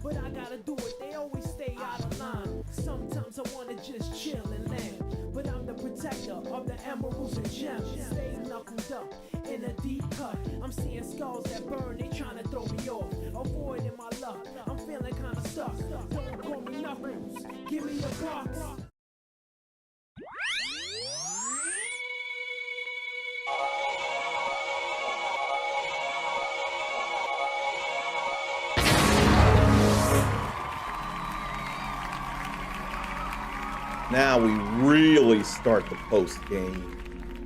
but I gotta do it, they always stay out of line. Sometimes I wanna just chill and land, but I'm the protector of the emeralds and gems. Stay knuckled up in a deep cut. I'm seeing skulls that burn, they tryna throw me off. Avoiding my luck, I'm feeling kinda stuck. Don't call me Knuckles, give me a box. Now we really start the post game.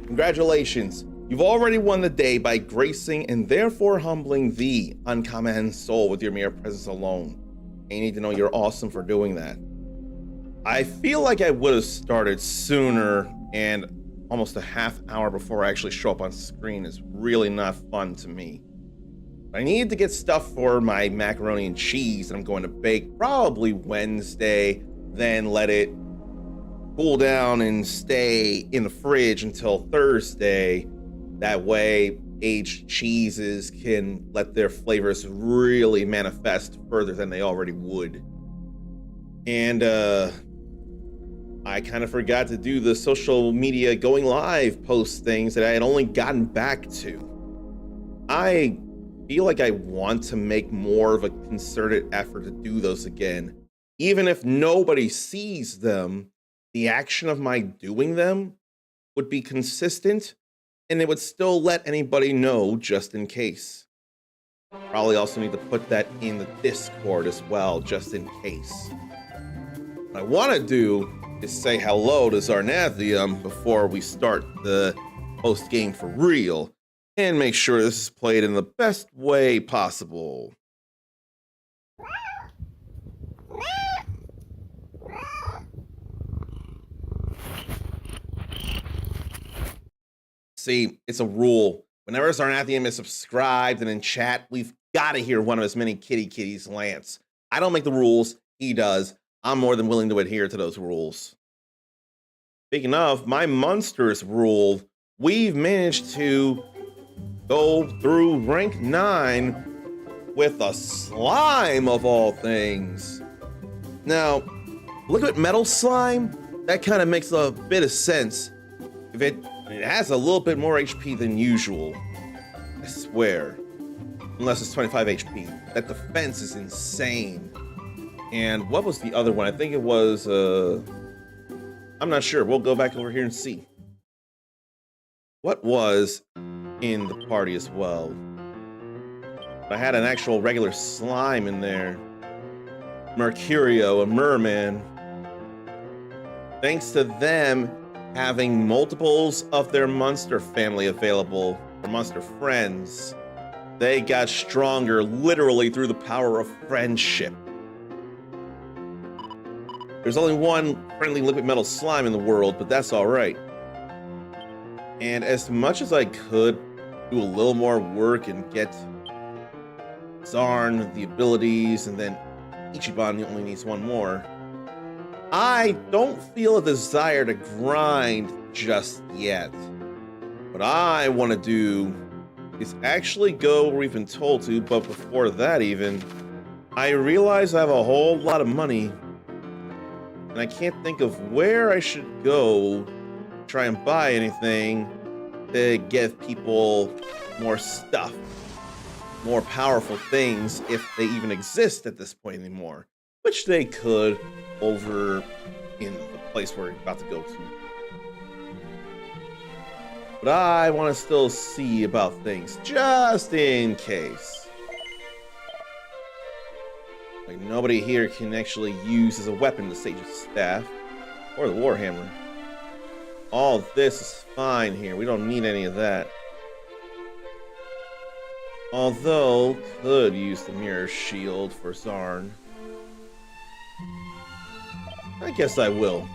Congratulations, you've already won the day by gracing and therefore humbling the uncommon soul with your mere presence alone. And you need to know you're awesome for doing that. I feel like I would have started sooner, and almost a half hour before I actually show up on screen is really not fun to me. I need to get stuff for my macaroni and cheese that I'm going to bake probably Wednesday, then let it cool down and stay in the fridge until Thursday. That way aged cheeses can let their flavors really manifest further than they already would. And I kind of forgot to do the social media going live post things that I had only gotten back to. I feel like I want to make more of a concerted effort to do those again. Even if nobody sees them, the action of my doing them would be consistent, and it would still let anybody know just in case. Probably also need to put that in the Discord as well, just in case. What I want to do is say hello to Zarnathium before we start the post game for real, and make sure this is played in the best way possible. See, it's a rule. Whenever Zarnathium is subscribed and in chat, we've got to hear one of his many kitties lance. I don't make the rules, he does. I'm more than willing to adhere to those rules. Speaking of, my monsters rule, we've managed to go through rank 9 with a slime of all things. Now, liquid metal slime, that kind of makes a bit of sense. If it has a little bit more HP than usual, I swear. Unless it's 25 HP. That defense is insane. And what was the other one? I think it was, I'm not sure. We'll go back over here and see. What was in the party as well? I had an actual regular slime in there. Mercurio, a merman. Thanks to them having multiples of their monster family available, or monster friends, they got stronger literally through the power of friendship. There's only one friendly liquid metal slime in the world, but that's all right. And as much as I could do a little more work and get Zarn the abilities, and then Ichiban only needs one more, I don't feel a desire to grind just yet. What I want to do is actually go where we've been told to, but before that even, I realize I have a whole lot of money, and I can't think of where I should go to try and buy anything to give people more stuff, more powerful things, if they even exist at this point anymore. Which they could over in the place we're about to go to. But I want to still see about things, just in case. Like, nobody here can actually use as a weapon the Sage's Staff, or the Warhammer. All this is fine here, we don't need any of that. Although, could use the Mirror Shield for Zarn. I guess I will.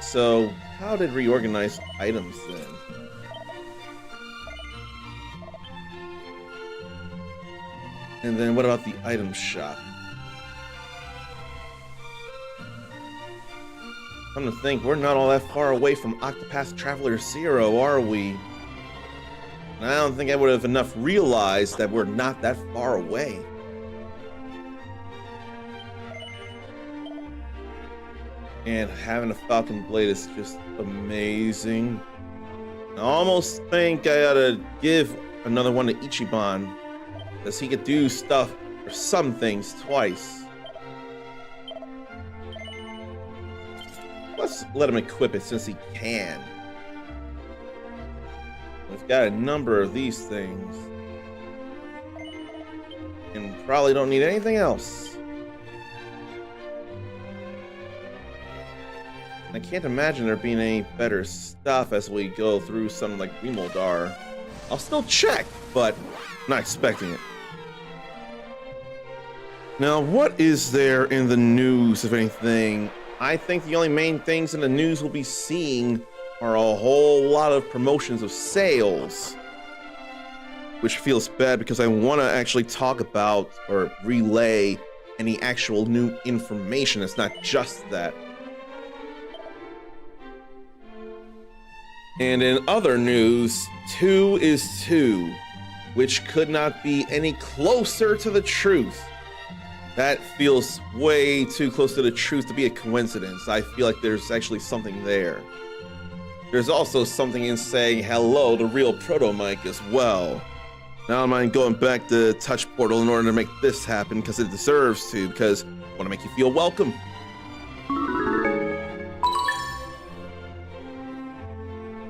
So, how did reorganize items then? And then what about the item shop? Come to think, we're not all that far away from Octopath Traveler 0, are we? And I don't think I would have enough realized that we're not that far away. And having a Falcon Blade is just amazing. I almost think I ought to give another one to Ichiban, because he could do stuff or some things twice. Let's let him equip it since he can. We've got a number of these things. And probably don't need anything else. I can't imagine there being any better stuff as we go through something like Remoldar. I'll still check, but I'm not expecting it. Now, what is there in the news, if anything? I think the only main things in the news we'll be seeing are a whole lot of promotions of sales. Which feels bad because I want to actually talk about or relay any actual new information. It's not just that. And in other news, 2 is 2, which could not be any closer to the truth. That feels way too close to the truth to be a coincidence. I feel like there's actually something there. There's also something in saying hello to real Proto-Mike as well. Now I'm going back to Touch Portal in order to make this happen because it deserves to, because I want to make you feel welcome.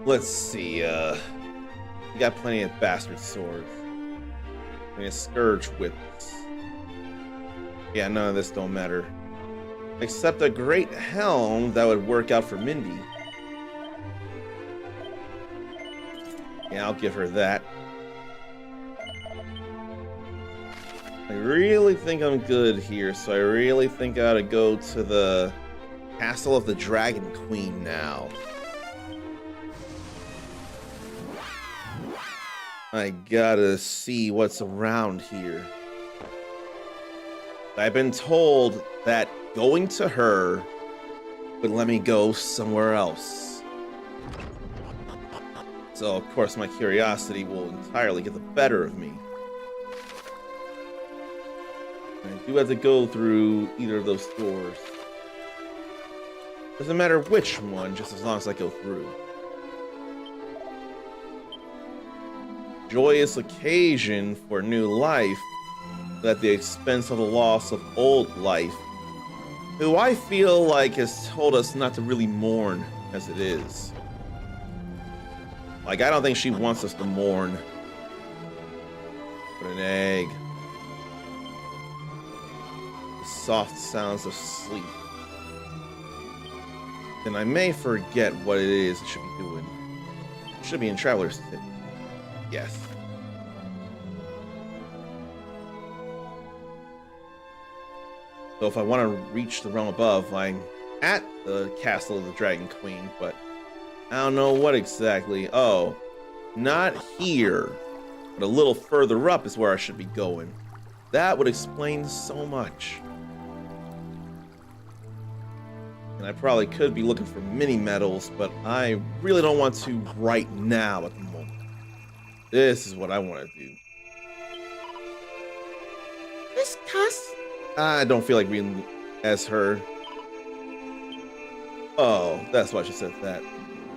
Let's see, we got plenty of bastard swords. Plenty of scourge whips. Yeah, none of this don't matter. Except a great helm that would work out for Mindy. Yeah, I'll give her that. I really think I'm good here, so I really think I ought to go to the Castle of the Dragon Queen now. I gotta see what's around here. I've been told that going to her would let me go somewhere else. So, of course, my curiosity will entirely get the better of me. I do have to go through either of those doors. Doesn't matter which one, just as long as I go through. Joyous occasion for new life, but at the expense of the loss of old life, who I feel like has told us not to really mourn as it is. Like, I don't think she wants us to mourn. But an egg. The soft sounds of sleep. Then I may forget what it is it should be doing. It should be in Traveler's Tip. Yes. So if I want to reach the realm above, I'm at the Castle of the Dragon Queen, but I don't know what exactly. Oh, not here, but a little further up is where I should be going. That would explain so much. And I probably could be looking for mini medals, but I really don't want to right now at the moment. This is what I want to do. Miss Cuss? I don't feel like reading as her. Oh, that's why she said that.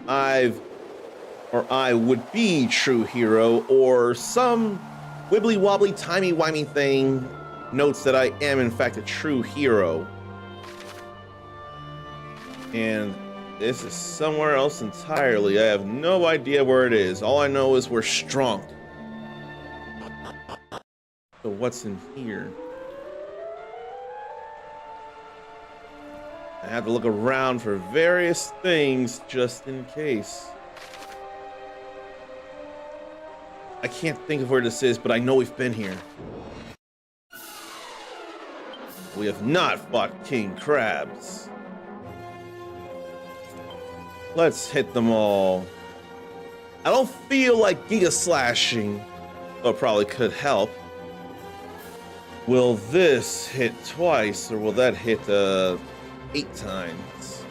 I would be true hero, or some wibbly wobbly timey wimey thing notes that I am in fact a true hero. And this is somewhere else entirely. I have no idea where it is. All I know is we're strong. So what's in here? I have to look around for various things just in case. I can't think of where this is, but I know we've been here. We have not fought King Crabs. Let's hit them all. I don't feel like Giga Slashing, though probably could help. Will this hit twice, or will that hit 8 times?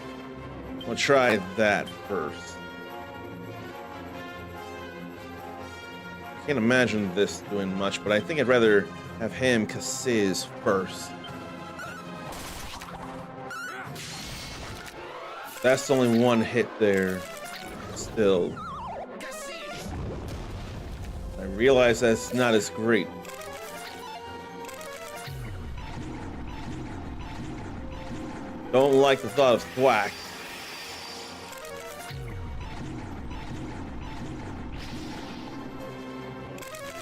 We'll try that first. Can't imagine this doing much, but I think I'd rather have him Kasiz first. That's only one hit there. Still. I realize that's not as great. Don't like the thought of thwack.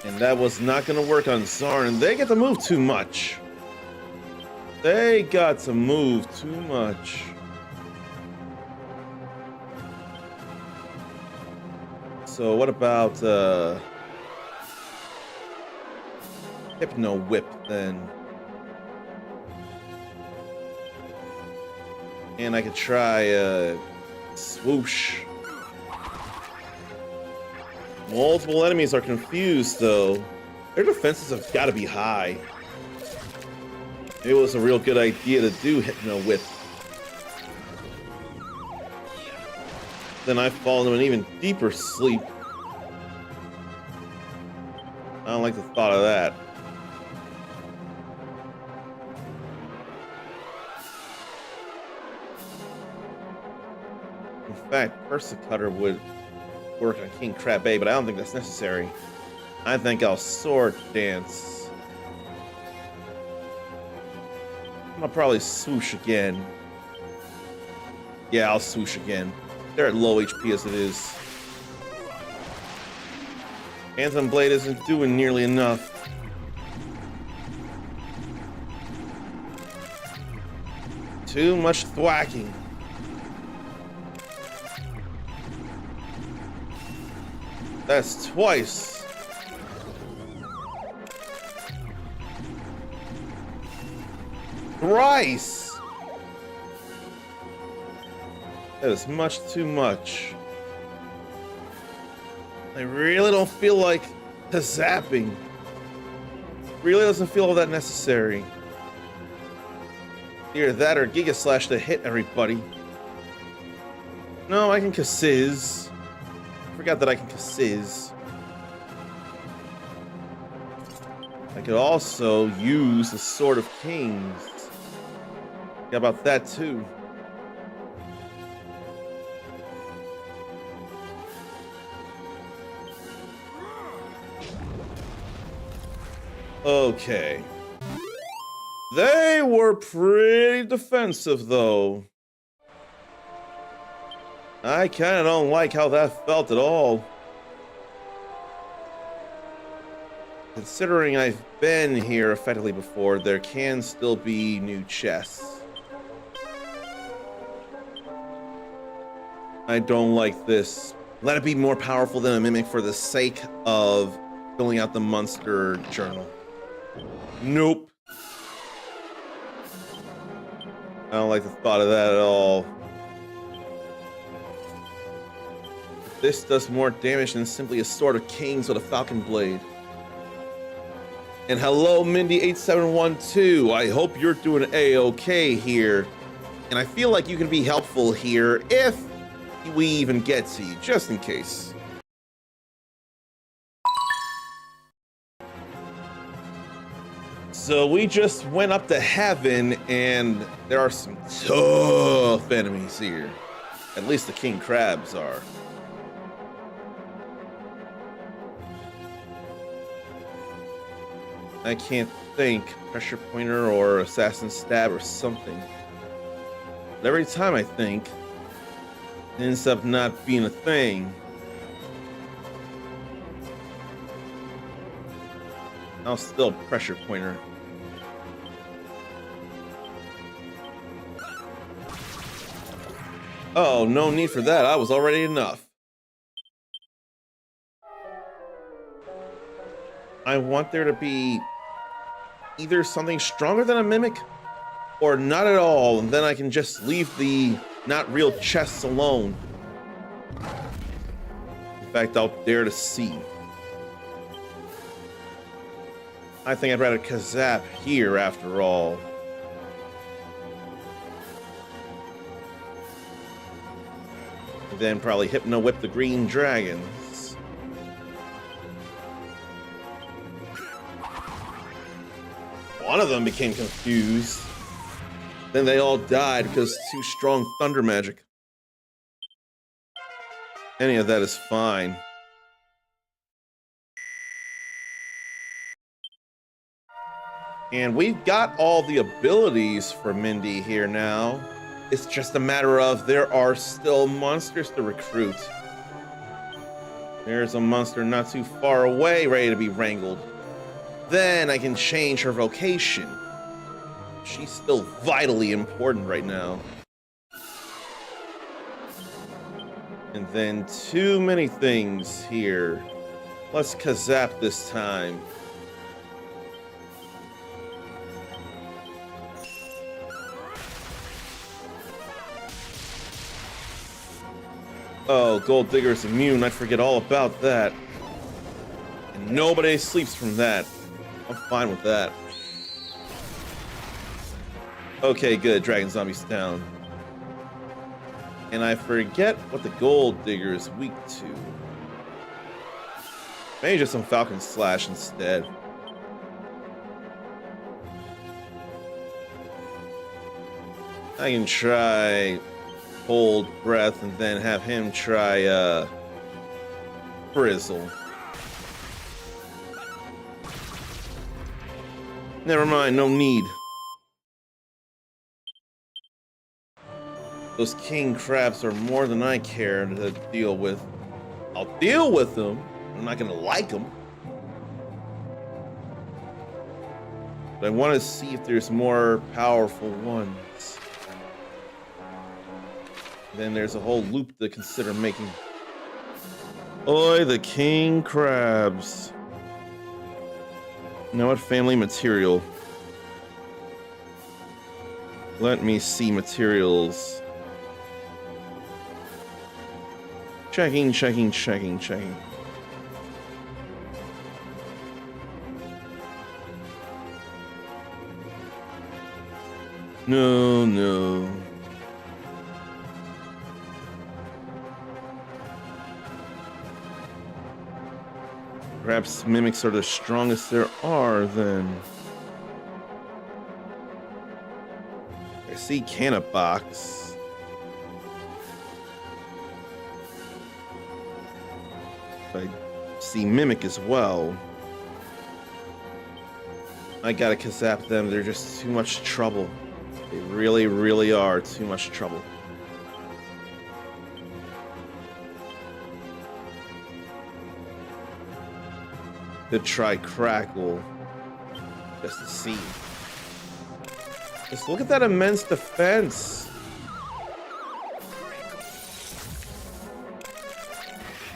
And that was not going to work on Zarn. They get to move too much. They got to move too much. So what about Hypno Whip then? And I could try Swoosh. Multiple enemies are confused though. Their defenses have got to be high. It was a real good idea to do Hypno Whip. Then I fall into an even deeper sleep. I don't like the thought of that. In fact, Persecutor would work on King Crab A, but I don't think that's necessary. I think I'll Sword Dance. I'll probably Swoosh again. Yeah, I'll Swoosh again. They're at low HP as it is. Phantom Blade isn't doing nearly enough. Too much thwacking. That's twice. Thrice. That is much too much. I really don't feel like the zapping. Really doesn't feel all that necessary. Either that or Giga Slash to hit everybody. No, I can Kasiz. Forgot that I can Kasiz. I could also use the Sword of Kings. How about that too? Okay. They were pretty defensive though. I kinda don't like how that felt at all. Considering I've been here effectively before, there can still be new chests. I don't like this. Let it be more powerful than a mimic for the sake of filling out the monster journal. Nope. I don't like the thought of that at all. This does more damage than simply a Sword of Kings with a Falcon Blade. And hello, Mindy8712. I hope you're doing A-okay here. And I feel like you can be helpful here if we even get to you, just in case. So we just went up to heaven, and there are some tough enemies here. At least the king crabs are. I can't think. Pressure pointer or assassin stab or something. But every time I think, it ends up not being a thing. I'll still pressure pointer. Oh, no need for that. I was already enough. I want there to be either something stronger than a mimic or not at all, and then I can just leave the not real chests alone. In fact, I'll dare to see. I think I'd rather Kazap here after all. And then probably Hypno Whip the green dragons. One of them became confused. Then they all died because too strong thunder magic. Any of that is fine. And we've got all the abilities for Mindy here now. It's just a matter of there are still monsters to recruit. There's a monster not too far away ready to be wrangled. Then I can change her vocation. She's still vitally important right now. And then too many things here. Let's Kazap this time. Oh, Gold Digger's immune. I forget all about that. And nobody sleeps from that. I'm fine with that. Okay, good. Dragon Zombie's down. And I forget what the Gold Digger is weak to. Maybe just some Falcon Slash instead. I can try Hold Breath and then have him try Frizzle. Never mind, no need. Those king crabs are more than I care to deal with. I'll deal with them. I'm not gonna like them. But I want to see if there's more powerful ones. Then there's a whole loop to consider making. Oi, the king crabs. You know what? Family material. Let me see materials. Checking. No. Perhaps mimics are the strongest there are, then. I see Canabox. I see Mimic as well. I gotta Kazap them. They're just too much trouble. They really, really are too much trouble. Could try Crackle just to see. Just look at that immense defense.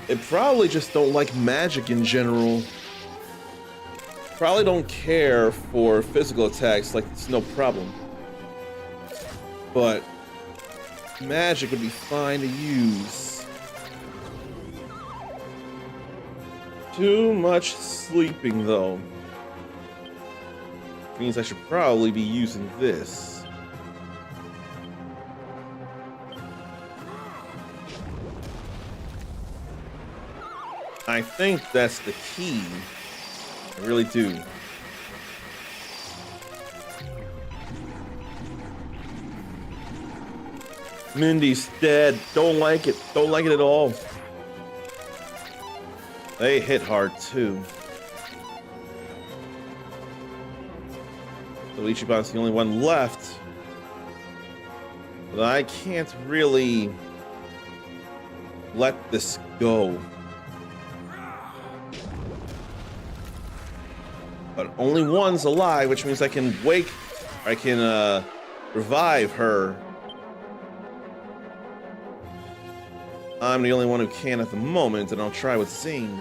They probably just don't like magic in general. Probably don't care for physical attacks, like it's no problem. But magic would be fine to use. Too much sleeping though. Means I should probably be using this. I think that's the key. I really do. Mindy's dead. Don't like it. Don't like it at all. They hit hard too. So Ichiban's the only one left. But I can't really let this go. But only one's alive, which means I can revive her. I'm the only one who can at the moment, and I'll try with Zing.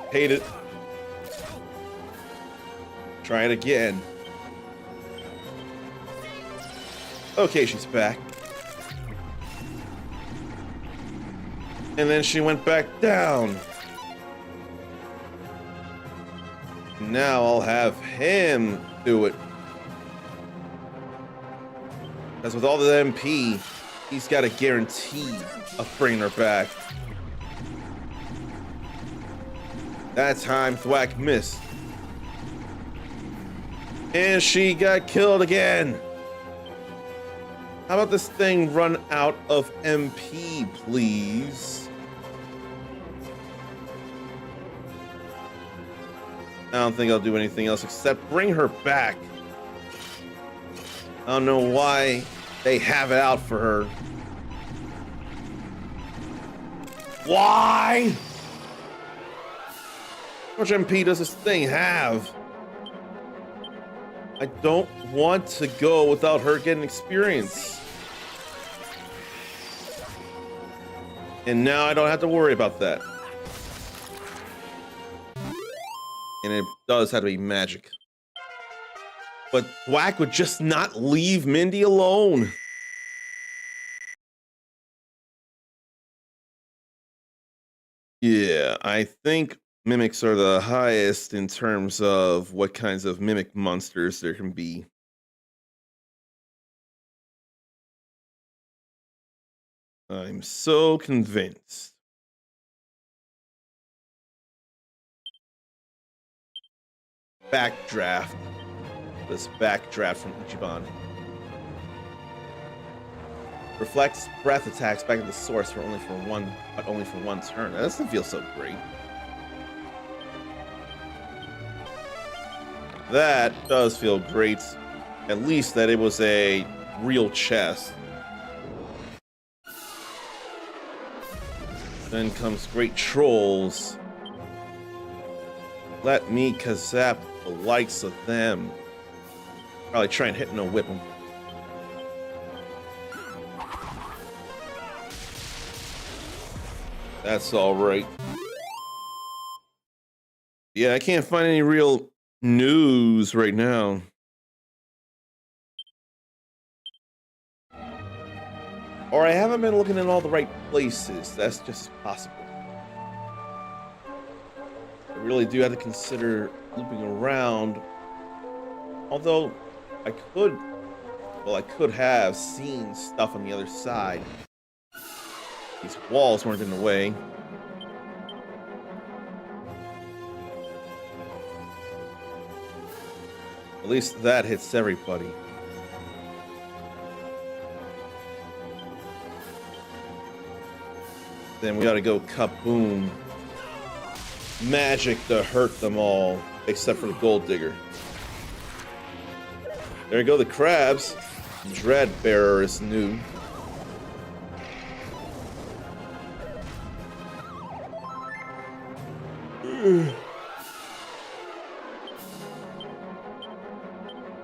Hate it. Try it again. Okay, she's back. And then she went back down. Now I'll have him do it. Because with all the MP, he's got a guarantee of bringing her back. That time Thwack missed. And she got killed again. How about this thing run out of MP, please? I don't think I'll do anything else except bring her back. I don't know why they have it out for her. Why? How much MP does this thing have? I don't want to go without her getting experience. And now I don't have to worry about that. And it does have to be magic. But Thwack would just not leave Mindy alone. Yeah, I think mimics are the highest in terms of what kinds of mimic monsters there can be. I'm so convinced. Backdraft. This backdraft from Ichiban. Reflects breath attacks back at the source but only for one turn. That doesn't feel so great. That does feel great. At least that it was a real chest. Then comes Great Trolls. Let me kazap the likes of them. Probably try and whip them. That's alright. Yeah, I can't find any real news right now. Or I haven't been looking in all the right places. That's just possible. I really do have to consider looping around. Although I could have seen stuff on the other side. These walls weren't in the way. At least that hits everybody. Then we gotta go kaboom. Magic to hurt them all, except for the gold digger. There you go, the crabs. Dread Bearer is new.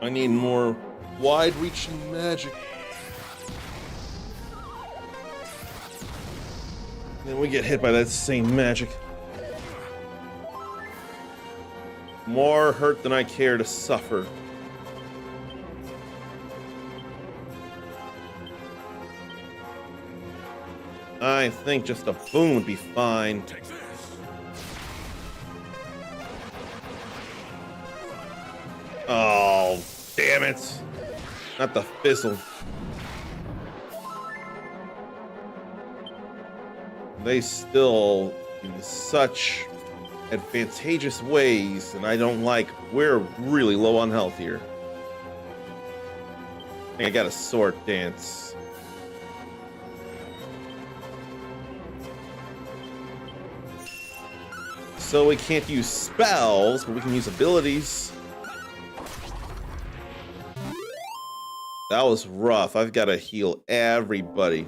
I need more wide-reaching magic. Then we get hit by that same magic. More hurt than I care to suffer. I think just a boom would be fine. Oh, damn it. Not the fizzle. They still, in such advantageous ways, and I don't like. We're really low on health here. I think I got a sword dance. So we can't use spells, but we can use abilities. That was rough. I've got to heal everybody.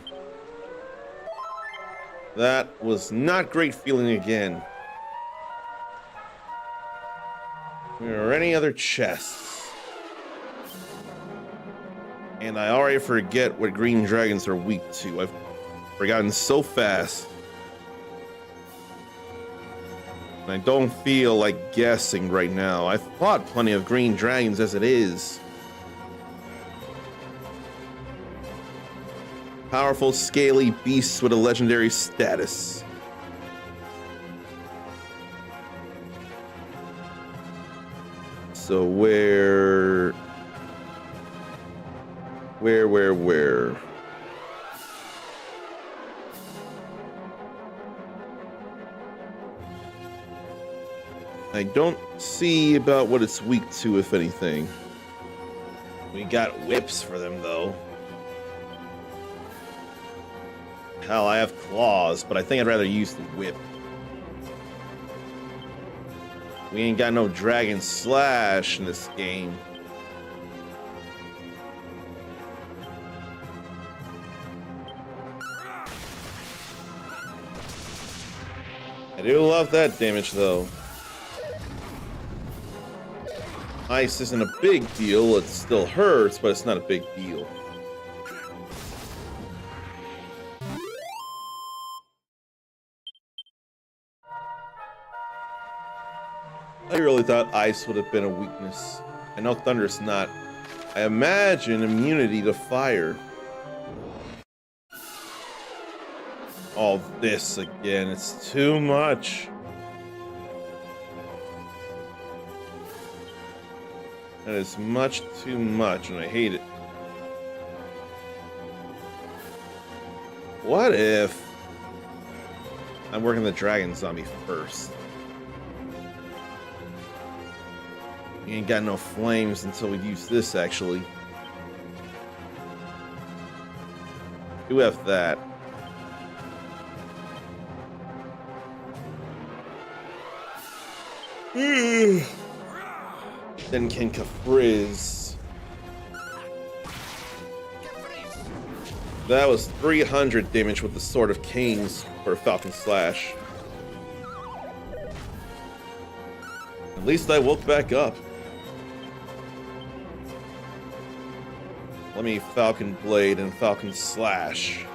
That was not great feeling again. Are there any other chests? And I already forget what green dragons are weak to. I've forgotten so fast. And I don't feel like guessing right now. I've fought plenty of green dragons as it is. Powerful, scaly beasts with a legendary status. So where? I don't see about what it's weak to, if anything. We got whips for them, though. Hell, I have claws, but I think I'd rather use the whip. We ain't got no dragon slash in this game. I do love that damage, though. Ice isn't a big deal. It still hurts, but it's not a big deal. I really thought ice would have been a weakness. I know thunder's not. I imagine immunity to fire. All this again, it's too much. That is much too much, and I hate it. What if I'm working the dragon zombie first? We ain't got no flames until we use this, actually. Do have that. Then can Kafriz. That was 300 damage with the Sword of Canes for a Falcon Slash. At least I woke back up. Let me Falcon Blade and Falcon Slash.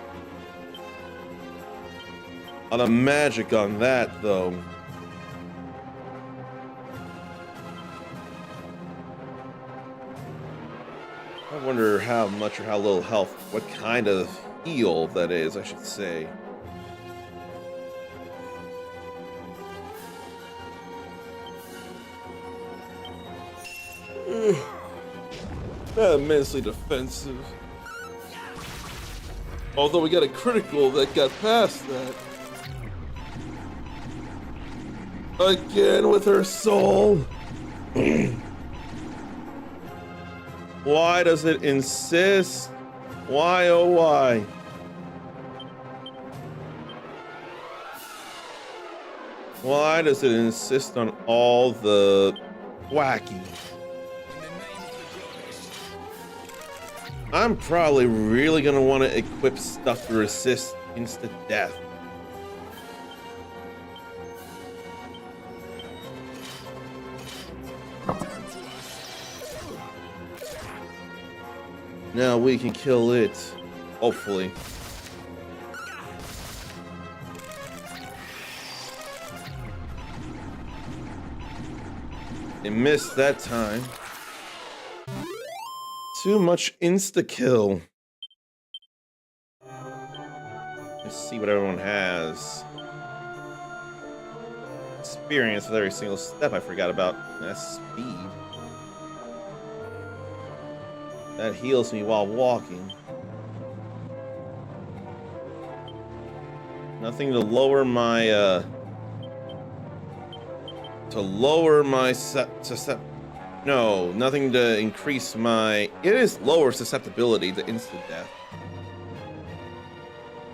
On a magic on that, though. I wonder how much or how little health, what kind of heal that is, I should say. Not immensely defensive. Although we got a critical that got past that. Again with her soul. Why does it insist? Why, oh why? Why does it insist on all the wacky? I'm probably really gonna want to equip stuff to resist instant death. Now we can kill it, hopefully. It missed that time. Too much insta-kill. Let's see what everyone has. Experience with every single step I forgot about. That's speed. That heals me while walking. Nothing to lower my no, nothing to increase my... It is lower susceptibility to instant death.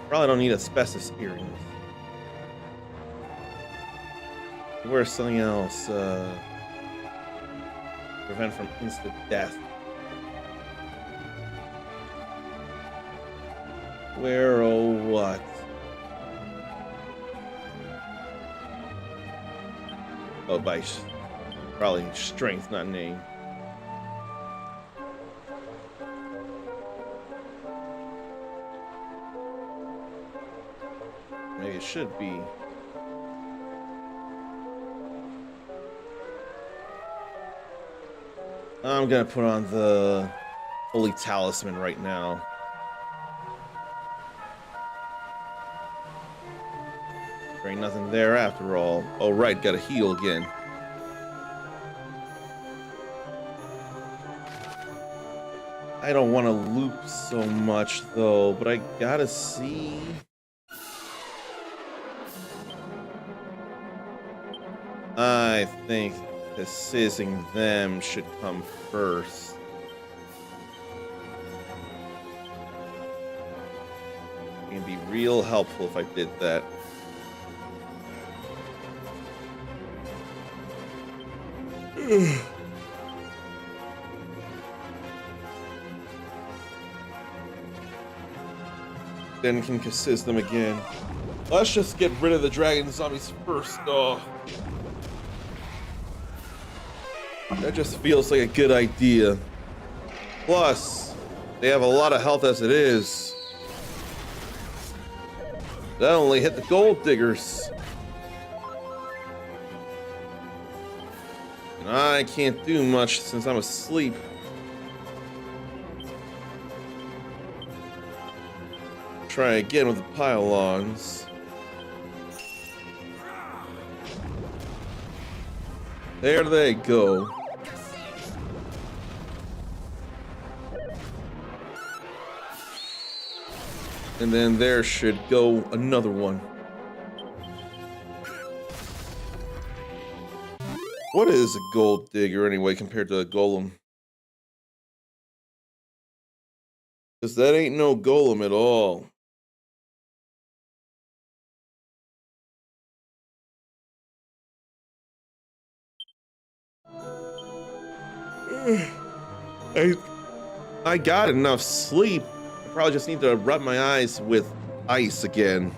Probably don't need a special experience. Where's something else? Prevent from instant death. Where, oh what? Oh, by probably strength, not name. Maybe it should be. I'm gonna put on the Holy Talisman right now. There ain't nothing there after all. Oh right, gotta heal again. I don't want to loop so much though, but I gotta see. I think assisting them should come first. It'd be real helpful if I did that. Then can assist them again. Let's just get rid of the dragon zombies first, though. That just feels like a good idea. Plus, they have a lot of health as it is. That only hit the gold diggers. And I can't do much since I'm asleep. Try again with the pylons. There they go. And then there should go another one. What is a gold digger anyway compared to a golem? Because that ain't no golem at all. I got enough sleep. I probably just need to rub my eyes with ice again.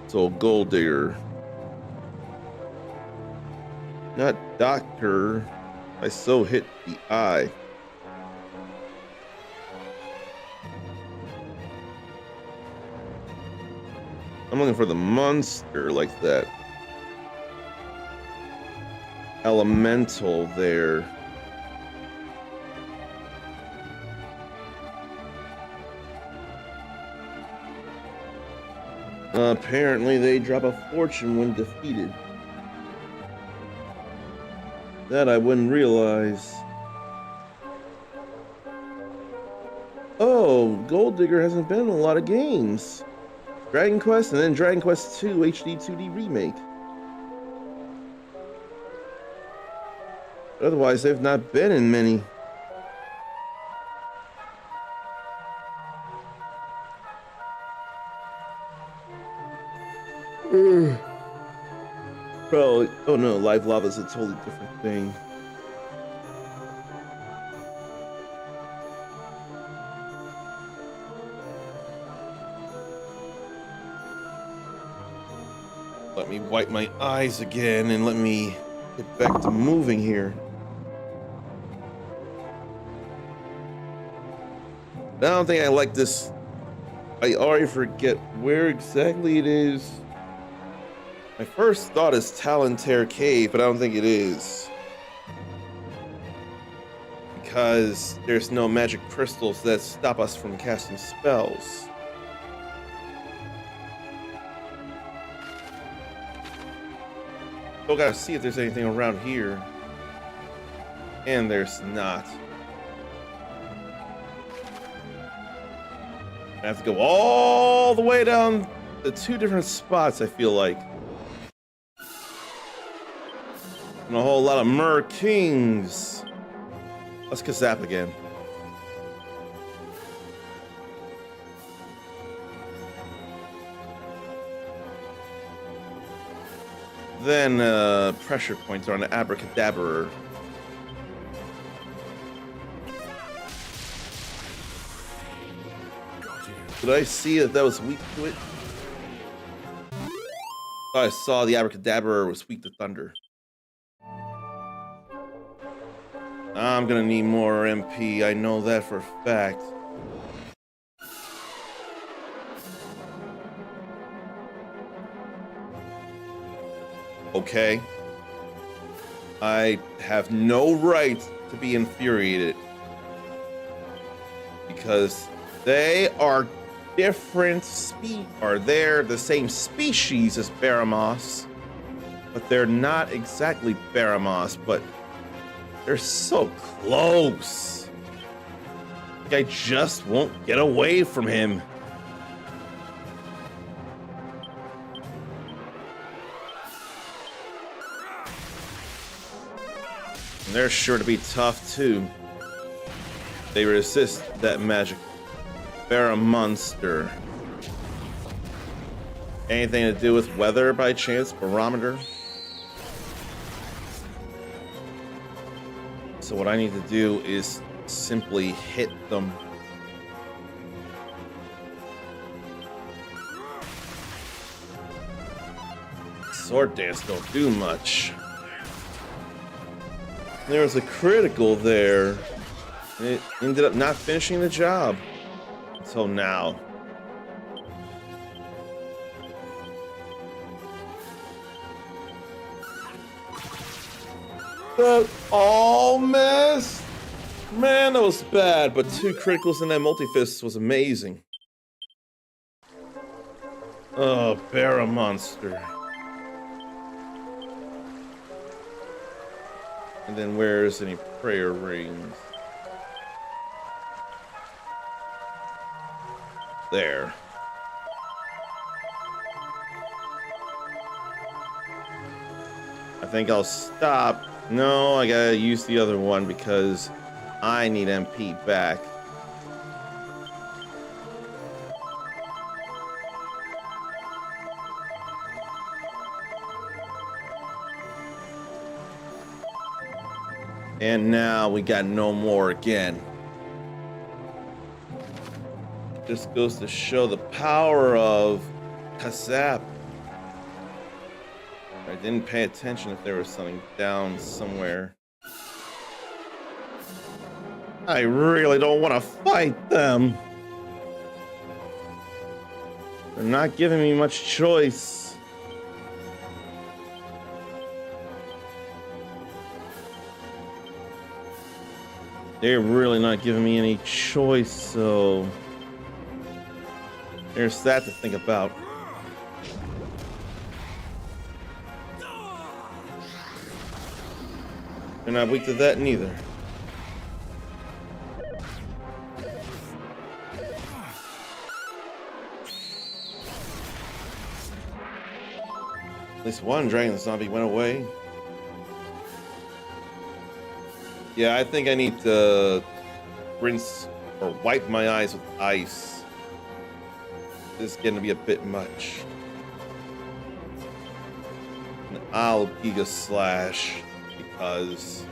So gold digger. Not doctor. I so hit the eye. I'm looking for the monster like that. Elemental there. Apparently they drop a fortune when defeated. That I wouldn't realize. Oh, Gold Digger hasn't been in a lot of games. Dragon Quest and then Dragon Quest II HD 2D Remake. Otherwise, they've not been in many. Probably. Oh no, live lava is a totally different thing. Let me wipe my eyes again and let me get back to moving here. I don't think I like this. I already forget where exactly it is. My first thought is Talontair Cave, but I don't think it is. Because there's no magic crystals that stop us from casting spells. Still gotta see if there's anything around here. And there's not. I have to go all the way down the two different spots, I feel like. And a whole lot of Mer Kings. Let's Kazap again. Then pressure points on an Abracadabra. Did I see that was weak to it? Oh, I saw the Abracadabra was weak to thunder. I'm gonna need more MP, I know that for a fact. Okay. I have no right to be infuriated. Because they are different they're the same species as Baramos, but they're not exactly Baramos, but they're so close. Like I just won't get away from him. And they're sure to be tough too. They resist that magic. They're a monster. Anything to do with weather by chance? Barometer? So what I need to do is simply hit them. Sword dance don't do much. There was a critical there. It ended up not finishing the job until now. That all missed? Man, that was bad, but 2 criticals in that multi-fist was amazing. Oh, bear a monster. And then where's any prayer rings? There. I think I'll stop. No, I gotta use the other one because I need MP back. And now we got no more again. Just goes to show the power of Kasap. I didn't pay attention if there was something down somewhere. I really don't want to fight them. They're not giving me much choice. They're really not giving me any choice, so there's that to think about. They're not weak to that neither. At least one dragon zombie went away. Yeah, I think I need to rinse or wipe my eyes with ice. This is getting to be a bit much. And I'll Giga Slash because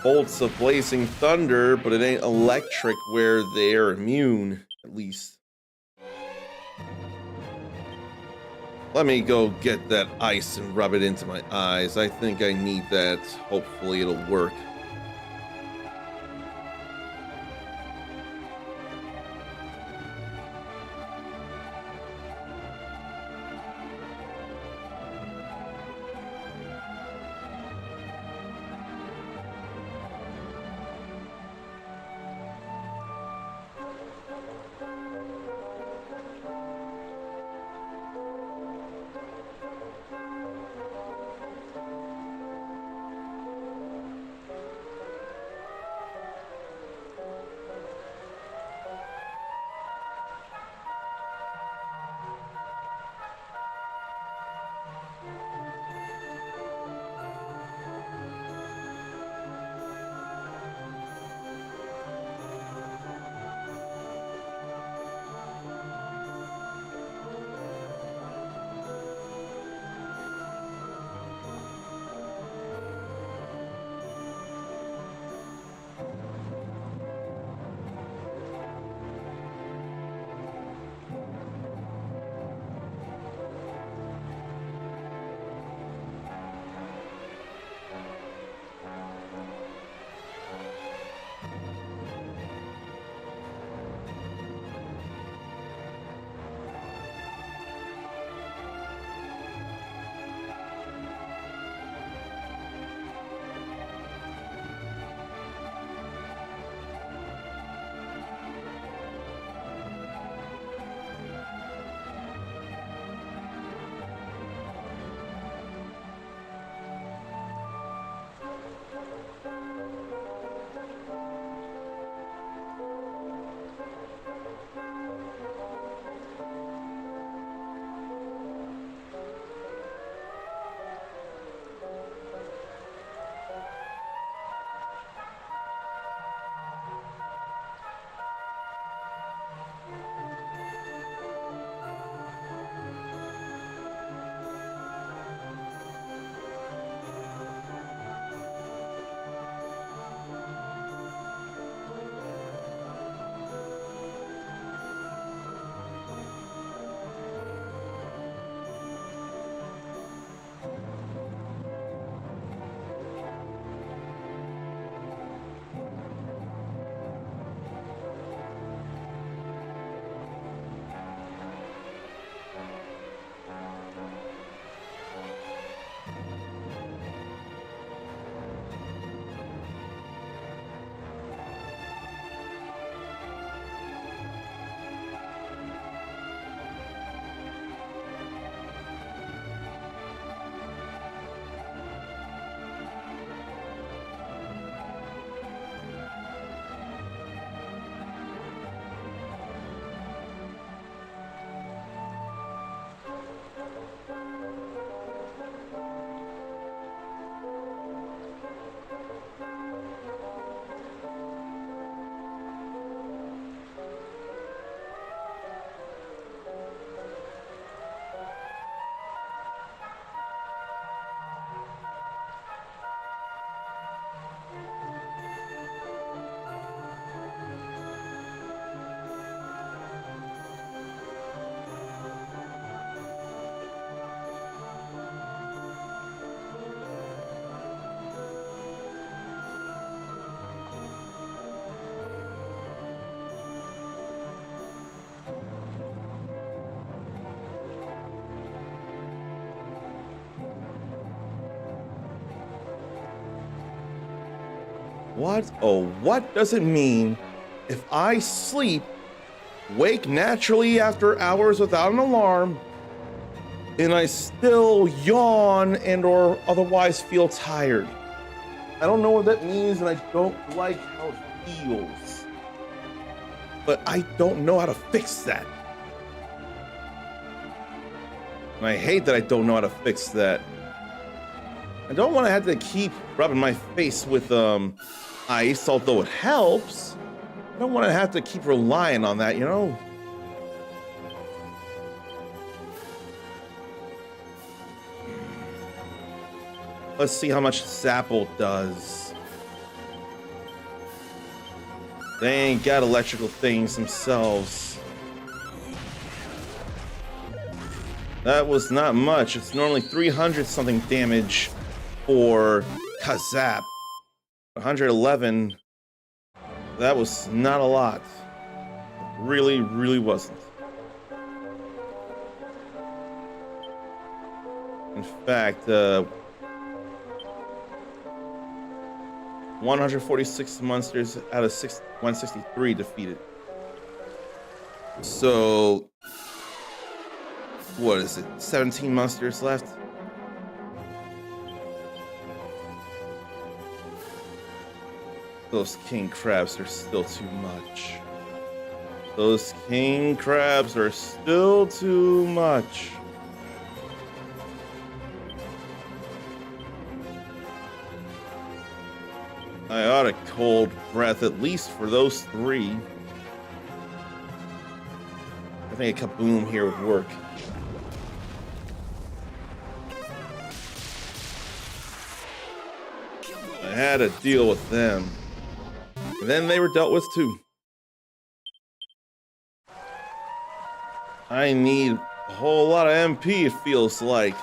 bolts of blazing thunder, but it ain't electric where they're immune, at least. Let me go get that ice and rub it into my eyes. I think I need that. Hopefully it'll work. What? Oh, what does it mean if I sleep, wake naturally after hours without an alarm, and I still yawn and or otherwise feel tired? I don't know what that means, and I don't like how it feels. But I don't know how to fix that. And I hate that I don't know how to fix that. I don't want to have to keep rubbing my face with ice, although it helps. I don't want to have to keep relying on that, you know? Let's see how much Zapple does. They ain't got electrical things themselves. That was not much. It's normally 300 something damage for Kazap. 111. That was not a lot. It really, really wasn't. In fact, 146 monsters out of 163 defeated. So, what is it? 17 monsters left? Those king crabs are still too much. Those king crabs are still too much. I ought to cold breath at least for those three. I think a kaboom here would work. I had to deal with them. And then they were dealt with too. I need a whole lot of MP, it feels like.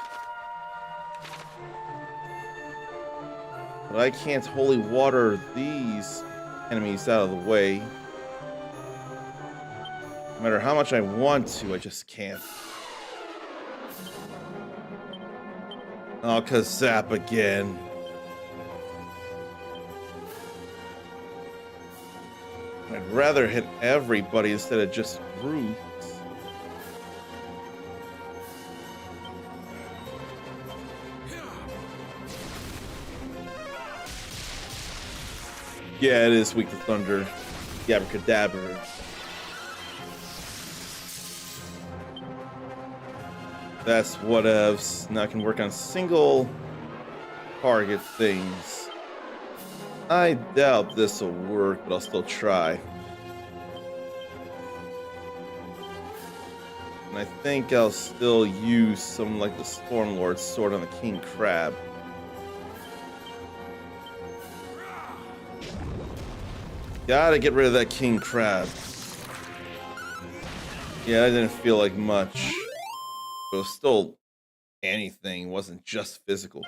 But I can't holy water these enemies out of the way. No matter how much I want to, I just can't. Oh, Kazap again. I'd rather hit everybody instead of just groups. Yeah, it is weak to thunder. Abracadabra. That's whatevs. Now I can work on single target things. I doubt this will work, but I'll still try. And I think I'll still use something like the Stormlord's sword on the King Crab. Gotta get rid of that King Crab. Yeah, I didn't feel like much. But it was still anything, it wasn't just physical.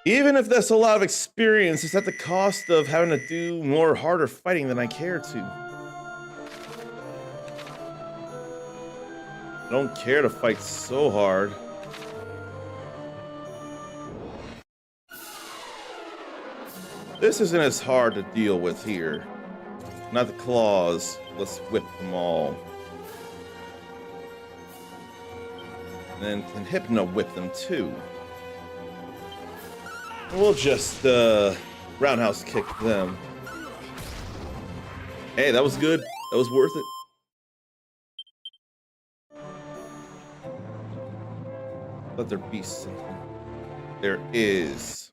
Even if that's a lot of experience, it's at the cost of having to do more harder fighting than I care to. I don't care to fight so hard. This isn't as hard to deal with here. Not the claws. Let's whip them all. And then can Hypno whip them too. We'll just roundhouse kick them. Hey, that was good. That was worth it. Let there be something. There is.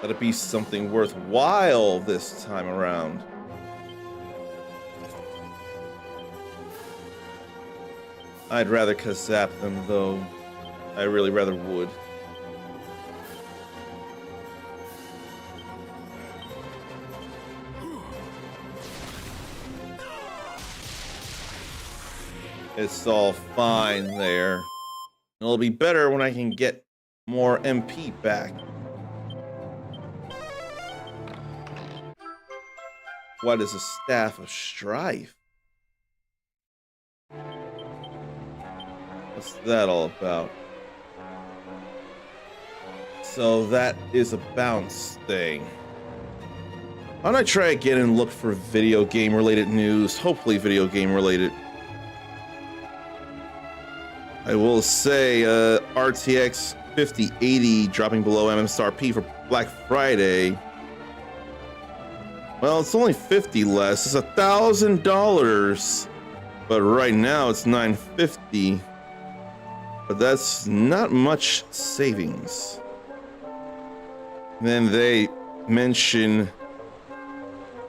Let it be something worthwhile this time around. I'd rather Kazap them though. I really rather would. It's all fine there. It'll be better when I can get more MP back. What is a Staff of Strife? What's that all about? So that is a bounce thing. Why don't I try again and look for video game related news? Hopefully video game related. I will say RTX 5080 dropping below MSRP for Black Friday. Well, it's only 50 less. It's $1,000, but right now it's $950. But that's not much savings. Then they mention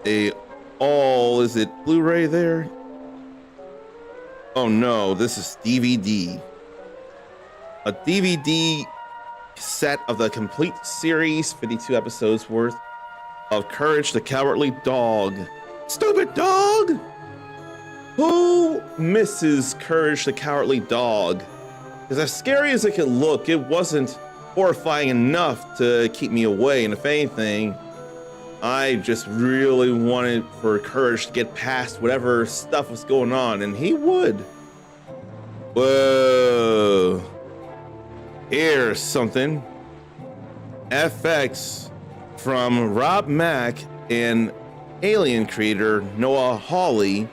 is it Blu-ray there? Oh no, this is DVD. A DVD set of the complete series, 52 episodes worth of Courage the Cowardly Dog. Stupid dog! Who misses Courage the Cowardly Dog? Because as scary as it could look, it wasn't horrifying enough to keep me away, and if anything, I just really wanted for Courage to get past whatever stuff was going on, and he would. Whoa. Here's something. FX from Rob Mack and Alien creator Noah Hawley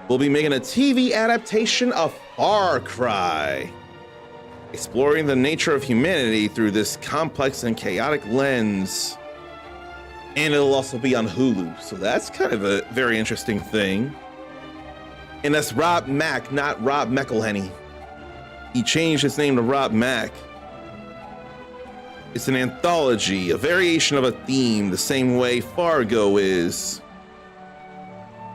will be making a TV adaptation of Far Cry, exploring the nature of humanity through this complex and chaotic lens. And it'll also be on Hulu, so that's kind of a very interesting thing. And that's Rob Mack, not Rob McElhenney. He changed his name to Rob Mack. It's an anthology, a variation of a theme, the same way Fargo is.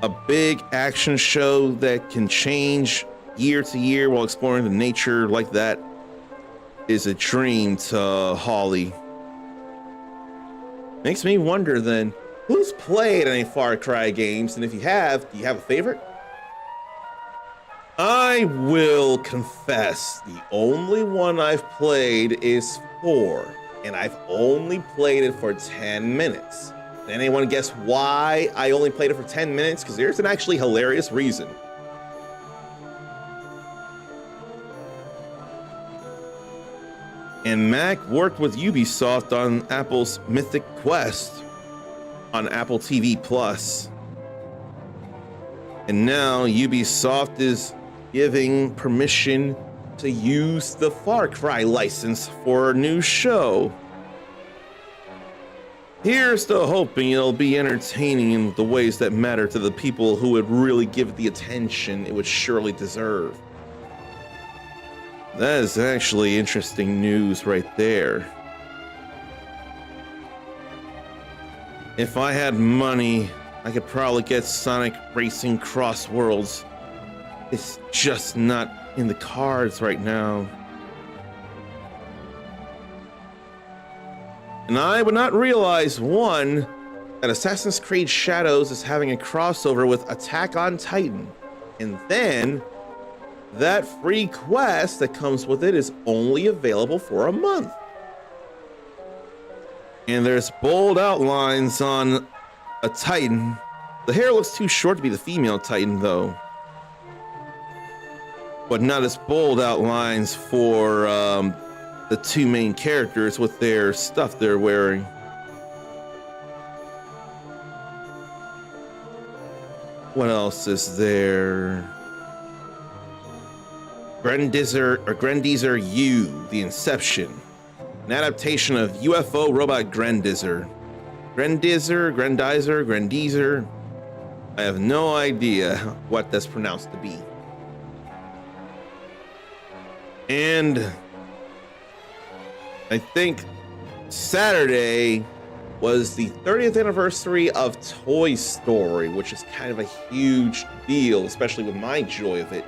A big action show that can change year to year while exploring the nature like that is a dream to Hawley. Makes me wonder then, who's played any Far Cry games? And if you have, do you have a favorite? I will confess, the only one I've played is 4, and I've only played it for 10 minutes. Did anyone guess why I only played it for 10 minutes? Because there's an actually hilarious reason. And Mac worked with Ubisoft on Apple's Mythic Quest on Apple TV Plus. And now Ubisoft is giving permission to use the Far Cry license for a new show. Here's to hoping it'll be entertaining in the ways that matter to the people who would really give it the attention it would surely deserve. That is actually interesting news right there. If I had money, I could probably get Sonic Racing Cross Worlds. It's just not in the cards right now. And I would not realize, one, that Assassin's Creed Shadows is having a crossover with Attack on Titan. And then, that free quest that comes with it is only available for a month. And there's bold outlines on a Titan. The hair looks too short to be the female Titan, though. But not as bold outlines for the two main characters with their stuff they're wearing. What else is there? Grendizer U, The Inception. An adaptation of UFO robot Grendizer. Grendizer. I have no idea what that's pronounced to be. And I think Saturday was the 30th anniversary of Toy Story, which is kind of a huge deal, especially with my joy of it.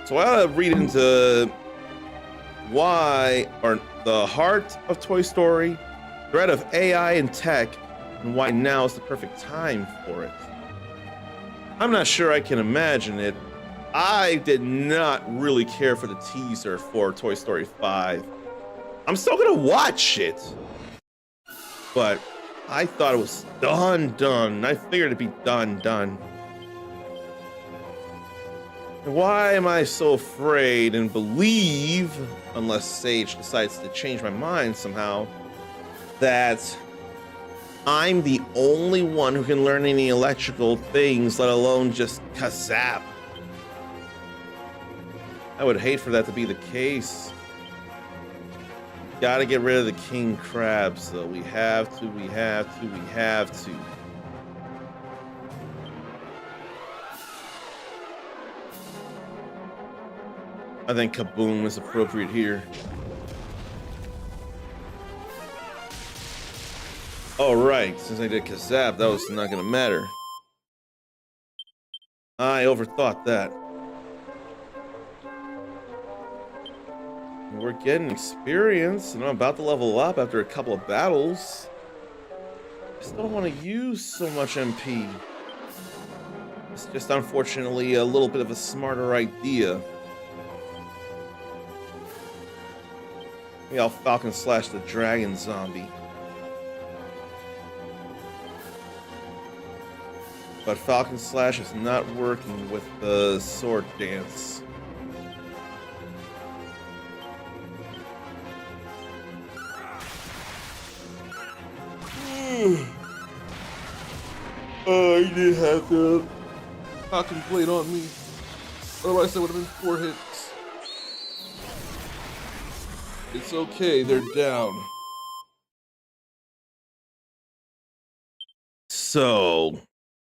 So I ought to read into why, or the heart of Toy Story, threat of AI and tech, and why now is the perfect time for it. I'm not sure I can imagine it. I did not really care for the teaser for Toy Story 5. I'm still gonna watch it, but I thought it was done. I figured it'd be done. Why am I so afraid and believe, unless Sage decides to change my mind somehow, that I'm the only one who can learn any electrical things, let alone just kazap? I would hate for that to be the case. Gotta get rid of the king crabs, though. We have to. I think Kaboom is appropriate here. Oh, right. Since I did Kazap, that was not gonna matter. I overthought that. We're getting experience, and I'm about to level up after a couple of battles. I still don't want to use so much MP. It's just unfortunately a little bit of a smarter idea. Maybe I'll Falcon Slash the Dragon Zombie. But Falcon Slash is not working with the Sword Dance. Oh, you did have to Falcon Blade on me. Otherwise, that would have been 4 hits. It's okay, they're down. So,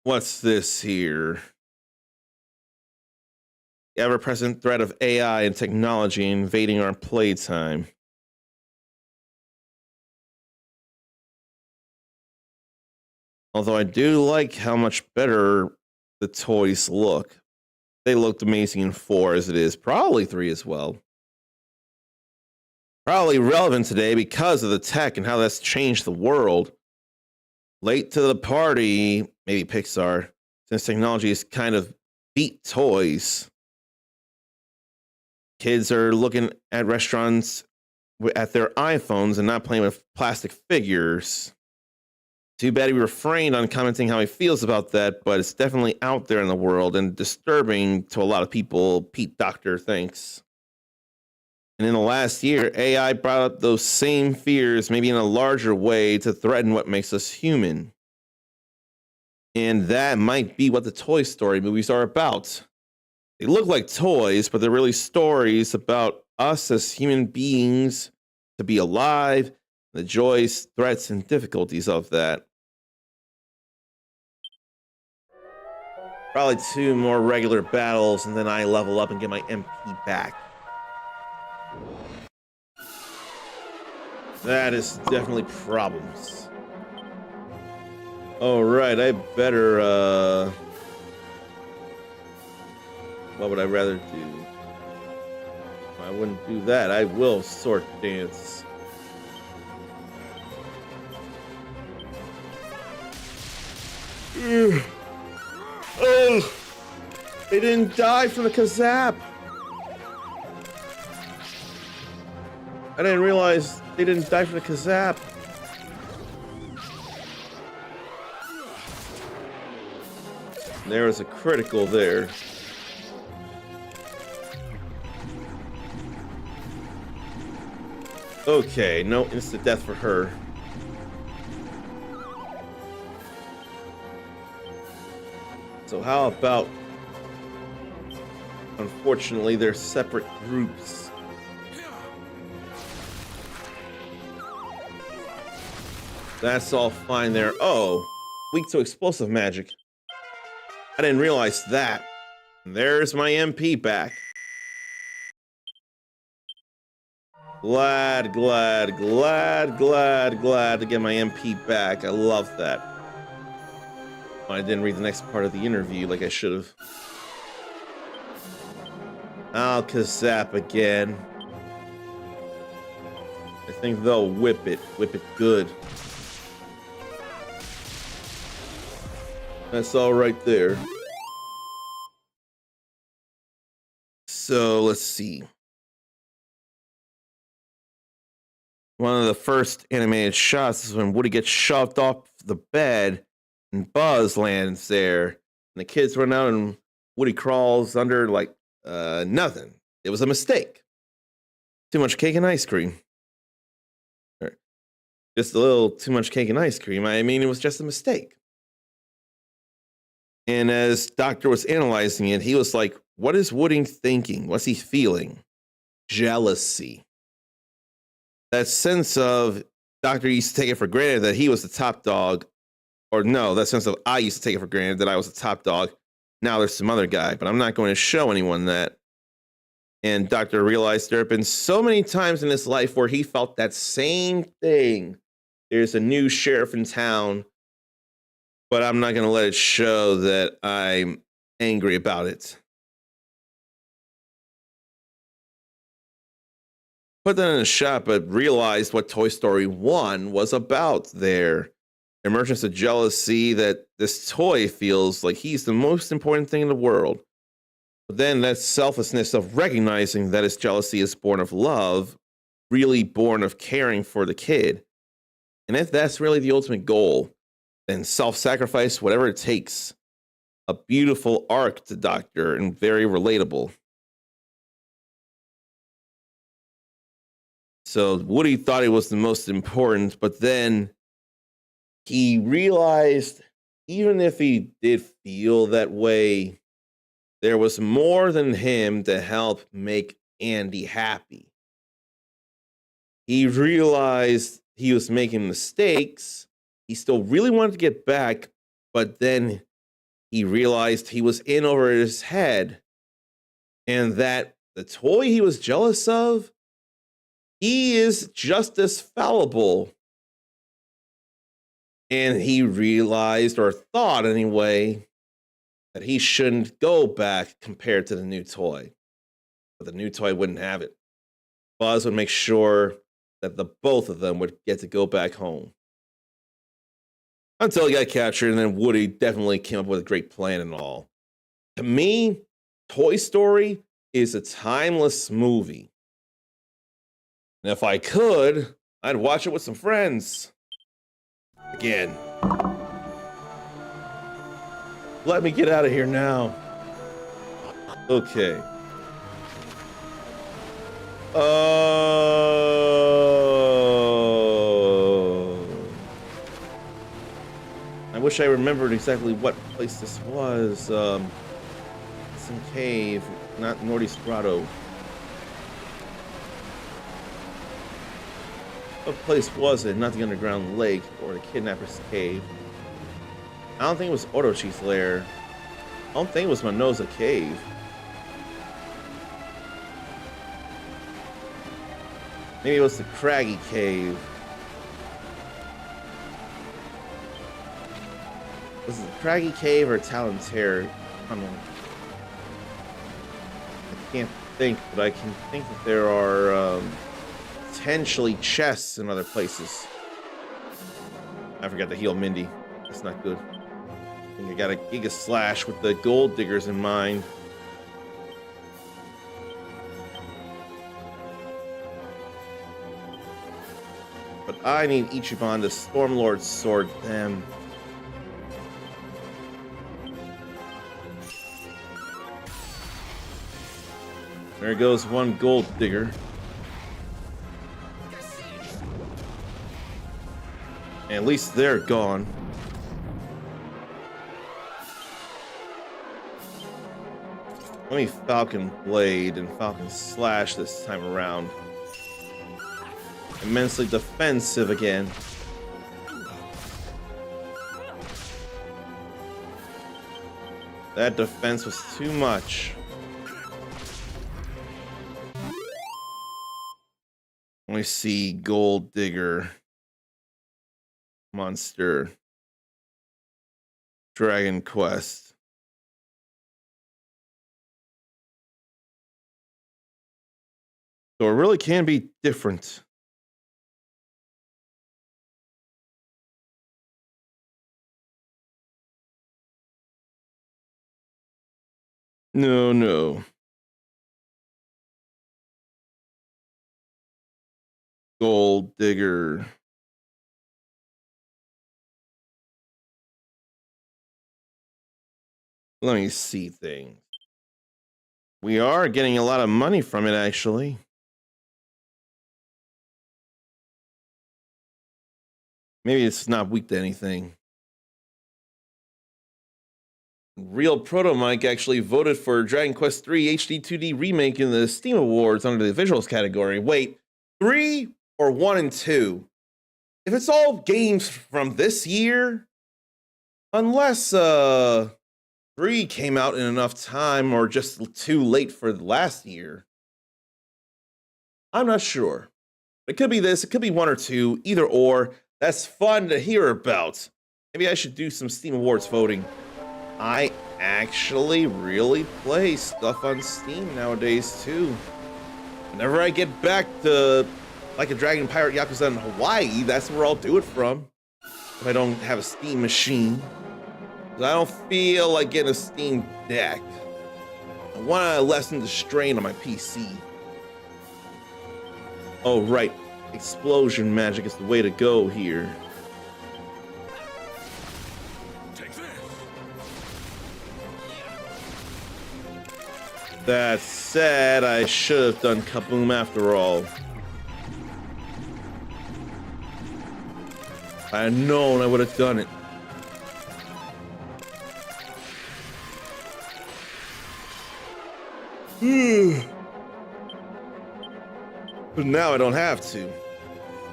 what's this here? The ever-present threat of AI and technology invading our playtime. Although I do like how much better the toys look. They looked amazing in 4 as it is. Probably 3 as well. Probably relevant today because of the tech and how that's changed the world. Late to the party, maybe Pixar, since technology is kind of beat toys. Kids are looking at restaurants at their iPhones and not playing with plastic figures. Too bad he refrained on commenting how he feels about that, but it's definitely out there in the world and disturbing to a lot of people. Pete Doctor thinks. And in the last year, AI brought up those same fears, maybe in a larger way, to threaten what makes us human. And that might be what the Toy Story movies are about. They look like toys, but they're really stories about us as human beings, to be alive, the joys, threats, and difficulties of that. Probably 2 more regular battles, and then I level up and get my MP back. That is definitely problems. Alright, I better, what would I rather do? I wouldn't do that. I will Sword Dance. Oh, they didn't die from the Kazap. I didn't realize they didn't die from the Kazap. There was a critical there. Okay, no instant death for her. So how about, unfortunately, they're separate groups. That's all fine there. Oh, weak to explosive magic. I didn't realize that. There's my MP back. Glad to get my MP back. I love that. I didn't read the next part of the interview like I should have. I'll Kazap again. I think they'll whip it good. That's all right there. So let's see. One of the first animated shots is when Woody gets shoved off the bed and Buzz lands there. And the kids run out and Woody crawls under like Nothing. It was a mistake. Too much cake and ice cream. Or just a little too much cake and ice cream. I mean, it was just a mistake. And as Doctor was analyzing it, he was like, what is Woody thinking? What's he feeling? Jealousy. That sense of Doctor used to take it for granted that he was the top dog. Or no, that sense of I used to take it for granted that I was the top dog. Now there's some other guy, but I'm not going to show anyone that. And Doctor realized there have been so many times in his life where he felt that same thing. There's a new sheriff in town, but I'm not going to let it show that I'm angry about it. Put that in a shop, but realized what Toy Story 1 was about there. Emergence of jealousy that this toy feels like he's the most important thing in the world. But then that selflessness of recognizing that his jealousy is born of love, really born of caring for the kid. And if that's really the ultimate goal, then self-sacrifice, whatever it takes. A beautiful arc to Doctor and very relatable. So Woody thought he was the most important, but then he realized even if he did feel that way, there was more than him to help make Andy happy. He realized he was making mistakes. He still really wanted to get back, but then he realized he was in over his head and that the toy he was jealous of, he is just as fallible. And he realized, or thought anyway, that he shouldn't go back compared to the new toy. But the new toy wouldn't have it. Buzz would make sure that the both of them would get to go back home. Until he got captured, and then Woody definitely came up with a great plan and all. To me, Toy Story is a timeless movie. And if I could, I'd watch it with some friends. Again. Let me get out of here now. Okay. I wish I remembered exactly what place this was. Some cave, not Nordy's Grotto. What place was it? Not the underground lake or the kidnapper's cave. I don't think it was Orochi's lair. I don't think it was Manoza Cave. Maybe it was the Craggy Cave. Was it the Craggy Cave or Talon's Hair? I don't know. I can't think, but I can think that there are potentially chests in other places. I forgot to heal Mindy. That's not good. I think I got a Giga Slash with the gold diggers in mind. But I need Ichiban to Stormlord sword them. There goes one gold digger. And at least they're gone. Let me Falcon Blade and Falcon Slash this time around. Immensely defensive again. That defense was too much. Let me see. Gold Digger. Monster. Dragon Quest. So it really can be different. No. Gold Digger. Let me see things. We are getting a lot of money from it, actually. Maybe it's not weak to anything. Real Proto Mike actually voted for Dragon Quest III HD 2D Remake in the Steam Awards under the Visuals category. Wait, 3 or 1 and 2? If it's all games from this year, unless 3 came out in enough time or just too late for last year, I'm not sure. It could be this, it could be 1 or 2, either or. That's fun to hear about. Maybe I should do some Steam Awards voting. I actually really play stuff on Steam nowadays too. Whenever I get back to Like a Dragon Pirate Yakuza in Hawaii, that's where I'll do it from. If I don't have a Steam machine. 'Cause I don't feel like getting a Steam Deck. I want to lessen the strain on my PC. Oh right, explosion magic is the way to go here. That said, I should have done Kaboom after all. If I had known, I would have done it. But now I don't have to.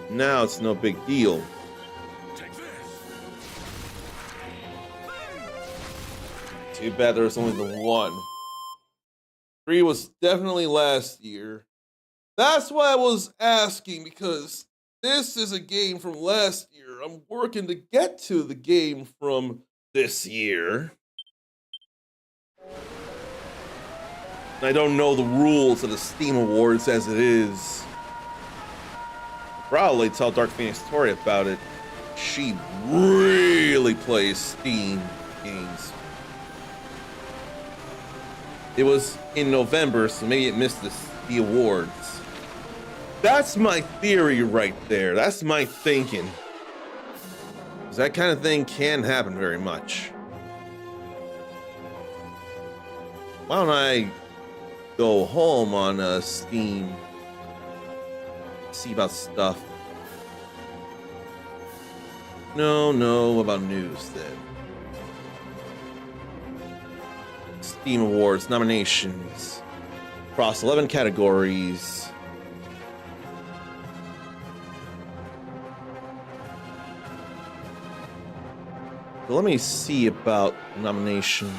Now it's no big deal. Too bad there was only the one. 3 was definitely last year. That's why I was asking, because this is a game from last year. I'm working to get to the game from this year. I don't know the rules of the Steam Awards as it is. Probably tell Dark Phoenix Tori about it. She really plays Steam games. It was in November, so maybe it missed the awards. That's my theory right there. That's my thinking. 'Cause that kind of thing can happen very much. Why don't I go home on Steam, see about stuff? No, about news then. Steam Awards nominations across 11 categories. So let me see about nomination.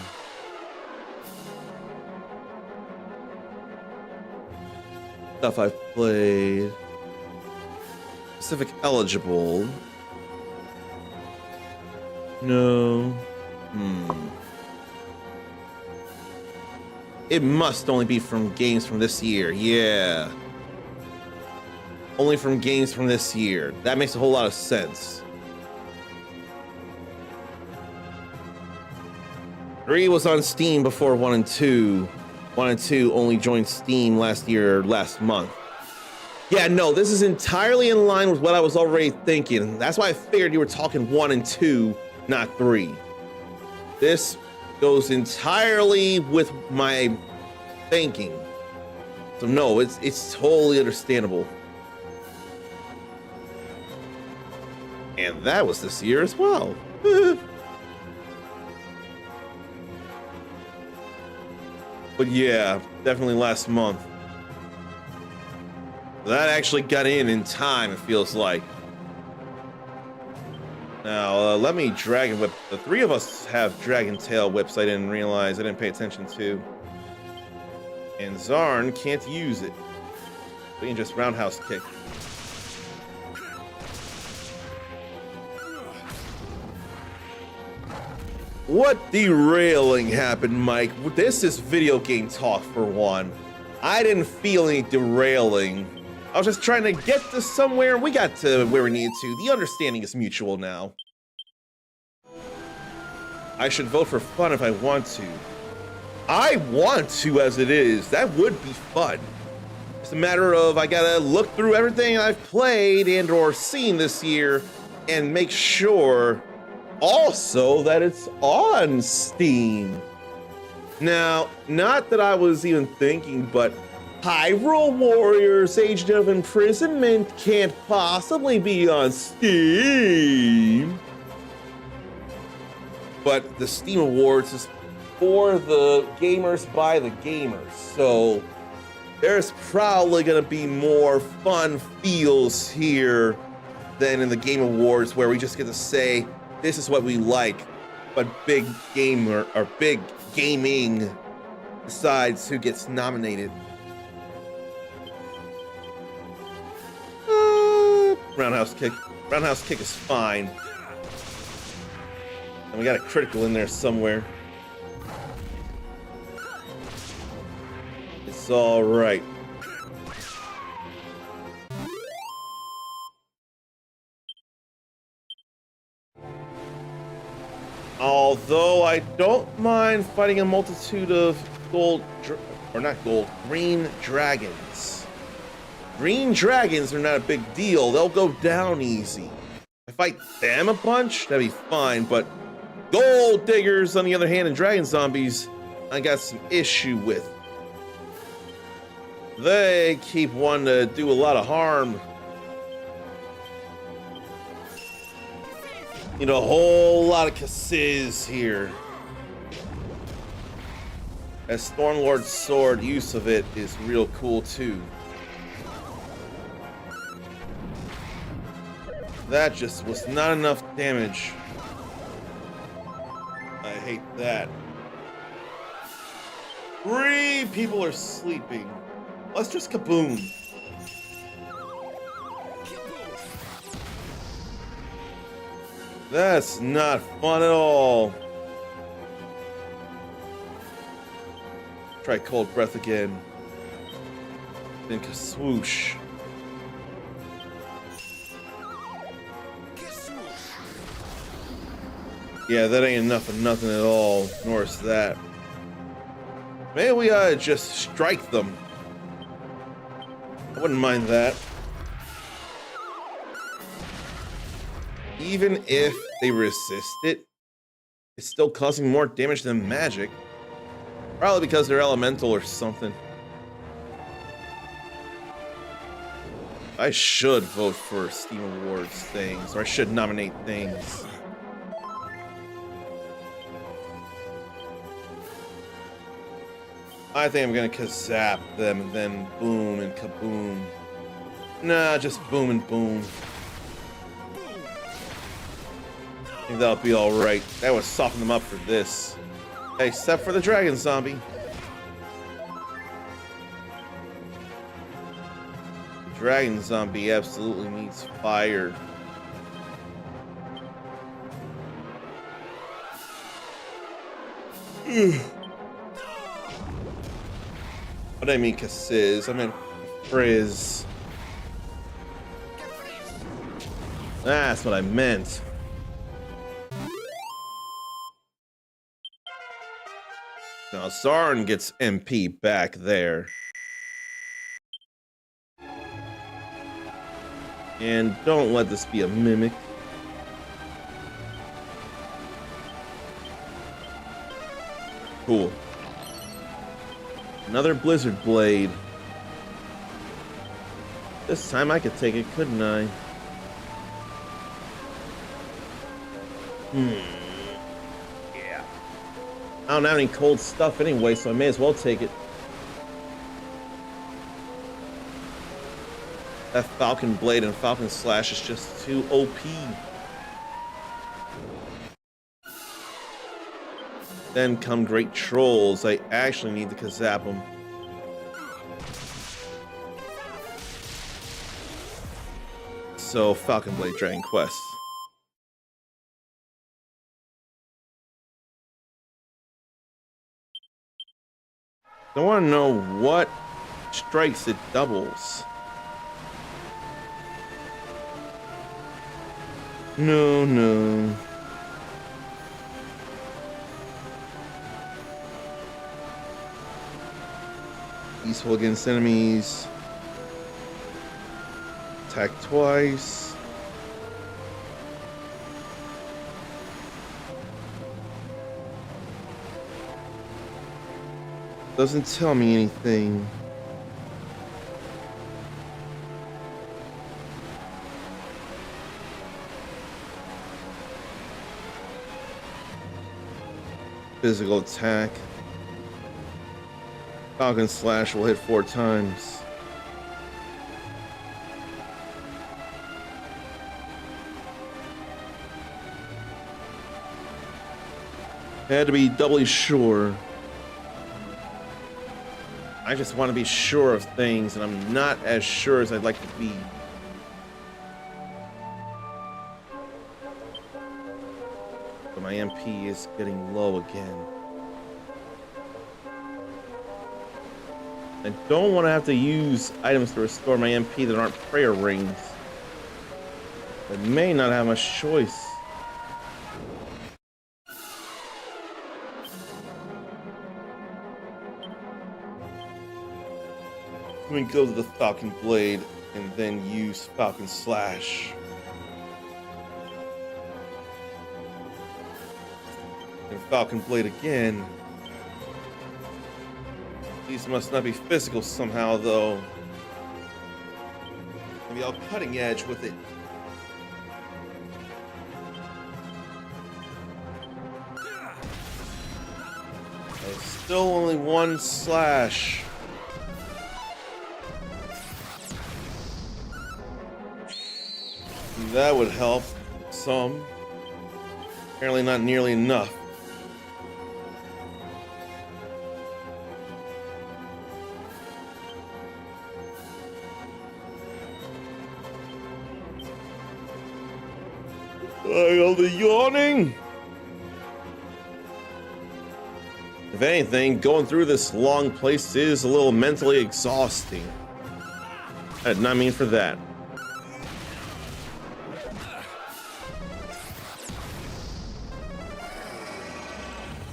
Stuff I've played. Specific eligible. No. It must only be from games from this year. Yeah. Only from games from this year. That makes a whole lot of sense. 3 was on Steam before 1 and 2. 1 and 2 only joined Steam last month. Yeah, no, this is entirely in line with what I was already thinking. That's why I figured you were talking 1 and 2, not 3. This goes entirely with my thinking. So no, it's totally understandable. And that was this year as well. But yeah, definitely last month. That actually got in time, it feels like. Now, let me Dragon Whip. The 3 of us have Dragon Tail whips I didn't realize, I didn't pay attention to. And Zarn can't use it. We can just roundhouse kick. What derailing happened, Mike? This is video game talk for one. I didn't feel any derailing. I was just trying to get to somewhere, and we got to where we needed to. The understanding is mutual now. I should vote for fun if I want to. I want to as it is. That would be fun. It's a matter of I gotta look through everything I've played and or seen this year and make sure also that it's on Steam. Now, not that I was even thinking, but Hyrule Warriors Age of Imprisonment can't possibly be on Steam. But the Steam Awards is for the gamers by the gamers, so there's probably gonna be more fun feels here than in the Game Awards, where we just get to say this is what we like, but big gamer or big gaming decides who gets nominated. Roundhouse kick. Roundhouse kick is fine. And we got a critical in there somewhere. It's all right. Although I don't mind fighting a multitude of green dragons. Green dragons are not a big deal. They'll go down easy. If I fight them a bunch, that'd be fine, but gold diggers, on the other hand, and dragon zombies, I got some issue with. They keep wanting to do a lot of harm. You know, a whole lot of cassis here. As Stormlord's sword, use of it is real cool too. That just was not enough damage. I hate that. 3 people are sleeping. Let's just kaboom. That's not fun at all. Try cold breath again. Then swoosh. Yeah, that ain't enough of nothing at all, nor is that. Maybe we ought to just strike them. I wouldn't mind that. Even if they resist it, it's still causing more damage than magic. Probably because they're elemental or something. I should vote for Steam Awards things, or I should nominate things. I think I'm gonna kazap them and then boom and kaboom. Nah, just boom and boom. I think that'll be alright. That would soften them up for this. Except for the dragon zombie. The dragon zombie absolutely needs fire. What I mean cassis, I meant frizz. That's what I meant. Now Zarn gets MP back there. And don't let this be a mimic. Cool. Another Blizzard Blade. This time I could take it, couldn't I? Yeah. I don't have any cold stuff anyway, so I may as well take it. That Falcon Blade and Falcon Slash is just too OP. Then come Great Trolls. I actually need to kazap them. So, Falcon Blade Dragon Quest. I want to know what strikes it doubles. No, no. Peaceful against enemies. Attack twice. Doesn't tell me anything. Physical attack. Falcon Slash will hit 4 times. Had to be doubly sure. I just want to be sure of things, and I'm not as sure as I'd like to be. But my MP is getting low again. I don't want to have to use items to restore my MP that aren't prayer rings. I may not have much choice. Let me go to the Falcon Blade and then use Falcon Slash. And Falcon Blade again. These must not be physical somehow, though. Maybe I'll cutting edge with it. There's still only 1 slash. That would help some. Apparently not nearly enough. All the yawning. If anything, going through this long place is a little mentally exhausting. I did not mean for that.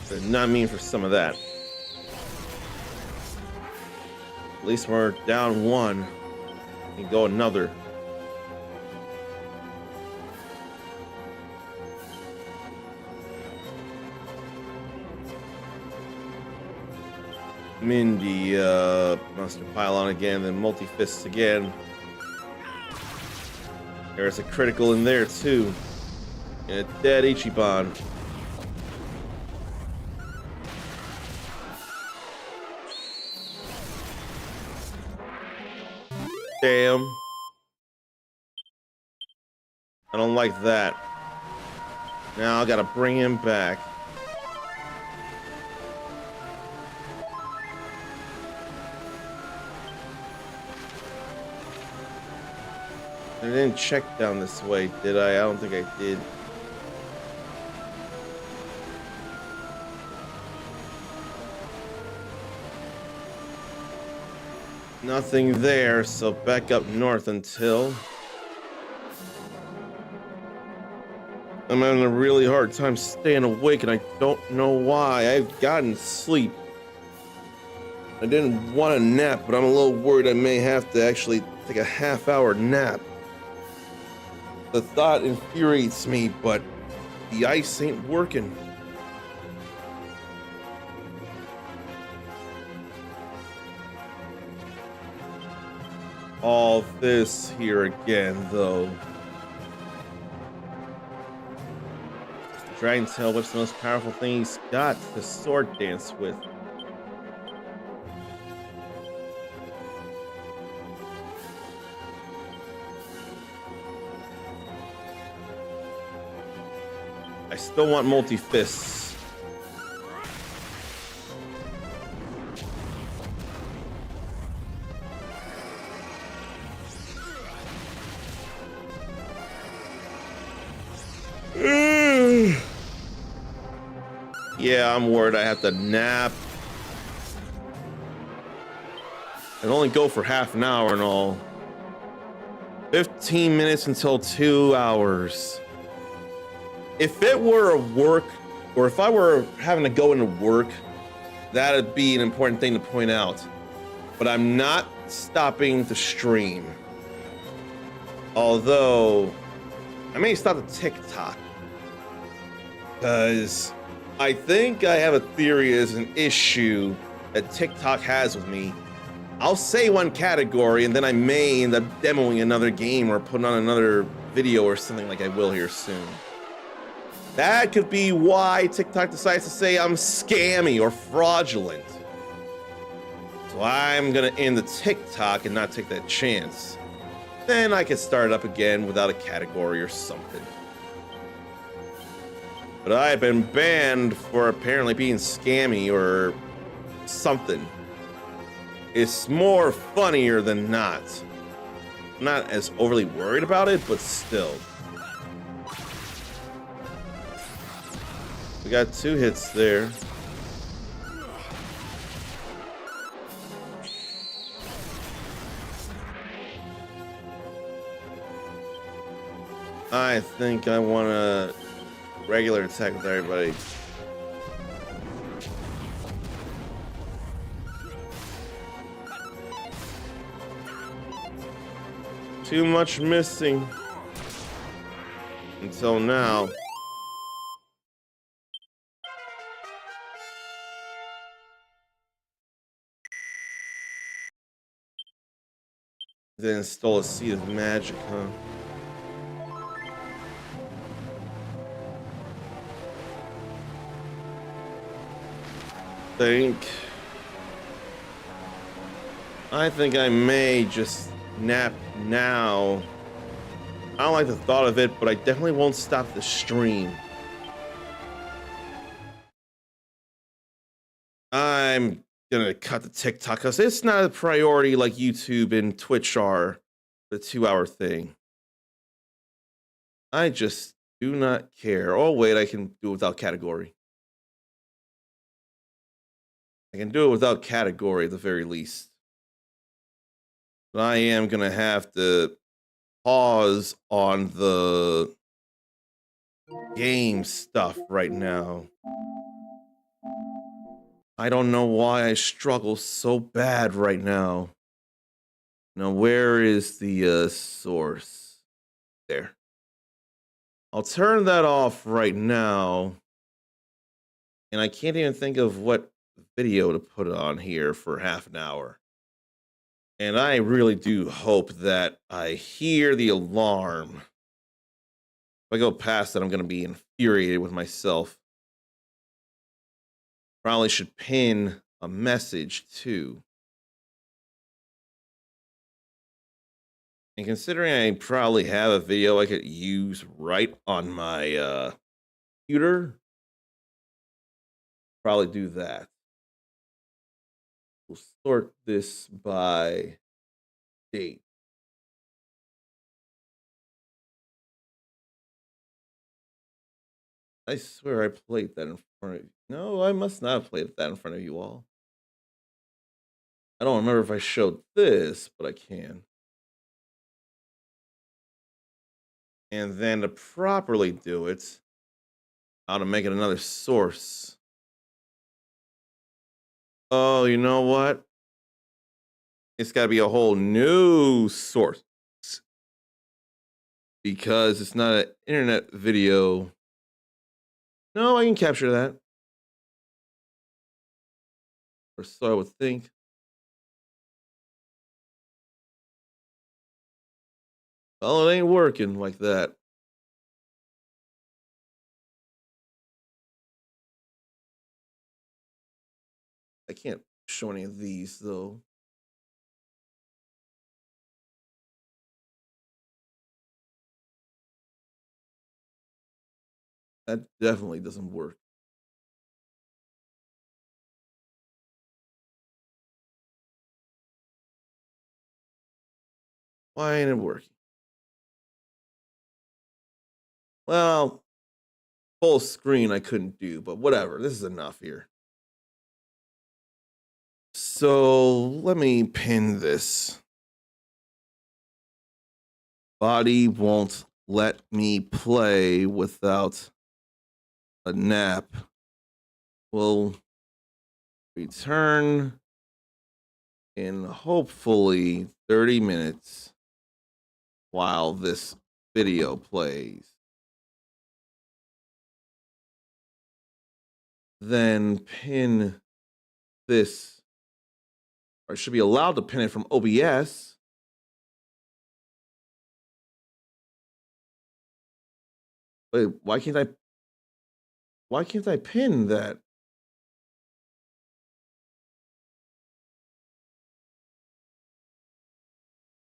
Did not mean for some of that. At least we're down 1. We can go another. Mindy, Monster Pylon again, then multi-fists again. There's a critical in there too. And a dead Ichiban. Damn. I don't like that. Now I gotta bring him back. I didn't check down this way, did I? I don't think I did. Nothing there, so back up north until... I'm having a really hard time staying awake, and I don't know why. I've gotten sleep. I didn't want a nap, but I'm a little worried I may have to actually take a half-hour nap. The thought infuriates me, but the ice ain't working. All this here again, though. Dragon Tail, what's the most powerful thing he's got to sword dance with? I still want multi-fists. Yeah, I'm worried I have to nap. I'd only go for half an hour and all. 15 minutes until 2 hours. If it were a work, or if I were having to go into work, that'd be an important thing to point out. But I'm not stopping to stream. Although, I may stop the TikTok. Because I think I have a theory as an issue that TikTok has with me. I'll say one category and then I may end up demoing another game or putting on another video or something like I will here soon. That could be why TikTok decides to say I'm scammy or fraudulent. So I'm gonna end the TikTok and not take that chance. Then I could start it up again without a category or something. But I've been banned for apparently being scammy or something. It's more funnier than not. I'm not as overly worried about it, but still. We got 2 hits there. I think I want a regular attack with everybody. Too much missing until now. Then stole a seed of magic, huh? I think I may just nap now. I don't like the thought of it, but I definitely won't stop the stream. I'm gonna cut the TikTok because it's not a priority like YouTube and Twitch are, the 2-hour thing. I just do not care. Oh wait, I can do it without category. I can do it without category at the very least. But I am gonna have to pause on the game stuff right now. I don't know why I struggle so bad right now. Now, where is the source? There. I'll turn that off right now. And I can't even think of what video to put on here for half an hour. And I really do hope that I hear the alarm. If I go past it, I'm going to be infuriated with myself. Probably should pin a message too. And considering I probably have a video I could use right on my computer, probably do that. We'll sort this by date. I swear I played that in front of you. No, I must not have played that in front of you all. I don't remember if I showed this, but I can. And then to properly do it, how to make it another source. Oh, you know what? It's got to be a whole new source. Because it's not an internet video. No, I can capture that. Or so I would think. Well, it ain't working like that. I can't show any of these, though. That definitely doesn't work. Why ain't it working? Well, full screen I couldn't do, but whatever. This is enough here. So let me pin this. Body won't let me play without a nap. Will return in hopefully 30 minutes while this video plays. Then pin this Or I should be allowed to pin it from OBS. Wait, why can't I pin that?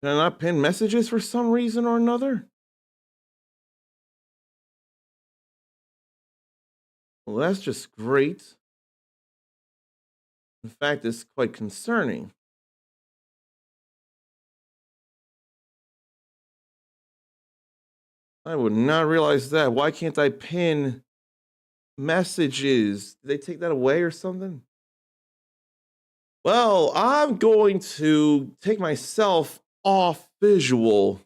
Can I not pin messages for some reason or another? Well, that's just great. In fact, it's quite concerning. I would not realize that. Why can't I pin messages? Did they take that away or something? Well, I'm going to take myself off visual,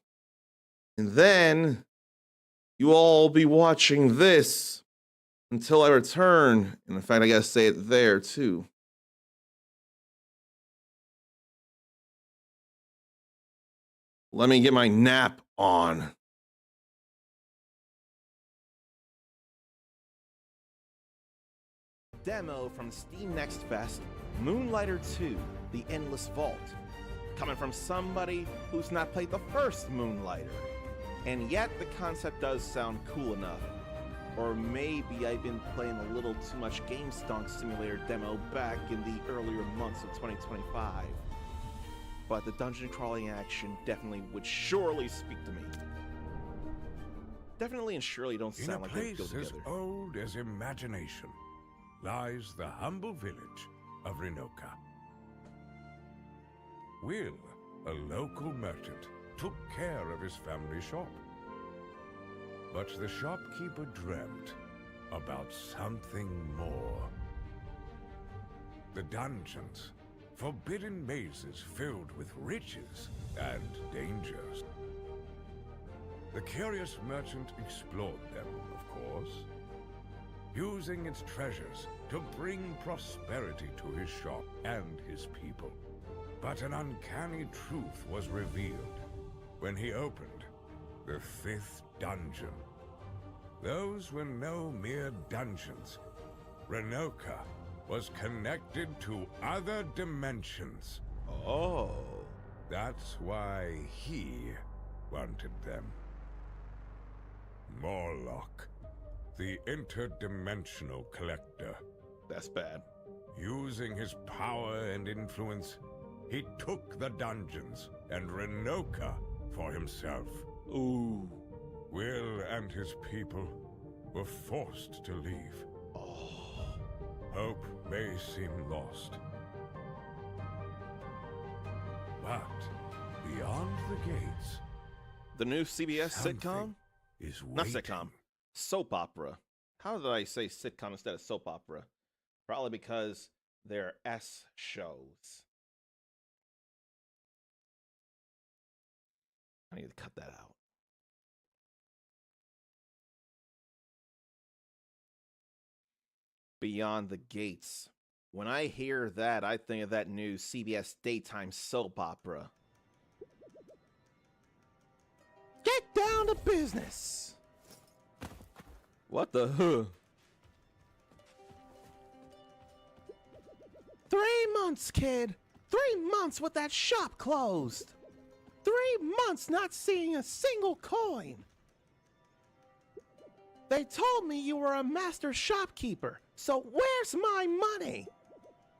and then you all be watching this until I return. And in fact, I gotta say it there too. Let me get my nap on. Demo from Steam Next Fest, Moonlighter 2, The Endless Vault. Coming from somebody who's not played the first Moonlighter. And yet the concept does sound cool enough. Or maybe I've been playing a little too much Game Stonk Simulator demo back in the earlier months of 2025. But the dungeon crawling action definitely would surely speak to me. Definitely and surely don't sound like they go together. In a place as old as imagination lies the humble village of Renoka. Will, a local merchant, took care of his family shop. But the shopkeeper dreamt about something more. The dungeons, forbidden mazes filled with riches and dangers. The curious merchant explored them, of course, using its treasures to bring prosperity to his shop and his people. But an uncanny truth was revealed when he opened the fifth dungeon. Those were no mere dungeons. Renoka was connected to other dimensions. Oh. That's why he wanted them. Morlock, the interdimensional collector. That's bad. Using his power and influence, he took the dungeons and Renoka for himself. Ooh. Will and his people were forced to leave. Oh. Hope may seem lost. But beyond the gates, The new CBS something sitcom? is Not waiting. sitcom. Soap opera. How did I say sitcom instead of soap opera? Probably because they're S shows. I need to cut that out. Beyond the Gates. When I hear that, I think of that new CBS daytime soap opera. Get down to business! What the huh? 3 months, kid! 3 months with that shop closed! 3 months not seeing a single coin! They told me you were a master shopkeeper, so where's my money?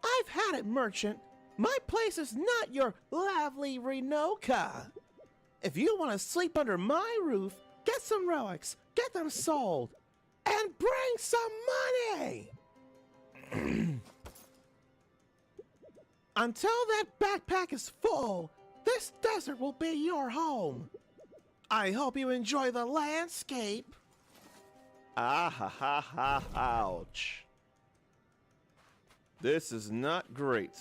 I've had it, merchant. My place is not your lovely Renoka. If you want to sleep under my roof, get some relics, get them sold, and bring some money! Until that backpack is full, this desert will be your home. I hope you enjoy the landscape. Ah ha ha ha, ouch. This is not great.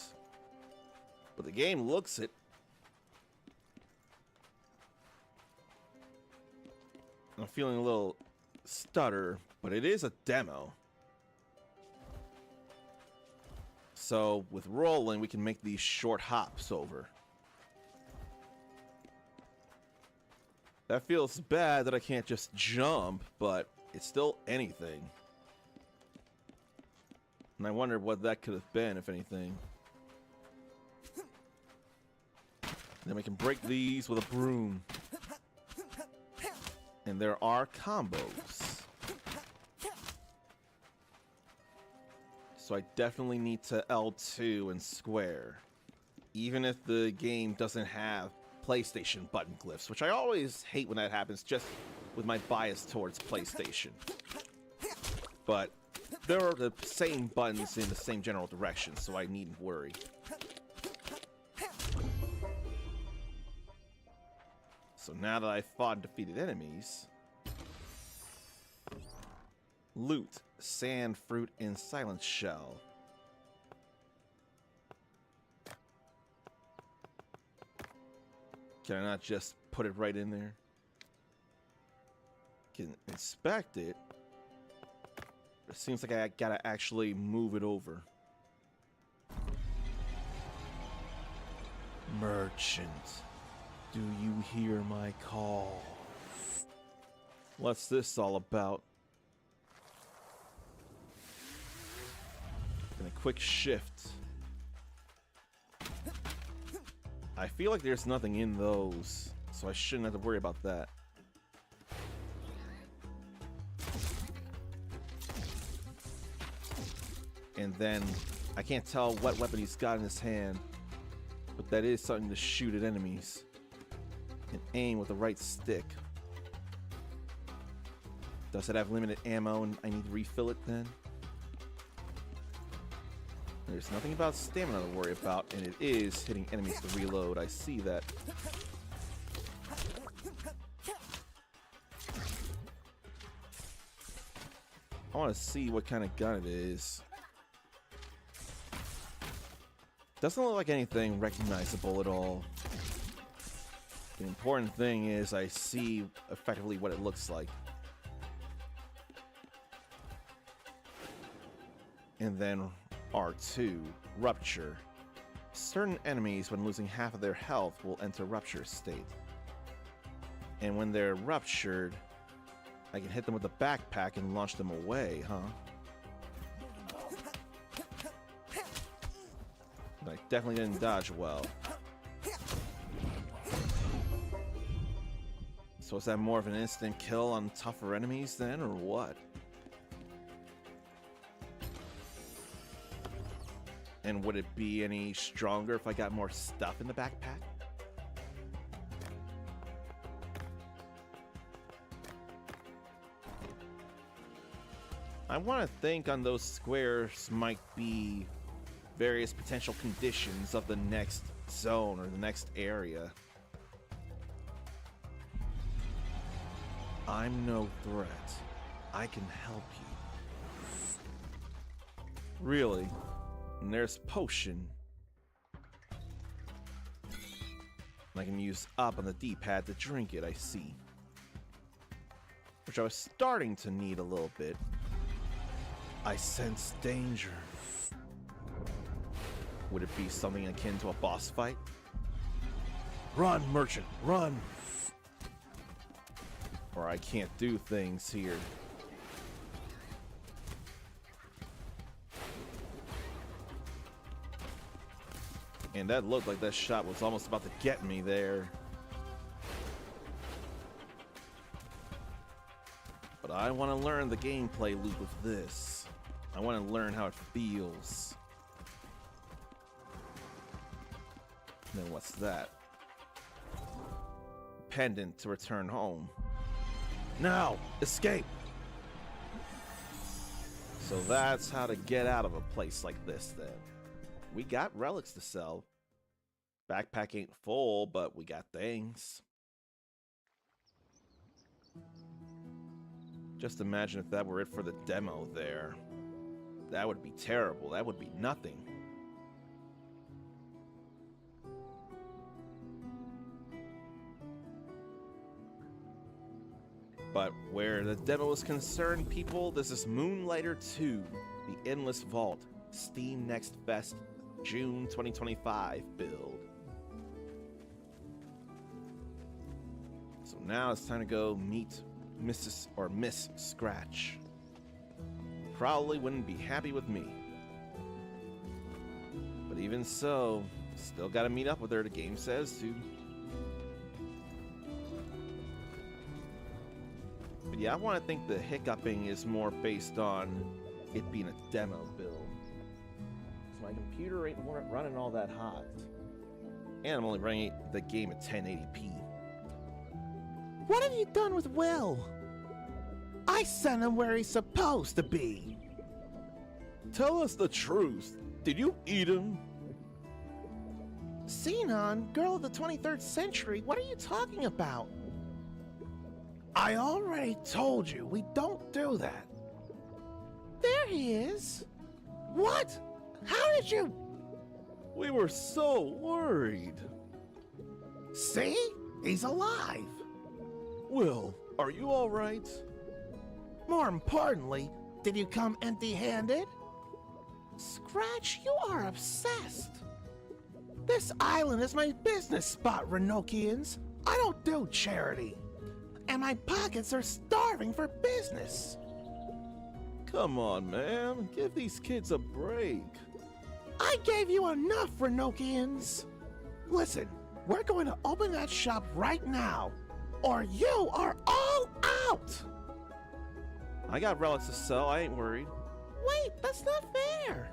But the game looks it. I'm feeling a little stutter, but it is a demo. So with rolling, we can make these short hops over. That feels bad that I can't just jump, but it's still anything. And I wonder what that could have been, if anything. Then we can break these with a broom. And there are combos. So I definitely need to L2 and square. Even if the game doesn't have PlayStation button glyphs, which I always hate when that happens, just with my bias towards PlayStation. But there are the same buttons in the same general direction, so I needn't worry. So now that I've fought and defeated enemies... Loot, sand, fruit, and silent shell. Can I not just put it right in there? Can inspect it. It seems like I gotta actually move it over. Merchant, do you hear my call? What's this all about? And a quick shift. I feel like there's nothing in those, so I shouldn't have to worry about that. And then, I can't tell what weapon he's got in his hand, but that is something to shoot at enemies. And aim with the right stick. Does it have limited ammo and I need to refill it then? There's nothing about stamina to worry about, and it is hitting enemies to reload. I see that. I want to see what kind of gun it is. Doesn't look like anything recognizable at all. The important thing is I see effectively what it looks like. And then R2, Rupture. Certain enemies, when losing half of their health, will enter Rupture state. And when they're ruptured, I can hit them with the backpack and launch them away, huh? But I definitely didn't dodge well. So is that more of an instant kill on tougher enemies then, or what? And would it be any stronger if I got more stuff in the backpack? I want to think on those squares might be various potential conditions of the next zone or the next area. I'm no threat. I can help you. Really? And there's potion. And I can use up on the D-pad to drink it, I see. Which I was starting to need a little bit. I sense danger. Would it be something akin to a boss fight? Run, merchant, run! Or I can't do things here. And that looked like that shot was almost about to get me there. But I want to learn the gameplay loop of this. I want to learn how it feels. And then what's that? Pendant to return home. Now, escape! So that's how to get out of a place like this then. We got relics to sell. Backpack ain't full, but we got things. Just imagine if that were it for the demo there. That would be terrible. That would be nothing. But where the demo is concerned, people, this is Moonlighter 2, the Endless Vault, Steam Next Fest, June 2025 build. So now it's time to go meet Mrs. or Miss Scratch. Probably wouldn't be happy with me. But even so, still gotta meet up with her, the game says, to But yeah, I want to think the hiccuping is more based on it being a demo build. So my computer ain't running all that hot. And I'm only running the game at 1080p. What have you done with Will? I sent him where he's supposed to be. Tell us the truth. Did you eat him? Xenon, girl of the 23rd century, what are you talking about? I already told you, we don't do that. There he is. What? How did you? We were so worried. See? He's alive. Will, are you all right? More importantly, did you come empty-handed? Scratch, you are obsessed. This island is my business spot, Renokians. I don't do charity. And my pockets are starving for business. Come on, man. Give these kids a break. I gave you enough, Renokians. Listen, we're going to open that shop right now, or you are all out! I got relics to sell, I ain't worried. Wait, that's not fair!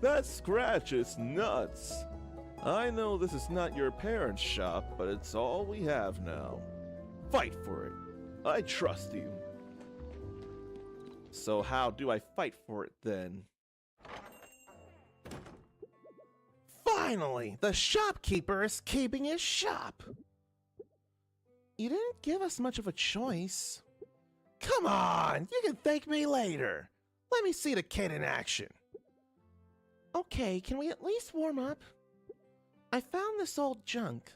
That Scratch is nuts. I know this is not your parents' shop, but it's all we have now. Fight for it. I trust you. So how do I fight for it then? Finally, the shopkeeper is keeping his shop. You didn't give us much of a choice. Come on, you can thank me later. Let me see the kid in action. Okay, can we at least warm up? I found this old junk.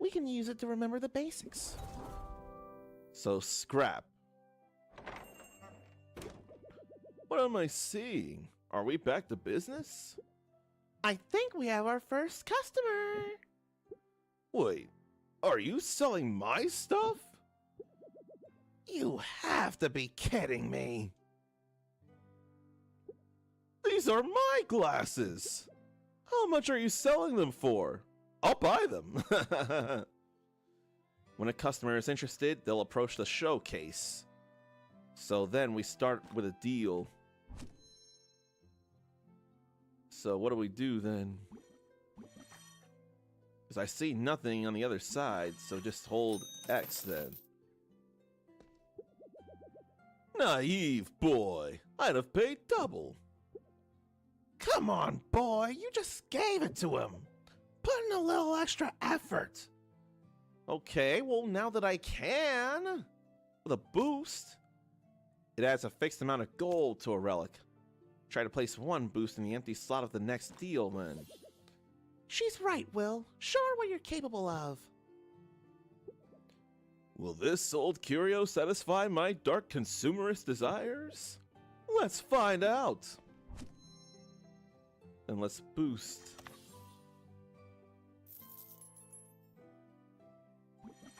We can use it to remember the basics. So scrap. What am I seeing? Are we back to business? I think we have our first customer. Wait, are you selling my stuff? You have to be kidding me. These are my glasses. How much are you selling them for? I'll buy them. When a customer is interested, they'll approach the showcase. So then we start with a deal. So what do we do then? Because I see nothing on the other side, so just hold X then. Naive boy. I'd have paid double. Come on, boy. You just gave it to him. Put in a little extra effort. Okay, well, now that I can, with a boost, it adds a fixed amount of gold to a relic. Try to place one boost in the empty slot of the next deal, then. She's right, Will. Show her what you're capable of. Will this old curio satisfy my dark consumerist desires? Let's find out. And let's boost.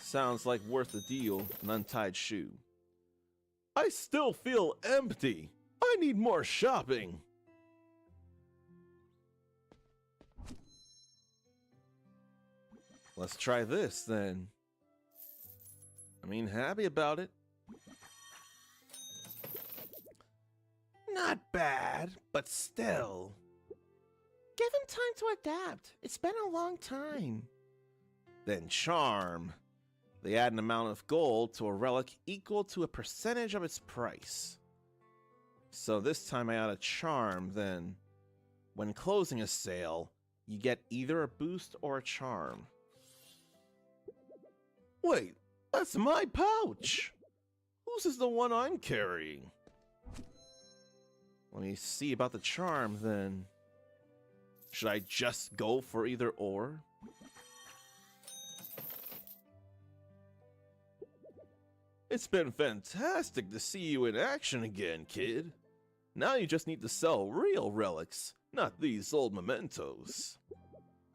Sounds like worth the deal, an untied shoe. I still feel empty. I need more shopping. Let's try this then. I mean, happy about it. Not bad, but still. Give him time to adapt. It's been a long time. Then charm. They add an amount of gold to a relic equal to a percentage of its price. So this time I add a charm, then when closing a sale, you get either a boost or a charm. Wait, that's my pouch! Whose is the one I'm carrying? Let me see about the charm, then. Should I just go for either or? It's been fantastic to see you in action again, kid. Now you just need to sell real relics, not these old mementos.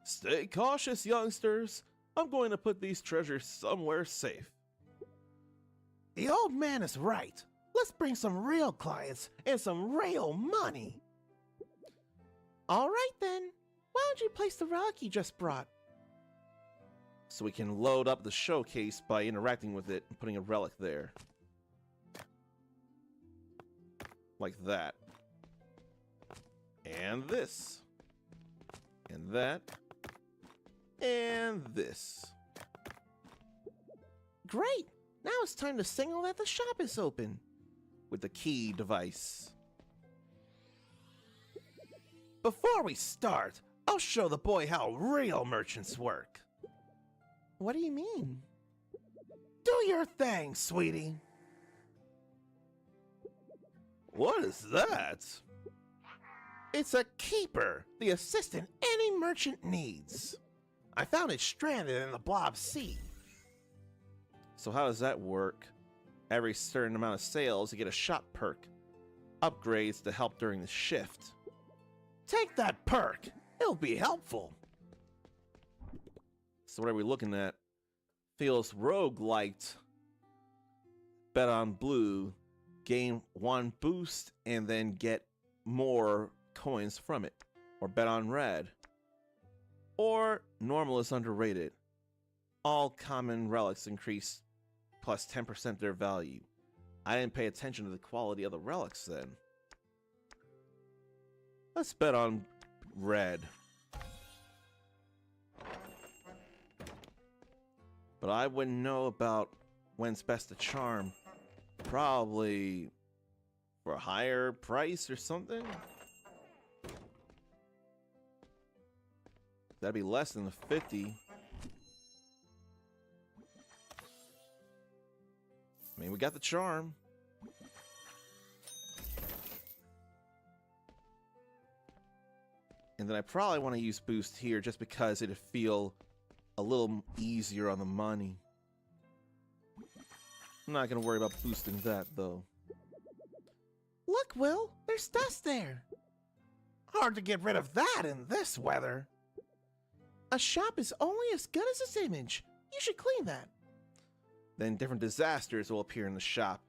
Stay cautious, youngsters. I'm going to put these treasures somewhere safe. The old man is right. Let's bring some real clients and some real money. All right then. Why don't you place the relic you just brought? So we can load up the showcase by interacting with it and putting a relic there. Like that. And this. And that. And this. Great! Now it's time to signal that the shop is open. With the key device. Before we start, I'll show the boy how real merchants work. What do you mean? Do your thing, sweetie. What is that? It's a keeper, the assistant any merchant needs. I found it stranded in the Blob Sea. So how does that work? Every certain amount of sales, you get a shop perk. Upgrades to help during the shift. Take that perk. It'll be helpful. So what are we looking at? Feels roguelite. Bet on blue. Gain 1 boost and then get more coins from it. Or bet on red. Or normal is underrated. All common relics increase plus 10% their value. I didn't pay attention to the quality of the relics then. Let's bet on red. But I wouldn't know about when's best to charm. Probably for a higher price or something. That'd be less than the 50. I mean, we got the charm. And then I probably want to use boost here just because it'd feel a little easier on the money. I'm not going to worry about boosting that, though. Look, Will, there's dust there. Hard to get rid of that in this weather. A shop is only as good as its image. You should clean that. Then different disasters will appear in the shop.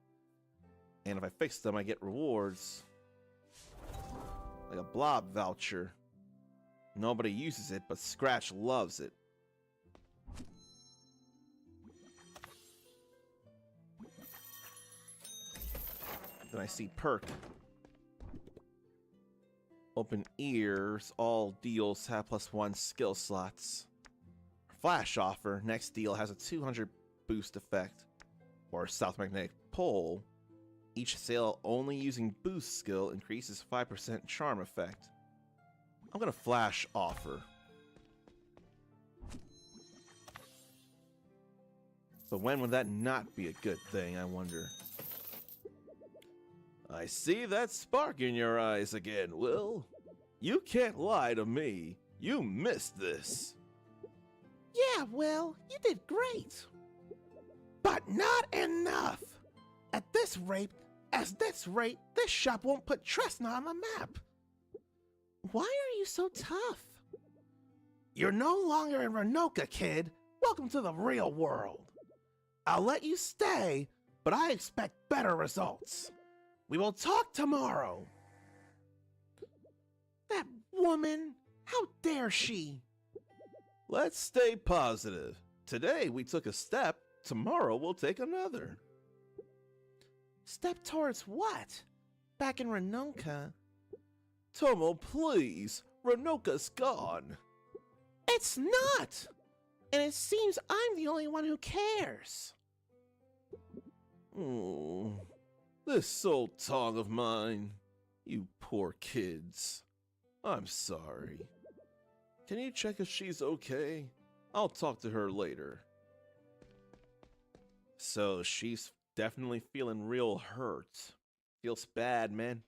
And if I fix them, I get rewards. Like a blob voucher. Nobody uses it, but Scratch loves it. Then I see perk. Open ears. All deals have +1 skill slots. Flash offer. Next deal has a 200 boost effect. Or South Magnetic Pole. Each sale only using boost skill increases 5% charm effect. I'm gonna flash offer. But when would that not be a good thing, I wonder? I see that spark in your eyes again, Will. You can't lie to me. You missed this. Yeah, Will, you did great. But not enough. At this rate, this shop won't put Tresna on the map. Why are you so tough? You're no longer in Renoka, kid. Welcome to the real world. I'll let you stay, but I expect better results. We will talk tomorrow. That woman, how dare she? Let's stay positive. Today we took a step, tomorrow we'll take another. Step towards what? Back in Renoka? Tomo, please. Renoka's gone. It's not! And it seems I'm the only one who cares. Oh, this soul tongue of mine. You poor kids. I'm sorry. Can you check if she's okay? I'll talk to her later. So she's definitely feeling real hurt. Feels bad, man.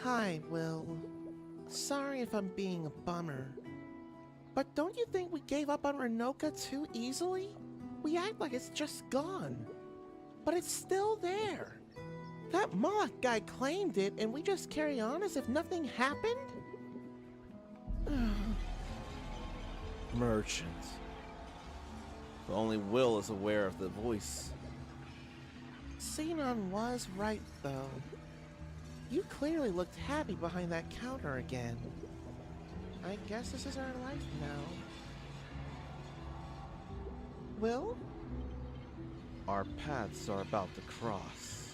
Hi, Will. Sorry if I'm being a bummer. But don't you think we gave up on Renoka too easily? We act like it's just gone. But it's still there. That Moloch guy claimed it and we just carry on as if nothing happened? Merchant. But only Will is aware of the voice. Xenon was right, though. You clearly looked happy behind that counter again. I guess this is our life now. Will? Our paths are about to cross.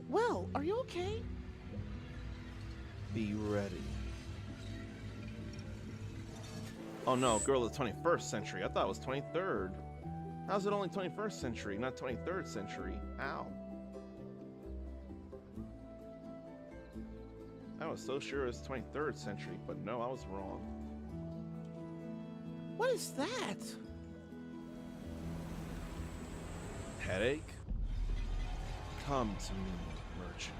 Will, are you okay? Be ready. Oh no, girl of the 21st century. I thought it was 23rd. How's it only 21st century, not 23rd century? How? I was so sure it was 23rd century, but no, I was wrong. What is that? Headache? Come to me, merchant.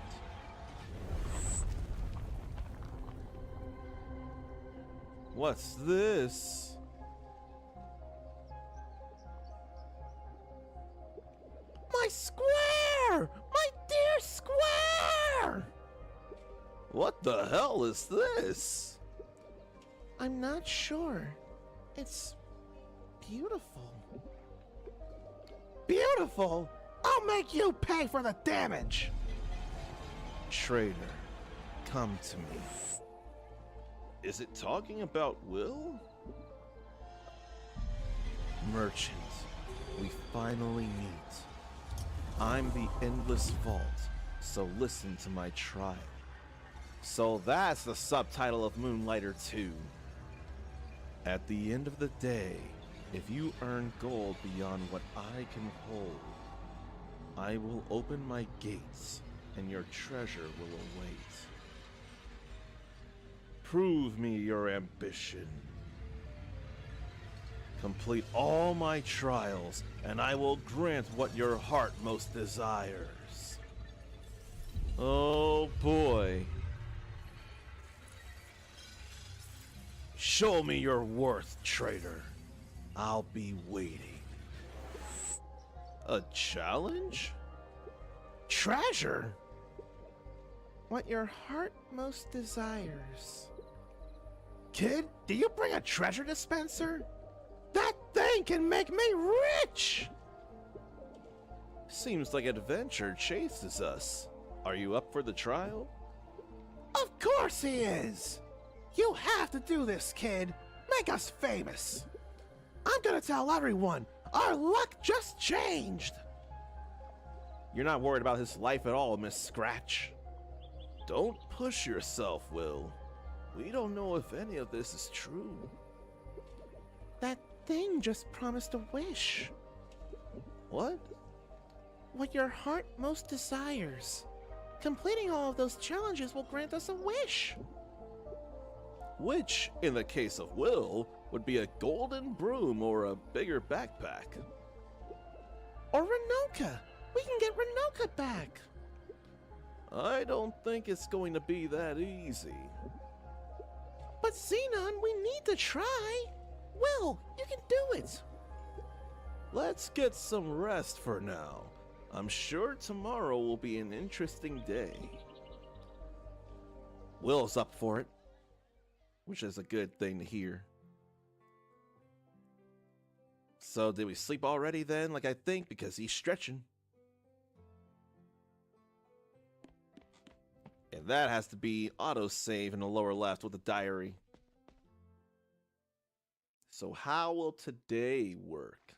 What's this? My square! My dear square! What the hell is this? I'm not sure. It's beautiful. Beautiful? I'll make you pay for the damage! Trader, come to me. Is it talking about Will? Merchant, we finally meet. I'm the Endless Vault, so listen to my trial. So that's the subtitle of Moonlighter 2. At the end of the day, if you earn gold beyond what I can hold, I will open my gates and your treasure will await. Prove me your ambition. Complete all my trials, and I will grant what your heart most desires. Oh boy. Show me your worth, traitor. I'll be waiting. A challenge? Treasure? What your heart most desires. Kid, do you bring a treasure dispenser? That thing can make me rich! Seems like adventure chases us. Are you up for the trial? Of course he is! You have to do this, kid. Make us famous. I'm gonna tell everyone, our luck just changed. You're not worried about his life at all, Miss Scratch. Don't push yourself, Will. We don't know if any of this is true. That thing just promised a wish. What? What your heart most desires. Completing all of those challenges will grant us a wish. Which, in the case of Will, would be a golden broom or a bigger backpack. Or Renoka! We can get Renoka back! I don't think it's going to be that easy. But Xenon, we need to try! Will, you can do it! Let's get some rest for now. I'm sure tomorrow will be an interesting day. Will's up for it, which is a good thing to hear. So did we sleep already then? Like I think, because he's stretching. And that has to be autosave in the lower left with the diary. So how will today work?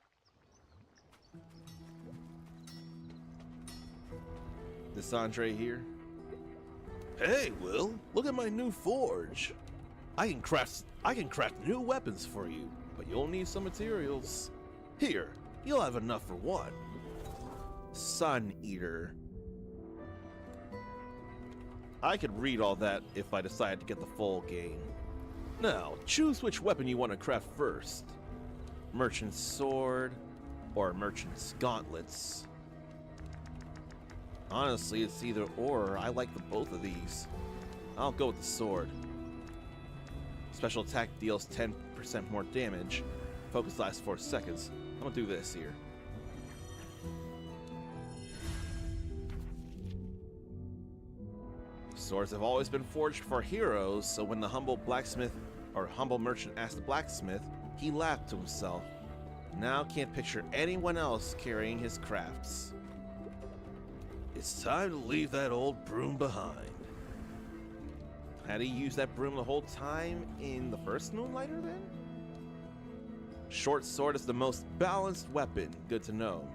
This Andre here? Hey, Will, look at my new forge. I can craft new weapons for you, but you'll need some materials. Here, you'll have enough for one. Sun Eater. I could read all that if I decide to get the full game. Now, choose which weapon you want to craft first. Merchant's Sword or Merchant's Gauntlets. Honestly, it's either or. I like both of these. I'll go with the sword. Special attack deals 10% more damage. Focus lasts 4 seconds. I'm gonna do this here. Swords have always been forged for heroes, so when the humble blacksmith or humble merchant asks the blacksmith, He laughed to himself. Now can't picture anyone else carrying his crafts. It's time to leave that old broom behind. Had he used that broom the whole time in the first Moonlighter then? Short sword is the most balanced weapon, good to know.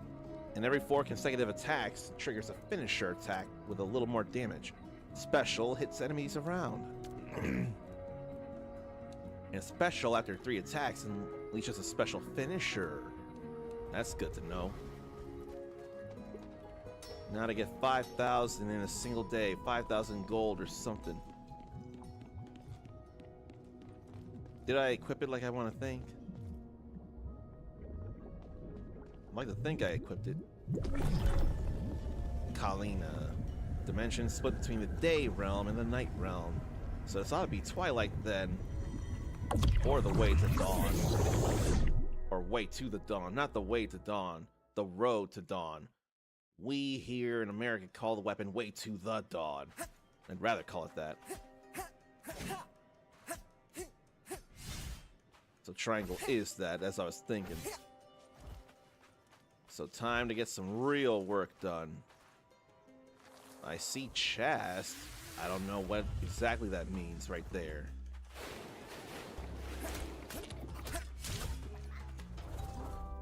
And every 4 consecutive attacks triggers a finisher attack with a little more damage. Special hits enemies around. And special after 3 attacks unleashes a special finisher. That's good to know. Now to get 5,000 in a single day, 5,000 gold or something. Did I equip it like I want to think? I'd like to think I equipped it. Kalina. Dimensions split between the day realm and the night realm. So this ought to be Twilight then. Or the way to dawn. Or way to the dawn. Not the way to dawn. The road to dawn. We here in America call the weapon way to the dawn. I'd rather call it that. So triangle is that, as I was thinking. So time to get some real work done. I see chest. I don't know what exactly that means right there.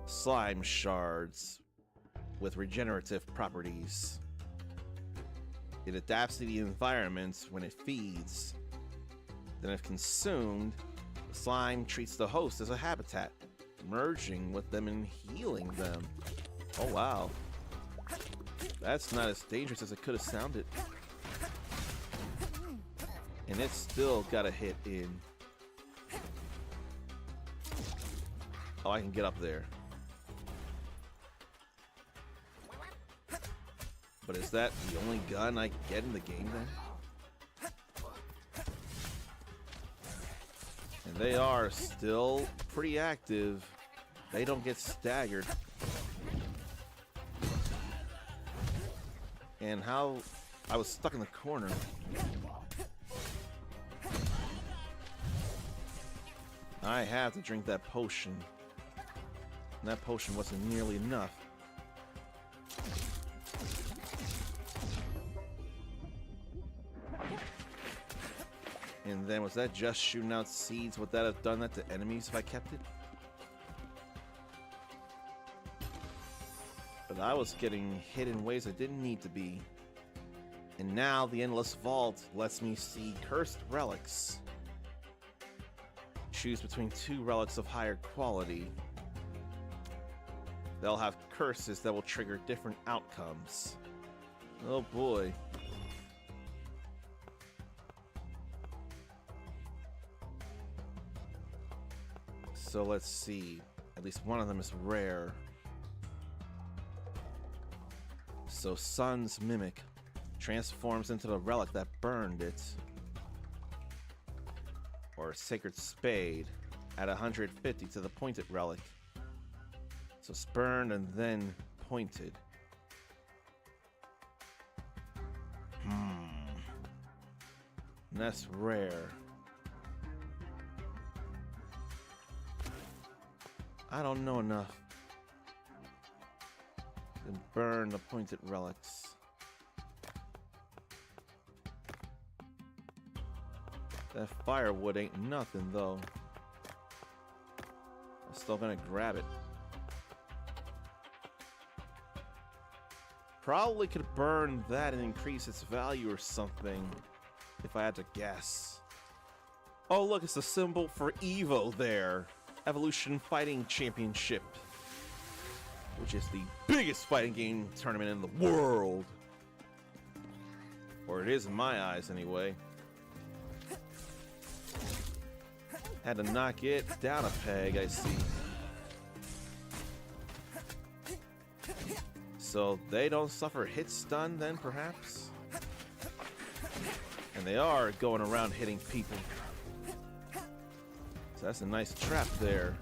Slime shards with regenerative properties. It adapts to the environment when it feeds. Then if consumed, the slime treats the host as a habitat, merging with them and healing them. Oh wow. That's not as dangerous as it could have sounded. And it's still got a hit in. Oh, I can get up there. But is that the only gun I get in the game then? And they are still pretty active. They don't get staggered. And how I was stuck in the corner. I had to drink that potion. And that potion wasn't nearly enough. And then was that just shooting out seeds? Would that have done that to enemies if I kept it? But I was getting hit in ways I didn't need to be. And now the Endless Vault lets me see cursed relics. Choose between 2 relics of higher quality. They'll have curses that will trigger different outcomes. Oh boy. So let's see. At least one of them is rare. So Sun's Mimic transforms into the relic that burned it. Or Sacred Spade at 150 to the pointed relic. So spurned and then pointed. And that's rare. I don't know enough. Then burn the pointed relics. That firewood ain't nothing though. I'm still gonna grab it. Probably could burn that and increase its value or something, if I had to guess. Oh look, it's a symbol for EVO there. Evolution Fighting Championship. Which is the biggest fighting game tournament in the world. Or it is in my eyes anyway. Had to knock it down a peg, I see. So they don't suffer hit stun then, perhaps? And they are going around hitting people. So that's a nice trap there.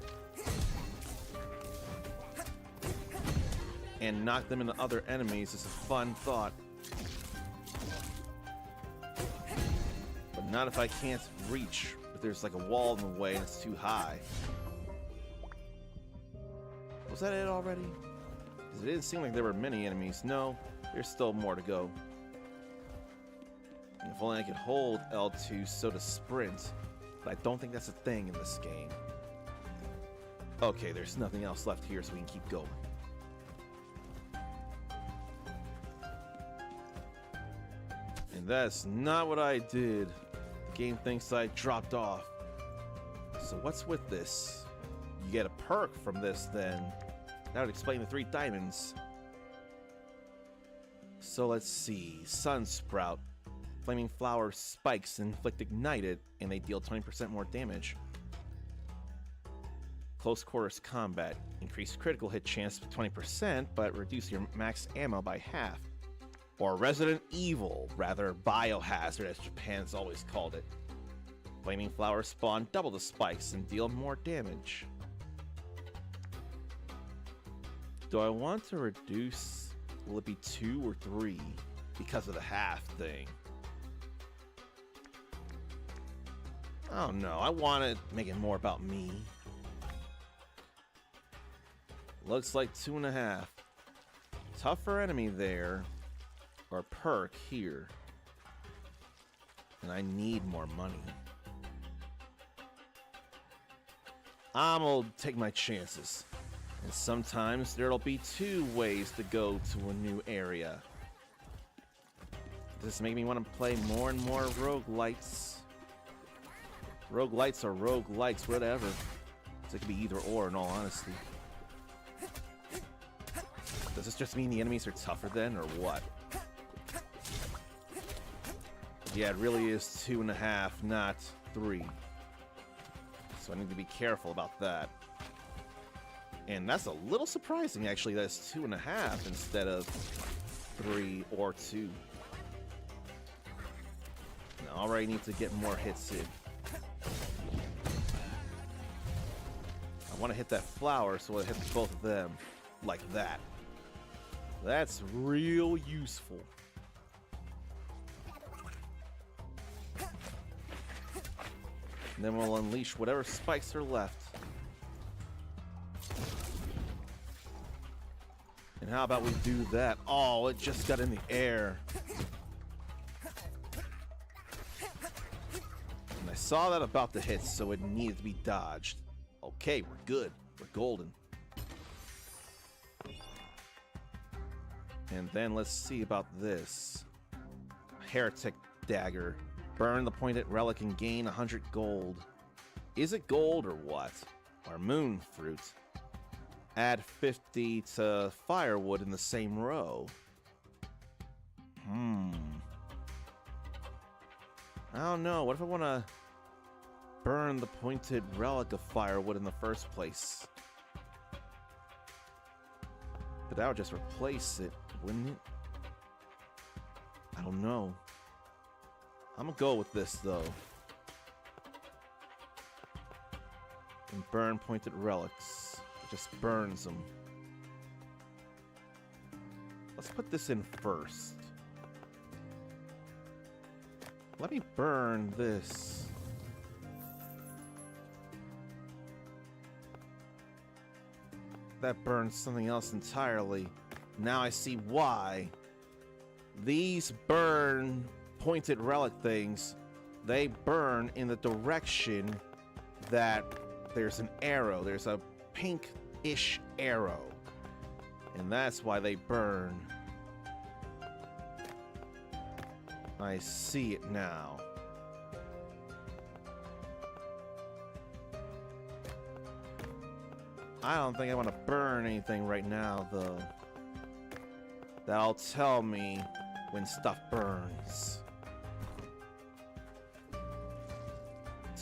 And knock them into other enemies is a fun thought. But not if I can't reach. If there's like a wall in the way and it's too high. Was that it already? 'Cause it didn't seem like there were many enemies. No, there's still more to go. And if only I could hold L2 so to sprint, but I don't think that's a thing in this game. Okay, there's nothing else left here, so we can keep going. And that's not what I did. The game thinks I dropped off. So what's with this? You get a perk from this then. That would explain the 3 diamonds. So let's see. Sunsprout. Flaming flower spikes inflict ignited, and they deal 20% more damage. Close quarters combat. Increase critical hit chance by 20%, but reduce your max ammo by half. Or Resident Evil, rather Biohazard as Japan's always called it. Flaming flowers spawn double the spikes and deal more damage. Do I want to reduce, will it be 2 or 3 because of the half thing? I don't know, I want to make it more about me. Looks like 2.5. Tougher enemy there, or perk here. And I need more money. I'm gonna take my chances. And sometimes there'll be 2 ways to go to a new area. Does this make me want to play more and more roguelites? Roguelites or roguelikes, whatever. So it could be either or, in all honesty. Does this just mean the enemies are tougher then, or what? Yeah, it really is 2.5, not 3. So I need to be careful about that. And that's a little surprising, actually, that it's 2.5 instead of 3 or 2. Now, I already need to get more hits in. I want to hit that flower, so I hit both of them like that. That's real useful. And then we'll unleash whatever spikes are left. And how about we do that? Oh, it just got in the air. And I saw that about to hit, so it needed to be dodged. Okay, we're good. We're golden. And then let's see about this. Heretic dagger. Burn the pointed relic and gain 100 gold. Is it gold or what? Or moon fruit? Add 50 to firewood in the same row. I don't know. What if I want to burn the pointed relic of firewood in the first place? But that would just replace it, wouldn't it? I don't know. I'm gonna go with this though. And burn pointed relics. It just burns them. Let's put this in first. Let me burn this. That burns something else entirely. Now I see why. These burn pointed relic things. They burn in the direction that there's an arrow. There's a pink-ish arrow. And that's why they burn. I see it now. I don't think I want to burn anything right now, though. That'll tell me when stuff burns.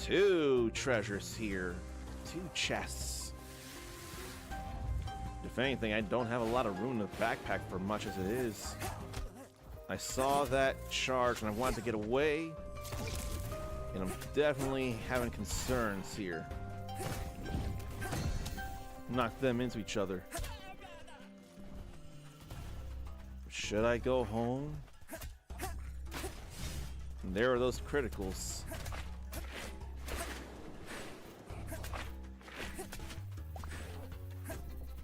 2 treasures here. 2 chests. If anything, I don't have a lot of room in the backpack for much as it is. I saw that charge and I wanted to get away. And I'm definitely having concerns here. Knock them into each other. Should I go home? And there are those criticals.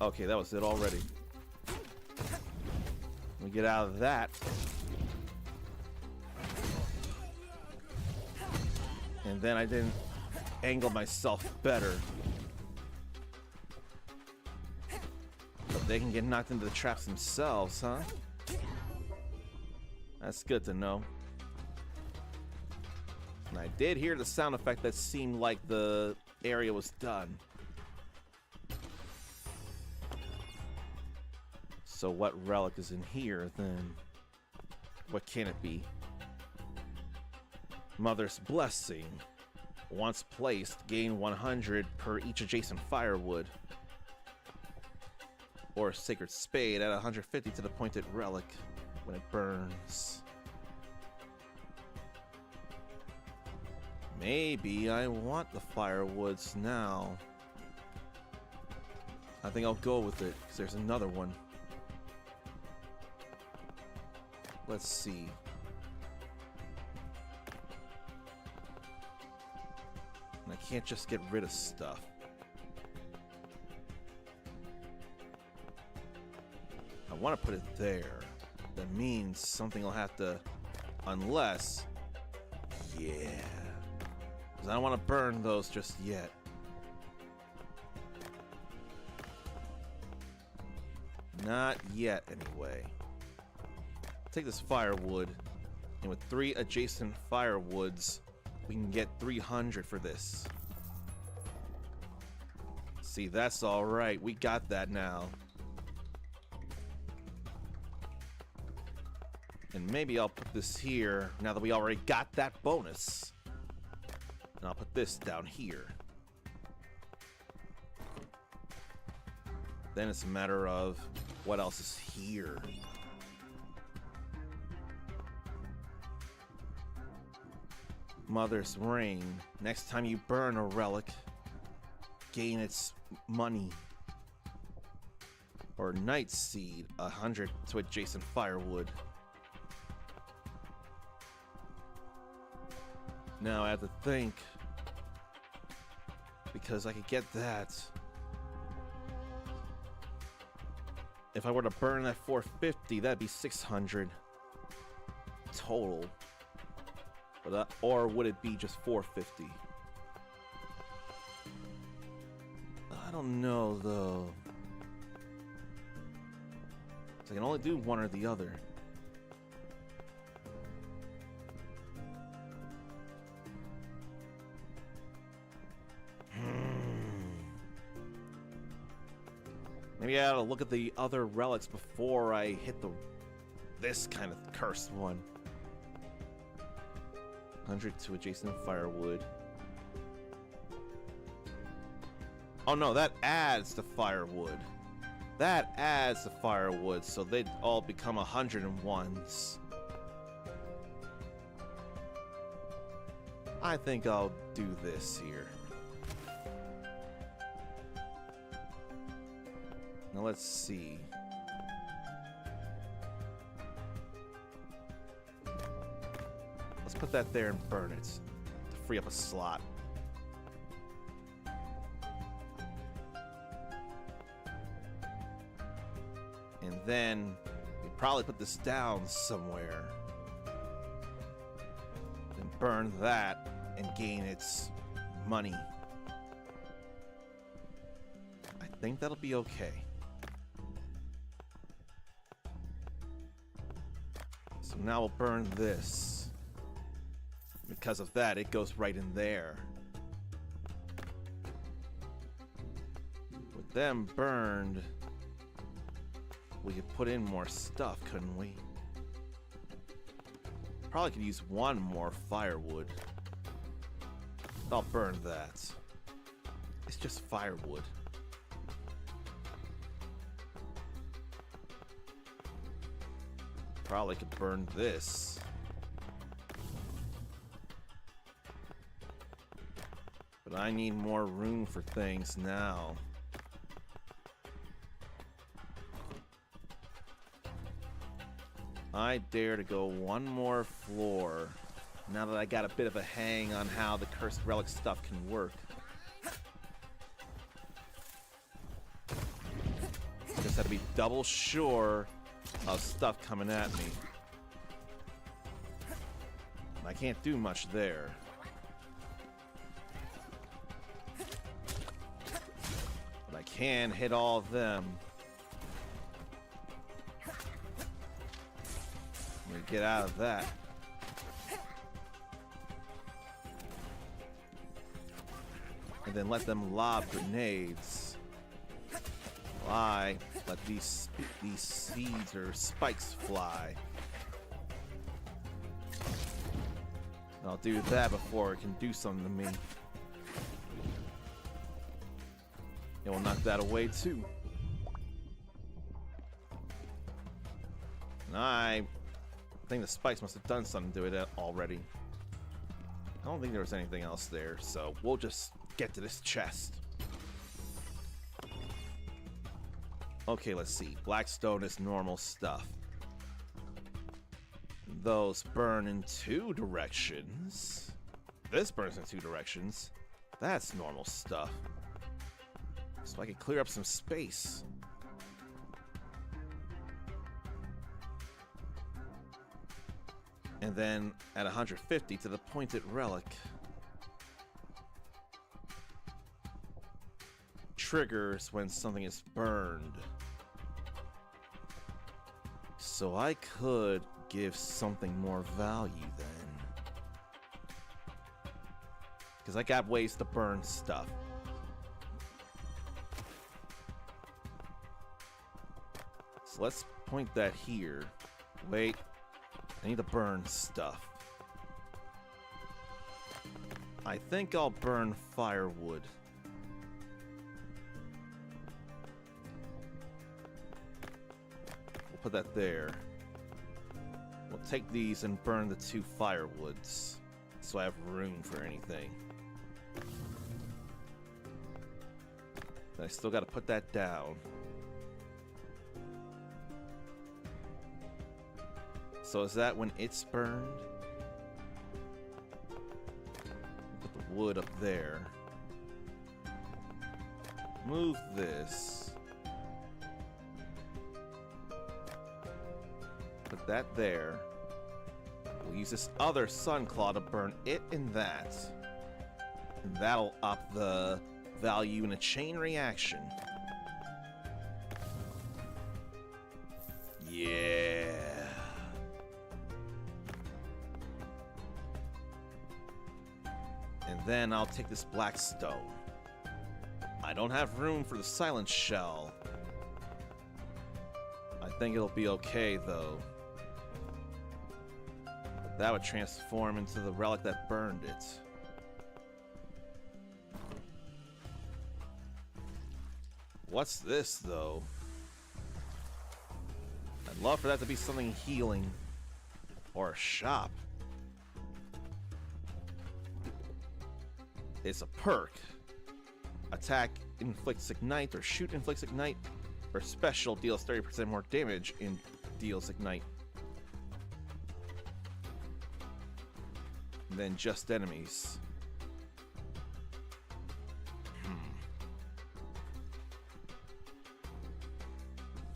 Okay, that was it already. We get out of that. And then I didn't angle myself better. But they can get knocked into the traps themselves, huh? That's good to know. And I did hear the sound effect that seemed like the area was done. So what relic is in here then? What can it be? Mother's Blessing. Once placed, gain 100 per each adjacent firewood. Or Sacred Spade, add 150 to the pointed relic when it burns. Maybe I want the firewoods now. I think I'll go with it, because there's another one. Let's see. And I can't just get rid of stuff. I want to put it there. That means something will have to... Unless... Yeah. Because I don't want to burn those just yet. Not yet, anyway. Take this firewood, and with 3 adjacent firewoods, we can get 300 for this. See, that's all right. We got that now. And maybe I'll put this here now that we already got that bonus. And I'll put this down here. Then it's a matter of what else is here. Mother's Ring. Next time you burn a relic, gain its money. Or Night Seed, 100 to adjacent firewood. Now I have to think, because I could get that. If I were to burn that 450, that'd be 600 total. Or would it be just 450? I don't know, though. I can only do one or the other. Maybe I ought to look at the other relics before I hit this kind of cursed one. 100 to adjacent firewood. Oh no, that adds to firewood. That adds to firewood, so they'd all become 101s. I think I'll do this here. Now let's see. Let's put that there and burn it to free up a slot. And then we probably put this down somewhere. Then burn that and gain its money. I think that'll be okay. So now we'll burn this. Because of that, it goes right in there. With them burned, we could put in more stuff, couldn't we? Probably could use one more firewood. I'll burn that. It's just firewood. Probably could burn this. But I need more room for things now. I dare to go one more floor, now that I got a bit of a hang on how the cursed relic stuff can work. double sure of stuff coming at me. I can't do much there. But I can hit all of them. Let me get out of that. And then let them lob grenades. Fly. Let these seeds or spikes fly. And I'll do that before it can do something to me. It will knock that away too. And I think the spikes must have done something to it already. I don't think there was anything else there, so we'll just get to this chest. Okay, let's see. Blackstone is normal stuff. Those burn in 2 directions. This burns in 2 directions. That's normal stuff. So I can clear up some space. And then at 150 to the pointed relic. Triggers when something is burned. So I could give something more value then. Because I got ways to burn stuff. So let's point that here. Wait. I need to burn stuff. I think I'll burn firewood. We'll put that there. We'll take these and burn the 2 firewoods, so I have room for anything. But I still gotta put that down. So is that when it's burned? Put the wood up there. Move this. Put that there. We'll use this other sun claw to burn it and that. And that'll up the value in a chain reaction. Yeah. And then I'll take this black stone. I don't have room for the silent shell. I think it'll be okay though. That would transform into the relic that burned it. What's this though? I'd love for that to be something healing. Or a shop. It's a perk. Attack inflicts ignite, or shoot inflicts ignite, or special deals 30% more damage and deals ignite than just enemies.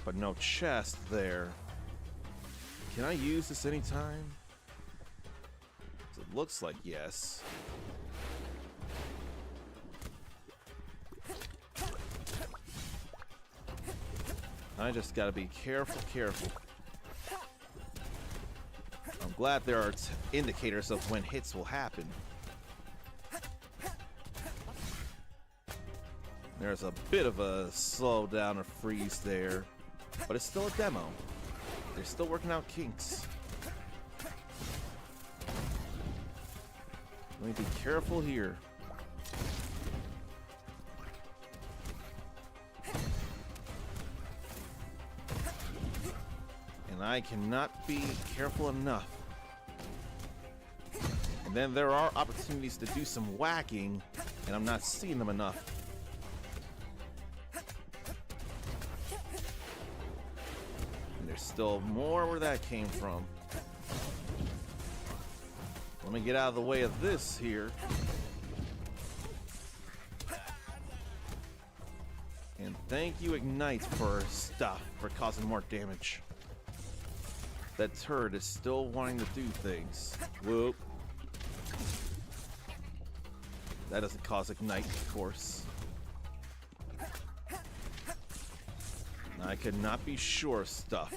But no chest there. Can I use this anytime? It looks like yes. I just gotta be careful. I'm glad there are indicators of when hits will happen. There's a bit of a slowdown or freeze there, but it's still a demo. They're still working out kinks. Let me be careful here. I cannot be careful enough. And then there are opportunities to do some whacking, and I'm not seeing them enough. And there's still more where that came from. Let me get out of the way of this here. And Thank you, Ignite, for stuff, for causing more damage. That turret is still wanting to do things. Whoop. That doesn't cause Ignite, of course. I could not be sure of stuff.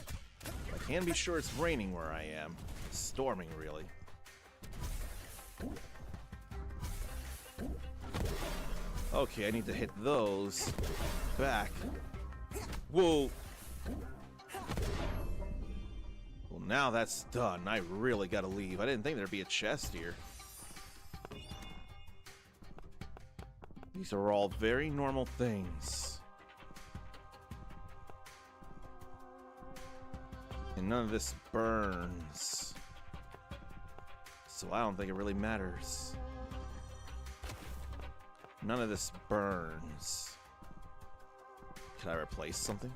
I can be sure it's raining where I am. Storming, really. Okay, I need to hit those back. Whoa! Well, now that's done. I really gotta leave. I didn't think there'd be a chest here. These are all very normal things. And none of this burns. So I don't think it really matters. None of this burns. Can I replace something?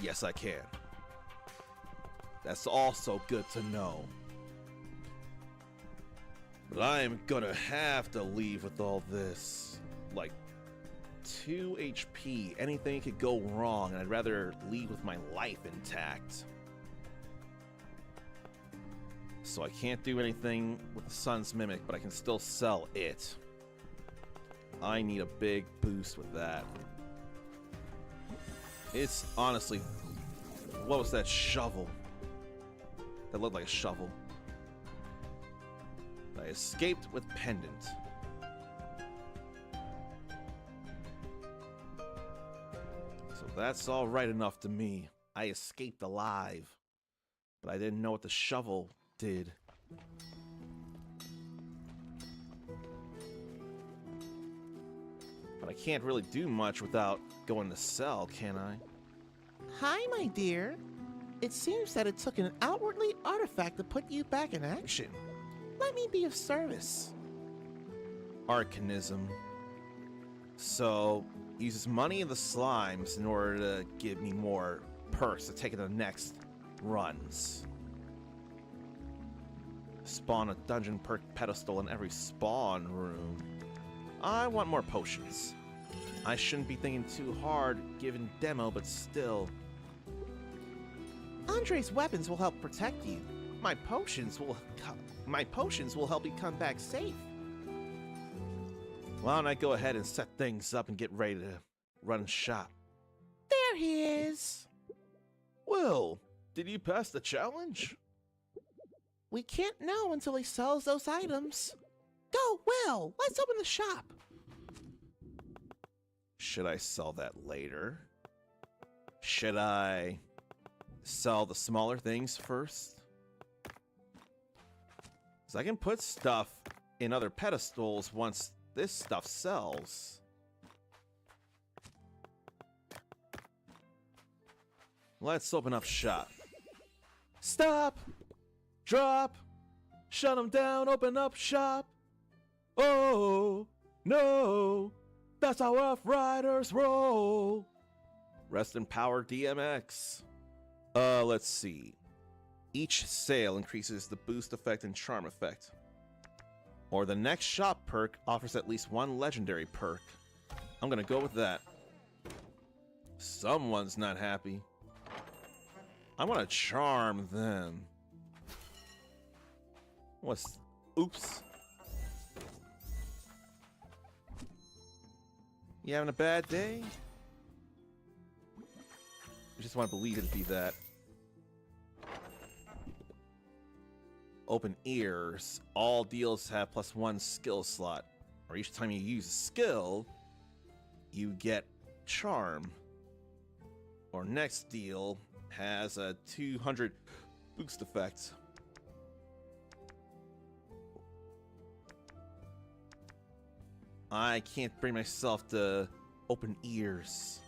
Yes, I can. That's also good to know. But I am gonna have to leave with all this. Like, 2 HP. Anything could go wrong, and I'd rather leave with my life intact. So I can't do anything with the Sun's Mimic, but I can still sell it. I need a big boost with that. It's honestly... What was that shovel? That looked like a shovel. I escaped with Pendant. So that's all right enough to me. I escaped alive. But I didn't know what the shovel did. But I can't really do much without going to sell, can I? Hi, my dear. It seems that it took an outwardly artifact to put you back in action. Let me be of service. Arcanism. So, uses money in the slimes in order to give me more perks to take in the next runs. Spawn a dungeon perk pedestal in every spawn room. I want more potions. I shouldn't be thinking too hard given demo, but still. Andre's weapons will help protect you. My potions will help you come back safe. Why don't I go ahead and set things up and get ready to run shop? There he is. Will, did you pass the challenge? We can't know until he sells those items. Go, Will. Let's open the shop. Should I sell that later? Should I sell the smaller things first? Because I can put stuff in other pedestals once this stuff sells. Let's open up shop. Stop! Drop! Shut them down, open up shop! Oh, no! That's how Rough Riders roll! Rest in power, DMX. Let's see. Each sale increases the boost effect and charm effect. Or the next shop perk offers at least one legendary perk. I'm gonna go with that. Someone's not happy. I want to charm them. What's... Oops. You having a bad day? I just want to believe it'd be that. Open ears. All deals have +1 skill slot. Or each time you use a skill, you get charm. Or next deal has a 200 boost effect. I can't bring myself to open ears.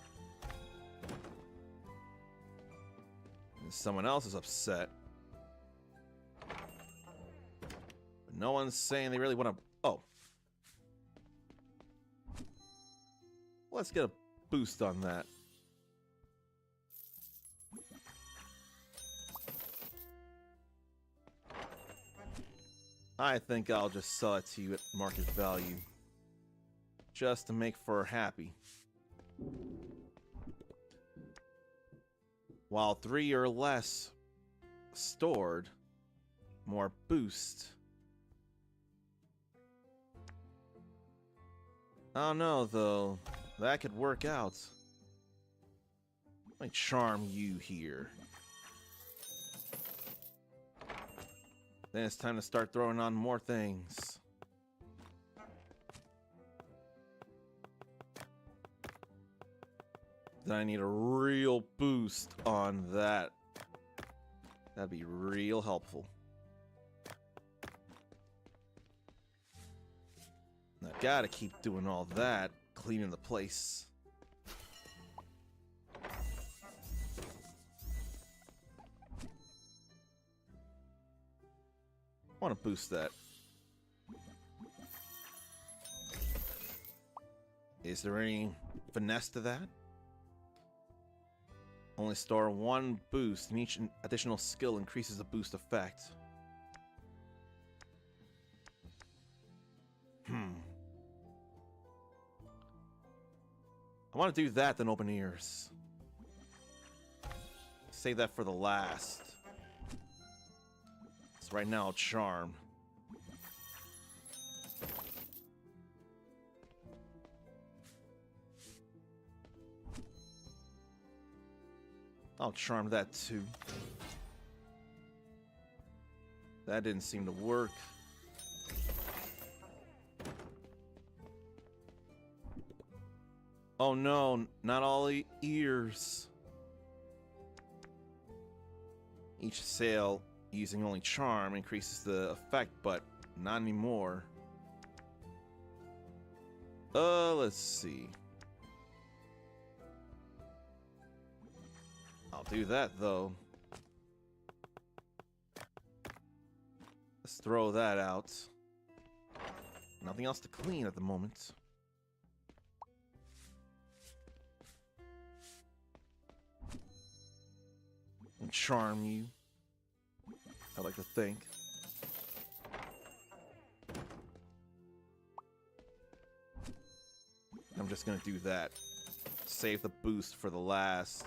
And someone else is upset. But no one's saying they really want to... Oh. Let's get a boost on that. I think I'll just sell it to you at market value. Just to make her happy. While 3 or less stored, more boost. I don't know, though. That could work out. Let me charm you here. Then it's time to start throwing on more things. Then I need a real boost on that. That'd be real helpful. And I gotta keep doing all that, cleaning the place. I want to boost that. Is there any finesse to that? Only store 1 boost, and each additional skill increases the boost effect. I want to do that, then open ears. Save that for the last. So right now, I'll charm. I'll charm that too. That didn't seem to work. Oh no, not all ears. Each sale using only charm increases the effect, but not anymore. Let's see. I'll do that though. Let's throw that out. Nothing else to clean at the moment. And charm you, I like to think. I'm just gonna do that. Save the boost for the last.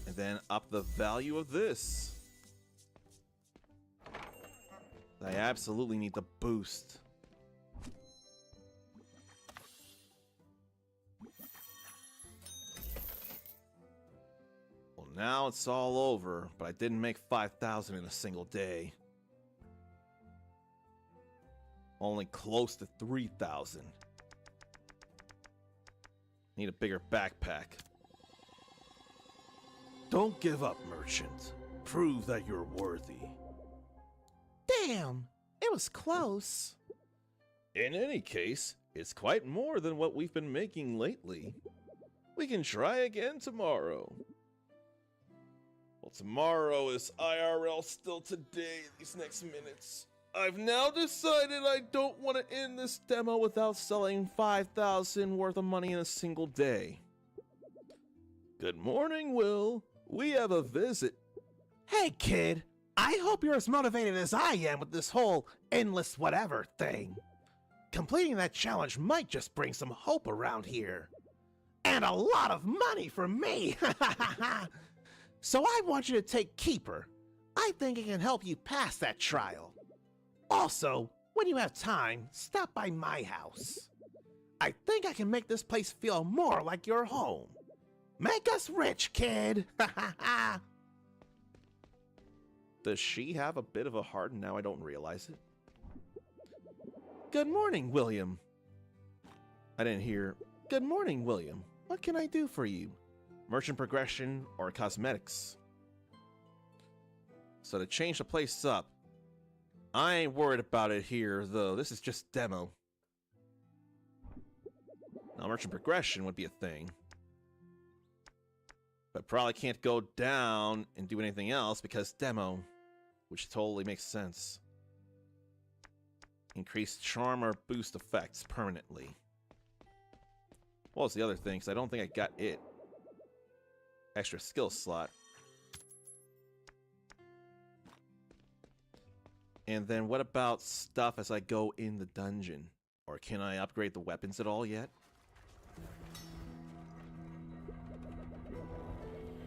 And then up the value of this. I absolutely need the boost. Well, now it's all over, but I didn't make 5,000 in a single day. Only close to 3,000. Need a bigger backpack. Don't give up, merchant. Prove that you're worthy. Damn, it was close. In any case, it's quite more than what we've been making lately. We can try again tomorrow. Well, tomorrow is IRL still today, these next minutes. I've now decided I don't want to end this demo without selling 5,000 worth of money in a single day. Good morning, Will. We have a visit. Hey, kid. I hope you're as motivated as I am with this whole endless whatever thing. Completing that challenge might just bring some hope around here. And a lot of money for me! So I want you to take Keeper. I think it can help you pass that trial. Also, when you have time, stop by my house. I think I can make this place feel more like your home. Make us rich, kid! Does she have a bit of a heart and now I don't realize it? Good morning, William. I didn't hear. Good morning, William. What can I do for you? Merchant progression or cosmetics? So to change the place up, I ain't worried about it here, though. This is just demo. Now, merchant progression would be a thing. But probably can't go down and do anything else because demo, which totally makes sense. Increase charm or boost effects permanently. What was the other thing? Because I don't think I got it. Extra skill slot. And then what about stuff as I go in the dungeon? Or can I upgrade the weapons at all yet?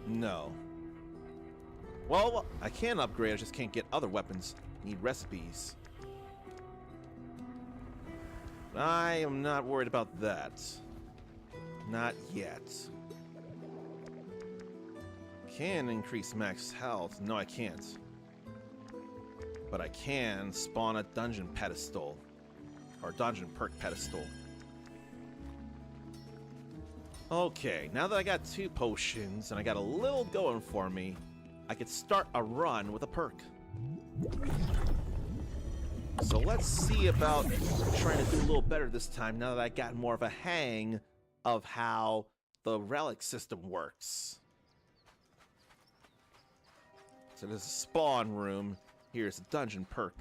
No. Well, I can upgrade, I just can't get other weapons. Need recipes. I am not worried about that. Not yet. Can increase max health. No, I can't. But I can spawn a dungeon pedestal. Or dungeon perk pedestal. Okay, now that I got 2 potions and I got a little going for me, I could start a run with a perk. So let's see about trying to do a little better this time now that I got more of a hang of how the relic system works. So there's a spawn room. Here's a dungeon perk.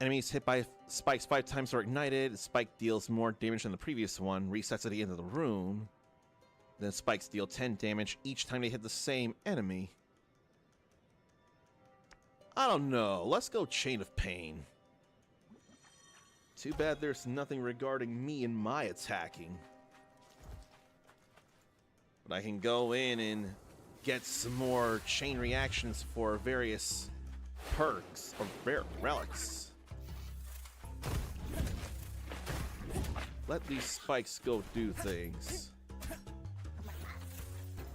Enemies hit by spikes 5 times are ignited. The spike deals more damage than the previous one. Resets at the end of the room. Then spikes deal 10 damage each time they hit the same enemy. I don't know. Let's go Chain of Pain. Too bad there's nothing regarding me and my attacking. But I can go in and get some more chain reactions for various perks or relics. Let these spikes go do things.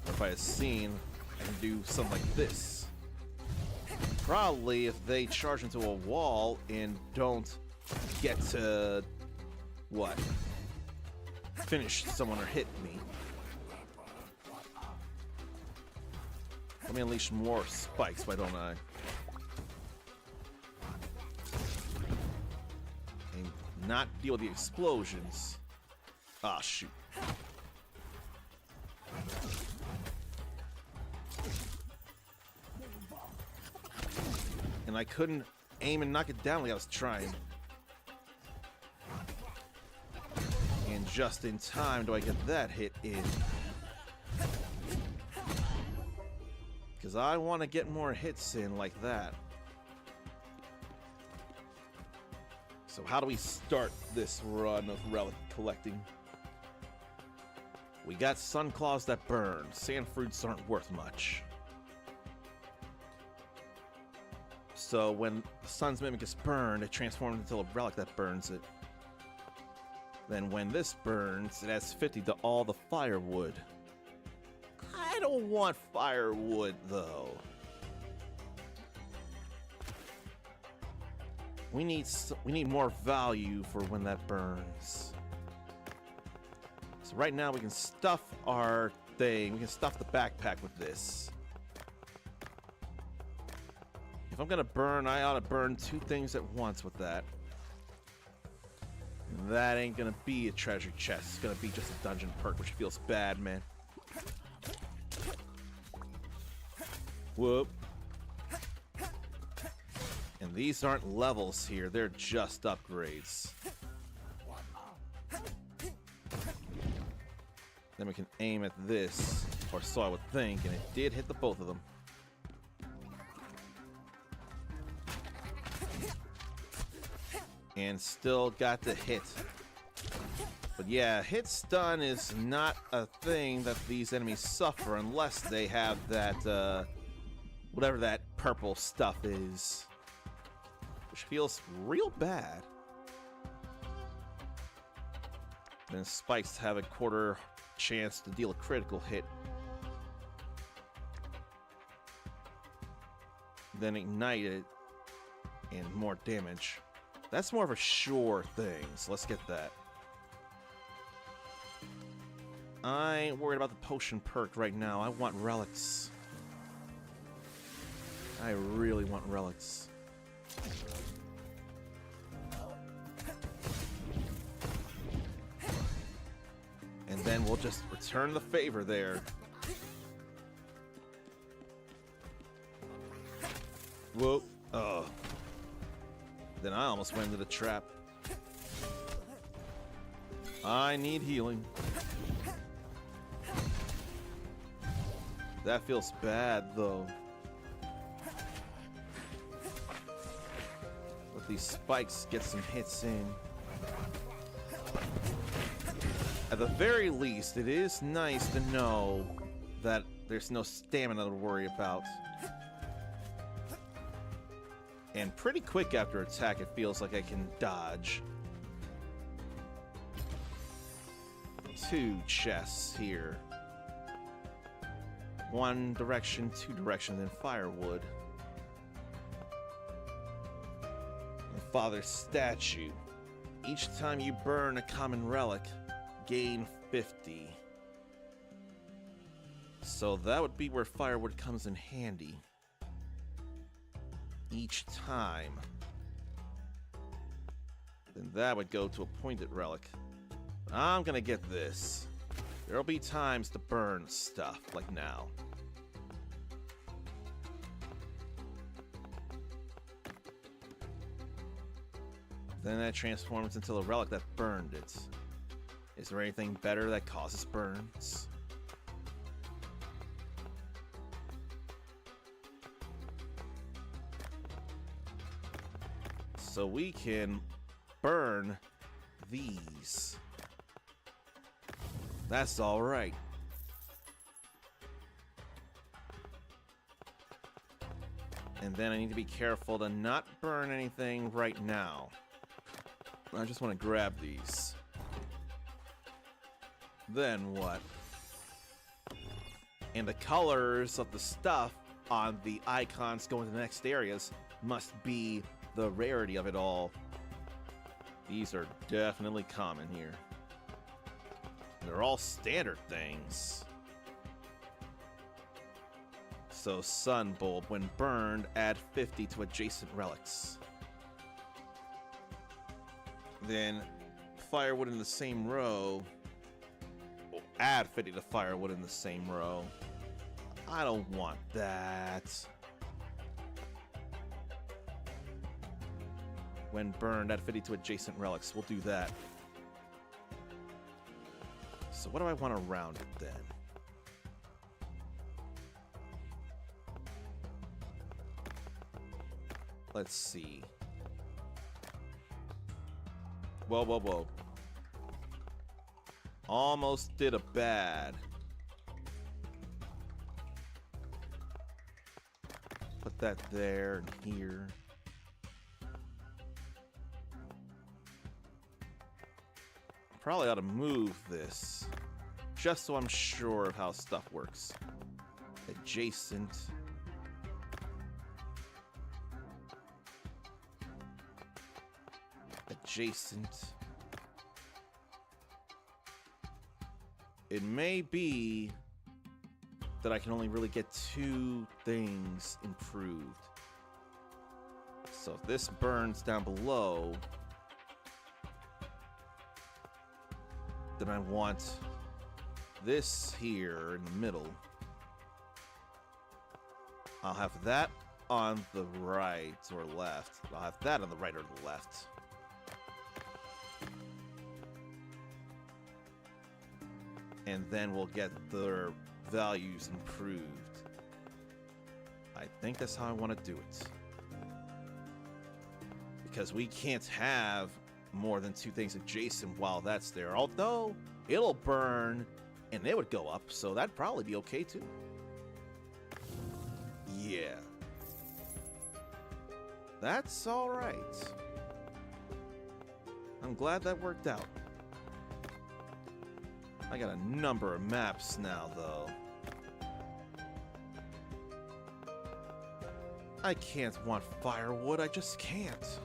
If I had seen, I can do something like this. Probably if they charge into a wall and don't get to, what? Finish someone or hit me. Let me unleash more spikes, why don't I? And not deal with the explosions. Ah, shoot. And I couldn't aim and knock it down like I was trying. And just in time do I get that hit in. Because I want to get more hits in like that. So how do we start this run of relic collecting? We got sun claws that burn. Sand fruits aren't worth much. So when the sun's mimic is burned, it transforms into a relic that burns it. Then when this burns, it adds 50 to all the firewood. I don't want firewood though. We need more value for when that burns. So right now we can stuff our thing. We can stuff the backpack with this. If I'm gonna burn, I ought to burn 2 things at once with that. That ain't gonna be a treasure chest. It's gonna be just a dungeon perk, which feels bad, man. Whoop. And these aren't levels here, they're just upgrades. Then we can aim at this, or so I would think, and it did hit the both of them. And still got the hit. But yeah, hit stun is not a thing that these enemies suffer unless they have that, whatever that purple stuff is. Which feels real bad. Then spikes have a 1/4 chance to deal a critical hit. Then ignite it and more damage. That's more of a sure thing, so let's get that. I ain't worried about the potion perk right now. I want relics. I really want relics. And then we'll just return the favor there. Whoa. Oh. Then I almost went into the trap. I need healing. That feels bad, though. these spikes get some hits in. At the very least, it is nice to know that there's no stamina to worry about. And pretty quick after attack, it feels like I can dodge. 2 chests here. 1 direction, 2 direction, then firewood. The Father's statue. Each time you burn a common relic, gain 50. So that would be where firewood comes in handy. Each time. Then that would go to a pointed relic. I'm gonna get this. There'll be times to burn stuff, like now. Then that transforms into a relic that burned it. Is there anything better that causes burns? So we can burn these. That's all right. And then I need to be careful to not burn anything right now. I just want to grab these. Then what? And the colors of the stuff on the icons going to the next areas must be the rarity of it all. These are definitely common here. They're all standard things. So Sun Bulb, when burned, add 50 to adjacent relics. Then firewood in the same row. Will add 50 to firewood in the same row. I don't want that. When burned, add 50 to adjacent relics. We'll do that. So what do I want around it then? Let's see. Whoa, whoa, whoa. Almost did a bad. Put that there and here. Probably ought to move this, just so I'm sure of how stuff works. Adjacent. Adjacent. It may be that I can only really get 2 things improved. So if this burns down below, then I want this here in the middle. I'll have that on the right or left. I'll have that on the right or the left. And then we'll get their values improved. I think that's how I want to do it. Because we can't have more than 2 things adjacent while that's there. Although, it'll burn and it would go up, so that'd probably be okay too. Yeah. That's alright. I'm glad that worked out. I got a number of maps now, though. I can't want firewood, I just can't.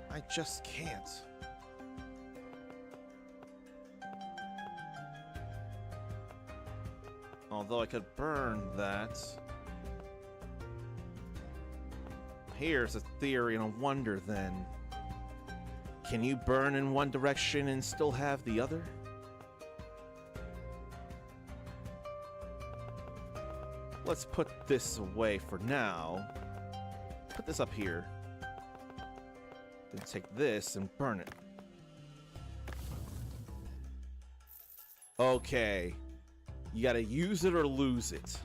I just can't. Although I could burn that. Here's a theory and a wonder then. Can you burn in one direction and still have the other? Let's put this away for now. Put this up here. Then take this and burn it. Okay. You gotta use it or lose it.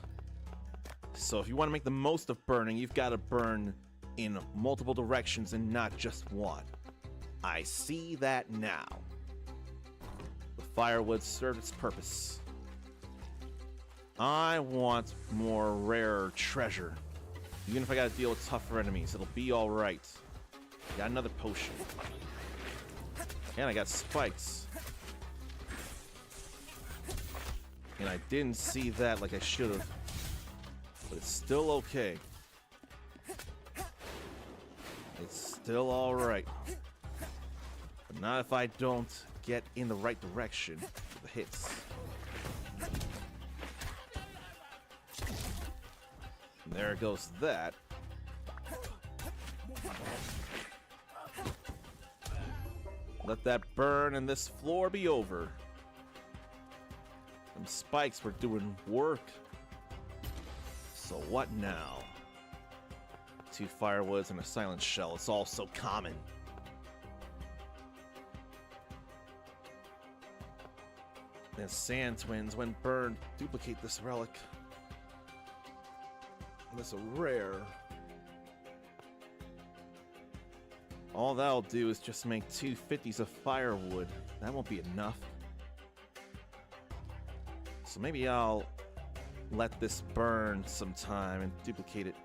So if you want to make the most of burning, you've got to burn in multiple directions and not just one. I see that now. The firewood served its purpose. I want more rare treasure. Even if I gotta deal with tougher enemies, it'll be alright. Got another potion. And I got spikes. And I didn't see that like I should have. But it's still okay. It's still alright. But not if I don't get in the right direction for the hits. And there goes that. Let that burn and this floor be over. Them spikes were doing work. So what now? 2 firewoods and a silent shell. It's all so common. And sand twins, when burned, duplicate this relic. This is rare. All that'll do is just make 2 50s of firewood. That won't be enough. So maybe I'll let this burn sometime and duplicate it.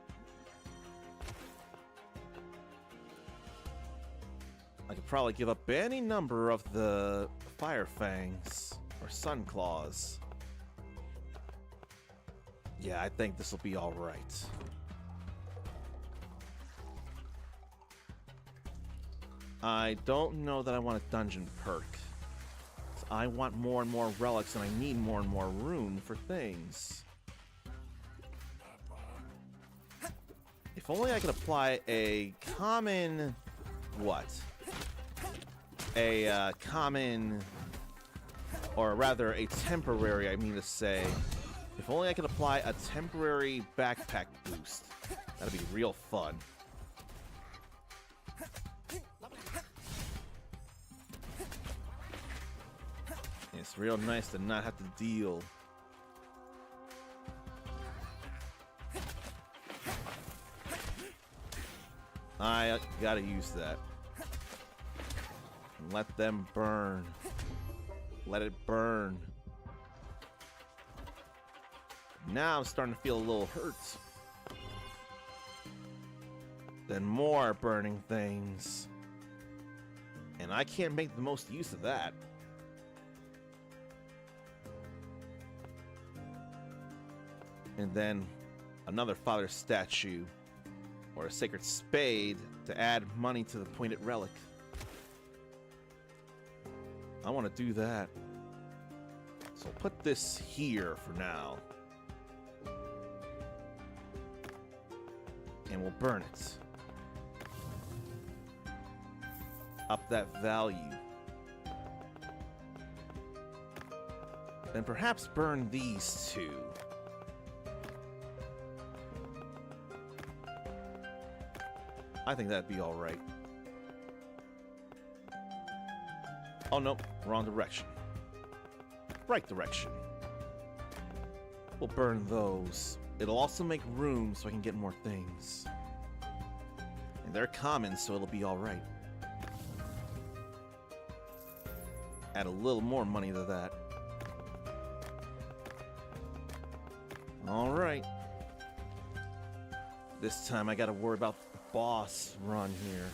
I could probably give up any number of the fire fangs or sun claws. Yeah, I think this will be all right. I don't know that I want a dungeon perk. I want more and more relics, and I need more and more room for things. If only I could apply a common... what? A common... or rather, a temporary, I mean to say. If only I could apply a temporary backpack boost. That'd be real fun. It's real nice to not have to deal. I gotta use that. Let them burn. Let it burn. Now I'm starting to feel a little hurt. Then more burning things. And I can't make the most use of that. And then another father statue or a sacred spade to add money to the pointed relic. I want to do that. So I'll put this here for now. And we'll burn it. Up that value. Then perhaps burn these 2. I think that'd be alright. Oh no, wrong direction. Right direction. We'll burn those. It'll also make room so I can get more things. And they're common, so it'll be alright. Add a little more money to that. Alright. This time I gotta worry about the boss run here.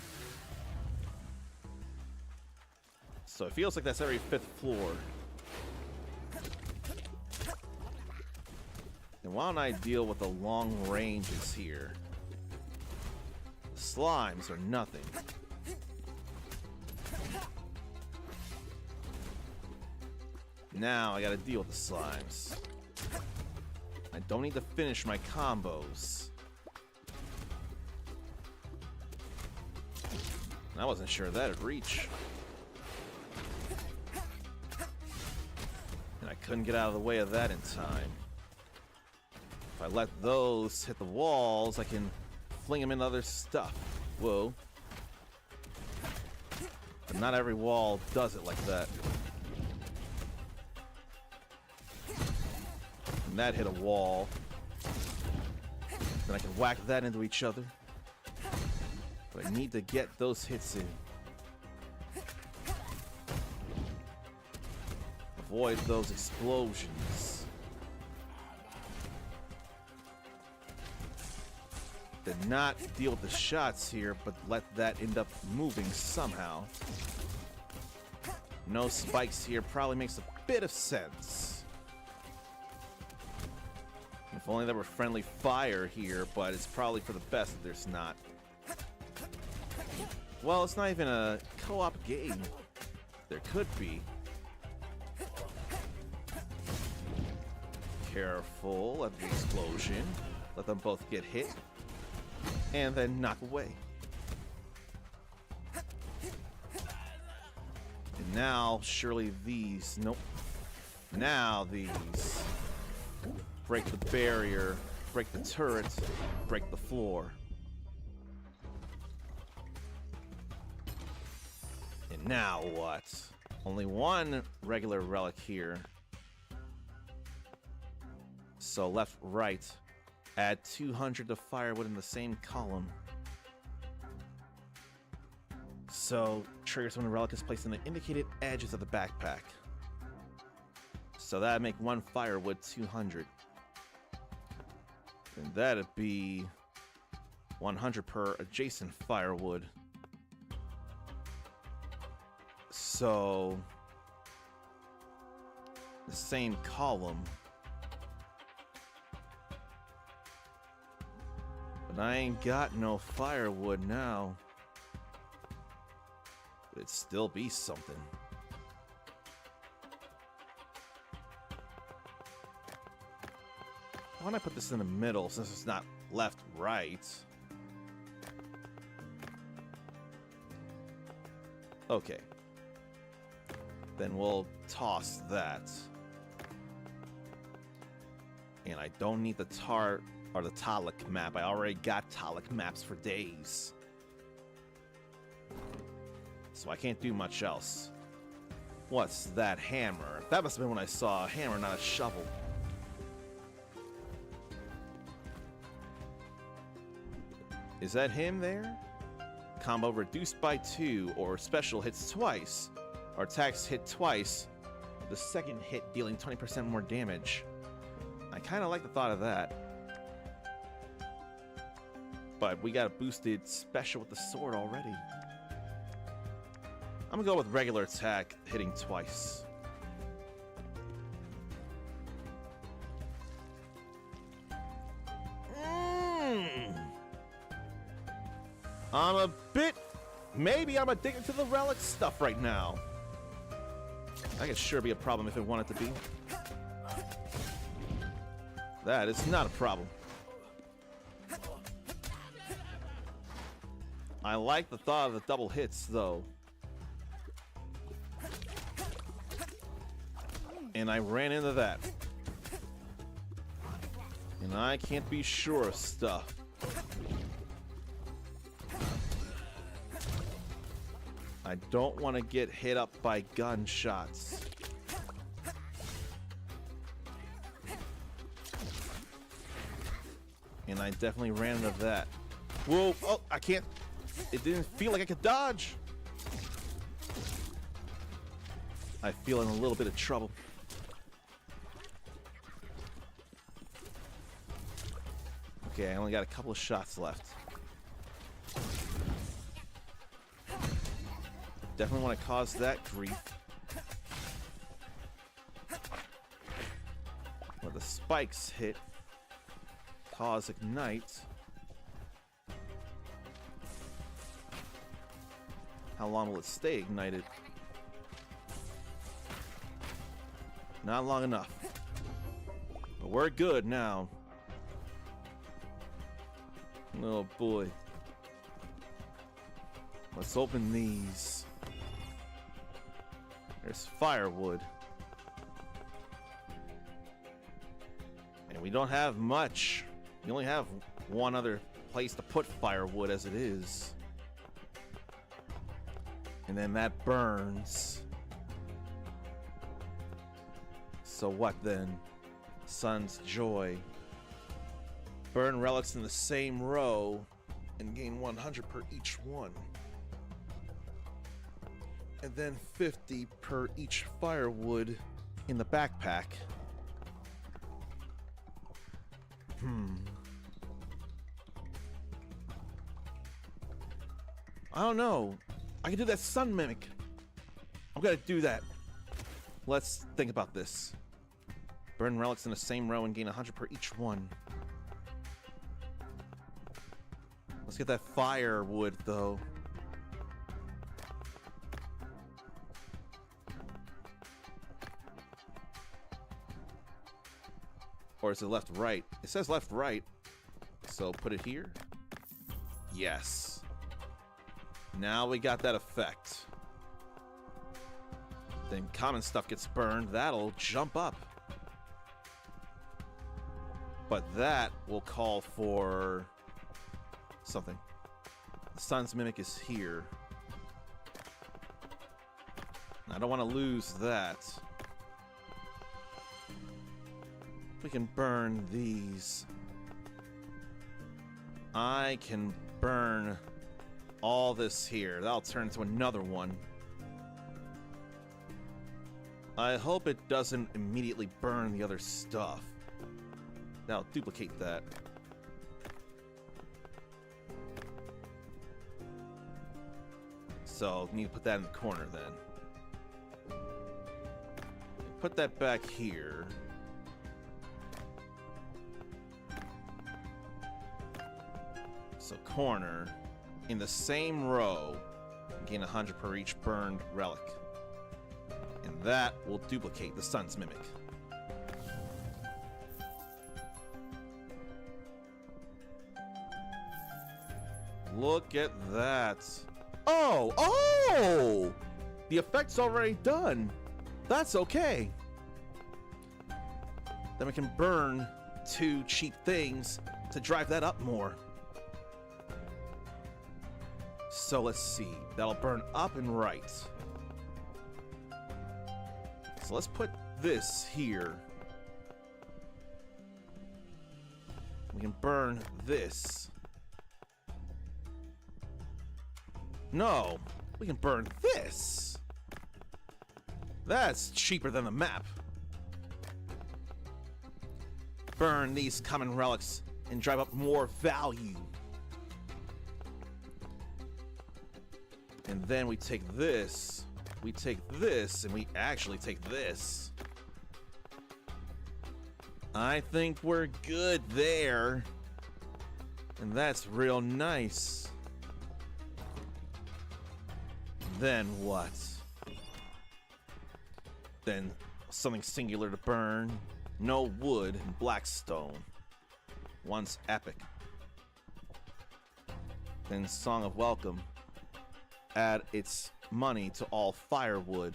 So it feels like that's every 5th floor. And why don't I deal with the long ranges here? The slimes are nothing. Now I gotta deal with the slimes. I don't need to finish my combos. I wasn't sure that'd reach. And I couldn't get out of the way of that in time. If I let those hit the walls, I can fling them into other stuff. Whoa. But not every wall does it like that. And that hit a wall. Then I can whack that into each other. But I need to get those hits in. Avoid those explosions. Did not deal with the shots here, but let that end up moving somehow. No spikes here probably makes a bit of sense. If only there were friendly fire here, but it's probably for the best that there's not. Well, it's not even a co-op game. There could be. Careful of the explosion. Let them both get hit. And then knock away. And now, surely these... Nope. Now these... Break the barrier, break the turret, break the floor. And now what? Only one regular relic here. So left, right. Add 200 of firewood in the same column. So triggers when a relic is placed in the indicated edges of the backpack. So that'd make one firewood 200. And that'd be 100 per adjacent firewood. So the same column. But I ain't got no firewood now. But it'd still be something. Why don't I put this in the middle since it's not left, right? Okay. Then we'll toss that. And I don't need the tar or the Talik map. I already got Talik maps for days. So I can't do much else. What's that hammer? That must have been when I saw a hammer, not a shovel. Is that him there? Combo reduced by 2 or special hits twice. Or attacks hit twice. The second hit dealing 20% more damage. I kind of like the thought of that. But we got a boosted special with the sword already. I'm gonna go with regular attack hitting twice. I'm a bit... Maybe I'm addicted to the relic stuff right now. That could sure be a problem if it wanted to be. That is not a problem. I like the thought of the double hits, though. And I ran into that. And I can't be sure of stuff. I don't want to get hit up by gunshots. And I definitely ran into that. Whoa, oh, I can't. It didn't feel like I could dodge. I feel in a little bit of trouble. Okay, I only got a couple of shots left. Definitely want to cause that grief. Where the spikes hit, cause ignite. How long will it stay ignited? Not long enough. But we're good now. Oh boy. Let's open these. There's firewood. And we don't have much. We only have one other place to put firewood as it is. And then that burns. So what then? Sun's joy. Burn relics in the same row and gain 100 per each one. And then 50 per each firewood in the backpack. I don't know. I can do that sun mimic. I'm gonna do that. Let's think about this. Burn relics in the same row and gain 100 per each one. Let's get that firewood, though. Or is it left, right? It says left, right. So put it here. Yes. Now we got that effect. Then common stuff gets burned. That'll jump up. But that will call for something. The sun's mimic is here. I don't want to lose that. We can burn these. I can burn all this here. That'll turn into another one. I hope it doesn't immediately burn the other stuff. That'll duplicate that. So, need to put that in the corner then. Put that back here. So, corner. In the same row, gain 100 per each burned relic. And that will duplicate the sun's mimic. Look at that. Oh! The effect's already done. That's okay. Then we can burn 2 cheap things to drive that up more. So let's see. That'll burn up and right. So let's put this here. We can burn this. No, we can burn this. That's cheaper than the map. Burn these common relics and drive up more value. And then we take this, and we actually take this. I think we're good there. And that's real nice. Then what? Then something singular to burn. No wood and black stone. Once epic. Then Song of Welcome. Add its money to all firewood.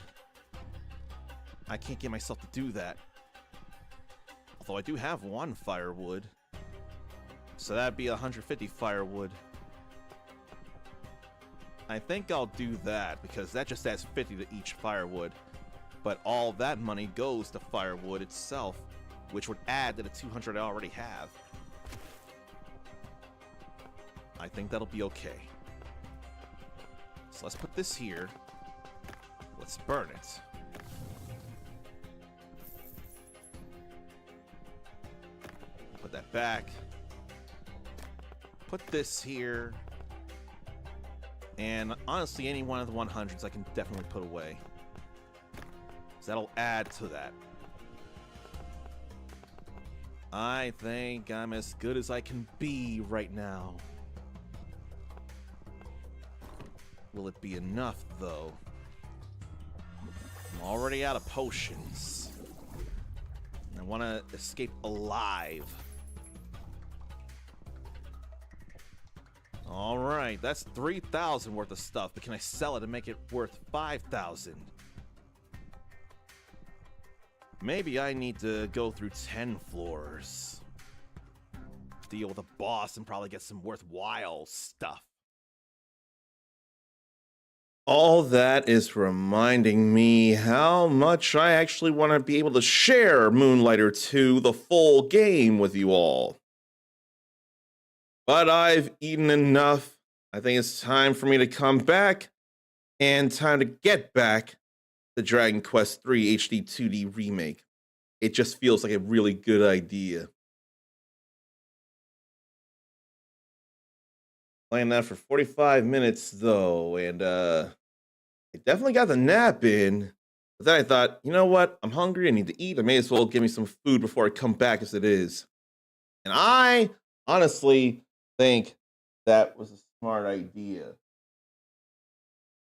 I can't get myself to do that. Although I do have 1 firewood. So that'd be 150 firewood. I think I'll do that because that just adds 50 to each firewood. But all that money goes to firewood itself, which would add to the 200 I already have. I think that'll be okay. So let's put this here. Let's burn it. Put that back. Put this here. And honestly, any one of the 100s I can definitely put away. So that'll add to that. I think I'm as good as I can be right now. Will it be enough, though? I'm already out of potions. I want to escape alive. Alright, that's 3,000 worth of stuff, but can I sell it and make it worth 5,000? Maybe I need to go through 10 floors. Deal with a boss and probably get some worthwhile stuff. All that is reminding me how much I actually want to be able to share Moonlighter 2, the full game, with you all. But I've eaten enough. I think it's time for me to come back and time to get back the Dragon Quest III HD 2D remake. It just feels like a really good idea. Playing that for 45 minutes though, and I definitely got the nap in. But then I thought, you know what? I'm hungry. I need to eat. I may as well give me some food before I come back as it is. And I honestly think that was a smart idea.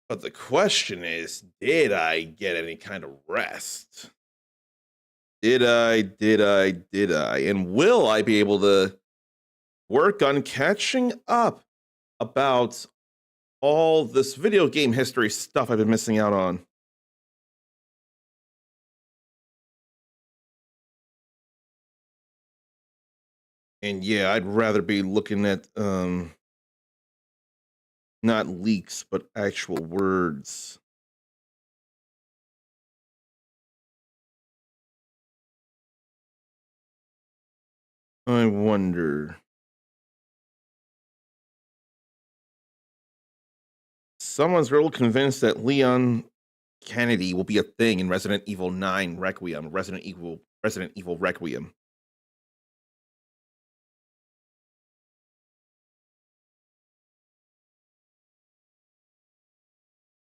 But the question is, did I get any kind of rest? Did I? And will I be able to work on catching up about all this video game history stuff I've been missing out on? And yeah, I'd rather be looking at not leaks, but actual words. I wonder. Someone's real convinced that Leon Kennedy will be a thing in Resident Evil 9 Requiem, Resident Evil Requiem.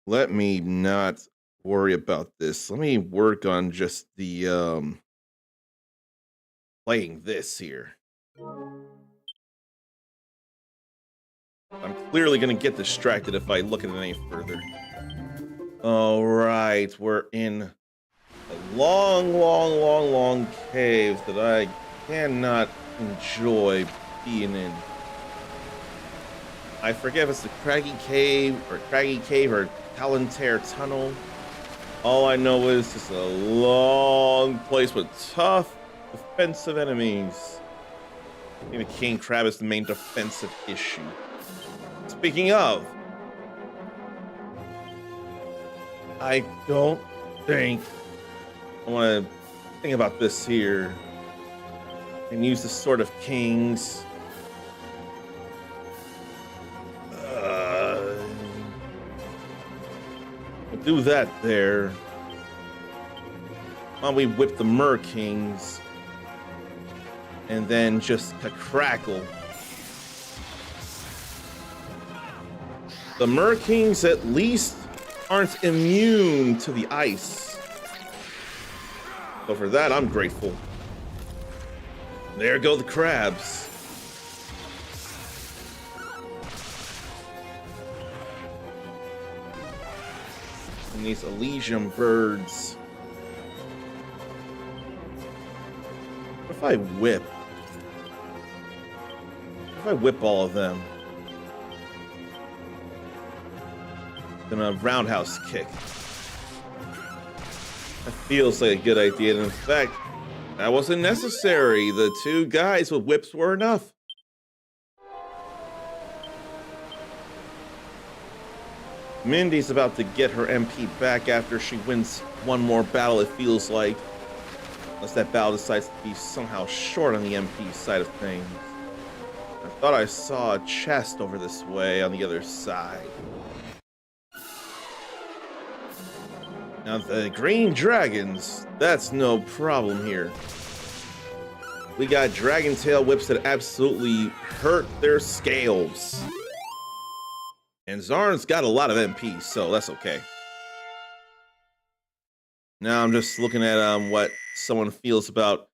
Let me not worry about this. Let me work on just the playing this here. I'm clearly gonna get distracted if I look at it any further. All right, we're in a long cave that I cannot enjoy being in. I forget if it's the Craggy Cave or Palantir Tunnel. All I know is it's a long place with tough defensive enemies. I think the king crab is the main defensive issue. Speaking of, I don't think I want to think about this here and use the Sword of Kings. We'll do that there. While we whip the Mer Kings and then just crackle. The Mer Kings at least aren't immune to the ice. So for that, I'm grateful. There go the crabs. And these Elysium birds. What if I whip? What if I whip all of them? Then a roundhouse kick. That feels like a good idea. And in fact, that wasn't necessary. The two guys with whips were enough. Mindy's about to get her MP back after she wins one more battle, it feels like. Unless that battle decides to be somehow short on the MP side of things. I thought I saw a chest over this way on the other side. Now the green dragons, that's no problem here. We got dragon tail whips that absolutely hurt their scales. And Zarn's got a lot of MP, so that's okay. Now I'm just looking at what someone feels about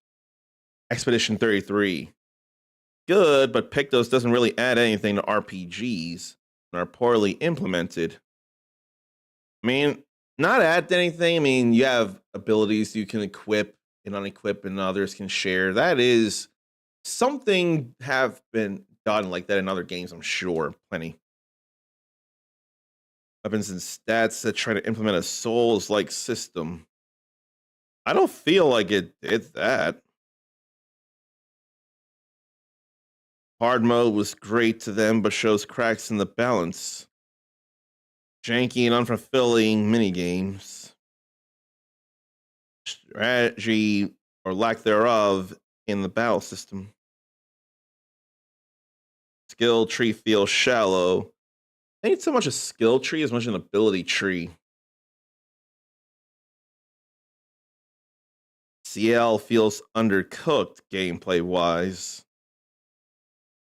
Expedition 33. Good, but Pictos doesn't really add anything to RPGs and are poorly implemented. I mean, not add anything. I mean, you have abilities you can equip and unequip and others can share. That is something have been done like that in other games, I'm sure. Plenty. Weapons and stats that try to implement a Souls-like system. I don't feel like it did that. Hard mode was great to them, but shows cracks in the balance. Janky and unfulfilling minigames. Strategy, or lack thereof, in the battle system. Skill tree feels shallow. Ain't so much a skill tree as much an ability tree. CL feels undercooked gameplay wise.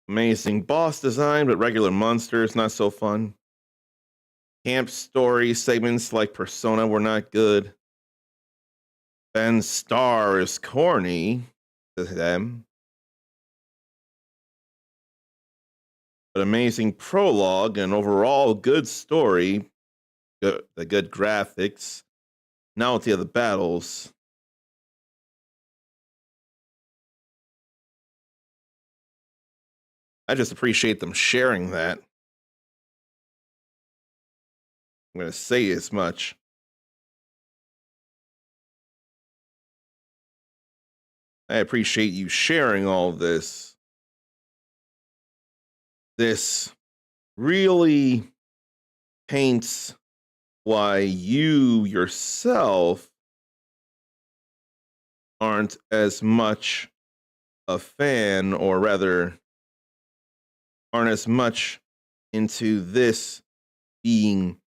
Amazing boss design, but regular monsters not so fun. Camp story segments like Persona were not good. Ben's star is corny to them. But amazing prologue and overall good story. The good graphics. Novelty of the battles. I just appreciate them sharing that. I'm going to say as much. I appreciate you sharing all this. This really paints why you yourself aren't as much a fan, or rather, aren't as much into this being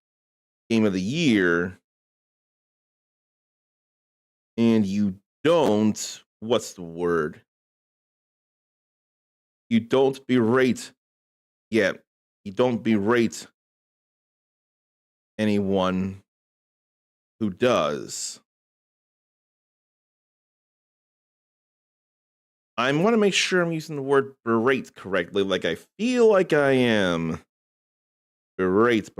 game of the year, and you don't, what's the word? You don't berate, you don't berate anyone who does. I want to make sure I'm using the word berate correctly, like I feel like I am. Berate.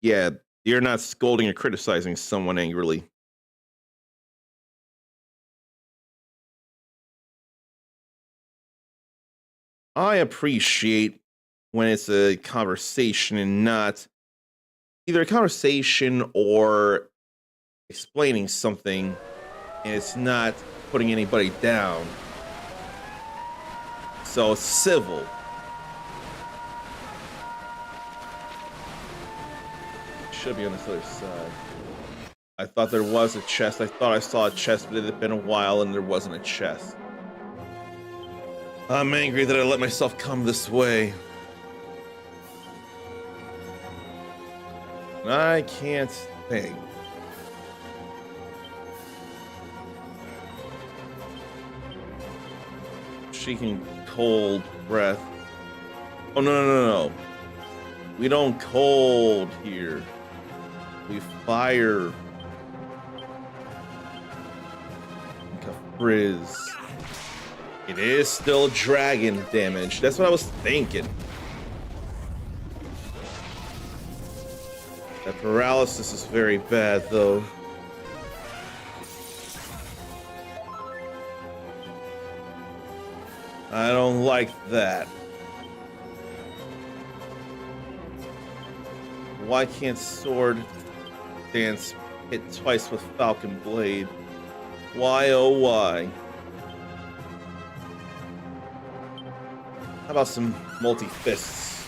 Yeah, you're not scolding or criticizing someone angrily. I appreciate when it's a conversation and not either a conversation or explaining something, and it's not putting anybody down. So it's civil. Should be on this other side. I thought there was a chest. I thought I saw a chest, but it had been a while and there wasn't a chest. I'm angry that I let myself come this way. I can't think. Shaking cold breath. Oh, no. We don't cold here. We fire. Like a frizz. It is still dragon damage. That's what I was thinking. That paralysis is very bad, though. I don't like that. Why can't sword dance hit twice with falcon blade? Why, oh why? How about some multi-fists?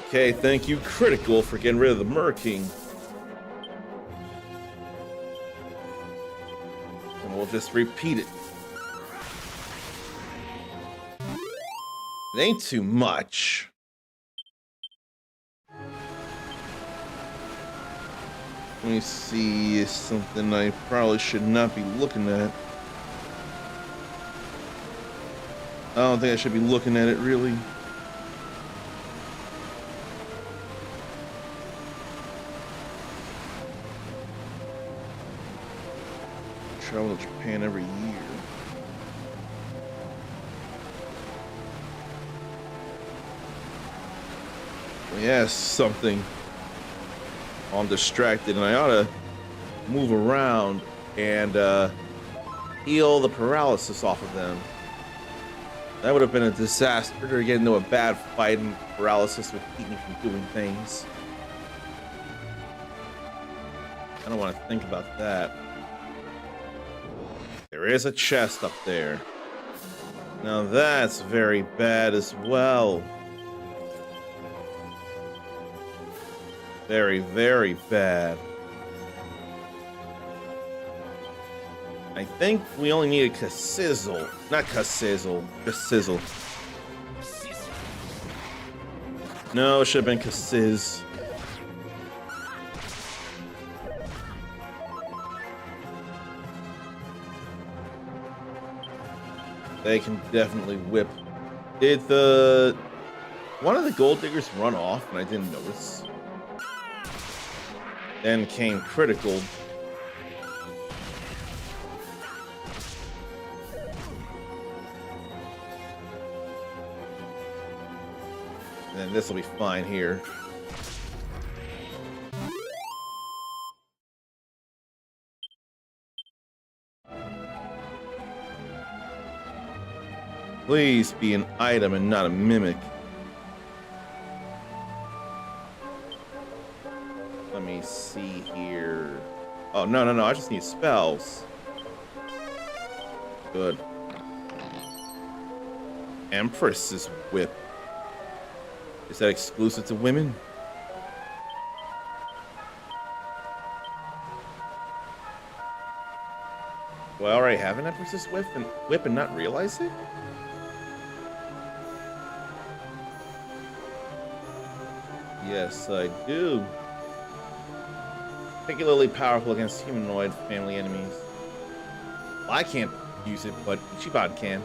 Okay, thank you, Critical, for getting rid of the Merking. And we'll just repeat it. It ain't too much. Let me see something I probably should not be looking at. I don't think I should be looking at it, really. Travel to Japan every year. Yes, something. I'm distracted and I ought to move around and heal the paralysis off of them. That would have been a disaster to get into a bad fight, and paralysis would keep me from doing things. I don't want to think about that. There is a chest up there. Now that's very bad as well. Very, very bad. I think we only need a sizzle, not sizzle, just sizzle. No, it should have been sizz. They can definitely whip. Did one of the gold diggers run off and I didn't notice? Then came critical. And then this will be fine here. Please be an item and not a mimic. Let me see here. Oh, no. I just need spells. Good. Empress's Whip. Is that exclusive to women? Do I already have an Empress's Whip and not realize it? Yes, I do. Particularly powerful against humanoid family enemies. Well, I can't use it, but Ichiban can.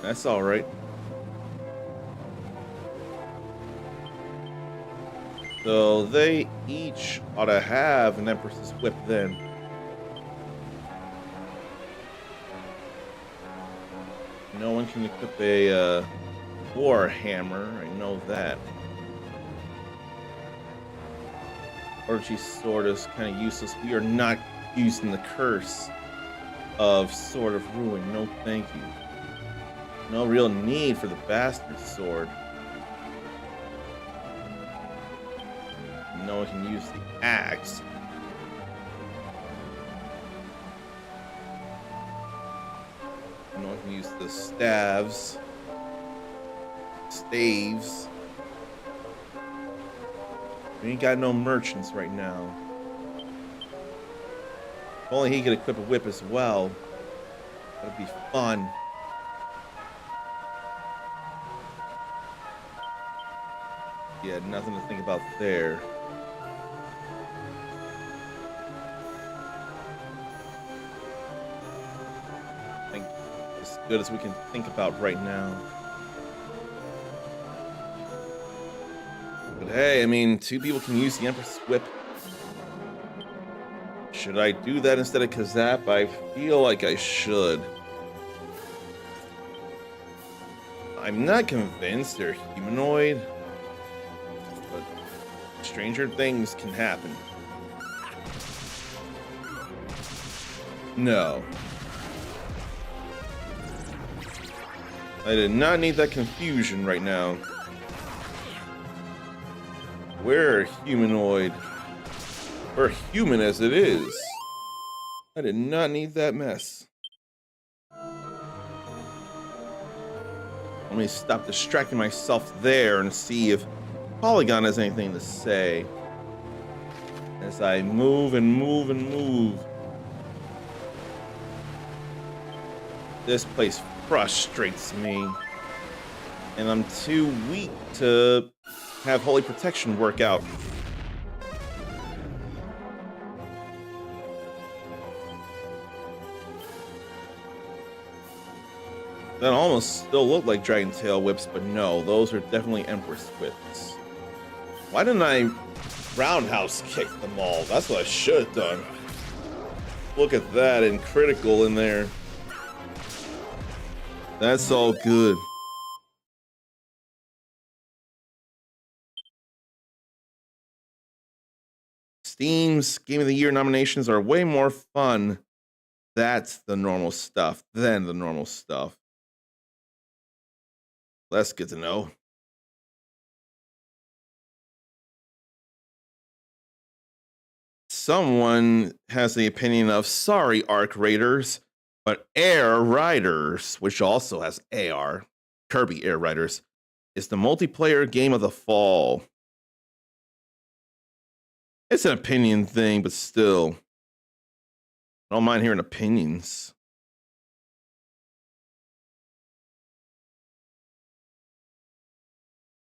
That's alright. So they each ought to have an Empress's Whip then. No one can equip a War Hammer, I know that. Orgy's Sword is kind of useless. We are not using the curse of Sword of Ruin. No thank you. No real need for the Bastard Sword. No one can use the Axe. No one can use the staves. Staves. We ain't got no merchants right now. If only he could equip a whip as well. That'd be fun. Yeah, nothing to think about there. I think as good as we can think about right now. But hey, I mean, two people can use the Empress Whip. Should I do that instead of Kazap? I feel like I should. I'm not convinced they're humanoid, but stranger things can happen. No. I did not need that confusion right now. We're humanoid. We're human as it is. I did not need that mess. Let me stop distracting myself there and see if Polygon has anything to say. As I move and move and move. This place frustrates me. And I'm too weak to have Holy Protection work out. That almost still look like Dragon Tail Whips, but no, those are definitely Empress Whips. Why didn't I roundhouse kick them all? That's what I should have done. Look at that, and critical in there. That's all good. Steam's Game of the Year nominations are way more fun. That's the normal stuff than the normal stuff. That's good to know. Someone has the opinion of, sorry, Arc Raiders, but Air Riders, which also has AR, Kirby Air Riders, is the multiplayer game of the fall. It's an opinion thing, but still. I don't mind hearing opinions.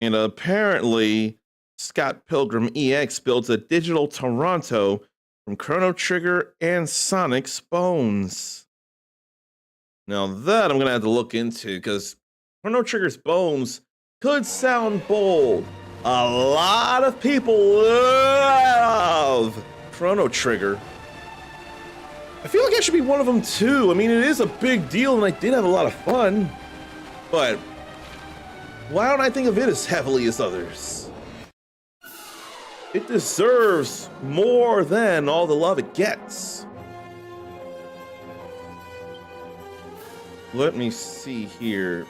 And apparently, Scott Pilgrim EX builds a digital Toronto from Chrono Trigger and Sonic's Bones. Now that I'm going to have to look into, because Chrono Trigger's Bones could sound bold. A lot of people love Chrono Trigger. I feel like I should be one of them too. I mean, it is a big deal and I did have a lot of fun. But why don't I think of it as heavily as others? It deserves more than all the love it gets. Let me see here.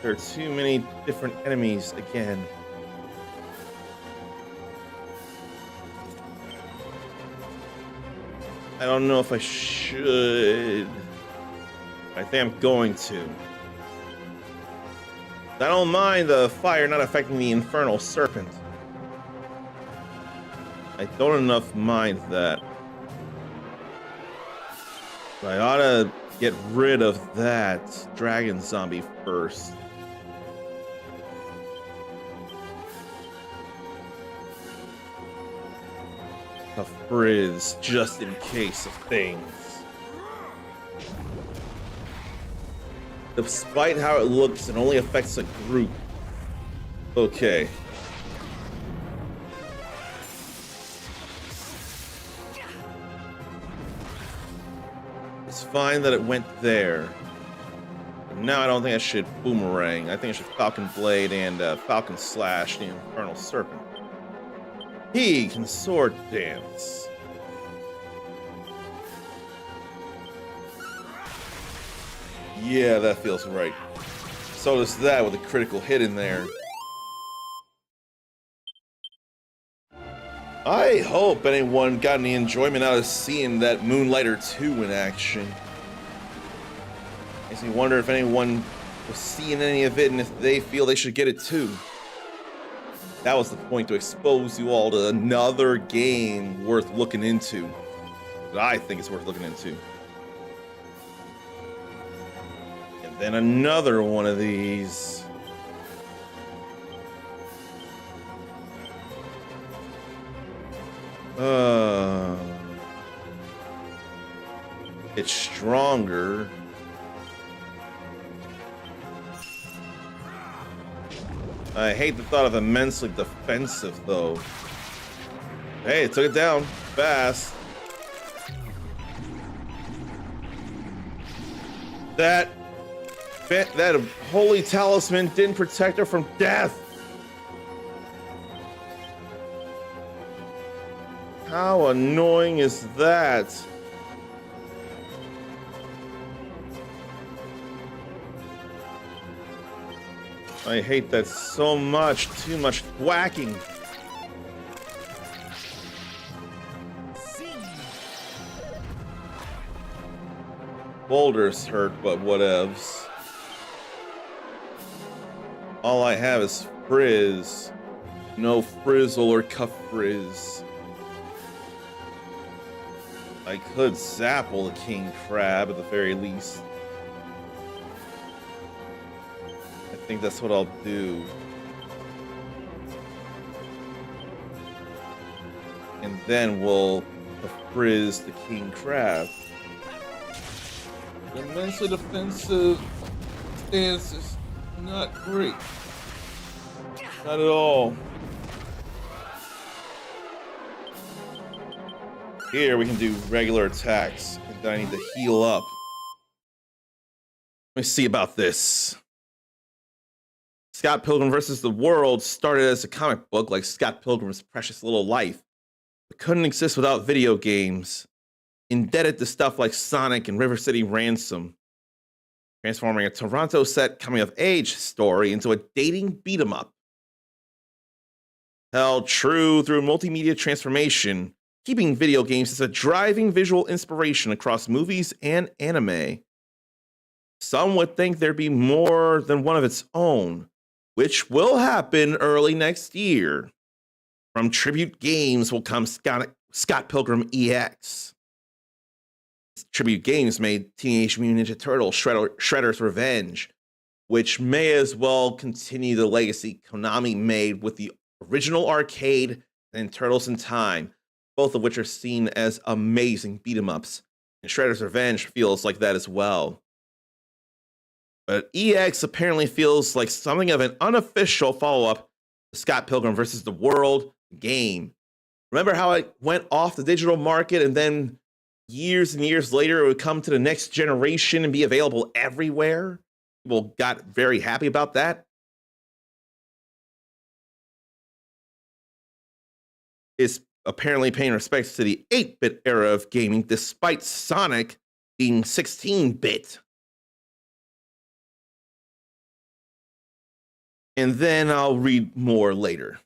There are too many different enemies again. I don't know if I should. I think I'm going to. I don't mind the fire not affecting the infernal serpent. I don't enough mind that. But I ought to get rid of that dragon zombie first. A frizz, just in case of things. Despite how it looks, it only affects a group. Okay. It's fine that it went there. But now I don't think I should boomerang. I think I should Falcon Blade and Falcon Slash the Infernal Serpent. He can sword dance. Yeah, that feels right. So does that with a critical hit in there. I hope anyone got any enjoyment out of seeing that Moonlighter 2 in action. Makes me wonder if anyone was seeing any of it and if they feel they should get it too. That was the point, to expose you all to another game worth looking into. That I think is worth looking into. And then another one of these. It's stronger. I hate the thought of immensely defensive, though. Hey, it took it down fast. That holy talisman didn't protect her from death. How annoying is that? I hate that so much. Too much whacking. Boulders hurt, but whatevs. All I have is frizz. No frizzle or cuff frizz. I could zapple the king crab at the very least. I think that's what I'll do. And then we'll frizz the king crab. The immensely defensive stance is not great. Not at all. Here we can do regular attacks. And then I need to heal up. Let me see about this. Scott Pilgrim vs. the World started as a comic book like Scott Pilgrim's Precious Little Life, but couldn't exist without video games, indebted to stuff like Sonic and River City Ransom, transforming a Toronto set coming-of-age story into a dating beat-em-up. Held true through multimedia transformation, keeping video games as a driving visual inspiration across movies and anime. Some would think there'd be more than one of its own, which will happen early next year. From Tribute Games will come Scott Pilgrim EX. Tribute Games made Teenage Mutant Ninja Turtles Shredder's Revenge, which may as well continue the legacy Konami made with the original arcade and Turtles in Time, both of which are seen as amazing beat-em-ups. And Shredder's Revenge feels like that as well. But EX apparently feels like something of an unofficial follow-up to Scott Pilgrim vs. the World game. Remember how it went off the digital market and then years and years later it would come to the next generation and be available everywhere? People got very happy about that. It's apparently paying respects to the 8-bit era of gaming, despite Sonic being 16-bit. And then I'll read more later.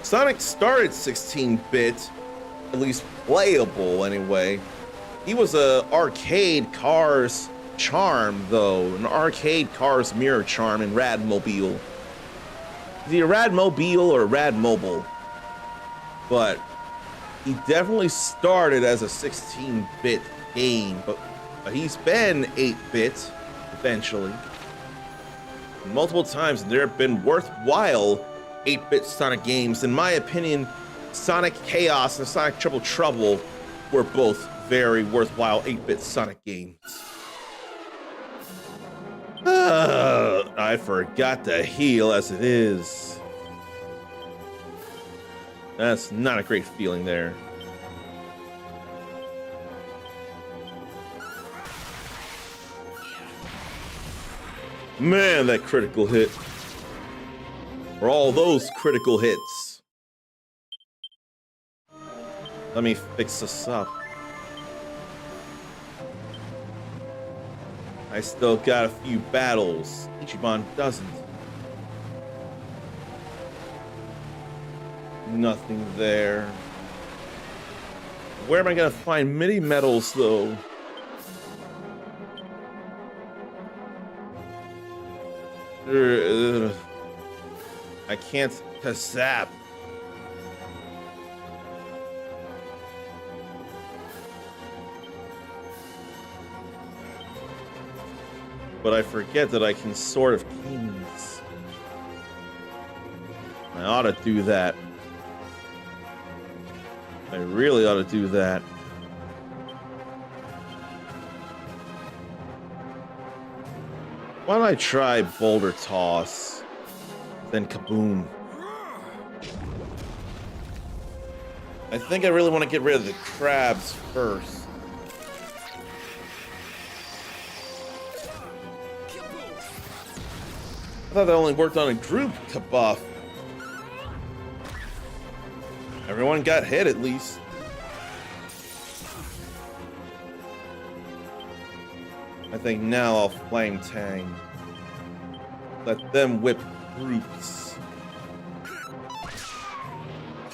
Sonic started 16-bit, at least playable anyway. He was a arcade cars charm, though, an arcade cars mirror charm in Radmobile. Is he a Radmobile or a Radmobile? But he definitely started as a 16-bit game, but he's been 8-bit eventually. Multiple times, and there have been worthwhile 8-bit Sonic games. In my opinion, Sonic Chaos and Sonic Triple Trouble were both very worthwhile 8-bit Sonic games. I forgot to heal as it is. That's not a great feeling there. Man, that critical hit. For all those critical hits. Let me fix this up. I still got a few battles. Ichiban doesn't. Nothing there. Where am I gonna find mini medals though? I can't zap. But I forget that I can Sword of Kings. I ought to do that. I really ought to do that. Why don't I try Boulder Toss? Then Kaboom. I think I really want to get rid of the crabs first. I thought that only worked on a group buff. Everyone got hit at least. I think now I'll Flame Tang. Let them whip groups.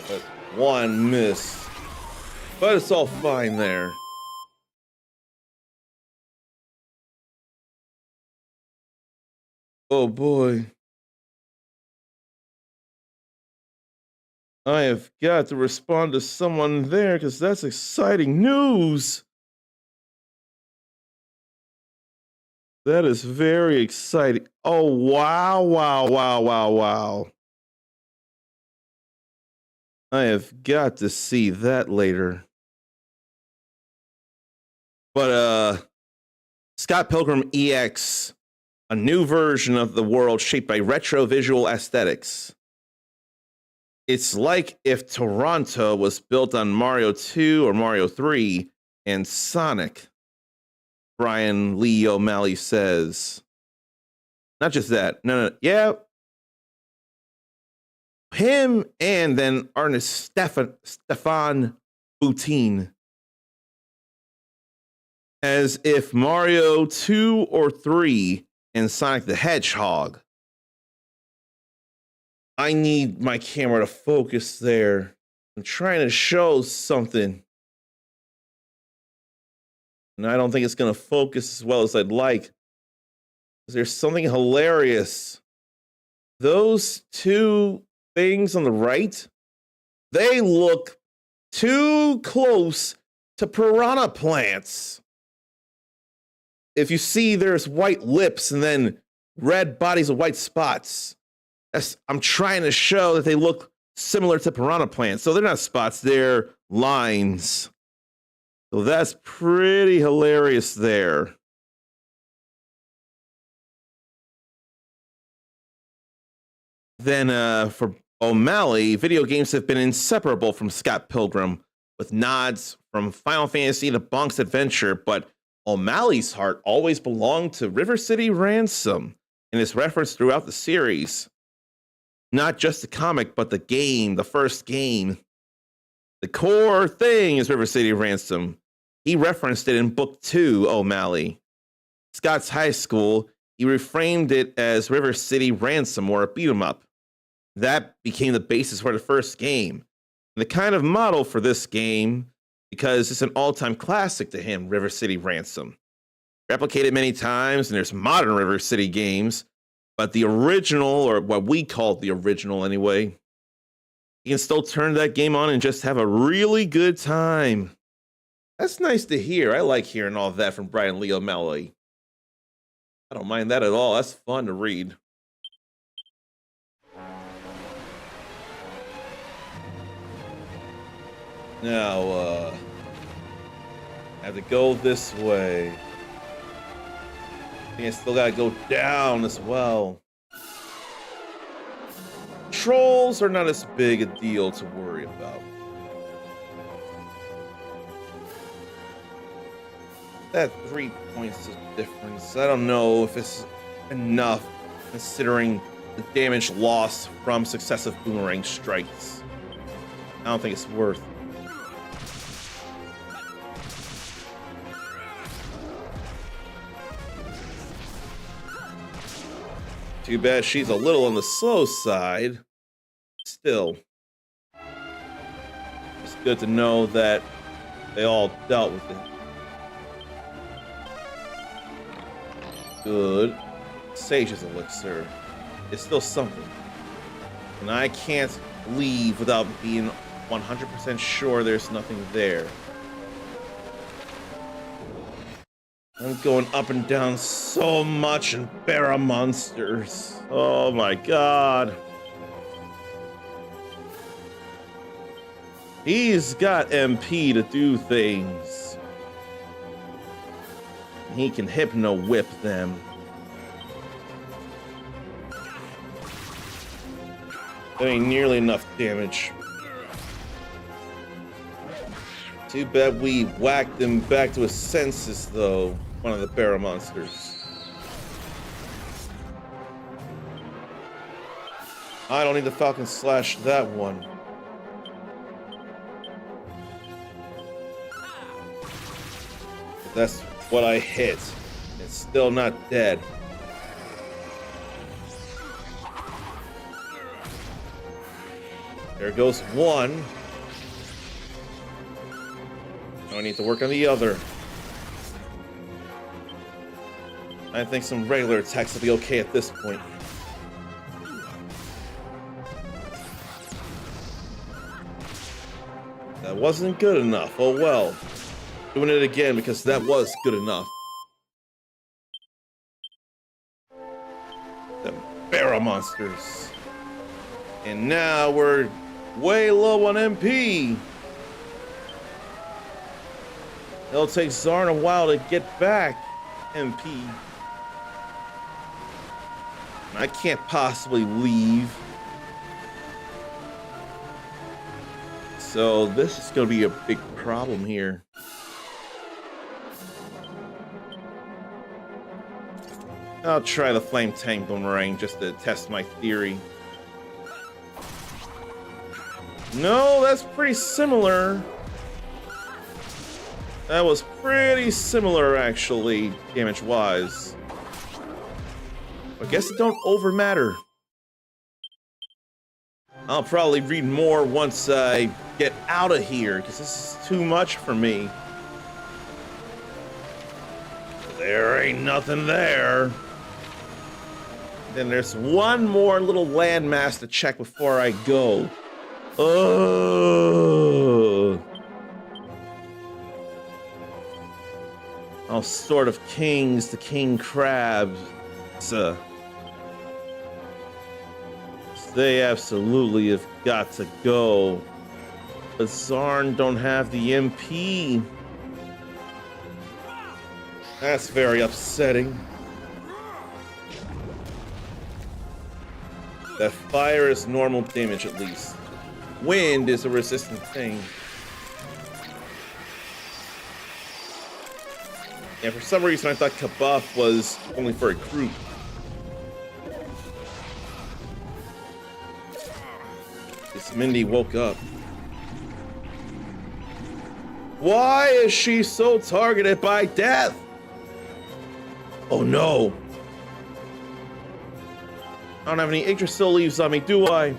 But one missed. But it's all fine there. Oh boy. I have got to respond to someone there because that's exciting news. That is very exciting. Oh, wow, wow, wow, wow, wow. I have got to see that later. But, Scott Pilgrim EX, a new version of the world shaped by retro visual aesthetics. It's like if Toronto was built on Mario 2 or Mario 3 and Sonic, Brian Lee O'Malley says. Not just that. No. Yeah. Him and then artist Stefan Boutine. As if Mario 2 or 3 and Sonic the Hedgehog. I need my camera to focus there. I'm trying to show something. And I don't think it's going to focus as well as I'd like. There's something hilarious. Those two things on the right, they look too close to piranha plants. If you see there's white lips and then red bodies with white spots, I'm trying to show that they look similar to piranha plants. So they're not spots, they're lines. So that's pretty hilarious there. Then for O'Malley, video games have been inseparable from Scott Pilgrim, with nods from Final Fantasy to Bonk's Adventure, but O'Malley's heart always belonged to River City Ransom and is referenced throughout the series. Not just the comic, but the game, the first game. The core thing is River City Ransom. He referenced it in Book 2, O'Malley. Scott's high school, he reframed it as River City Ransom, or a beat 'em up. That became the basis for the first game. And the kind of model for this game, because it's an all-time classic to him, River City Ransom. Replicated many times, and there's modern River City games, but the original, or what we call the original anyway, you can still turn that game on and just have a really good time. That's nice to hear. I like hearing all of that from Brian Lee O'Malley. I don't mind that at all. That's fun to read. Now, I have to go this way. I think I still gotta go down as well. Trolls are not as big a deal to worry about. That 3 points of difference, I don't know if it's enough considering the damage lost from successive boomerang strikes. I don't think it's worth it. Too bad she's a little on the slow side. Still, it's good to know that they all dealt with it. Good. Sage's elixir. It's still something. And I can't leave without being 100% sure there's nothing there. I'm going up and down so much in Barra Monsters. Oh my god. He's got MP to do things. He can hypno whip them. That ain't nearly enough damage. Too bad we whacked him back to his senses, though. One of the Barra Monsters. I don't need the Falcon Slash that one. That's what I hit. It's still not dead. There goes one. Now I need to work on the other. I think some regular attacks will be okay at this point. That wasn't good enough. Oh well. Doing it again because that was good enough. The Barra Monsters. And now we're way low on MP. It'll take Zarn a while to get back MP. I can't possibly leave. So this is going to be a big problem here. I'll try the Flame Tank Boomerang just to test my theory. No, that's pretty similar. That was pretty similar, actually, damage-wise. I guess it don't over matter. I'll probably read more once I get out of here, because this is too much for me. There ain't nothing there. Then there's one more little landmass to check before I go. Oh. All sort of kings, the king crabs. They absolutely have got to go. But Zarn don't have the MP. That's very upsetting. That fire is normal damage at least. Wind is a resistant thing. And for some reason I thought Kabuff was only for a group. This Mindy woke up. Why is she so targeted by death? Oh no. I don't have any Yggdrasil leaves on me, do I?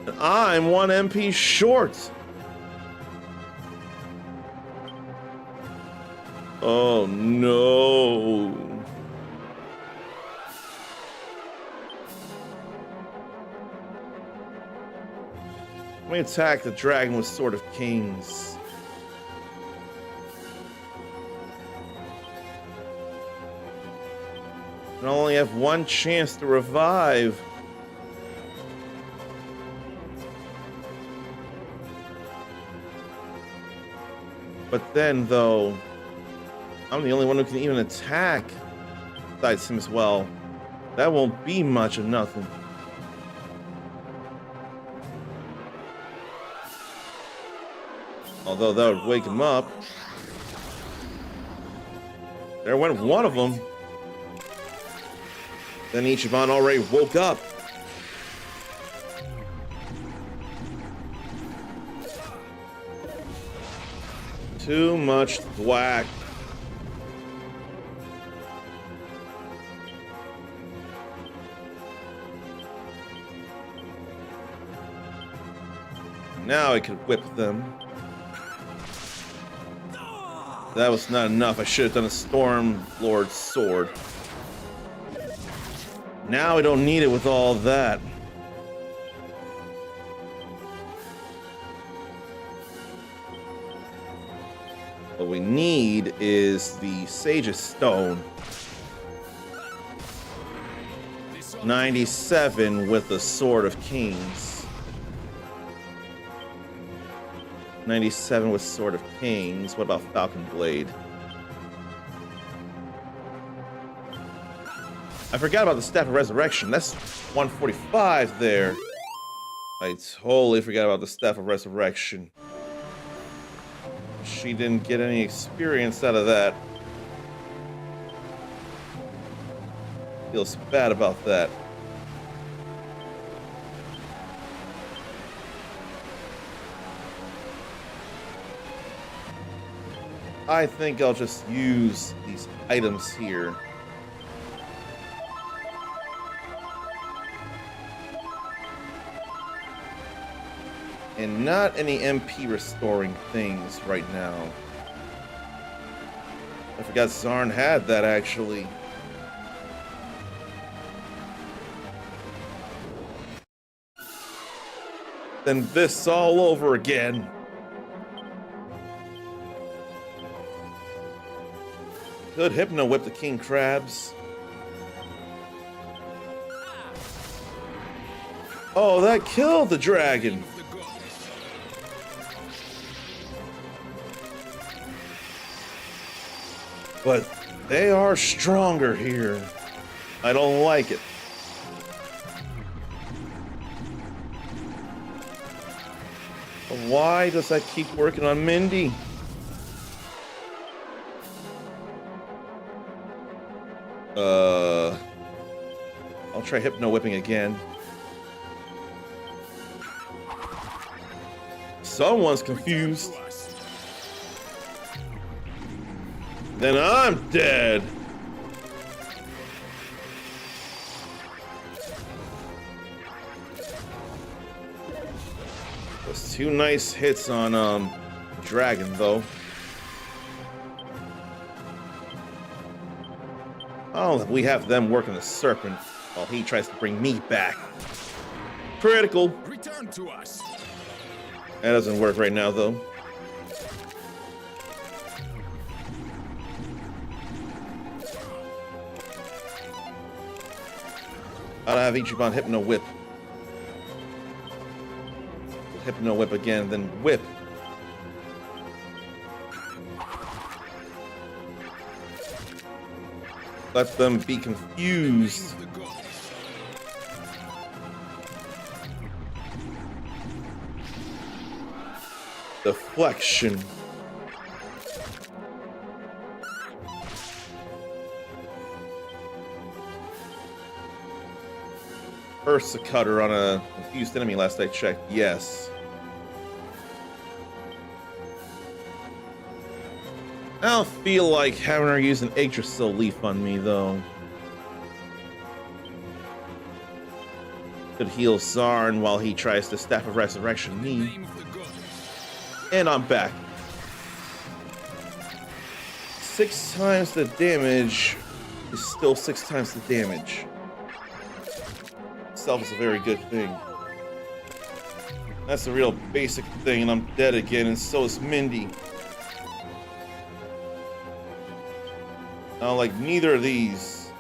And I'm 1 MP short. Oh no. Let me attack the dragon with Sword of Kings. I only have 1 chance to revive. But then, though, I'm the only one who can even attack besides him as well. That won't be much of nothing. Although that would wake him up. There went one of them. Then Ichiban already woke up. Too much thwack. Now I could whip them. That was not enough. I should have done a Storm Lord's sword. Now I don't need it with all that. What we need is the Sage's Stone. 97 with the Sword of Kings. 97 with Sword of Kings. What about Falcon Blade? I forgot about the Staff of Resurrection. That's 145 there. I totally forgot about the Staff of Resurrection. She didn't get any experience out of that. Feels bad about that. I think I'll just use these items here. And not any MP restoring things right now. I forgot Zarn had that actually. Then this all over again. Could Hypno Whip the King Crabs. Oh, that killed the dragon. But they are stronger here. I don't like it. But why does that keep working on Mindy? I'll try Hypno Whipping again. Someone's confused. Then I'm dead. Those 2 nice hits on Dragon though. Oh, we have them working the Serpent while he tries to bring me back. Critical. Return to us. That doesn't work right now, though. Gotta have Ichiban Hypno Whip. Hypno Whip again, then Whip. Let them be confused. Deflection. Burst the cutter on a confused enemy last I checked. Yes. I don't feel like having her use an Yggdrasil leaf on me, though. Could heal Zarn while he tries to Staff of Resurrection me. And I'm back. 6 times the damage is still 6 times the damage. Itself is a very good thing. That's a real basic thing, and I'm dead again, and so is Mindy. I don't like neither of these.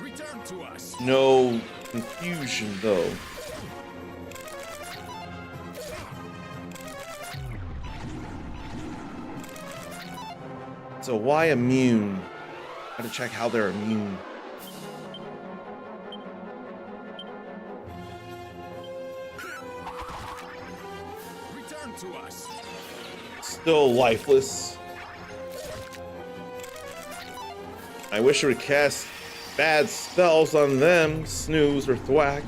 Return to us. No confusion, though. So why immune? Gotta check how they're immune. Return to us. Still lifeless. I wish I would cast bad spells on them, snooze or thwack.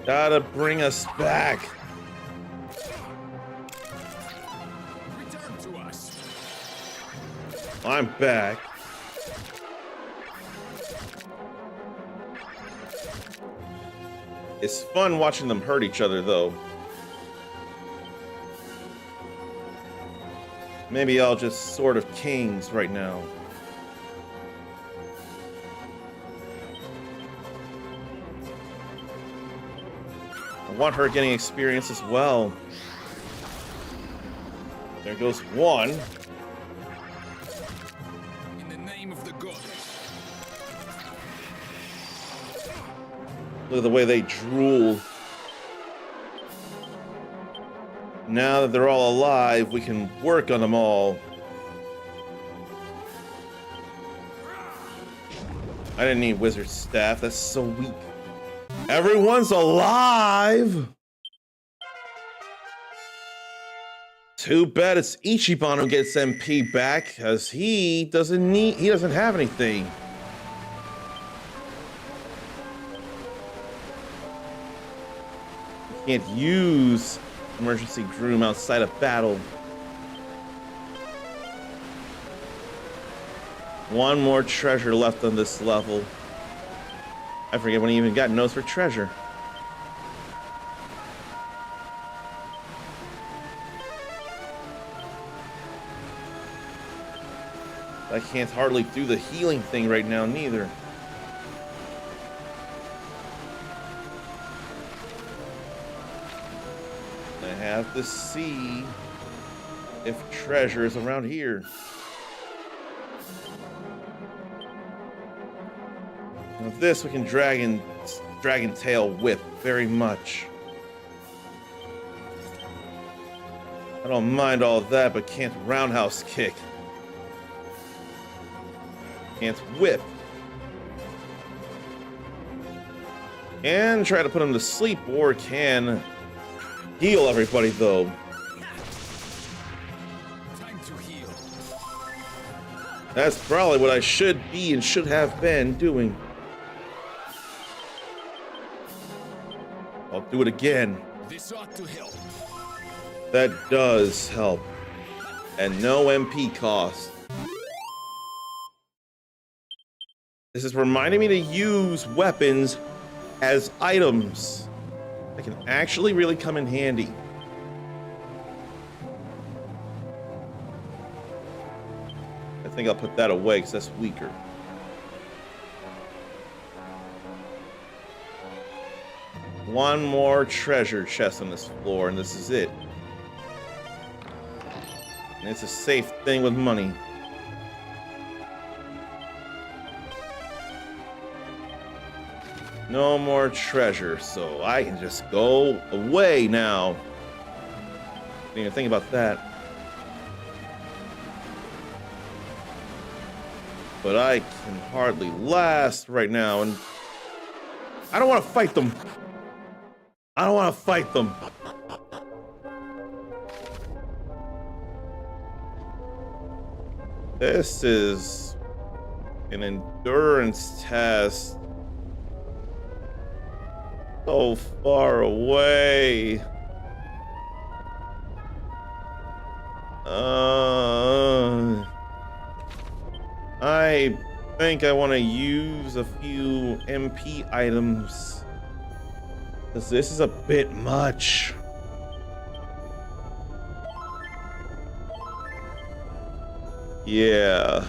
Gotta bring us back. Return to us. I'm back. It's fun watching them hurt each other, though. Maybe I'll just Sword of Kings right now. I want her getting experience as well. There goes one. In the name of the goddess. Look at the way they drool. Now that they're all alive, we can work on them all. I didn't need Wizard Staff. That's so weak. Everyone's alive! Too bad it's Ichiban who gets MP back, because he doesn't have anything. He can't use Emergency Groom outside of battle. One more treasure left on this level. I forget when he even got notes for treasure. I can't hardly do the healing thing right now, neither. I have to see if treasure is around here. With this, we can dragon tail whip very much. I don't mind all that, but can't roundhouse kick. Can't whip. And try to put him to sleep, or can heal everybody though. Time to heal. That's probably what I should be and should have been doing. I'll do it again. This ought to help. That does help. And no MP cost. This is reminding me to use weapons as items. that can actually really come in handy. I think I'll put that away because that's weaker. One more treasure chest on this floor, and this is it. And it's a safe thing with money. No more treasure, so I can just go away now. Didn't even think about that. But I can hardly last right now, and I don't want to fight them. I don't want to fight them. This is an endurance test. So far away. I think I want to use a few MP items, because this is a bit much. Yeah,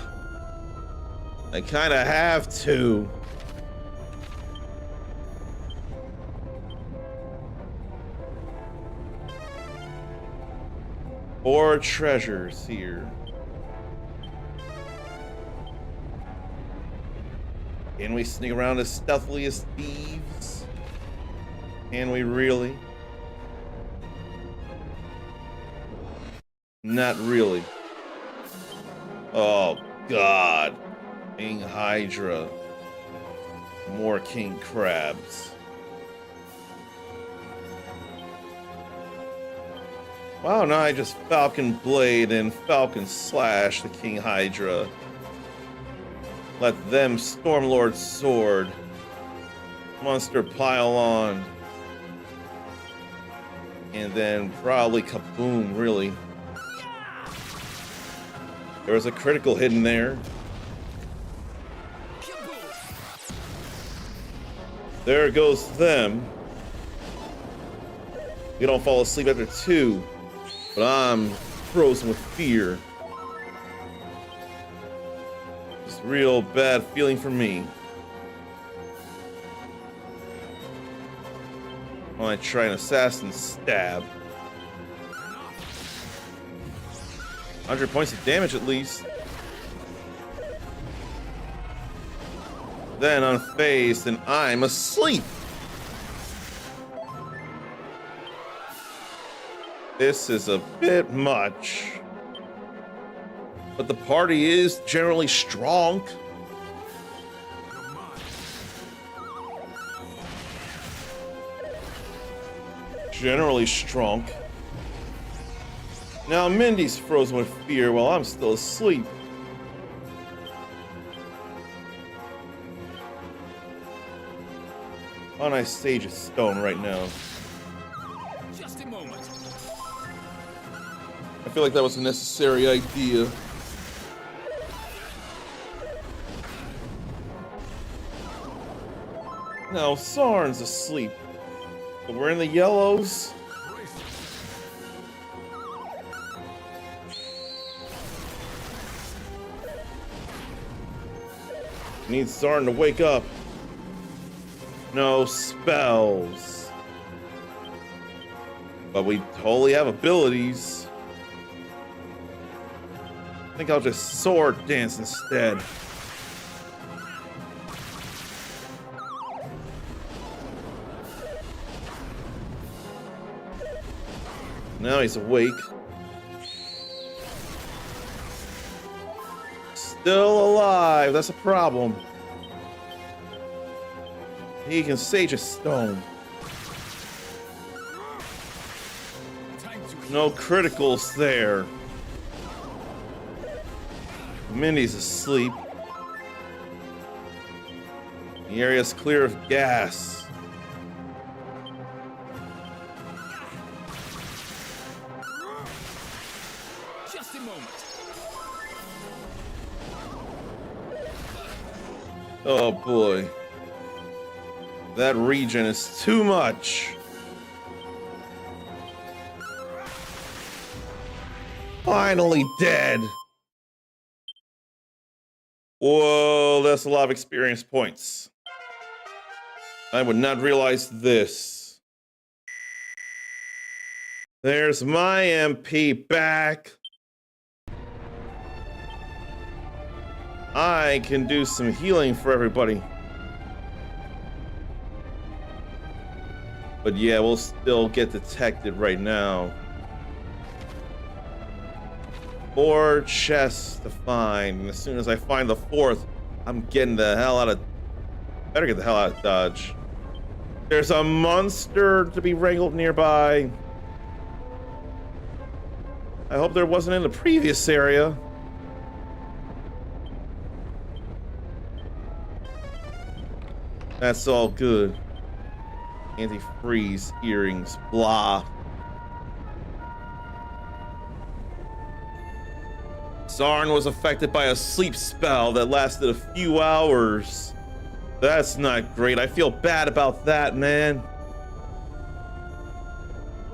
I kind of have to. Four treasures here. Can we sneak around as stealthily as thieves? Can we really? Not really. Oh, God. King Hydra. More king crabs. Wow, now I just Falcon Blade and Falcon Slash the King Hydra. Let them Stormlord Sword. Monster Pile On. And then probably Kaboom, really. There was a critical hidden there. There goes them. You don't fall asleep after 2. But I'm frozen with fear. It's a real bad feeling for me. When I try an assassin stab. 100 points of damage at least. Then unfazed and I'm asleep. This is a bit much. But the party is generally strong. Generally strong. Now Mindy's frozen with fear while I'm still asleep. Why don't I stage a stone right now? Just a moment. I feel like that was a necessary idea. Now Sarn's asleep. But we're in the yellows. Need Sarn to wake up. No spells. But we totally have abilities. I think I'll just sword dance instead. Now he's awake. Still alive, that's a problem. He can sage a stone. No criticals there. Mindy's asleep. The area's clear of gas. Just a moment. Oh boy. That region is too much. Finally dead. Whoa, that's a lot of experience points. I would not realize this. There's my MP back. I can do some healing for everybody. But yeah, we'll still get detected right now. 4 chests to find. And as soon as I find the 4th, I'm getting the hell out of... Better get the hell out of Dodge. There's a monster to be wrangled nearby. I hope there wasn't in the previous area. That's all good. Anti-freeze, earrings, blah. Zarn was affected by a sleep spell that lasted a few hours. That's not great. I feel bad about that, man.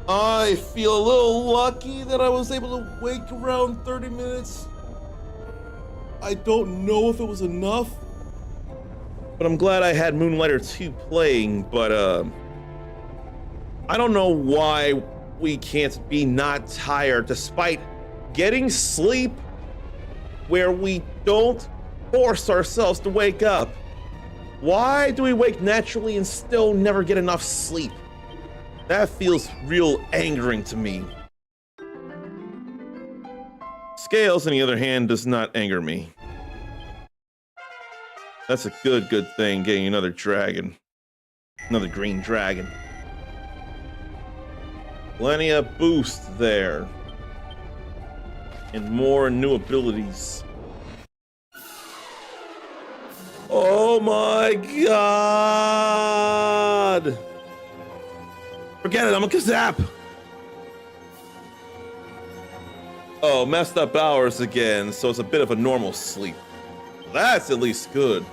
I feel a little lucky that I was able to wake around 30 minutes. I don't know if it was enough, but I'm glad I had Moonlighter 2 playing, but I don't know why we can't be not tired despite getting sleep where we don't force ourselves to wake up. Why do we wake naturally and still never get enough sleep? That feels real angering to me. Scales, on the other hand, does not anger me. That's a good thing, getting another dragon. Another green dragon. Plenty of boost there. And more new abilities. Oh my god! Forget it, I'm a Kazap! Oh, messed up hours again, so it's a bit of a normal sleep. That's at least good.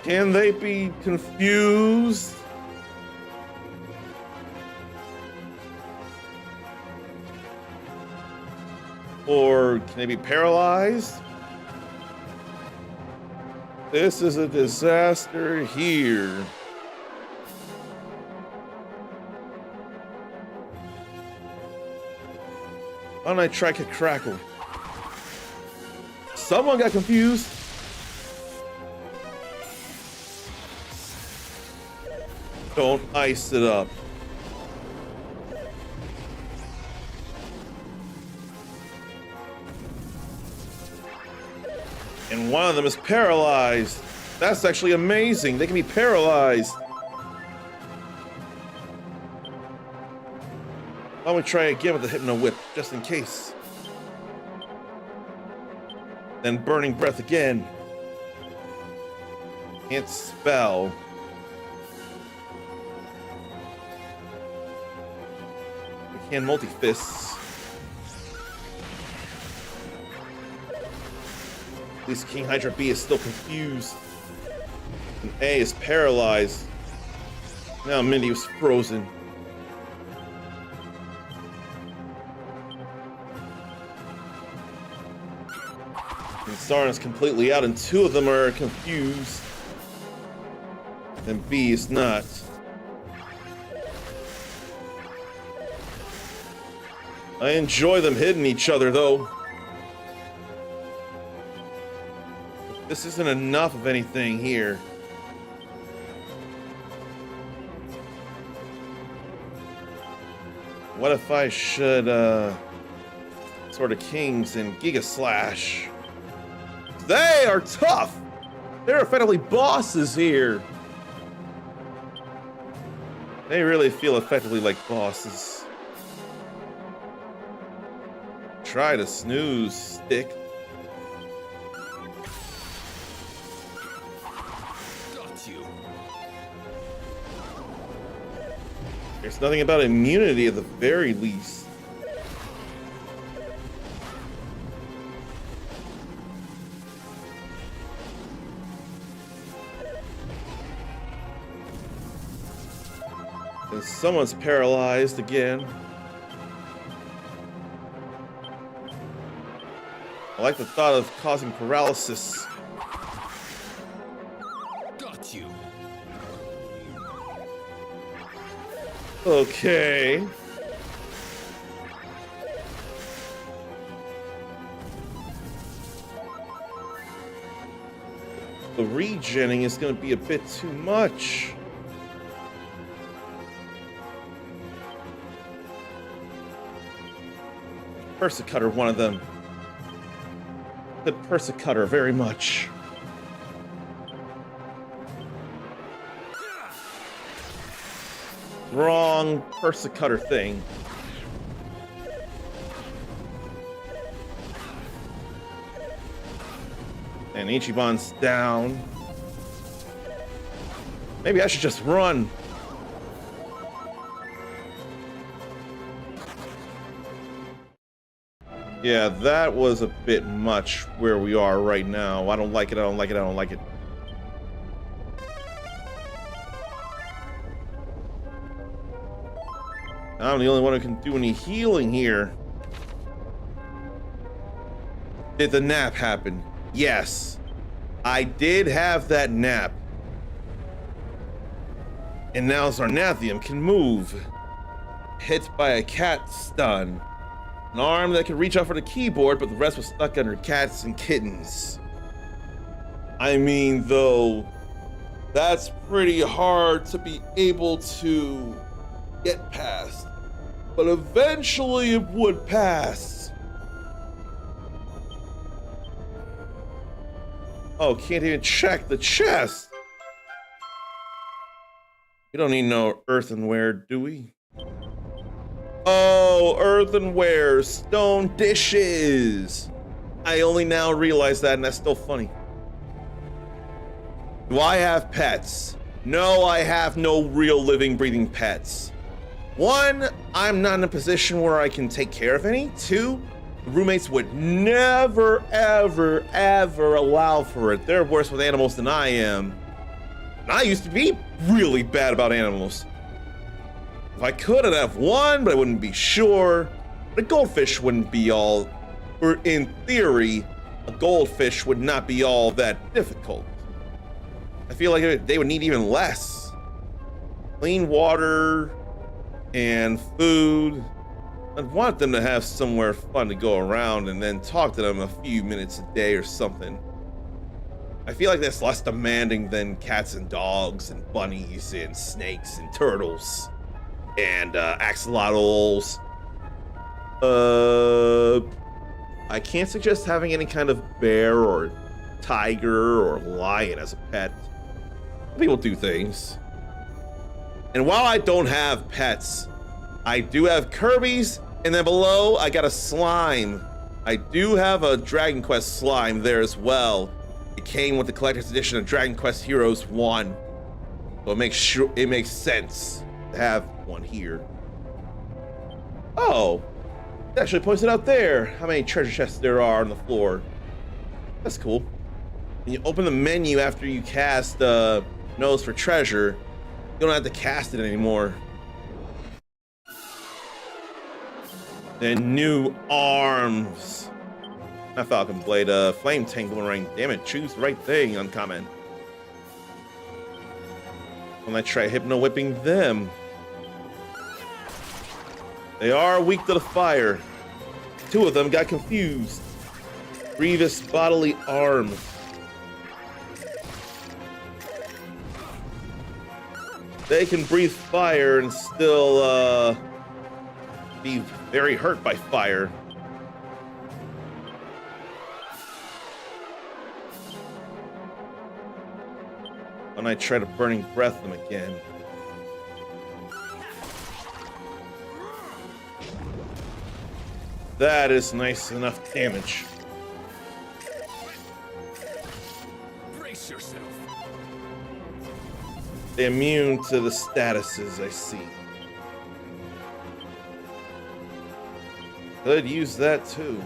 Can they be confused? Or can they be paralyzed? This is a disaster here. Why don't I try Crackle? Someone got confused. Don't ice it up. And one of them is paralyzed. That's actually amazing. They can be paralyzed. Why don't we try again with the Hypno Whip, just in case. Then Burning Breath again. Can't spell. We can multi-fists. At least King Hydra B is still confused. And A is paralyzed. Now Mindy was frozen. And Sarn is completely out, and 2 of them are confused. And B is not. I enjoy them hitting each other, though. This isn't enough of anything here. What if I should, Sword of Kings and Giga Slash? They are tough! They're effectively bosses here. They really feel effectively like bosses. Try to snooze, stick. There's nothing about immunity at the very least. And someone's paralyzed again. I like the thought of causing paralysis. Got you. Okay. The regenning is going to be a bit too much. Persecutor, one of them. The Persecutor, very much. Wrong Persecutor thing. And Ichiban's down. Maybe I should just run. Yeah, that was a bit much where we are right now. I don't like it, I don't like it, I don't like it. I'm the only one who can do any healing here. Did the nap happen? Yes. I did have that nap. And now Zarnathium can move. Hit by a cat stun. An arm that could reach out for the keyboard, but the rest was stuck under cats and kittens. I mean, though, that's pretty hard to be able to get past. But eventually it would pass. Oh, can't even check the chest. We don't need no earthenware, do we? Oh, earthenware, stone dishes. I only now realize that, and that's still funny. Do I have pets? No, I have no real living, breathing pets. One, I'm not in a position where I can take care of any. Two, roommates would never, ever, ever allow for it. They're worse with animals than I am. And I used to be really bad about animals. If I could, I'd have one, but I wouldn't be sure. But a goldfish wouldn't be all, or in theory, a goldfish would not be all that difficult. I feel like they would need even less. Clean water and food. I'd want them to have somewhere fun to go around and then talk to them a few minutes a day or something. I feel like that's less demanding than cats and dogs and bunnies and snakes and turtles and axolotls. I can't suggest having any kind of bear or tiger or lion as a pet. People do things. And while I don't have pets, I do have Kirby's, and then below I got a slime. I do have a Dragon Quest slime there as well. It came with the collector's edition of Dragon Quest Heroes 1. So it makes sense to have one here. Oh, it actually points it out there how many treasure chests there are on the floor. That's cool. When you open the menu after you cast Nose for Treasure, you don't have to cast it anymore. And new arms. That Falcon Blade, Flame Tangle Ring. Damn it, choose the right thing, uncommon. When I try Hypno Whipping them. They are weak to the fire. Two of them got confused. Grievous Bodily Arm. They can breathe fire and still be very hurt by fire. When I try to Burning Breath them again. That is nice enough damage. Brace yourself. They're immune to the statuses, I see. Could use that too.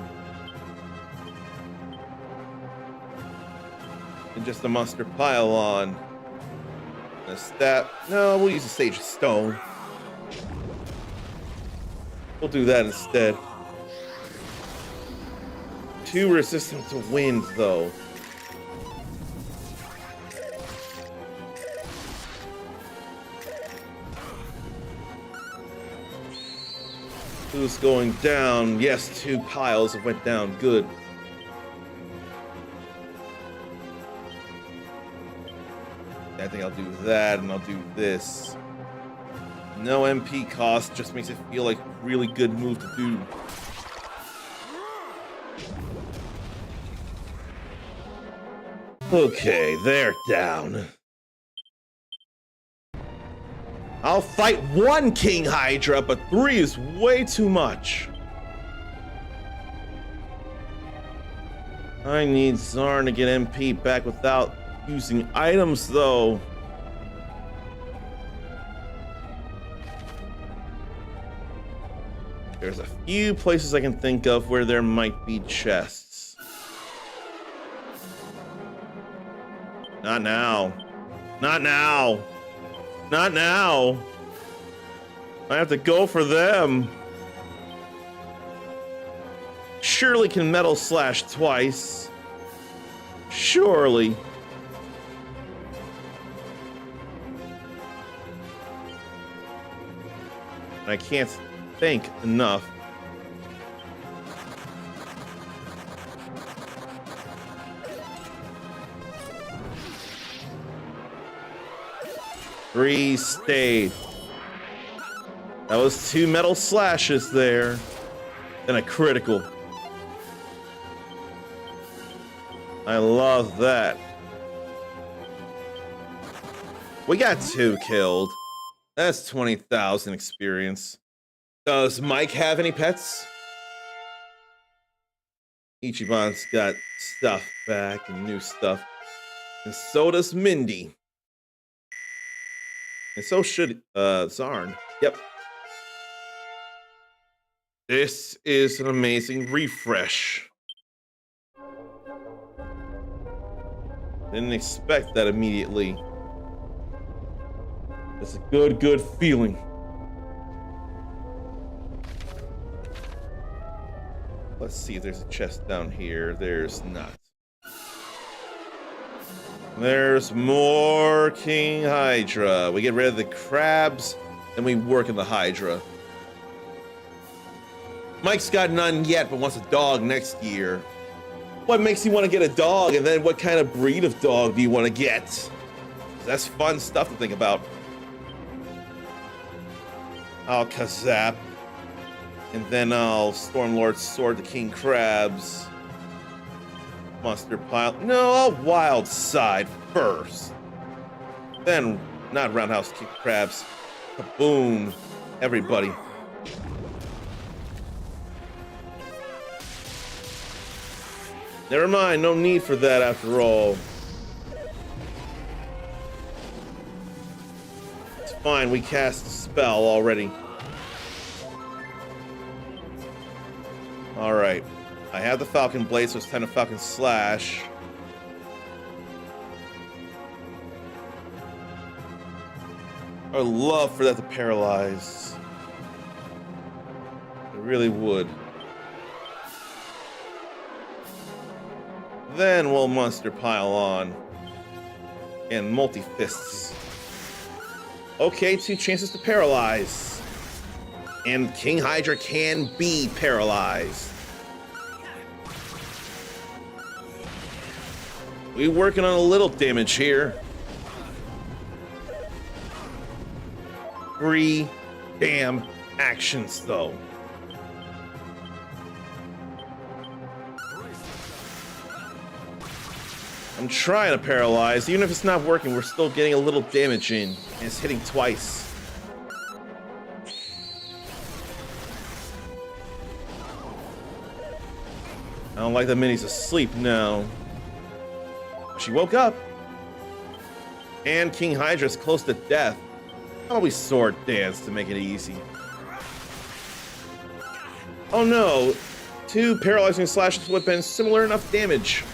And just a monster pylon. A stat. No, we'll use a Sage of Stone. We'll do that instead. too resistant to wind, though. Who's going down? Yes, 2 piles have went down. Good. I think I'll do that, and I'll do this. No MP cost, just makes it feel like a really good move to do. Okay, they're down. I'll fight 1 King Hydra, but 3 is way too much. I need Zarn to get MP back without using items, though. There's a few places I can think of where there might be chests. Not now. Not now. Not now. I have to go for them. Surely can metal slash twice. Surely. I can't think enough. Three stayed. That was 2 metal slashes there. And a critical. I love that. We got 2 killed. That's 20,000 experience. Does Mike have any pets? Ichiban's got stuff back and new stuff. And so does Mindy. And so should Zarn. Yep. This is an amazing refresh. Didn't expect that immediately. It's a good feeling. Let's see if there's a chest down here. There's not. There's more King Hydra. We get rid of the crabs, and we work in the Hydra. Mike's got none yet, but wants a dog next year. What makes you want to get a dog, and then what kind of breed of dog do you want to get? That's fun stuff to think about. I'll Kazap. And then I'll Stormlord Sword the King Crabs. Monster Pile. No, I'll Wild Side first. Then, not Roundhouse Kick Crabs. Kaboom. Everybody. Never mind, no need for that after all. It's fine, we cast a spell already. Alright. I have the Falcon Blade, so it's time to Falcon Slash. I would love for that to paralyze. I really would. Then we'll Monster Pile on. And multi-fists. Okay, 2 chances to paralyze. And King Hydra can be paralyzed. We're working on a little damage here. 3 damn actions, though. I'm trying to paralyze. Even if it's not working, we're still getting a little damage in. And it's hitting twice. I don't like that Minnie's asleep now. She woke up. And King Hydra's close to death. How about we sword dance to make it easy? Oh no. 2 paralyzing slashes would have been similar enough damage.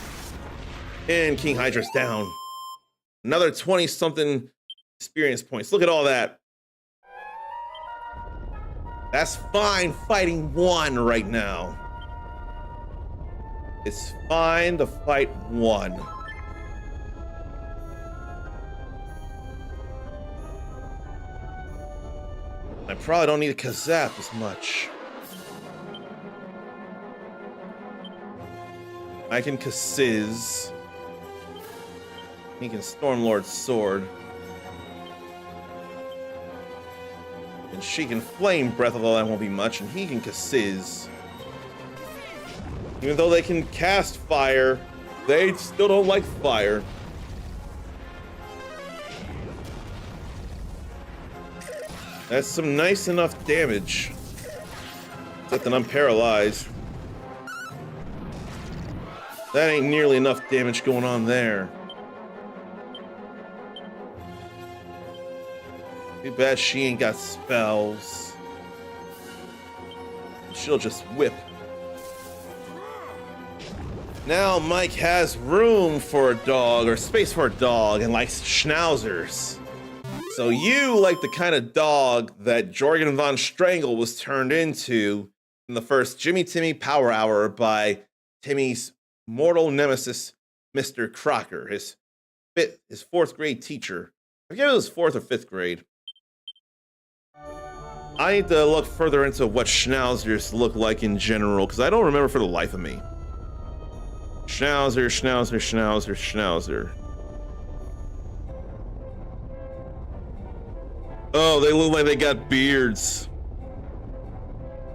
And King Hydra's down. Another 20-something experience points. Look at all that. That's fine fighting 1 right now. It's fine to fight one. I probably don't need a Kazap as much. I can Kaziz. He can Stormlord's Sword. And she can Flame Breath, although that won't be much, and he can Kaziz. Even though they can cast fire, they still don't like fire. That's some nice enough damage. Except that I'm paralyzed. That ain't nearly enough damage going on there. Too bad she ain't got spells. She'll just whip. Now Mike has room for a dog, or space for a dog, and likes schnauzers. So you like the kind of dog that Jorgen von Strangle was turned into in the first Jimmy Timmy Power Hour by Timmy's mortal nemesis, Mr. Crocker, his fourth grade teacher. I forget if it was fourth or fifth grade. I need to look further into what schnauzers look like in general, because I don't remember for the life of me. Schnauzer, schnauzer, schnauzer, schnauzer. Oh, they look like they got beards.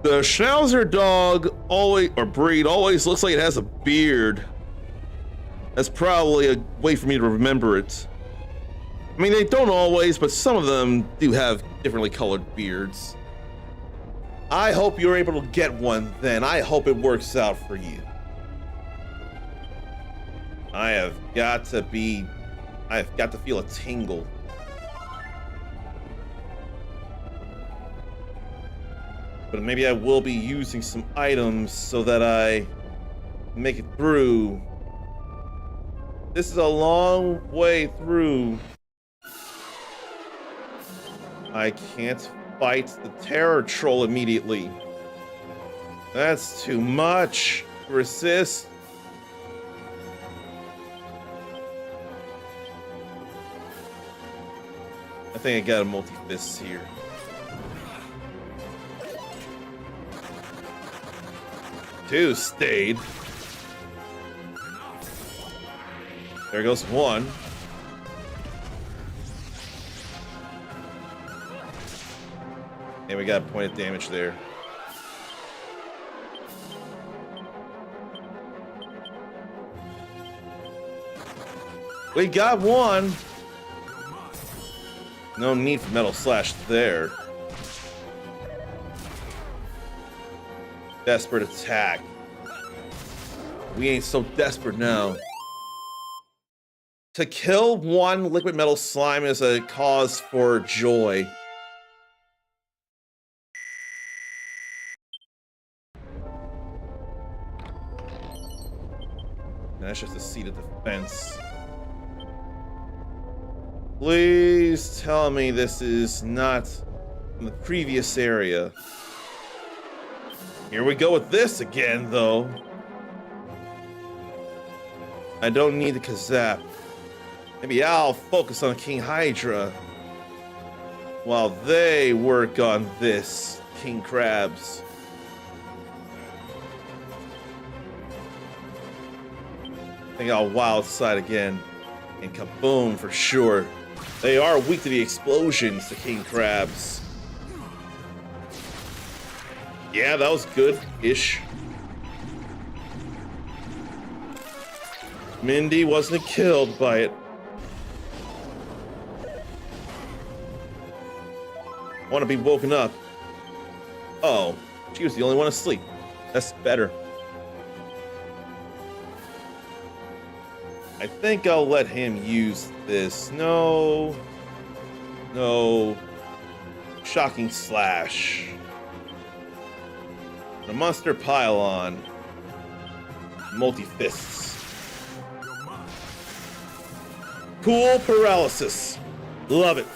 The schnauzer dog always, or breed, always looks like it has a beard. That's probably a way for me to remember it. I mean, they don't always, but some of them do have differently colored beards. I hope you're able to get one then. I hope it works out for you. I have got to feel a tingle. But maybe I will be using some items so that I make it through. This is a long way through. I can't fight the terror troll immediately. That's too much to resist. I think I got a multi-fists here. Two stayed. There goes one. And we got a point of damage there. We got one. No need for Metal Slash there. Desperate attack. We ain't so desperate now. To kill one liquid metal slime is a cause for joy. And that's just a seat of defense. Please tell me this is not from the previous area. Here we go with this again, though. I don't need the Kazap. Maybe I'll focus on King Hydra while they work on this King Krabs. I think I'll wild side again and kaboom for sure. They are weak to the explosions, the King Krabs. Yeah, that was good-ish. Mindy wasn't killed by it. Want to be woken up. Oh, she was the only one asleep. That's better. I think I'll let him use this. No. No. Shocking Slash. The Monster Pylon. Multi-fists. Cool Paralysis. Love it.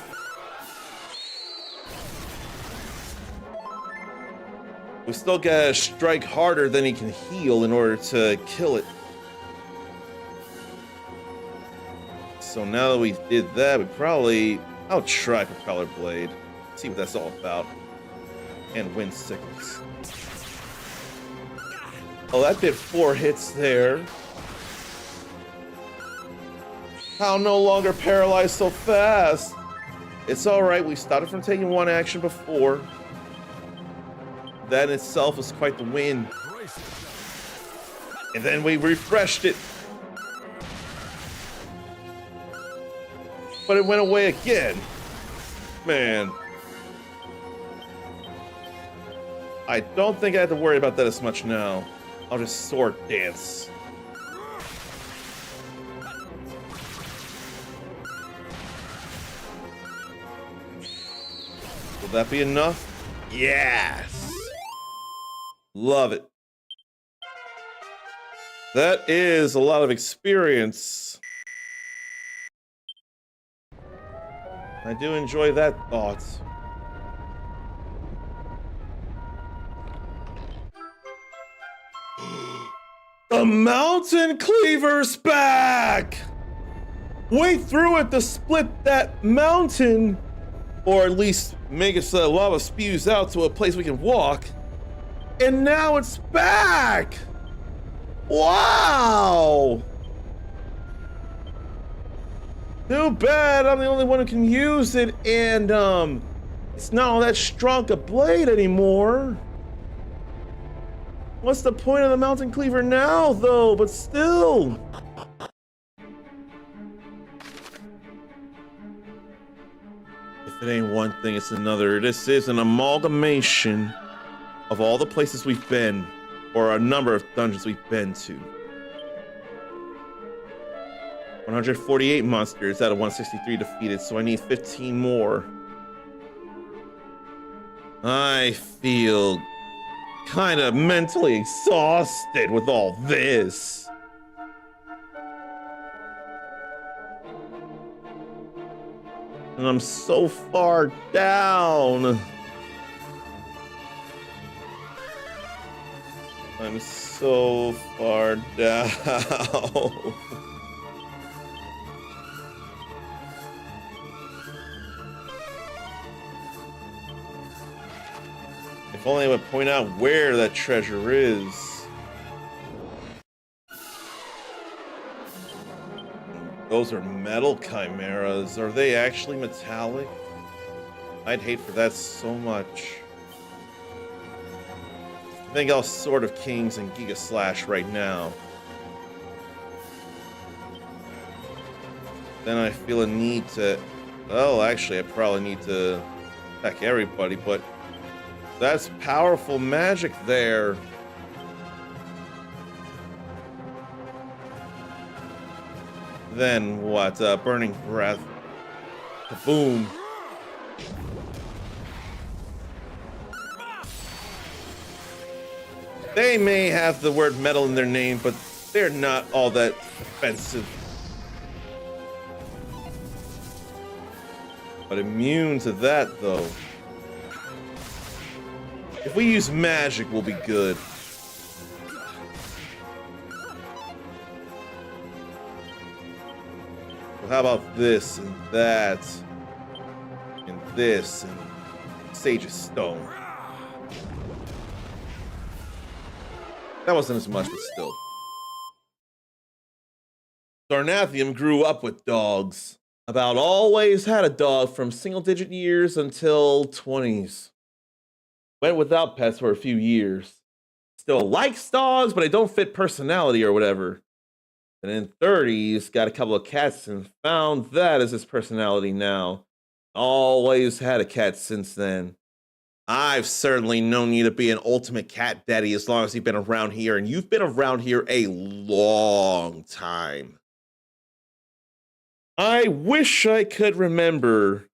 We still gotta strike harder than he can heal in order to kill it. So now that we did that, we probably... I'll try Propeller Blade. See what that's all about. And Wind Sickles. Oh, that did 4 hits there. How no longer paralyzed so fast? It's alright, we stopped it from taking 1 action before. That in itself was quite the win. And then we refreshed it. But it went away again. Man. I don't think I have to worry about that as much now. I'll just sword dance. Will that be enough? Yes! Love it. That is a lot of experience. I do enjoy that thought. The Mountain Cleaver's back! Wait through it to split that mountain, or at least make it so that lava spews out to a place we can walk. And now it's back! Wow! Too bad I'm the only one who can use it, and it's not all that strong a blade anymore. What's the point of the Mountain Cleaver now, though? But still. If it ain't one thing, it's another. This is an amalgamation of all the places we've been, or a number of dungeons we've been to. 148 monsters out of 163 defeated, so I need 15 more. I feel kind of mentally exhausted with all this. And I'm so far down. I'm so far down. If only I would point out where that treasure is. Those are metal chimeras. Are they actually metallic? I'd hate for that so much. I think I'll Sword of Kings and Giga Slash right now. Then I feel a need to... Oh, actually, I probably need to attack everybody, but... That's powerful magic there. Then what? Burning Breath. Boom. They may have the word metal in their name, but they're not all that offensive. But immune to that, though. If we use magic, we'll be good. Well, how about this and that? And this and Sage's Stone. That wasn't as much, but still. Darnathium grew up with dogs. About always had a dog from single-digit years until 20s. Went without pets for a few years. Still likes dogs, but they don't fit personality or whatever. And in 30s, got a couple of cats and found that as his personality now. Always had a cat since then. I've certainly known you to be an ultimate cat daddy as long as you've been around here, and you've been around here a long time. I wish I could remember.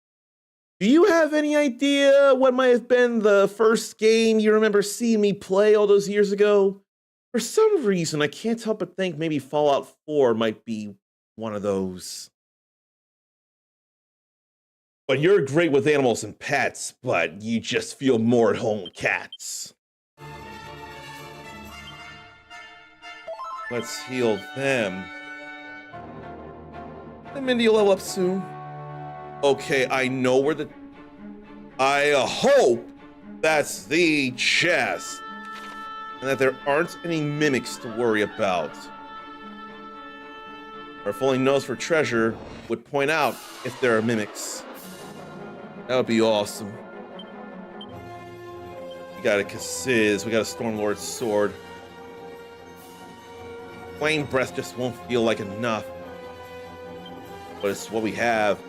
Do you have any idea what might have been the first game you remember seeing me play all those years ago? For some reason, I can't help but think maybe Fallout 4 might be one of those. But you're great with animals and pets, but you just feel more at home with cats. Let's heal them. And Mindy will level up soon. Okay, I know where the... I hope that's the chest. And that there aren't any mimics to worry about. Or if only knows for treasure would point out if there are mimics. That would be awesome. We got a Kazziz, we got a Stormlord's sword. Flame breath just won't feel like enough. But it's what we have.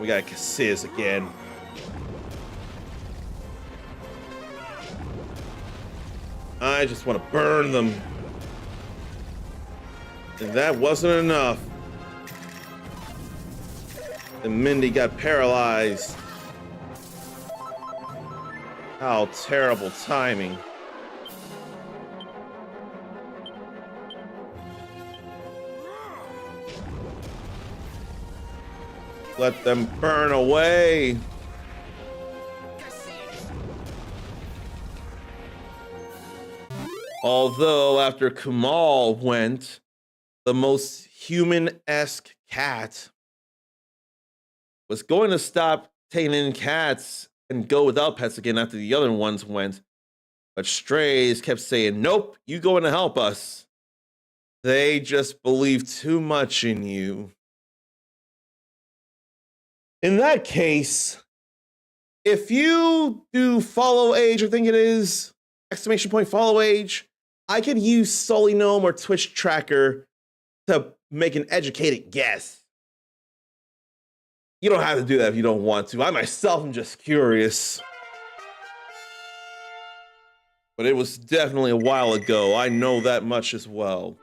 We got a Kazziz again. I just want to burn them. And that wasn't enough. And Mindy got paralyzed. How terrible timing. Let them burn away. Although after Kamal went, the most human-esque cat was going to stop taking in cats and go without pets again after the other ones went. But strays kept saying, nope, you going to help us. They just believe too much in you. In that case, if you do follow age, I think it is, exclamation point follow age, I could use Sully Gnome or Twitch Tracker to make an educated guess. You don't have to do that if you don't want to. I myself am just curious. But it was definitely a while ago. I know that much as well.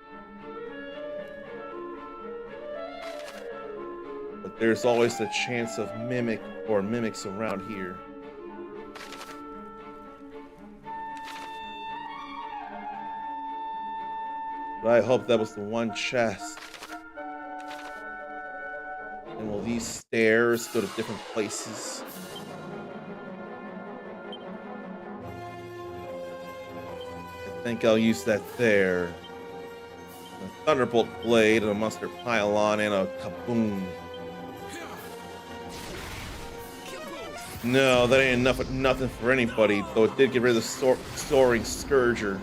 But there's always the chance of mimic or mimics around here. But I hope that was the one chest. And will these stairs go to different places? I think I'll use that there. A Thunderbolt Blade and a Monster Pylon and a Kaboom. No, that ain't enough. Nothing for anybody, though it did get rid of the soaring Scourger.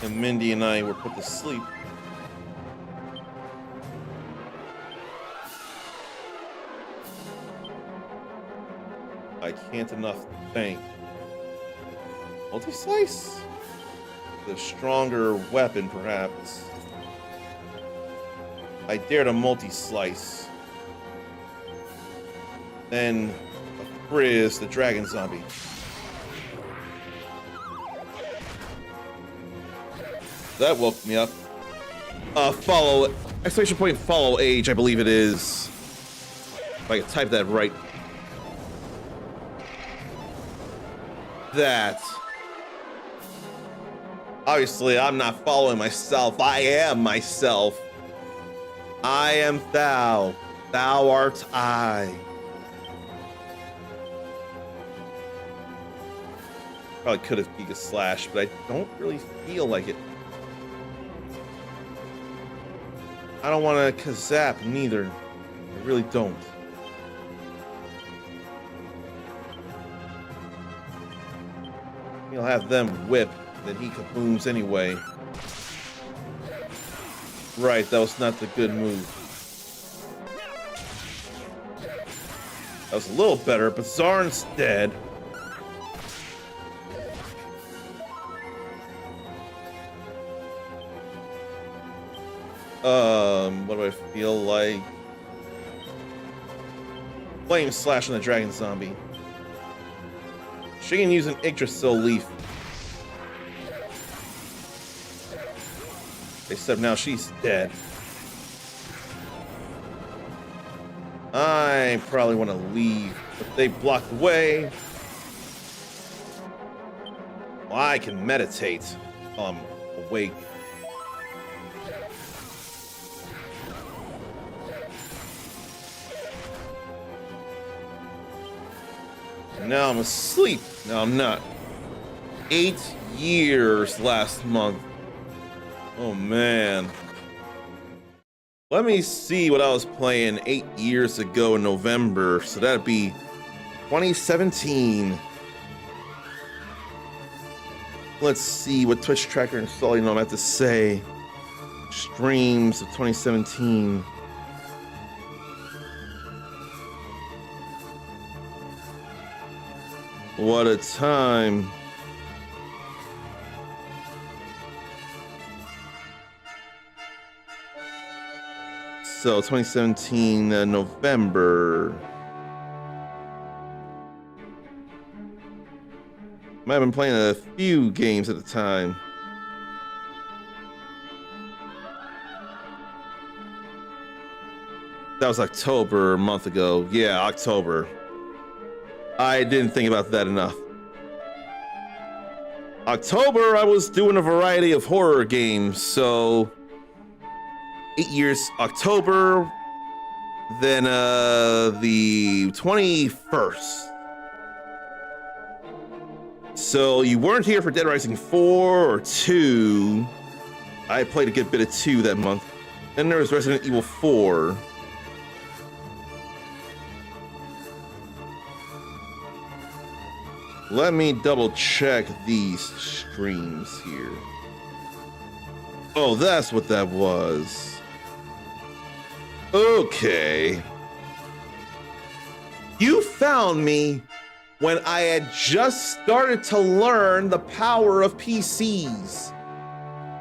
And Mindy and I were put to sleep. I can't enough thank Multi-Slice? The stronger weapon, perhaps. I dare to Multi-Slice. Then a Frizz, the dragon zombie. That woke me up. Follow, exclamation point, follow age, I believe it is. If I can type that right. That. Obviously, I'm not following myself. I am myself. I am thou. Thou art I. Probably could have Giga Slash, but I don't really feel like it. I don't want to Kazap neither. I really don't. He'll have them whip, then he kabooms anyway. Right, that was not the good move. That was a little better, but Zarn's dead. What do I feel like? Flame Slash on the Dragon Zombie. She can use an Yggdrasil Leaf. Except now she's dead. I probably want to leave, but they block the way. Well, I can meditate while I'm awake. And now I'm asleep. No, I'm not. 8 years last month. Oh, man. Let me see what I was playing 8 years ago in November. So that'd be 2017. Let's see what Twitch tracker install, I'm have to say. Streams of 2017. What a time. So 2017 November. Might have been playing a few games at the time. That was October, a month ago. Yeah, October. I didn't think about that enough. October, I was doing a variety of horror games, so 8 years, October, then the 21st. So you weren't here for Dead Rising 4 or 2. I played a good bit of 2 that month. Then there was Resident Evil 4. Let me double check these streams here. Oh, that's what that was. Okay. You found me when I had just started to learn the power of PCs.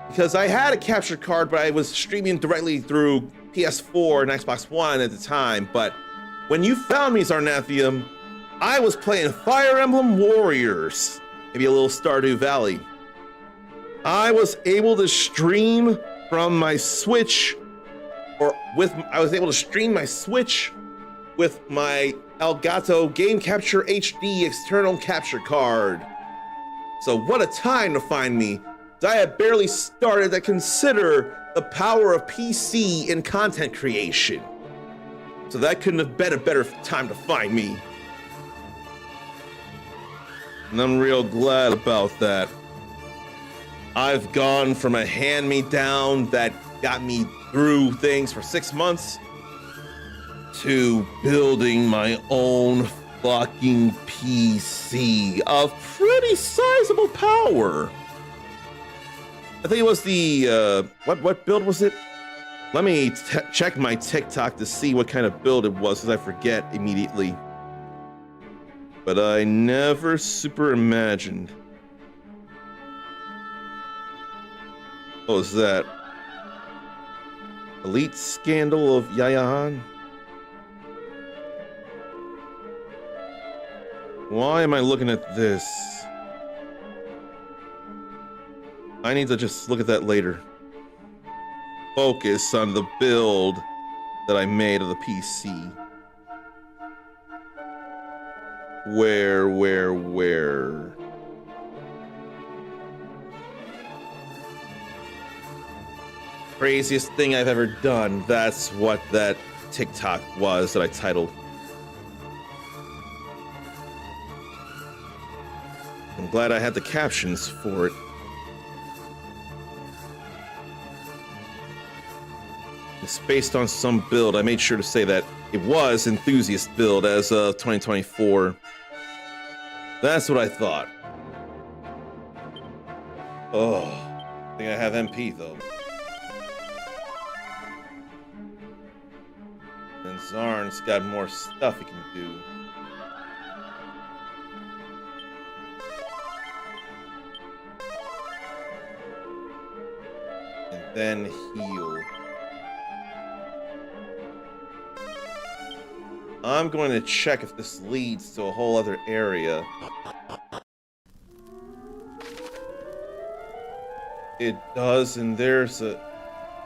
Because I had a capture card, but I was streaming directly through PS4 and Xbox One at the time. But when you found me, Zarnathium, I was playing Fire Emblem Warriors, maybe a little Stardew Valley. I was able to stream from my Switch, I was able to stream my Switch with my Elgato Game Capture HD external capture card. So what a time to find me. I had barely started to consider the power of PC in content creation. So that couldn't have been a better time to find me. And I'm real glad about that. I've gone from a hand-me-down that got me through things for 6 months to building my own fucking PC of pretty sizable power. I think it was the, what build was it? Let me check my TikTok to see what kind of build it was, because I forget immediately. But I never super imagined. What was that? Elite Scandal of Yayahan? Why am I looking at this? I need to just look at that later. Focus on the build that I made of the PC. Where? Craziest thing I've ever done. That's what that TikTok was that I titled. I'm glad I had the captions for it. It's based on some build. I made sure to say that it was enthusiast build as of 2024. That's what I thought. Oh, I think I have MP though. And Zarn's got more stuff he can do. And then heal. I'm going to check if this leads to a whole other area. It does, and there's a...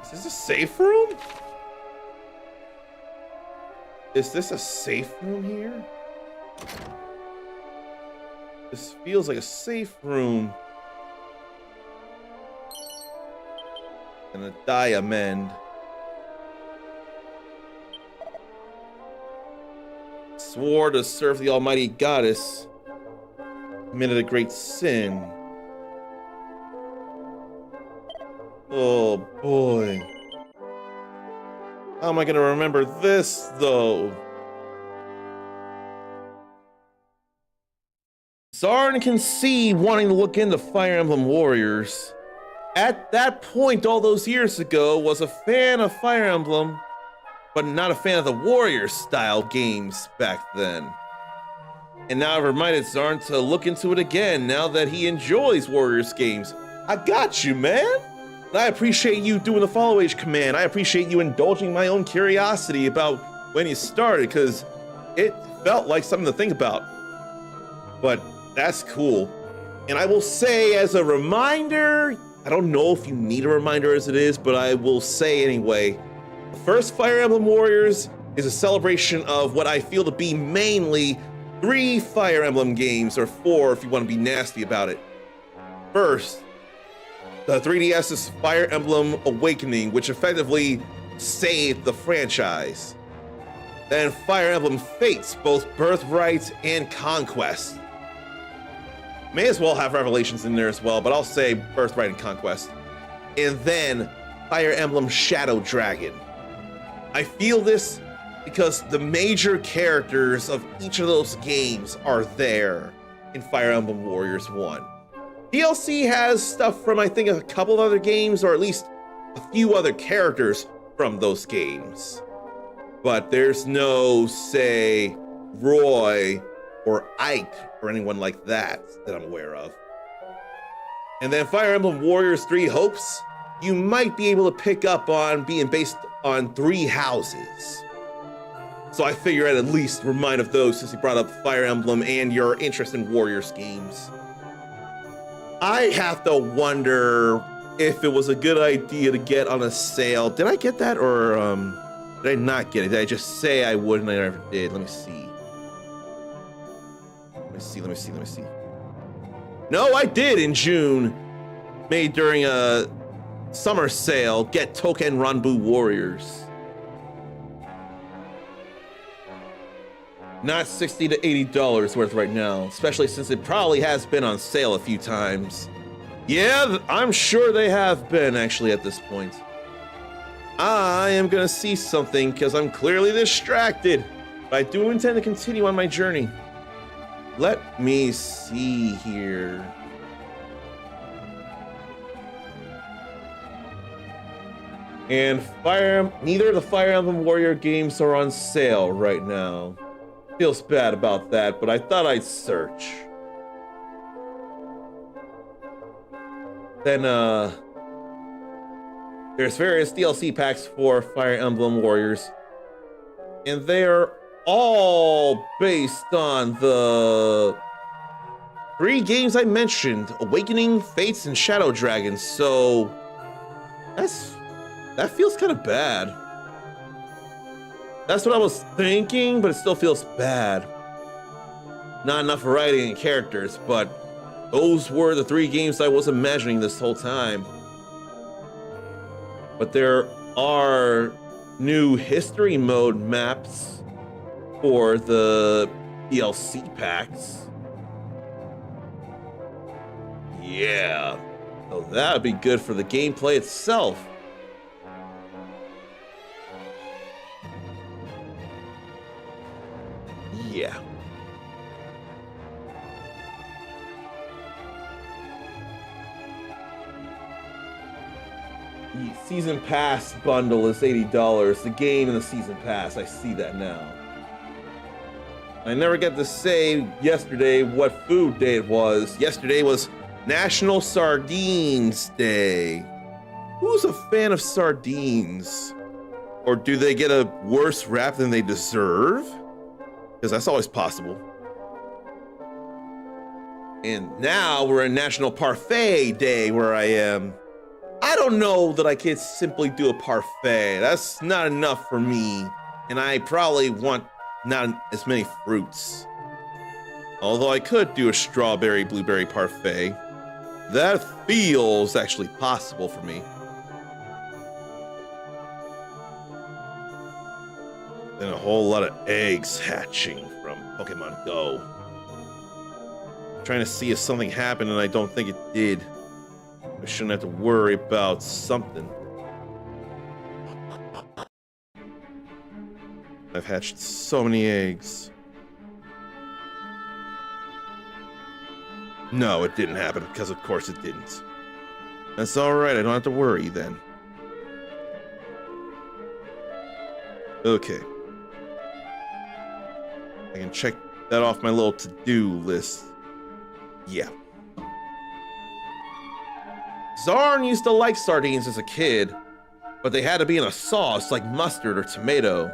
Is this a safe room? Is this a safe room here? This feels like a safe room. And a diamond. swore to serve the almighty goddess, committed a great sin. Oh boy. How am I gonna remember this, though? Zarn can see wanting to look into Fire Emblem Warriors. At that point, all those years ago, was a fan of Fire Emblem, but not a fan of the Warriors-style games back then. And now I've reminded Zarn to look into it again now that he enjoys Warriors games. I got you, man! And I appreciate you doing the follow age command. I appreciate you indulging my own curiosity about when you started, because it felt like something to think about. But that's cool. And I will say, as a reminder, I don't know if you need a reminder as it is, but I will say anyway, the first Fire Emblem Warriors is a celebration of what I feel to be mainly 3 Fire Emblem games, or 4 if you want to be nasty about it. First, the 3DS's Fire Emblem Awakening, which effectively saved the franchise. Then Fire Emblem Fates, both Birthright and Conquest. May as well have Revelations in there as well, but I'll say Birthright and Conquest. And then Fire Emblem Shadow Dragon. I feel this because the major characters of each of those games are there in Fire Emblem Warriors 1. DLC has stuff from, I think, a couple of other games, or at least a few other characters from those games. But there's no, say, Roy or Ike or anyone like that I'm aware of. And then Fire Emblem Warriors 3 Hopes, you might be able to pick up on being based on 3 houses. So I figure I'd at least remind of those since you brought up Fire Emblem and your interest in Warriors games. I have to wonder if it was a good idea to get on a sale. Did I get that, or did I not get it? Did I just say I would and I never did? Let me see. Let me see. No, I did in June. Made during a summer sale, get Touken Ranbu Warriors. Not $60 to $80 worth right now, especially since it probably has been on sale a few times. Yeah, I'm sure they have been actually at this point. I am gonna see something because I'm clearly distracted, but I do intend to continue on my journey. Let me see here. And neither of the Fire Emblem Warrior games are on sale right now. Feels bad about that, but I thought I'd search. Then, there's various DLC packs for Fire Emblem Warriors, and they're all based on the 3 games I mentioned, Awakening, Fates, and Shadow Dragon, so that feels kind of bad. That's what I was thinking, but it still feels bad. Not enough variety in characters, but those were the 3 games I was imagining this whole time. But there are new history mode maps for the DLC packs. Yeah, so that would be good for the gameplay itself. Yeah. The Season Pass bundle is $80. The game and the Season Pass, I see that now. I never get to say yesterday what food day it was. Yesterday was National Sardines Day. Who's a fan of sardines? Or do they get a worse rap than they deserve? Because that's always possible. And now we're in National Parfait Day where I am. I don't know that I could simply do a parfait. That's not enough for me. And I probably want not as many fruits. Although I could do a strawberry blueberry parfait. That feels actually possible for me. Then a whole lot of eggs hatching from Pokemon Go. I'm trying to see if something happened, and I don't think it did. I shouldn't have to worry about something. I've hatched so many eggs. No, it didn't happen, because of course it didn't. That's alright, I don't have to worry then. Okay. I can check that off my little to-do list. Yeah. Zarn used to like sardines as a kid, but they had to be in a sauce like mustard or tomato.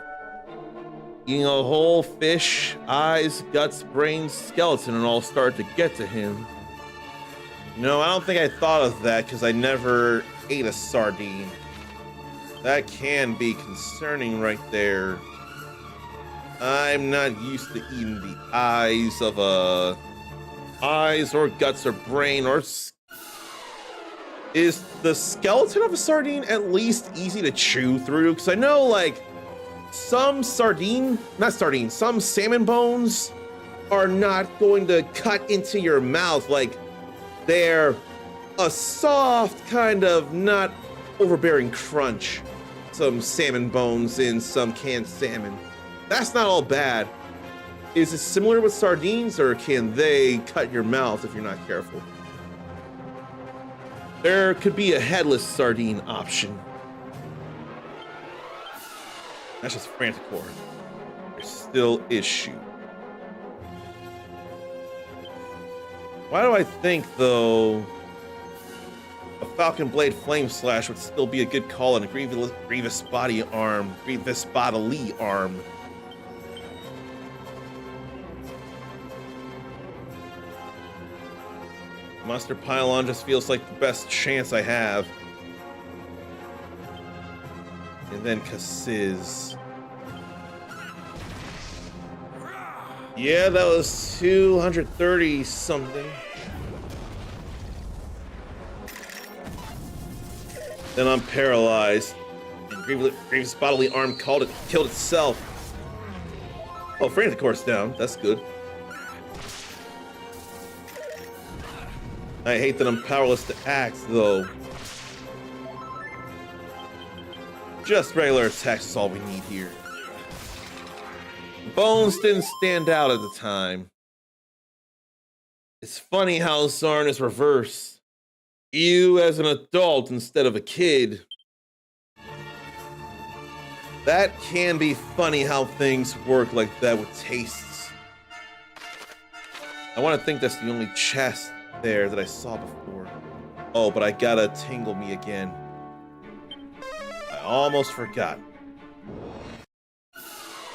Eating a whole fish, eyes, guts, brains, skeleton, and all started to get to him. You know, I don't think I thought of that because I never ate a sardine. That can be concerning right there. I'm not used to eating the eyes of a... eyes or guts or brain or... Is the skeleton of a sardine at least easy to chew through? Because I know, like, some salmon bones are not going to cut into your mouth. Like, they're a soft kind of not overbearing crunch. Some salmon bones in some canned salmon. That's not all bad. Is it similar with sardines, or can they cut your mouth if you're not careful? There could be a headless sardine option. That's just Franticore. There's still issue. Why do I think, though, a Falcon Blade Flame Slash would still be a good call on a Grievous bodily arm. Monster Pylon just feels like the best chance I have. And then Kassiz. Yeah, that was 230 something. Then I'm paralyzed. And Grievous bodily arm killed itself. Oh, Franticore's down. That's good. I hate that I'm powerless to act, though. Just regular attacks is all we need here. Bones didn't stand out at the time. It's funny how Zarn is reversed. You as an adult instead of a kid. That can be funny how things work like that with tastes. I want to think that's the only chest there that I saw before. Oh, but I gotta tingle me again. I almost forgot.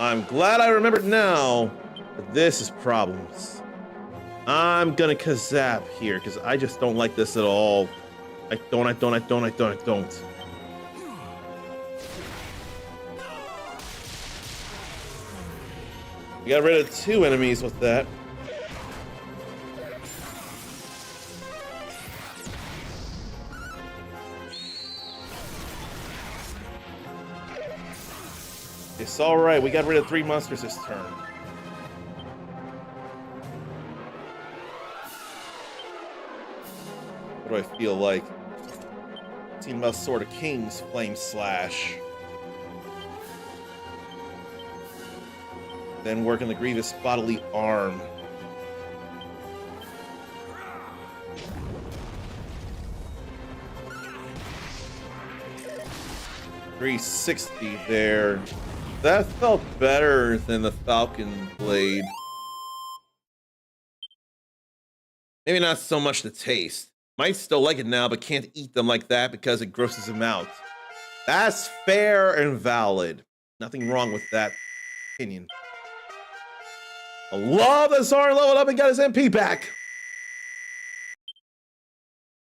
I'm glad I remembered now, but this is problems. I'm gonna Kazap here, because I just don't like this at all. I don't. We got rid of 2 enemies with that. It's alright, we got rid of 3 monsters this turn. What do I feel like? Team about Sword of Kings, Flame Slash. Then working the Grievous bodily arm. $360 there. That felt better than the Falcon Blade. Maybe not so much the taste. Might still like it now, but can't eat them like that because it grosses him out. That's fair and valid. Nothing wrong with that opinion. I love that Zarn leveled up and got his MP back.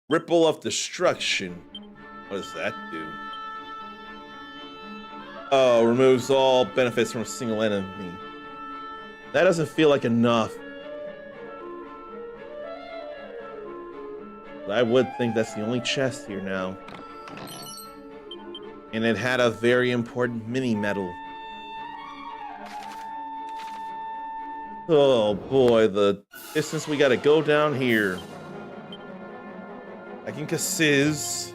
Ripple of Destruction. What does that do? Oh, removes all benefits from a single enemy. That doesn't feel like enough. But I would think that's the only chest here now. And it had a very important mini medal. Oh boy, the distance we gotta go down here. I can Kassiz.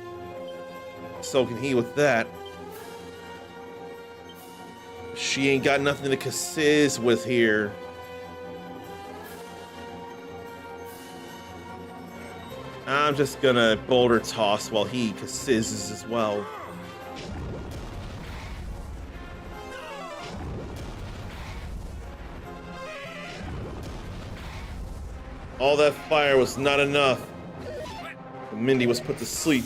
So can he with that. She ain't got nothing to Kassiz with here. I'm just gonna boulder toss while he Kassizes as well. All that fire was not enough. Mindy was put to sleep.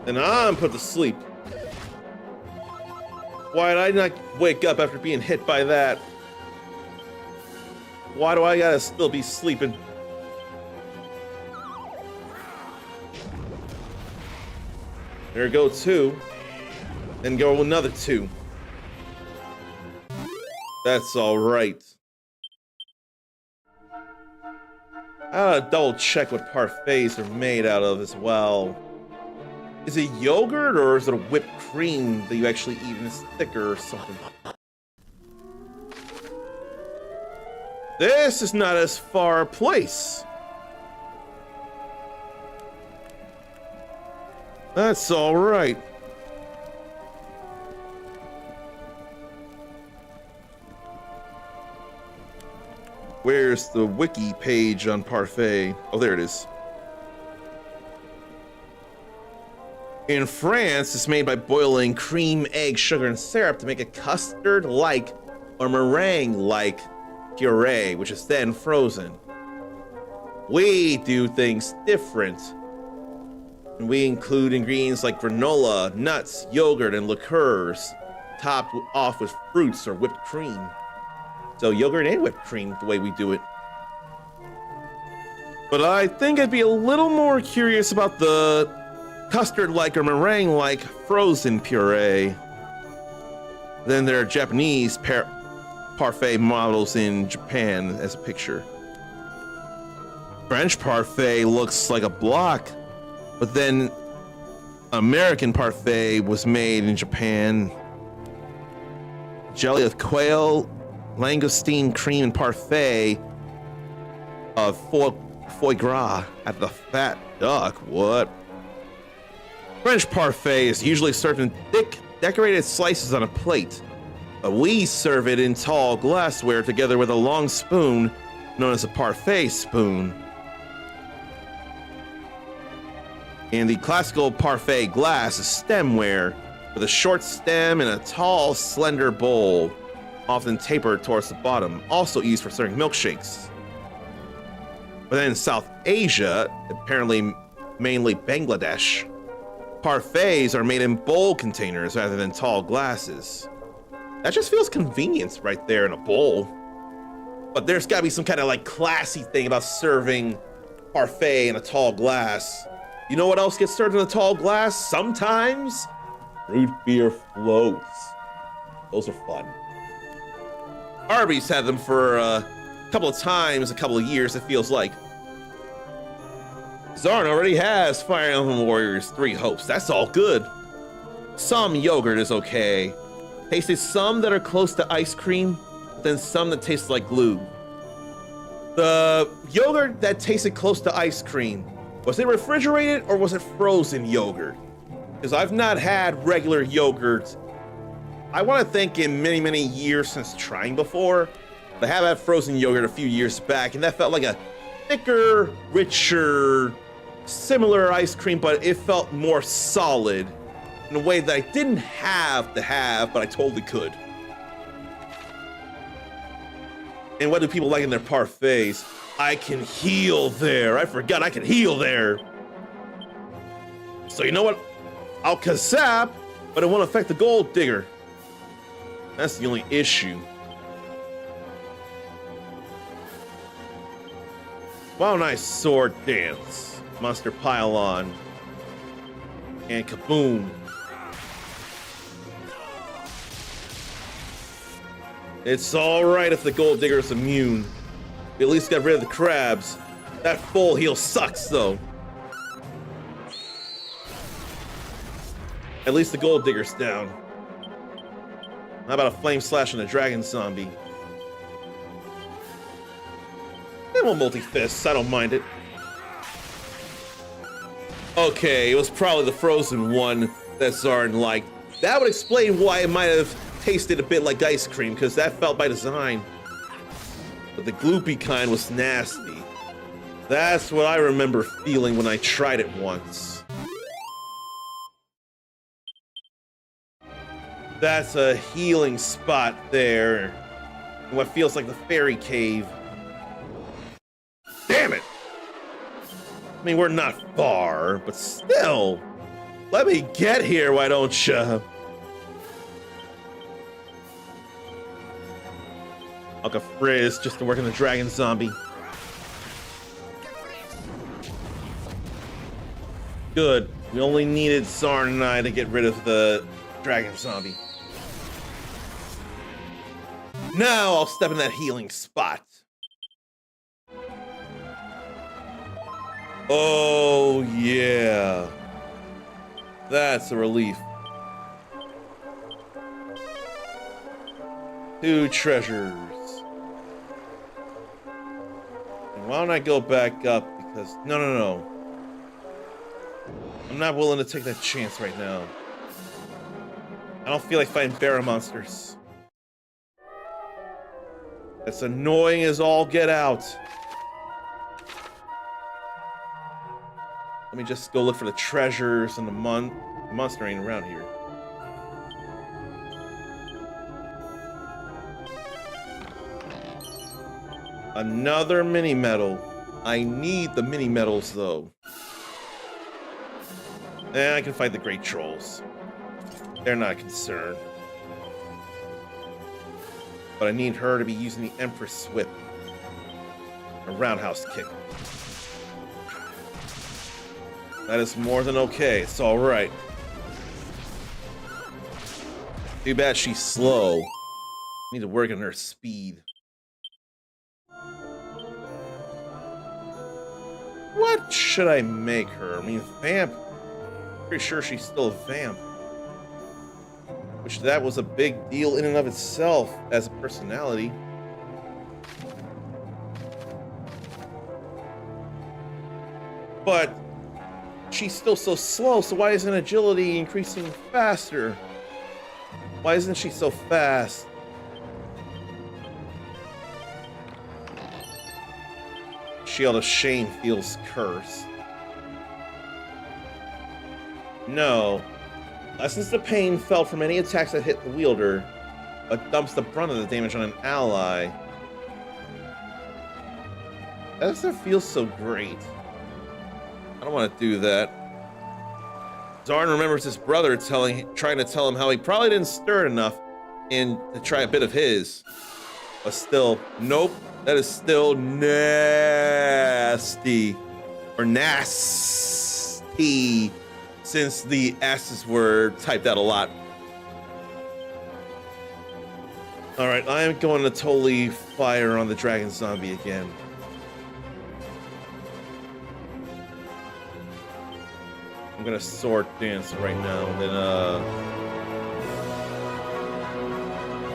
And I'm put to sleep. Why did I not wake up after being hit by that? Why do I gotta still be sleeping? There go 2. Then go another 2. That's alright. I gotta double check what parfaits are made out of as well. Is it yogurt or is it a whipped cream that you actually eat and it's thicker or something? This is not as far a place. That's alright. Where's the wiki page on parfait? Oh, there it is. In France, it's made by boiling cream, egg, sugar, and syrup to make a custard-like or meringue-like puree, which is then frozen. We do things different. And we include ingredients like granola, nuts, yogurt, and liqueurs, topped off with fruits or whipped cream. So yogurt and whipped cream, the way we do it. But I think I'd be a little more curious about the custard-like or meringue-like frozen puree. Then there are Japanese parfait models in Japan as a picture. French parfait looks like a block, but then American parfait was made in Japan. Jelly of quail, langoustine cream, and parfait of foie gras at the fat duck. What? French parfait is usually served in thick, decorated slices on a plate, but we serve it in tall glassware together with a long spoon known as a parfait spoon. And the classical parfait glass is stemware with a short stem and a tall, slender bowl, often tapered towards the bottom, also used for serving milkshakes. But then in South Asia, apparently mainly Bangladesh, parfaits are made in bowl containers rather than tall glasses. That just feels convenient right there in a bowl. But there's gotta be some kind of like classy thing about serving parfait in a tall glass. You know what else gets served in a tall glass? Sometimes root beer floats. Those are fun. Arby's had them for a couple of times, a couple of years, it feels like. Zarn already has Fire Emblem Warriors 3 Hopes. That's all good. Some yogurt is okay. Tasted some that are close to ice cream, then some that taste like glue. The yogurt that tasted close to ice cream, was it refrigerated or was it frozen yogurt? Because I've not had regular yogurt. I want to think in many, many years since trying before. But I have had frozen yogurt a few years back, and that felt like a thicker, richer, similar ice cream, but it felt more solid in a way that I didn't have to have, but I totally could. And what do people like in their parfaits? I can heal there. I forgot I can heal there. So you know what? I'll Kazap, but it won't affect the gold digger. That's the only issue. Wow, nice sword dance. Monster pylon. And kaboom. It's alright if the gold digger is immune. We at least got rid of the crabs. That full heal sucks though. At least the gold digger's down. How about a flame slash and a dragon zombie? They won't multi-fists, I don't mind it. Okay, it was probably the frozen one that Zarn liked. That would explain why it might have tasted a bit like ice cream, because that felt by design. But the gloopy kind was nasty. That's what I remember feeling when I tried it once. That's a healing spot there. In what feels like the fairy cave. Damn it! I mean, we're not far, but still. Let me get here, why don't ya? Like a frizz just to work on the dragon zombie. Good. We only needed Zarn and I to get rid of the dragon zombie. Now I'll step in that healing spot. Oh, yeah. That's a relief. 2 treasures. And why don't I go back up? Because, no. I'm not willing to take that chance right now. I don't feel like fighting bear monsters. That's annoying as all get out. Let me just go look for the treasures and the monster ain't around here. Another mini medal. I need the mini medals though. And I can fight the great trolls. They're not concerned. But I need her to be using the Empress Whip. A roundhouse kick. That is more than okay. It's alright. Too bad she's slow. Need to work on her speed. What should I make her? I mean, vamp. Pretty sure she's still a vamp. Which that was a big deal in and of itself as a personality. But she's still so slow, so why isn't agility increasing faster? Why isn't she so fast? Shield of Shame feels cursed. No. Lessens the pain felt from any attacks that hit the wielder, but dumps the brunt of the damage on an ally. That doesn't feel so great. I don't want to do that. Zarn remembers his brother trying to tell him how he probably didn't stir it enough and to try a bit of his. But still, nope. That is still nasty. Or nasty. Since the S's were typed out a lot. Alright, I am going to totally fire on the dragon zombie again. I'm gonna sword dance right now,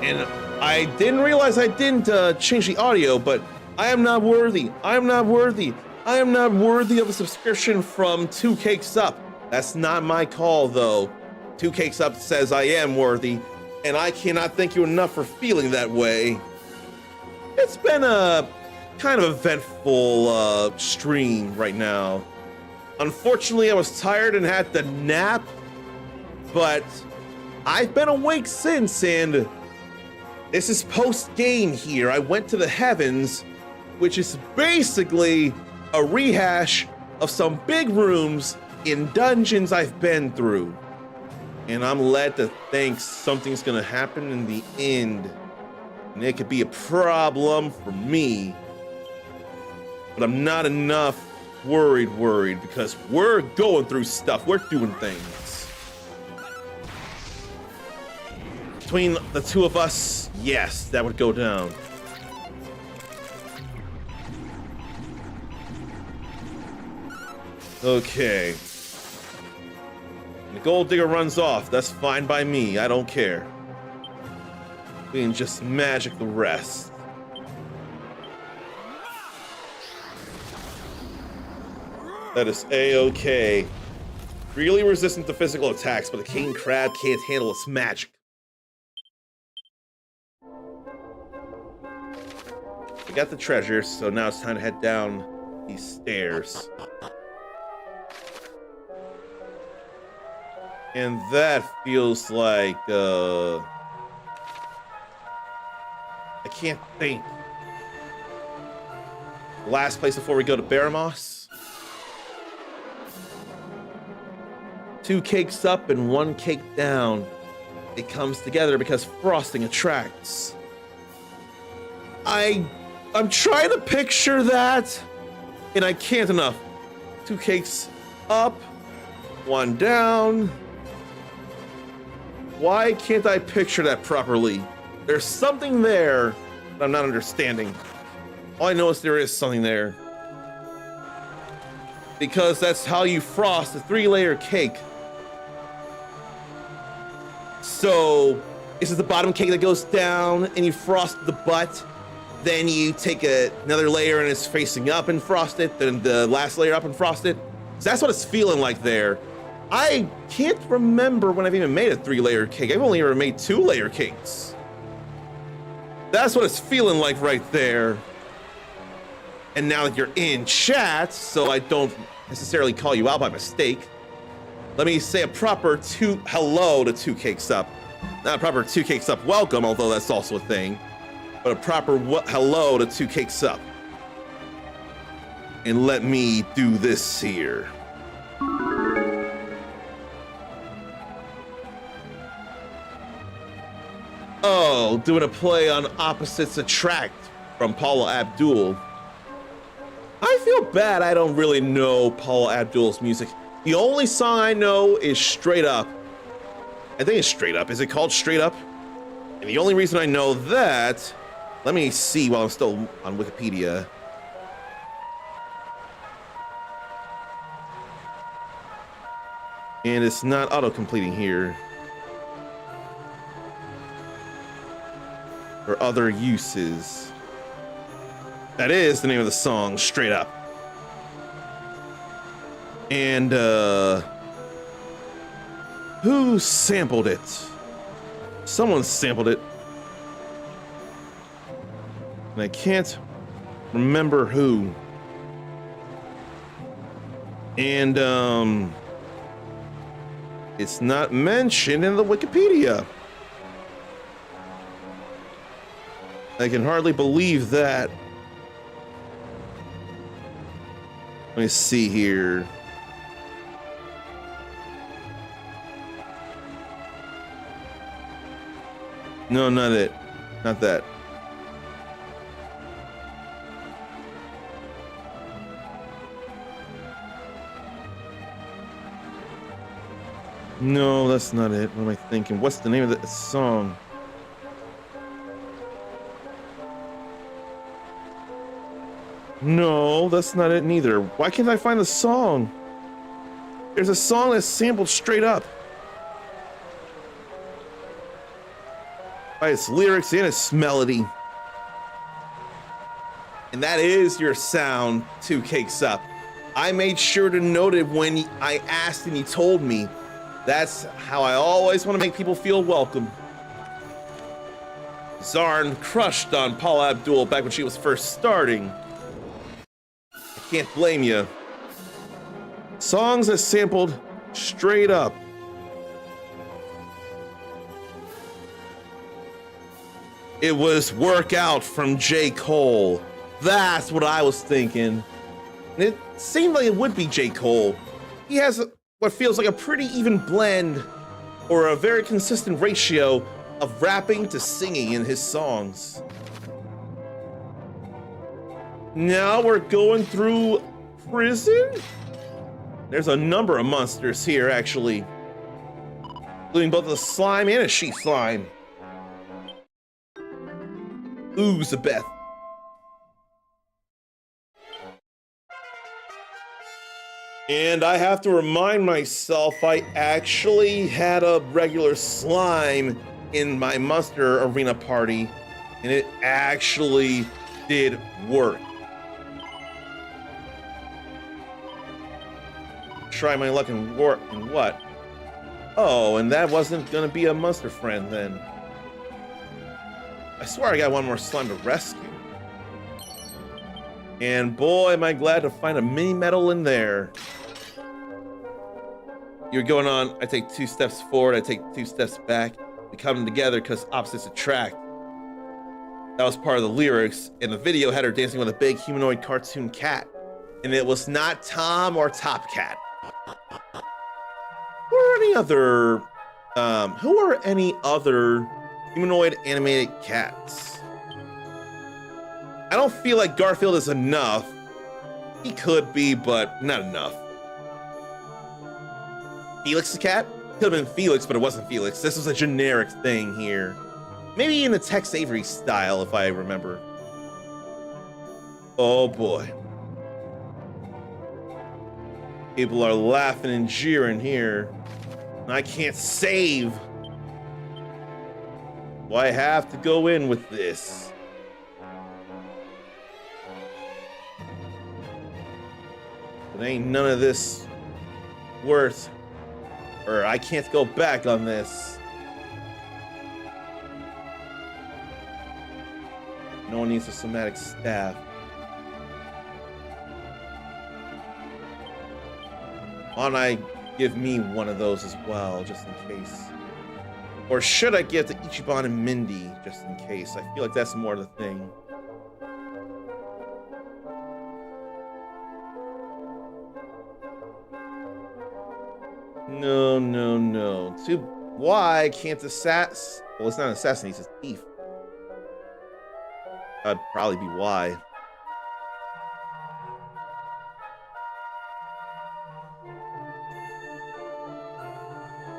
and I didn't realize I didn't change the audio, but I am not worthy. I am not worthy. I am not worthy of a subscription from 2 Cakes Up. That's not my call, though. 2 Cakes Up says I am worthy, and I cannot thank you enough for feeling that way. It's been a kind of eventful stream right now. Unfortunately, I was tired and had to nap, but I've been awake since, and this is post-game here. I went to the heavens, which is basically a rehash of some big rooms in dungeons I've been through. And I'm led to think something's gonna happen in the end, and it could be a problem for me. But I'm not enough worried because we're going through stuff. We're doing things. Between the two of us, yes, that would go down. Okay. The gold digger runs off. That's fine by me. I don't care. We can just magic the rest. That is A-okay. Really resistant to physical attacks, but the king crab can't handle its magic. I got the treasure, so now it's time to head down these stairs. And that feels like, I can't think. Last place before we go to Baramos. 2 cakes up and 1 cake down. It comes together because frosting attracts. I'm trying to picture that, and I can't enough. 2 cakes up, 1 down. Why can't I picture that properly? There's something there that I'm not understanding. All I know is there is something there. Because that's how you frost a 3-layer cake. So, this is the bottom cake that goes down, and you frost the butt. Then you take another layer and it's facing up and frost it. Then the last layer up and frost it. So that's what it's feeling like there. I can't remember when I've even made a 3-layer cake. I've only ever made 2-layer cakes. That's what it's feeling like right there. And now that you're in chat, so I don't necessarily call you out by mistake, let me say a proper hello to 2 cakes up. Not a proper 2 cakes up welcome, although that's also a thing, but a proper hello to 2 cakes up. And let me do this here. Oh, doing a play on Opposites Attract from Paula Abdul. I feel bad I don't really know Paula Abdul's music. The only song I know is Straight Up. I think it's Straight Up. Is it called Straight Up? And the only reason I know that, let me see while I'm still on Wikipedia. And it's not auto-completing here. Or other uses. That is the name of the song, Straight Up. And, who sampled it? Someone sampled it. And I can't remember who. And, it's not mentioned in the Wikipedia. I can hardly believe that. Let me see here. No, not it. Not that. No, that's not it. What am I thinking? What's the name of the song? No, that's not it neither. Why can't I find the song? There's a song that's sampled Straight Up. By its lyrics and its melody. And that is your sound, 2 cakes up. I made sure to note it when I asked and you told me. That's how I always want to make people feel welcome. Zarn crushed on Paula Abdul back when she was first starting. I can't blame you. Songs that sampled Straight Up. It was Work Out from J. Cole. That's what I was thinking. And it seemed like it would be J. Cole. He has what feels like a pretty even blend, or a very consistent ratio of rapping to singing in his songs. Now we're going through prison? There's a number of monsters here, actually. Including both a slime and a sheep slime. Oozabeth. And I have to remind myself I actually had a regular slime in my Monster Arena party, and it actually did work. Try my luck in what? Oh, and that wasn't gonna be a monster friend then. I swear I got one more slime to rescue. And boy, am I glad to find a mini medal in there. You're going on, I take 2 steps forward, I take 2 steps back. We come together because opposites attract. That was part of the lyrics, and the video had her dancing with a big humanoid cartoon cat. And it was not Tom or Top Cat. Who are any other humanoid animated cats? I don't feel like Garfield is enough. He could be, but not enough. Felix the cat? Could have been Felix, but it wasn't Felix. This was a generic thing here. Maybe in the Tex Avery style, if I remember. Oh boy. People are laughing and jeering here. And I can't save. Well, I have to go in with this. But ain't none of this worth, or I can't go back on this. No one needs a somatic staff. Why don't I give me one of those as well, just in case? Or should I give to Ichiban and Mindy, just in case? I feel like that's more the thing. No, no, no. Why can't assass? Well, it's not an assassin, he's a thief. That'd probably be why.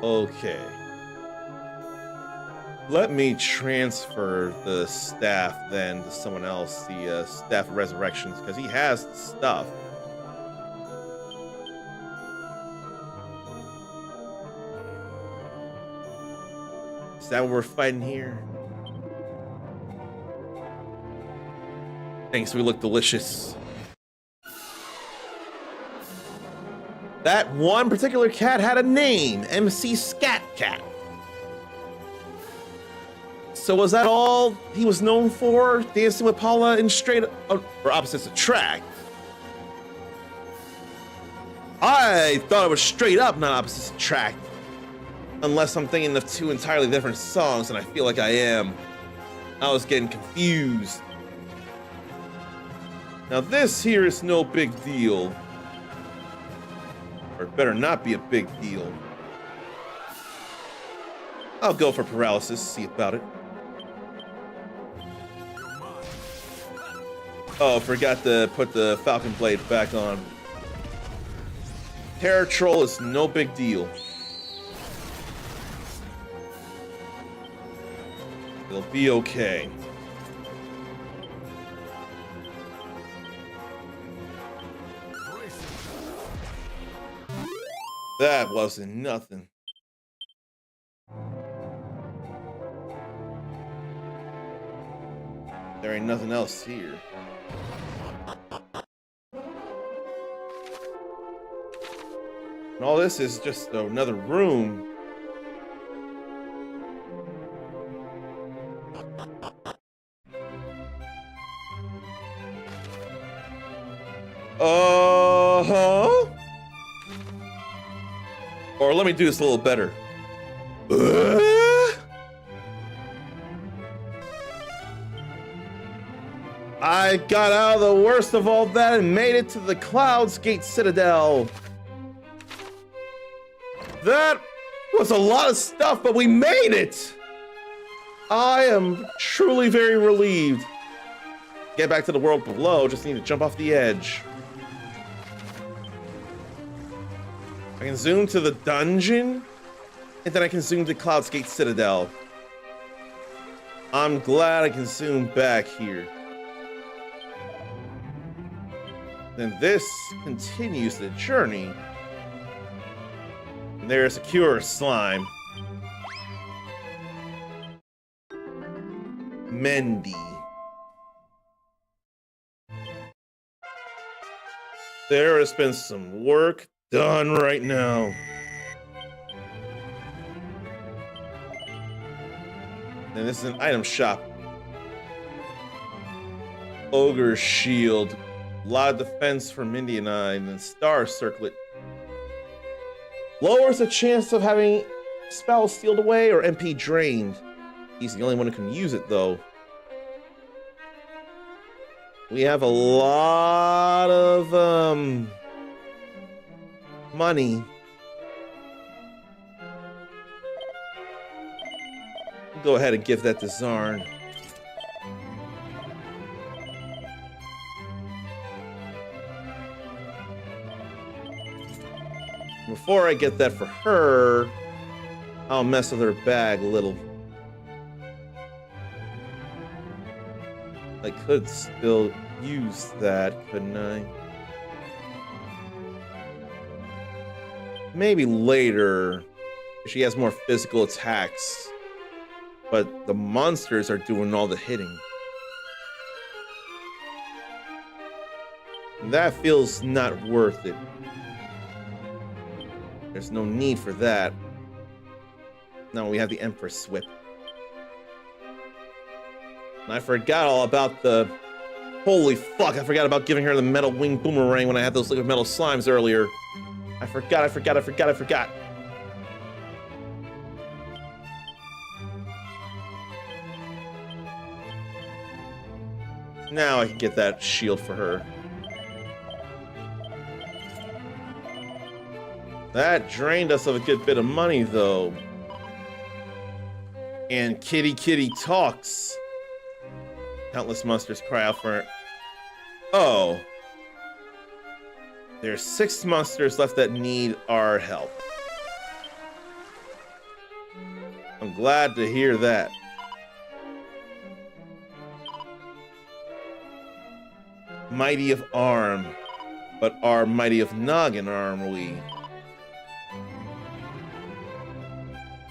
Okay. Let me transfer the staff then to someone else, the staff of resurrections, because he has the stuff. Is that what we're fighting here? Thanks, we look delicious. That one particular cat had a name, MC Scat Cat. So was that all he was known for? Dancing with Paula and straight or opposites attract? I thought it was straight up, not opposites attract. Unless I'm thinking of 2 entirely different songs, and I feel like I am. I was getting confused. Now this here is no big deal. Or it better not be a big deal. I'll go for paralysis, see about it. Oh, forgot to put the Falcon Blade back on. Terror Troll is no big deal. It'll be okay. That wasn't nothing. There ain't nothing else here. And all this is just another room. Or let me do this a little better. I got out of the worst of all that and made it to the Clouds Gate Citadel. That was a lot of stuff, but we made it. I am truly very relieved. Get back to the world below, just need to jump off the edge. I can zoom to the dungeon, and then I can zoom to Clouds Gate Citadel. I'm glad I can zoom back here. Then this continues the journey. And there's a cure slime. Mendy. There has been some work done right now. And this is an item shop. Ogre Shield. A lot of defense for Mindy and I. And then Star Circlet. Lowers the chance of having spells sealed away or MP drained. He's the only one who can use it, though. We have a lot of money. We'll go ahead and give that to Zarn. Before I get that for her, I'll mess with her bag a little. I could still use that, couldn't I? Maybe later. She has more physical attacks. But the monsters are doing all the hitting. That feels not worth it. There's no need for that. No, we have the Empress Whip. And I forgot all about the... Holy fuck, I forgot about giving her the metal wing boomerang when I had those liquid metal slimes earlier. I forgot. Now I can get that shield for her. That drained us of a good bit of money, though. And Kitty talks. Countless monsters cry out for... Oh. There's 6 monsters left that need our help. I'm glad to hear that. Mighty of arm, but are mighty of noggin arm we.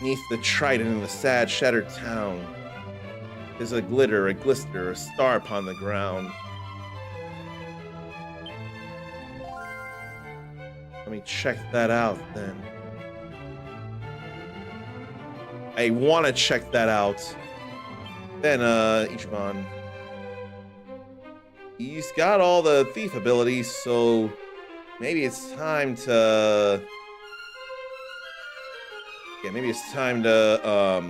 Neath the trident in the sad, shattered town is a glitter, a glister, a star upon the ground. Let me check that out, then. I want to check that out. Then, Ichiban. He's got all the thief abilities, so maybe it's time to... Yeah, maybe it's time to,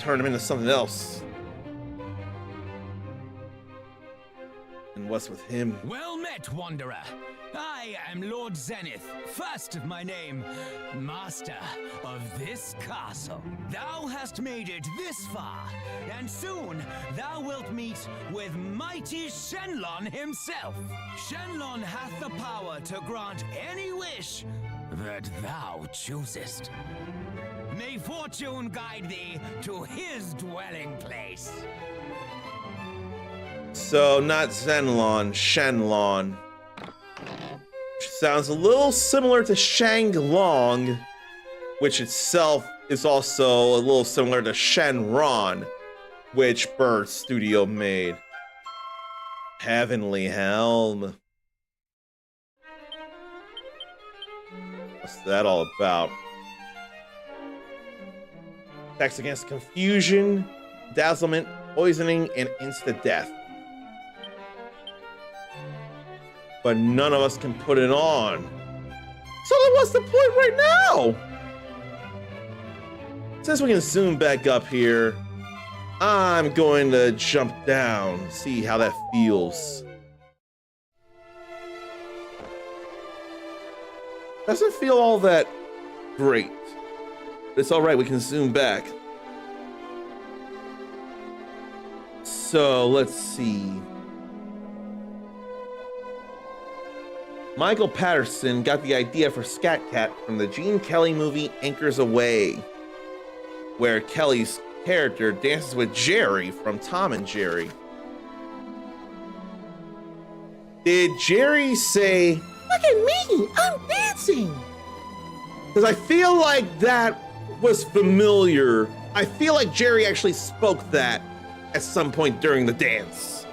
turn him into something else. And what's with him? Well met, Wanderer. I am Lord Zenith, first of my name, Master of this castle. Thou hast made it this far, and soon thou wilt meet with mighty Shenlong himself. Shenlong hath the power to grant any wish that thou choosest. May fortune guide thee to his dwelling place. So, not Zenlong, Shenlong. Which sounds a little similar to Shanglong, which itself is also a little similar to Shenron, which Bird Studio made. Heavenly Helm. What's that all about? Attacks against confusion, dazzlement, poisoning, and insta-death. But none of us can put it on. So then what's the point right now? Since we can zoom back up here, I'm going to jump down, see how that feels. Doesn't feel all that great. But it's alright, we can zoom back. So, let's see. Michael Patterson got the idea for Scat Cat from the Gene Kelly movie Anchors Away, where Kelly's character dances with Jerry from Tom and Jerry. Did Jerry say, "Look at me, I'm dancing"? Because I feel like that was familiar I feel like Jerry actually spoke that at some point during the dance.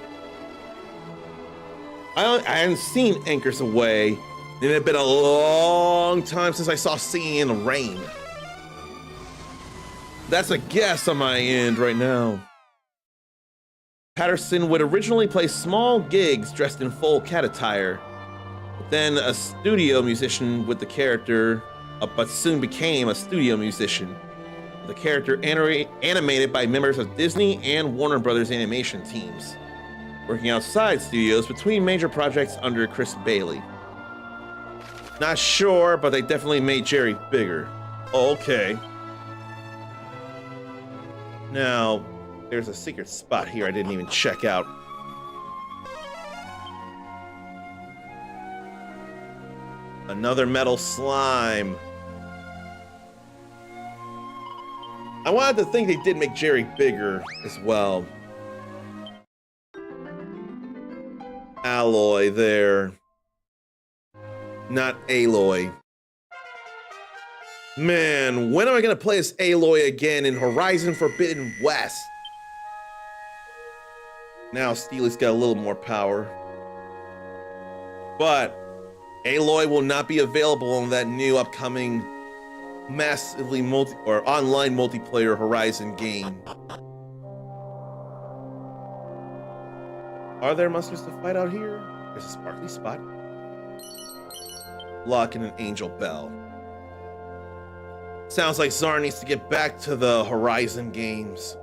I hadn't seen Anchors Away. It had been a long time since I saw Singing in the Rain. That's a guess on my end right now. Patterson would originally play small gigs dressed in full cat attire, but then a studio musician with the character, but soon became a studio musician. The character animated by members of Disney and Warner Brothers animation teams, working outside studios between major projects under Chris Bailey. Not sure, but they definitely made Jerry bigger. Okay. Now, there's a secret spot here I didn't even check out. Another metal slime. I wanted to think they did make Jerry bigger as well. Alloy there. Not Aloy. Man, when am I gonna play as Aloy again in Horizon Forbidden West? Now Steely's got a little more power. But Aloy will not be available in that new upcoming massively online multiplayer Horizon game. Are there monsters to fight out here? There's a sparkly spot. Lock and an angel bell. Sounds like Czar needs to get back to the Horizon games.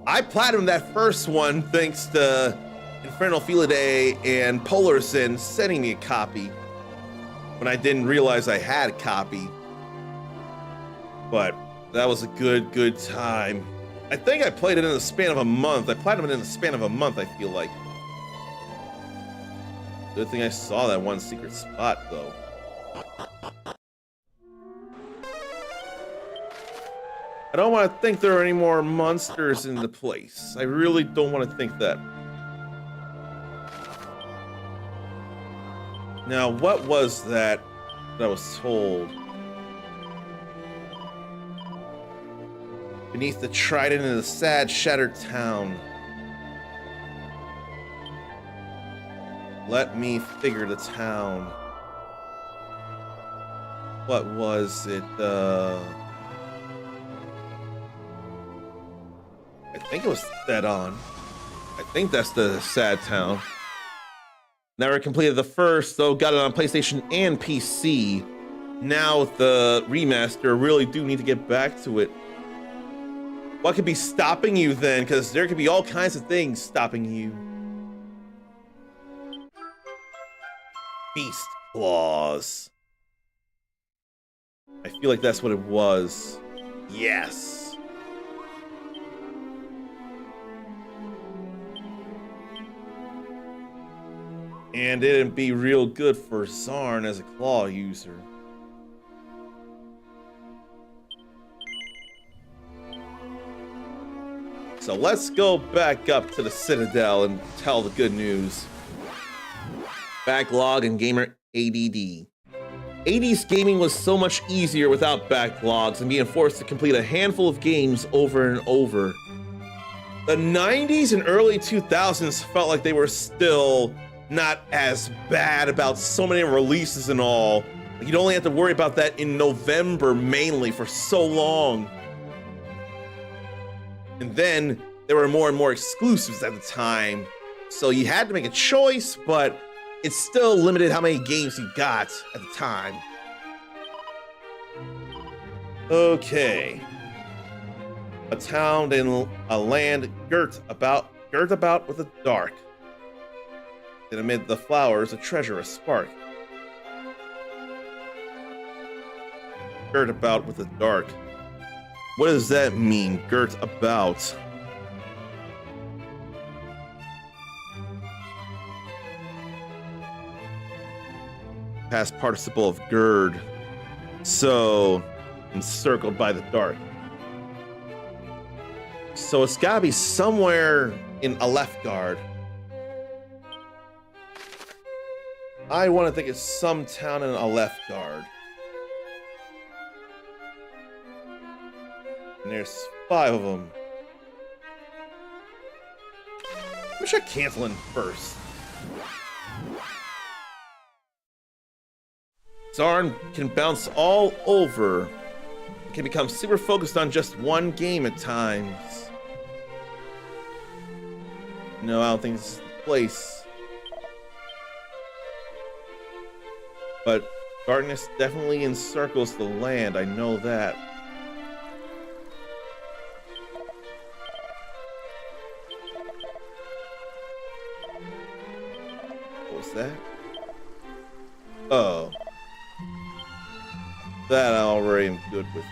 I platinumed that first one thanks to Infernal Felidae and Polarson sending me a copy when I didn't realize I had a copy. But that was a good time. I think I played it in the span of a month. I platinumed it in the span of a month, I feel like. Good thing I saw that one secret spot, though. I don't want to think there are any more monsters in the place. I really don't want to think that. Now, what was that I was told? Beneath the trident in the sad, shattered town. Let me figure the town. What was it? I think it was Thedon. I think that's the sad town. Never completed the first, though got it on PlayStation and PC. Now with the remaster, really do need to get back to it. What could be stopping you then? Because there could be all kinds of things stopping you. Beast claws. I feel like that's what it was. Yes. And it'd be real good for Zarn as a claw user. So let's go back up to the Citadel and tell the good news. Backlog and gamer ADD. 80s gaming was so much easier without backlogs and being forced to complete a handful of games over and over. The 90s and early 2000s felt like they were still not as bad about so many releases and all. You'd only have to worry about that in November mainly for so long. And then there were more and more exclusives at the time. So you had to make a choice, but it still limited how many games you got at the time. Okay. A town in a land girt about with the dark. And amid the flowers, a treasure, a spark. Girt about with the dark. What does that mean, girt about? Past participle of gird. So, encircled by the dark. So it's gotta be somewhere in Alefgard. I want to think it's some town in Alefgard. And there's 5 of them. Let me check canceling first. Zarn can bounce all over. It can become super focused on just one game at times. No, I don't think this is the place. But darkness definitely encircles the land, I know that. What was that? Oh. That I already am good with.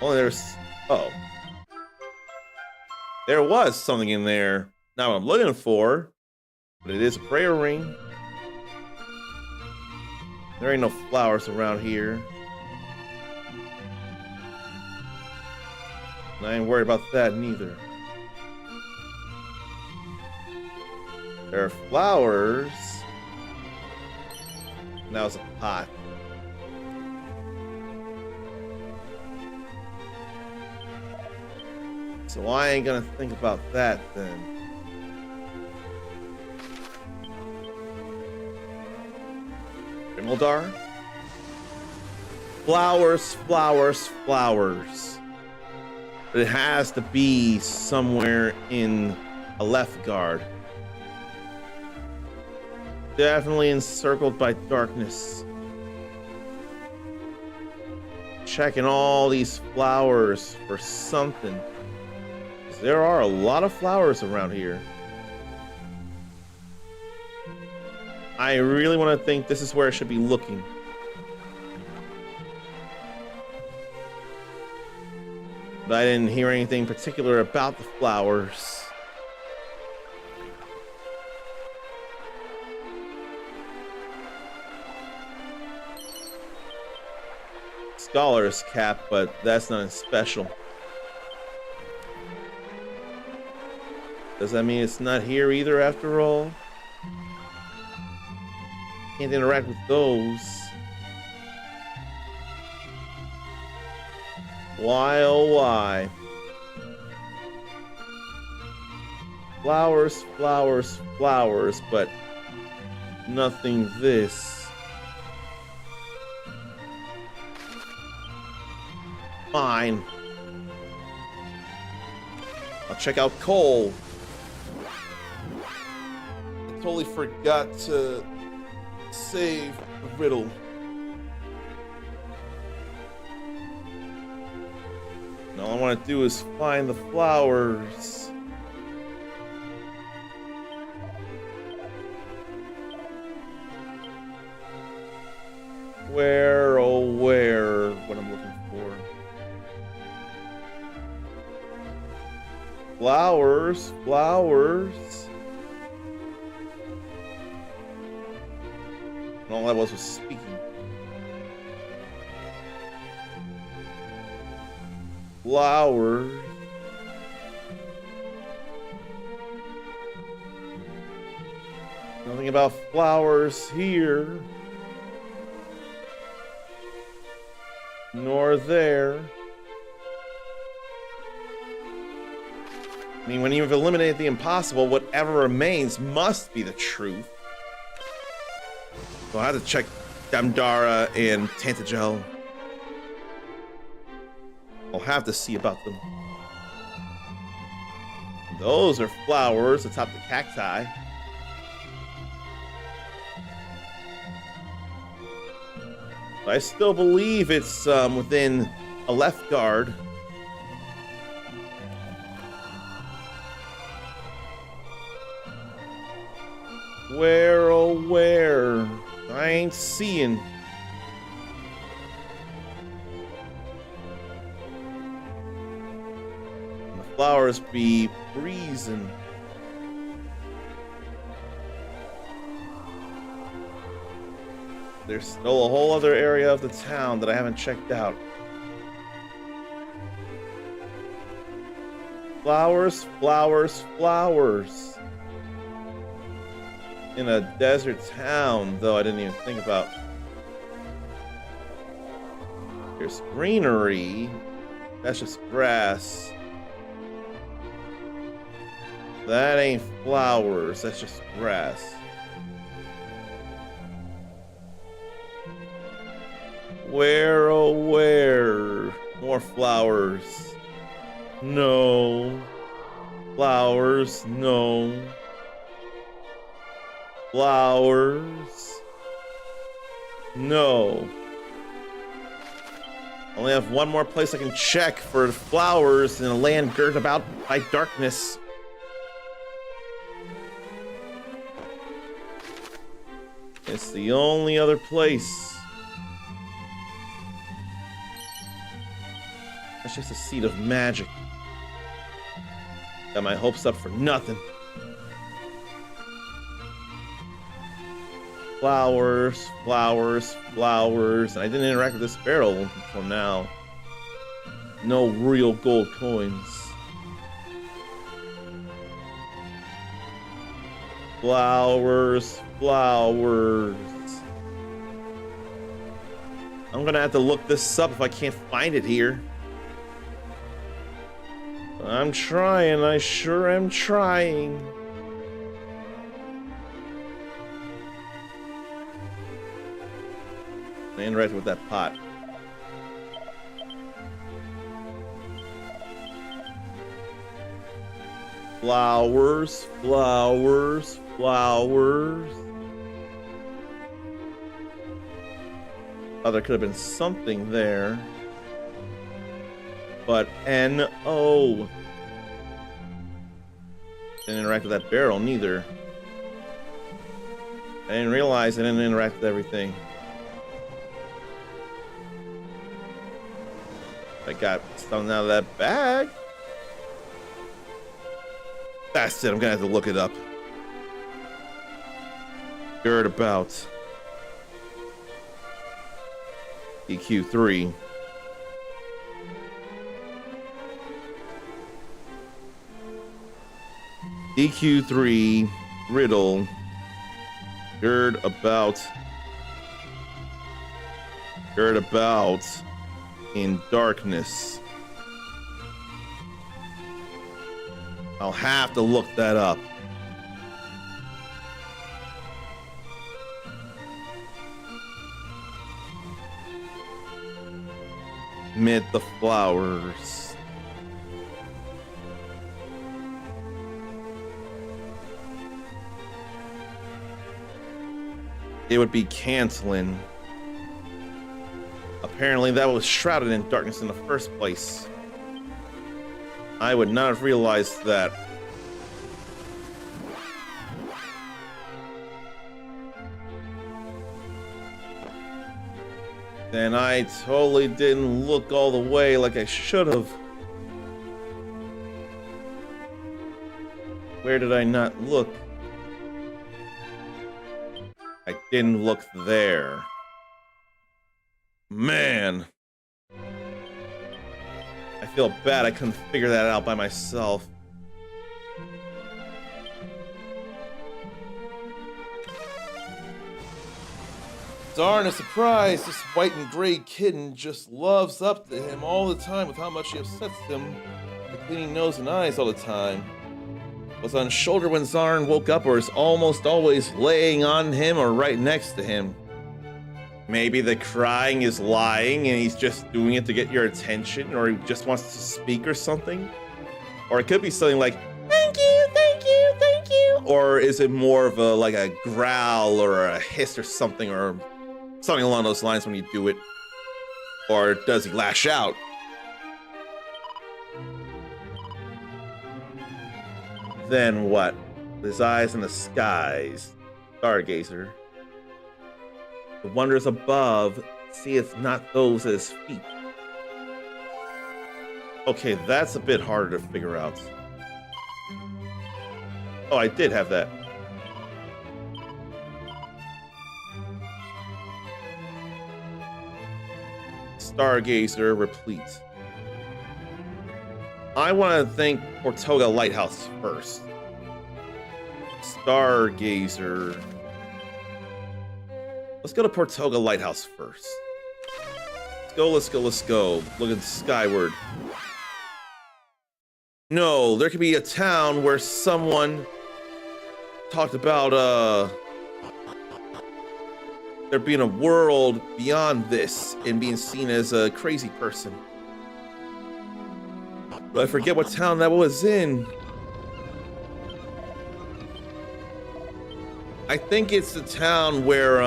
Only there's... Oh. There was something in there. Not what I'm looking for. But it is a prayer ring. There ain't no flowers around here. And I ain't worried about that neither. There are flowers. And that was a pot. So I ain't gonna think about that then. Imoldar? Flowers, flowers, flowers. But it has to be somewhere in a left guard. Definitely encircled by darkness. Checking all these flowers for something. 'Cause there are a lot of flowers around here. I really want to think this is where I should be looking. But I didn't hear anything particular about the flowers. Scholar's cap, but that's nothing special. Does that mean it's not here either after all? Can't interact with those. Why, oh why? Flowers, flowers, flowers, but nothing this. Fine. I'll check out coal. I totally forgot to save the riddle. And all I want to do is find the flowers. Where, oh where, what I'm looking for. Flowers, flowers. And all I was speaking. Flowers. Nothing about flowers here. Nor there. I mean, when you've eliminated the impossible, whatever remains must be the truth. So I have to check Damdara and Tantagel. I'll have to see about them. Those are flowers atop the cacti. I still believe it's within a left guard. Where, oh where? I ain't seeing. The flowers be breezing. There's still a whole other area of the town that I haven't checked out. Flowers, flowers, flowers. In a desert town, though I didn't even think about. There's greenery. That's just grass. That ain't flowers. That's just grass. Where, oh where? More flowers. No. Flowers, no. Flowers. No. Only have one more place I can check for flowers in a land girt about by darkness. It's the only other place. That's just a seed of magic. Got my hopes up for nothing. Flowers, flowers, flowers. And I didn't interact with this barrel until now. No real gold coins. Flowers, flowers. I'm gonna have to look this up if I can't find it here. I'm trying, I sure am trying. And right with that pot. Flowers, flowers, flowers. Oh, there could have been something there. But N-O. Didn't interact with that barrel, neither. I didn't realize I didn't interact with everything. I got something out of that bag. That's it, I'm gonna have to look it up. Heard about EQ3. EQ3 riddle. Heard about in darkness. I'll have to look that up. Mid the flowers. It would be canceling. Apparently that was shrouded in darkness in the first place. I would not have realized that. And I totally didn't look all the way like I should have. Where did I not look? I didn't look there. Man. I feel bad I couldn't figure that out by myself. Darn a surprise, this white and gray kitten just loves up to him all the time with how much he upsets him. The cleaning nose and eyes all the time. Was on shoulder when Zarn woke up or is almost always laying on him or right next to him. Maybe the crying is lying and he's just doing it to get your attention, or he just wants to speak or something. Or it could be something like, thank you, thank you, thank you. Or is it more of a like a growl or a hiss or something along those lines when you do it? Or does he lash out? Then what? His eyes in the skies. Stargazer. The wonders above, seeth not those at his feet. Okay, that's a bit harder to figure out. Oh, I did have that. Stargazer replete. I want to thank Portoga Lighthouse first. Stargazer. Let's go to Portoga Lighthouse first. go, let's go, let's go. Looking skyward. No, there could be a town where someone talked about there being a world beyond this and being seen as a crazy person. But I forget what town that was in. I think it's the town where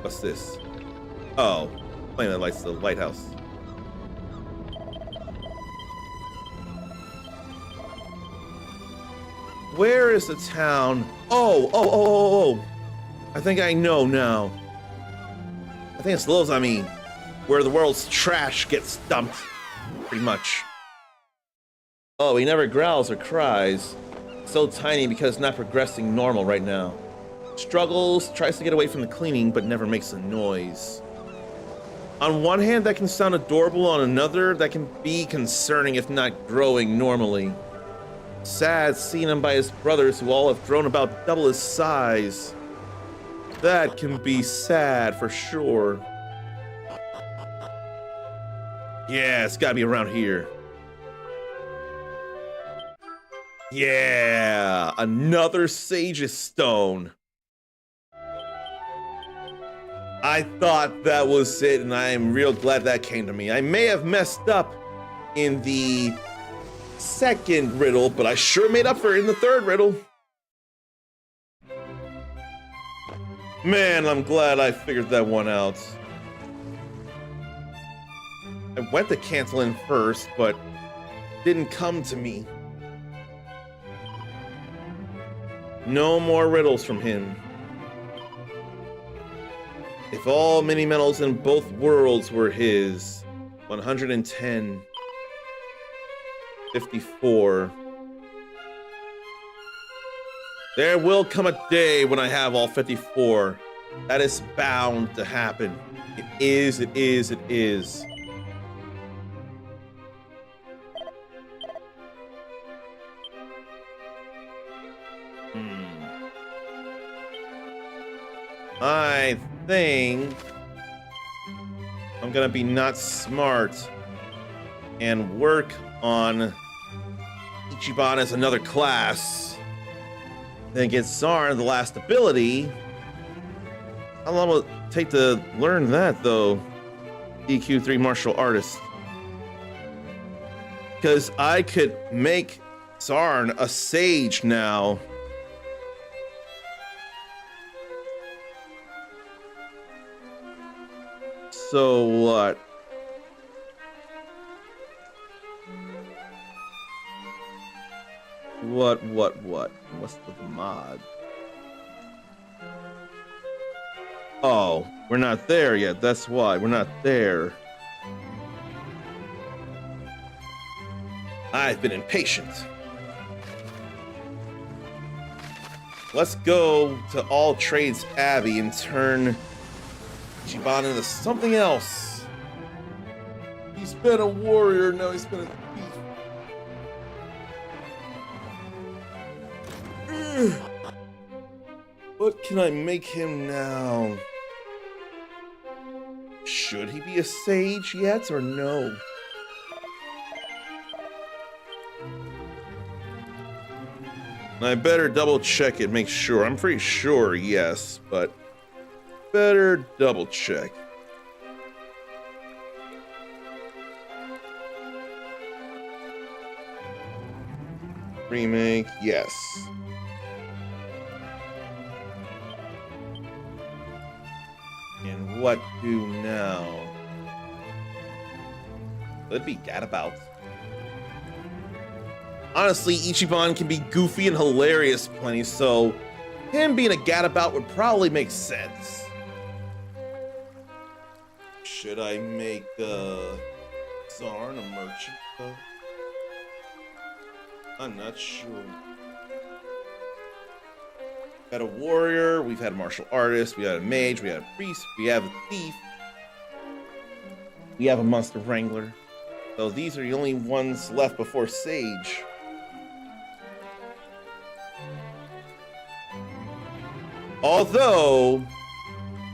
what's this? Oh, plane that lights the lighthouse. Where is the town? Oh. I think I know now. I think it's Lozami, where the world's trash gets dumped, pretty much. Oh, he never growls or cries. So tiny because not progressing normal right now. Struggles, tries to get away from the cleaning, but never makes a noise. On one hand, that can sound adorable. On another, that can be concerning if not growing normally. Sad seeing him by his brothers who all have grown about double his size. That can be sad for sure. Yeah, it's gotta be around here. Yeah, another Sage's Stone. I thought that was it, and I am real glad that came to me. I may have messed up in the second riddle, but I sure made up for it in the third riddle. Man, I'm glad I figured that one out. I went to cancel in first, but didn't come to me. No more riddles from him. If all mini medals in both worlds were his, 110, 54. There will come a day when I have all 54. That is bound to happen. It is, it is, it is. I think I'm gonna be not smart and work on Ichiban as another class. Then get Zarn the last ability. How long will it take to learn that though? DQ3 martial artist. Because I could make Zarn a sage now. So what? What? What's the mod? Oh, we're not there yet. That's why we're not there. I've been impatient. Let's go to All Trades Abbey and turn Ichiban into something else. He's been a warrior, now he's been a thief. Ugh. What can I make him now? Should he be a sage yet or no? I better double check it, make sure. I'm pretty sure yes, but better double check. Remake, yes. And what do now? Could be gadabout. Honestly, Ichiban can be goofy and hilarious plenty, so him being a gadabout would probably make sense. Should I make Zarn a merchant though? I'm not sure. We've had a warrior, we've had a martial artist, we had a mage, we had a priest, we have a thief, we have a monster wrangler. So these are the only ones left before Sage. Although,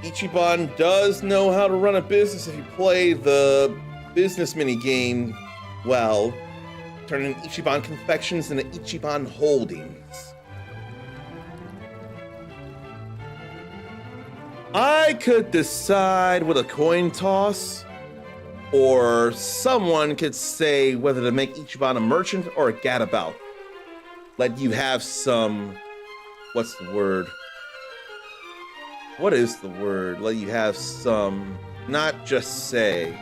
Ichiban does know how to run a business if you play the business mini game well, turning Ichiban Confections into Ichiban Holdings. I could decide with a coin toss, or someone could say whether to make Ichiban a merchant or a gadabout. Let you have some, what's the word? What is the word? Let you have some, not just say.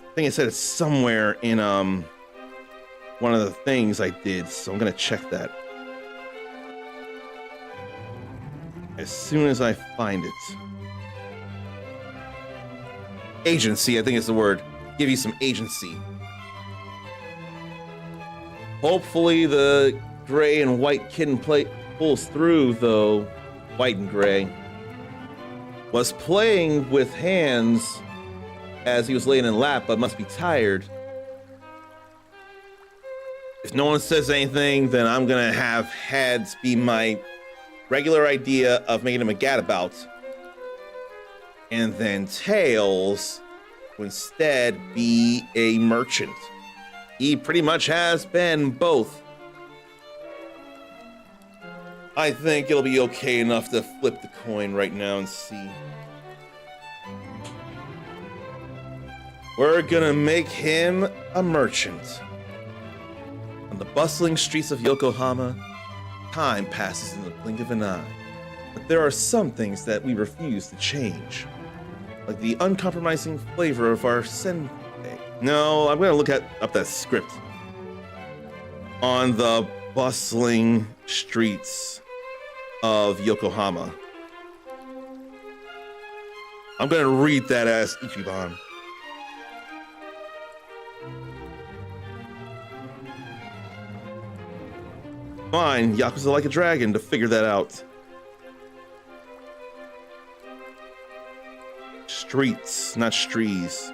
I think it said it's somewhere in one of the things I did, so I'm gonna check that as soon as I find it. Agency, I think is the word. Give you some agency. Hopefully the gray and white kitten pulls through, though. White and gray. Was playing with hands as he was laying in lap, but must be tired. If no one says anything, then I'm gonna have heads be my regular idea of making him a gadabout. And then tails will instead be a merchant. He pretty much has been both. I think it'll be okay enough to flip the coin right now and see. We're gonna make him a merchant. On the bustling streets of Yokohama, time passes in the blink of an eye. But there are some things that we refuse to change, like the uncompromising flavor of our senpai. No, I'm gonna look up that script. On the bustling streets of Yokohama. I'm gonna read that as Ichiban. Fine, Yakuza like a dragon to figure that out. Streets, not strees.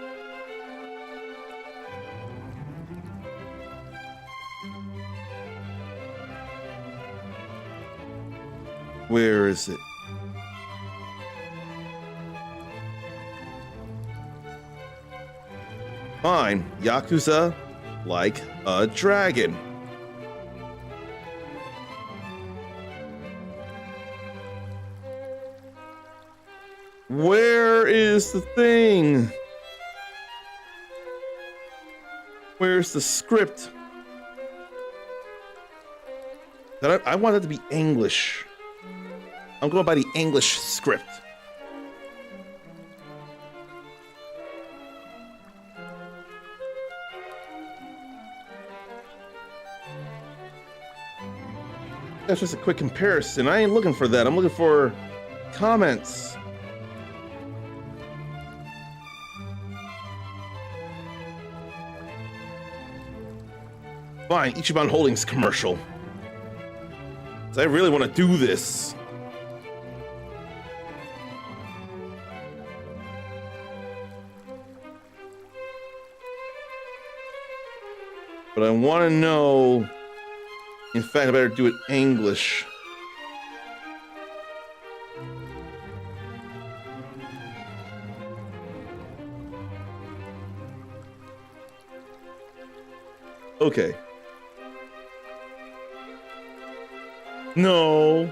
Where is it? Fine, Yakuza like a dragon. Where is the thing? Where's the script? I want it to be English. I'm going by the English script. That's just a quick comparison. I ain't looking for that. I'm looking for comments. Fine, Ichiban Holdings commercial. I really want to do this. But I want to know. In fact, I better do it English. Okay. No.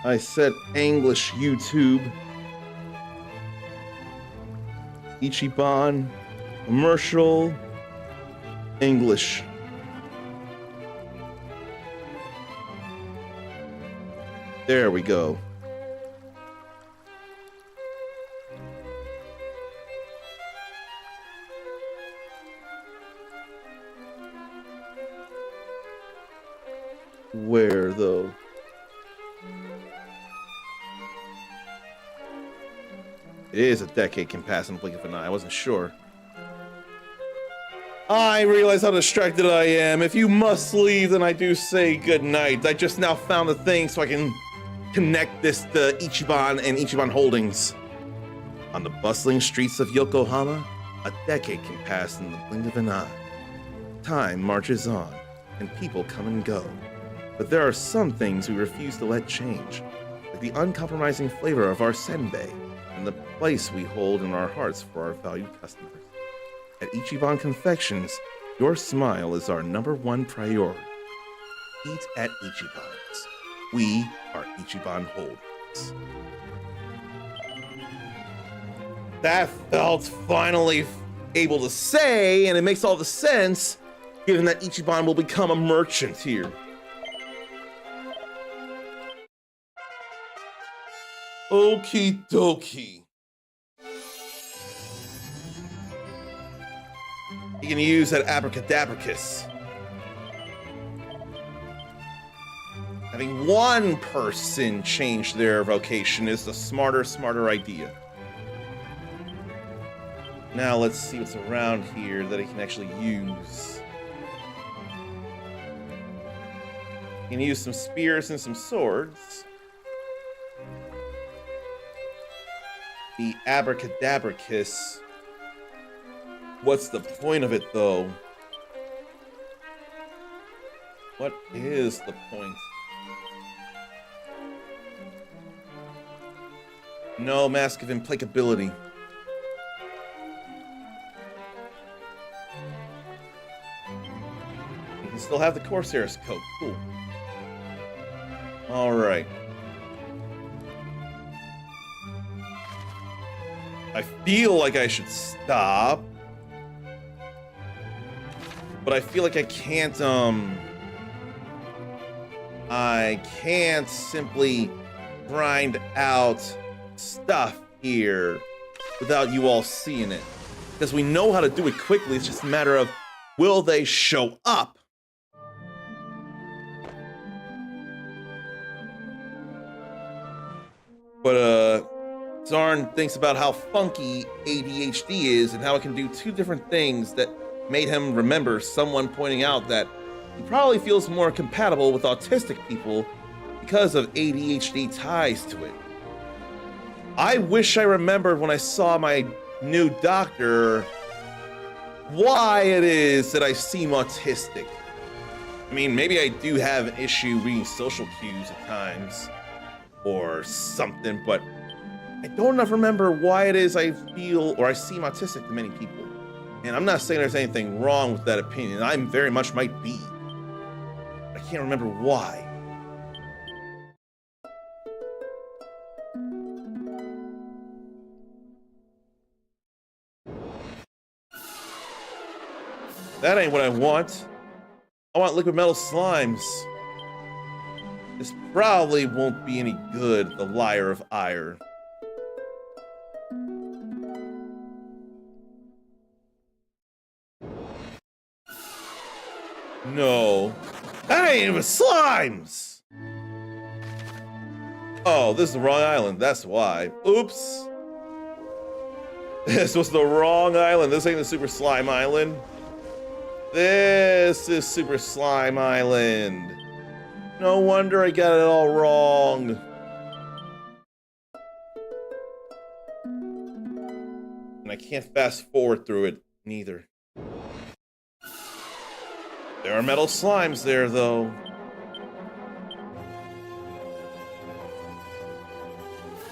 I said English YouTube. Ichiban commercial English. There we go. Where though? It is a decade can pass in the blink of an eye. I wasn't sure. I realize how distracted I am. If you must leave, then I do say good night. I just now found the thing so I can connect this to Ichiban and Ichiban Holdings. On the bustling streets of Yokohama, a decade can pass in the blink of an eye. Time marches on, and people come and go. But there are some things we refuse to let change, like the uncompromising flavor of our senbei and the place we hold in our hearts for our valued customers. At Ichiban Confections, your smile is our #1 priority. Eat at Ichiban's. We are Ichiban Holdings. That felt finally able to say, and it makes all the sense, given that Ichiban will become a merchant here. Okie dokie. You can use that abracadabricus. Having one person change their vocation is the smarter idea. Now let's see what's around here that I can actually use. You can use some spears and some swords. The abracadabricus. What's the point of it, though? What is the point? No mask of implacability. You can still have the Corsair's coat. Cool. Alright. I feel like I should stop. But I feel like I can't simply grind out stuff here without you all seeing it. Because we know how to do it quickly, it's just a matter of, will they show up? But, Zarn thinks about how funky ADHD is and how it can do two different things that made him remember someone pointing out that he probably feels more compatible with autistic people because of ADHD ties to it. I wish I remembered when I saw my new doctor why it is that I seem autistic. I mean, maybe I do have an issue reading social cues at times or something, but I don't enough remember why it is I feel or I seem autistic to many people. And I'm not saying there's anything wrong with that opinion. I very much might be. I can't remember why. That ain't what I want. I want liquid metal slimes. This probably won't be any good, the liar of ire. No. That ain't even slimes! Oh, this is the wrong island, that's why. Oops. This was the wrong island. This ain't the Super Slime Island. This is Super Slime Island. No wonder I got it all wrong. And I can't fast forward through it, neither. There are metal slimes there, though.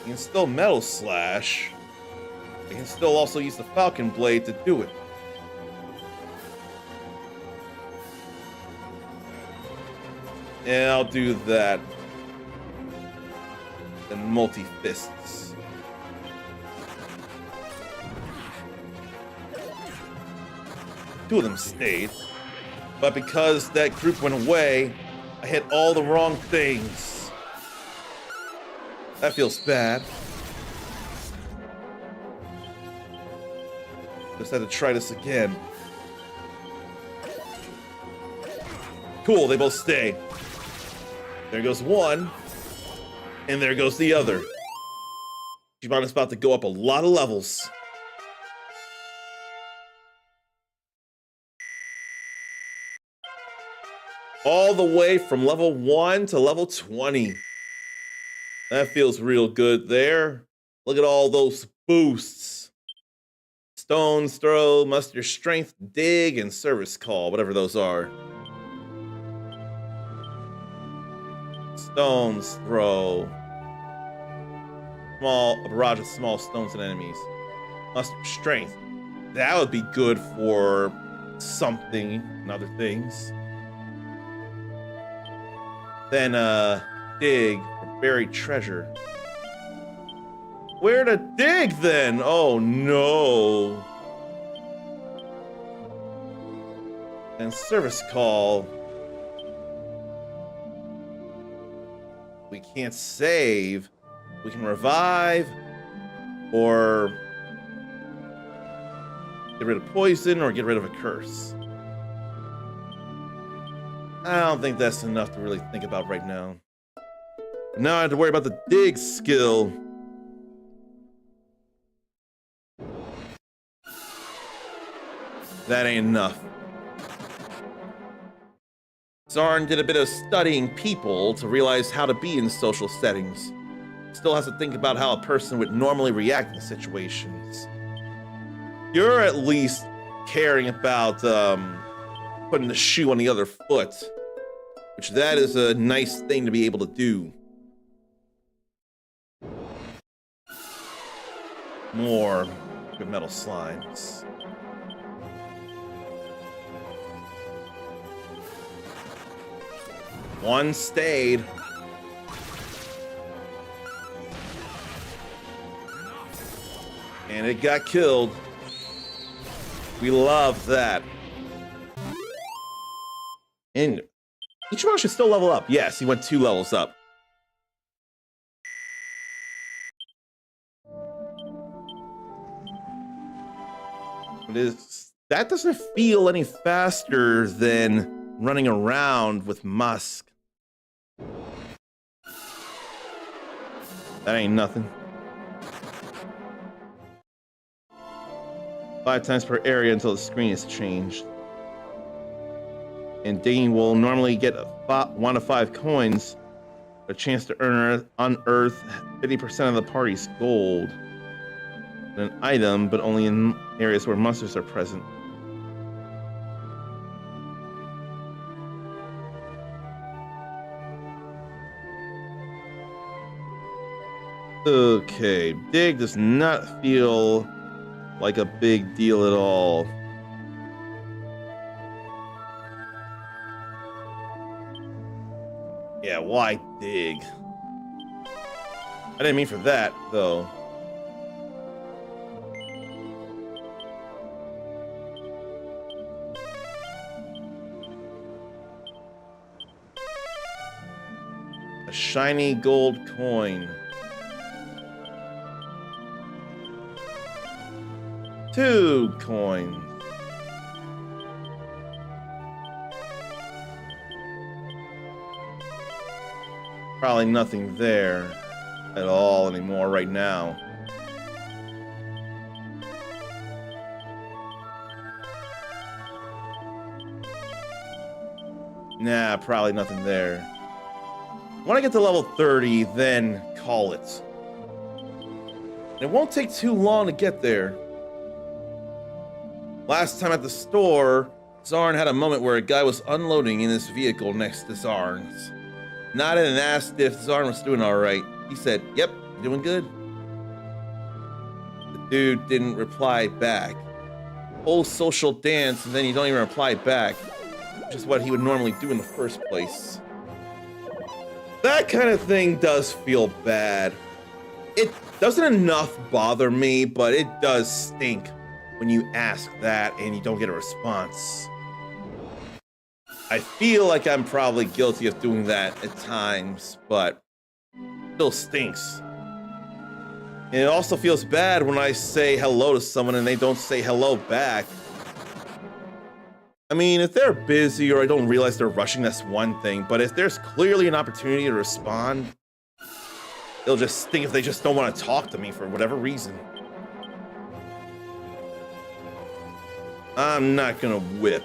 You can still metal slash. You can still also use the falcon blade to do it. And I'll do that. And multi-fists. Two of them stayed. But because that group went away, I hit all the wrong things. That feels bad. Just had to try this again. Cool, they both stay. There goes one, and there goes the other. Ichiban is about to go up a lot of levels. All the way from level 1 to level 20. That feels real good there. Look at all those boosts. Stone's throw, muster strength, dig, and service call, whatever those are. Stone's throw. A barrage of small stones and enemies. Muster strength. That would be good for something and other things. Then dig for buried treasure. Where to dig then? Oh no. And service call. We can't save. We can revive or get rid of poison or get rid of a curse. I don't think that's enough to really think about right now. Now I have to worry about the dig skill. That ain't enough. Zarn did a bit of studying people to realize how to be in social settings. Still has to think about how a person would normally react in situations. You're at least caring about putting the shoe on the other foot, which that is a nice thing to be able to do. More good metal slimes. One stayed. And it got killed. We love that. And Ichiban should still level up. Yes, he went 2 levels up. That doesn't feel any faster than running around with Musk. That ain't nothing. 5 times per area until the screen is changed. And digging will normally get 1 to 5 coins, a chance to unearth 50% of the party's gold. An item, but only in areas where monsters are present. Okay, dig does not feel like a big deal at all. Yeah, why dig? I didn't mean for that, though. A shiny gold coin. 2 coins. Probably nothing there at all anymore right now. Nah, probably nothing there. When I get to level 30, then call it. It won't take too long to get there. Last time at the store, Zarn had a moment where a guy was unloading in his vehicle next to Zarn's. Nodded and asked if Zarn was doing alright. He said, "Yep, doing good." The dude didn't reply back. Whole social dance and then you don't even reply back, which is what he would normally do in the first place. That kind of thing does feel bad. It doesn't enough bother me, but it does stink when you ask that and you don't get a response. I feel like I'm probably guilty of doing that at times, but it still stinks. And it also feels bad when I say hello to someone and they don't say hello back. I mean, if they're busy or I don't realize they're rushing, that's one thing, but if there's clearly an opportunity to respond, it'll just stink if they just don't want to talk to me for whatever reason. I'm not gonna whip.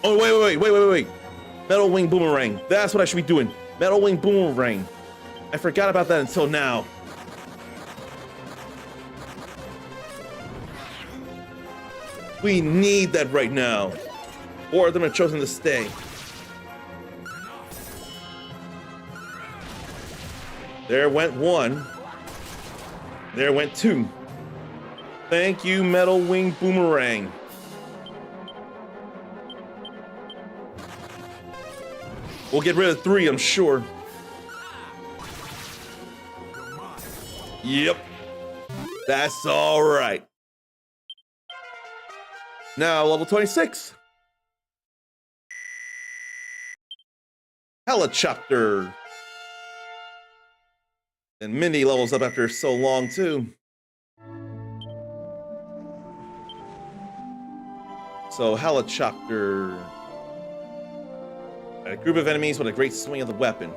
Oh, wait. Metal Wing Boomerang. That's what I should be doing. Metal Wing Boomerang. I forgot about that until now. We need that right now. 4 of them have chosen to stay. There went 1. There went 2. Thank you, Metal Wing Boomerang. We'll get rid of 3, I'm sure. Yep. That's all right. Now, level 26. Helicopter. And Mindy levels up after so long, too. So, Helicopter. A group of enemies with a great swing of the weapon.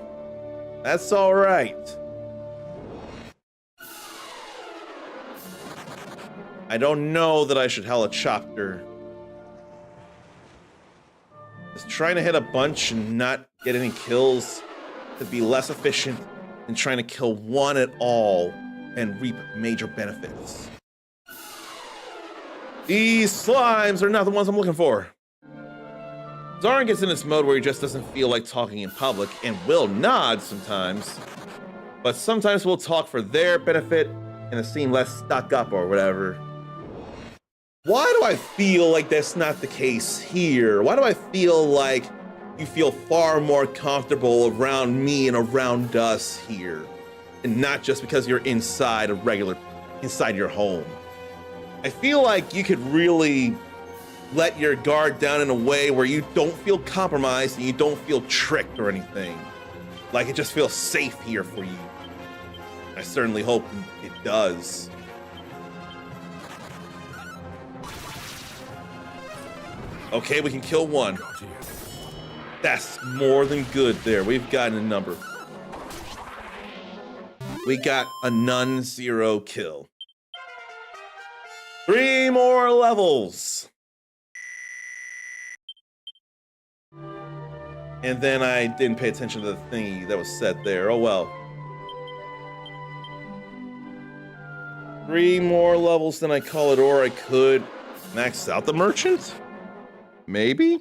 That's all right. I don't know that I should Helicopter. Just trying to hit a bunch and not get any kills could be less efficient than trying to kill one at all and reap major benefits. These slimes are not the ones I'm looking for. Zarin gets in this mode where he just doesn't feel like talking in public and will nod sometimes, but sometimes we'll talk for their benefit and it seem less stuck up or whatever. Why do I feel like that's not the case here? Why do I feel like you feel far more comfortable around me and around us here? And not just because you're inside your home. I feel like you could really let your guard down in a way where you don't feel compromised and you don't feel tricked or anything. Like it just feels safe here for you. I certainly hope it does. Okay, we can kill 1. That's more than good there. We've gotten a number. We got a non-zero kill. 3 more levels. And then I didn't pay attention to the thingy that was set there. Oh well. 3 more levels than I call it, or I could max out the merchant? Maybe?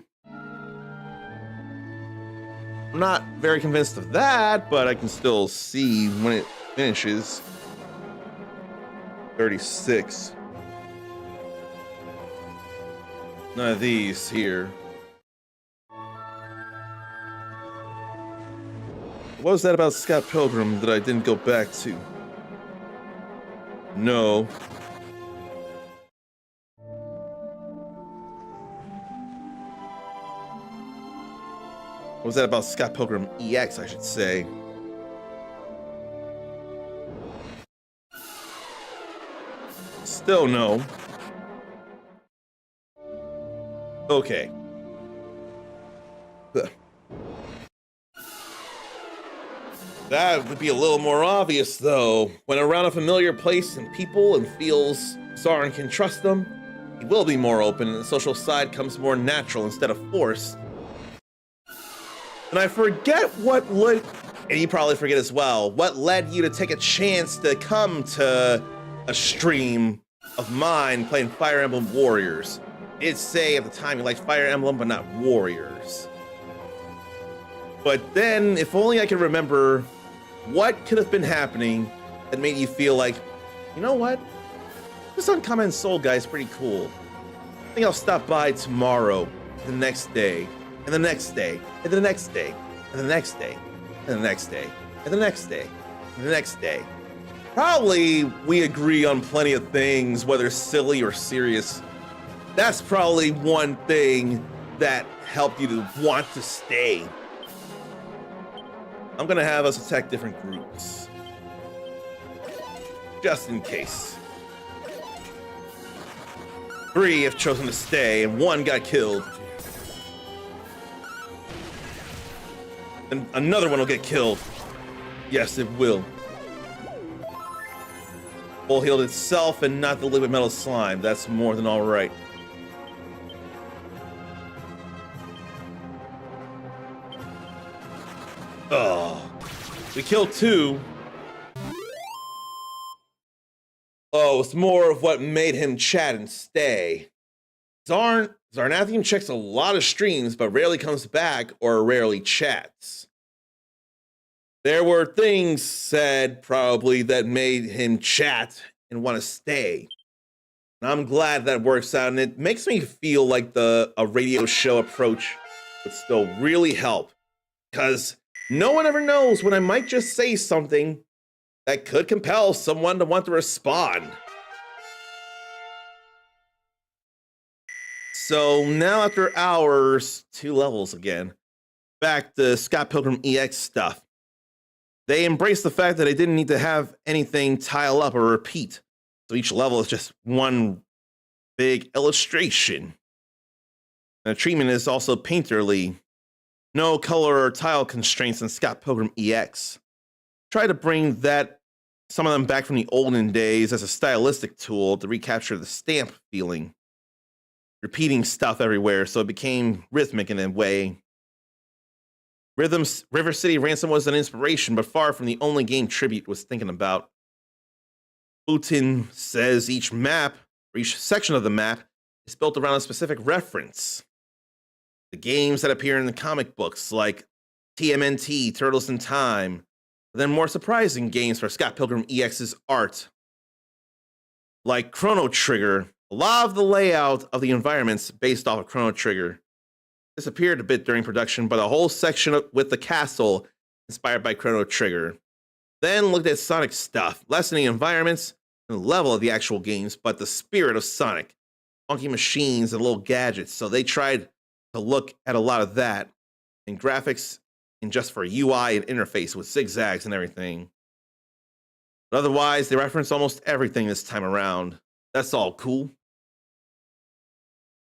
I'm not very convinced of that, but I can still see when it finishes. 36. None of these here. What was that about Scott Pilgrim that I didn't go back to? No. What was that about Scott Pilgrim EX, I should say? Still no. Okay. That would be a little more obvious, though. When around a familiar place and people and feels Zarin can trust them, he will be more open and the social side comes more natural instead of forced. And I forget what led, and you probably forget as well, what led you to take a chance to come to a stream of mine playing Fire Emblem Warriors. It did say at the time you liked Fire Emblem, but not Warriors. But then, if only I could remember what could have been happening that made you feel like, you know what? This Uncommon Soul guy is pretty cool. I think I'll stop by tomorrow, the next day, and the next day, and the next day, and the next day, and the next day, and the next day, and the next day. Probably we agree on plenty of things, whether silly or serious. That's probably one thing that helped you to want to stay. I'm gonna have us attack different groups. Just in case. 3 have chosen to stay, and 1 got killed. And another one will get killed. Yes, it will. Full healed itself and not the liquid metal slime. That's more than all right. Oh, we killed 2. Oh, it's more of what made him chat and stay. Zarnathian checks a lot of streams, but rarely comes back or rarely chats. There were things said probably that made him chat and want to stay. And I'm glad that works out, and it makes me feel like a radio show approach would still really help. Because no one ever knows when I might just say something that could compel someone to want to respond. So now after hours, 2 levels again, back to Scott Pilgrim EX stuff. They embraced the fact that they didn't need to have anything tile up or repeat. So each level is just one big illustration. And the treatment is also painterly. No color or tile constraints in Scott Pilgrim EX. Try to bring some of them back from the olden days as a stylistic tool to recapture the stamp feeling. Repeating stuff everywhere, so it became rhythmic in a way. River City Ransom was an inspiration, but far from the only game Tribute was thinking about. Putin says each map, or each section of the map, is built around a specific reference. The games that appear in the comic books, like TMNT, Turtles in Time, then more surprising games for Scott Pilgrim EX's art, like Chrono Trigger. A lot of the layout of the environments based off of Chrono Trigger disappeared a bit during production, but a whole section with the castle inspired by Chrono Trigger. Then looked at Sonic stuff, less in the environments and the level of the actual games, but the spirit of Sonic, funky machines and little gadgets. So they tried to look at a lot of that, and graphics and just for UI and interface with zigzags and everything. But otherwise, they reference almost everything this time around. That's all cool.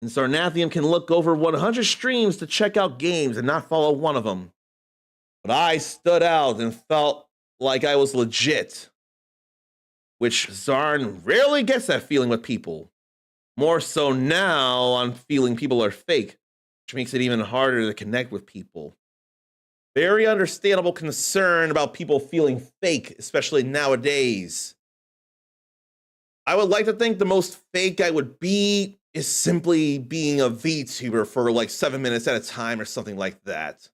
And Zarnathian can look over 100 streams to check out games and not follow one of them. But I stood out and felt like I was legit, which Zarn rarely gets that feeling with people. More so now, I'm feeling people are fake, which makes it even harder to connect with people. Very understandable concern about people feeling fake, especially nowadays. I would like to think the most fake I would be is simply being a VTuber for like 7 minutes at a time or something like that.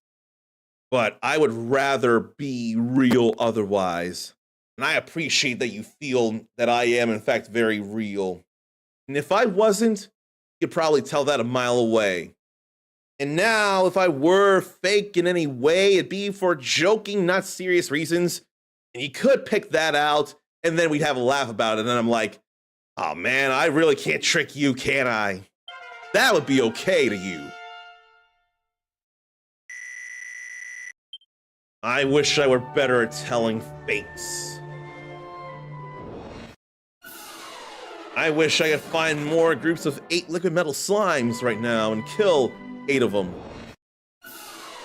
But I would rather be real otherwise. And I appreciate that you feel that I am, in fact, very real. And if I wasn't, you could probably tell that a mile away. And now, if I were fake in any way, it'd be for joking, not serious reasons. And you could pick that out, and then we'd have a laugh about it. And then I'm like, oh man, I really can't trick you, can I? That would be okay to you. I wish I were better at telling fakes. I wish I could find more groups of 8 liquid metal slimes right now and kill 8 of them.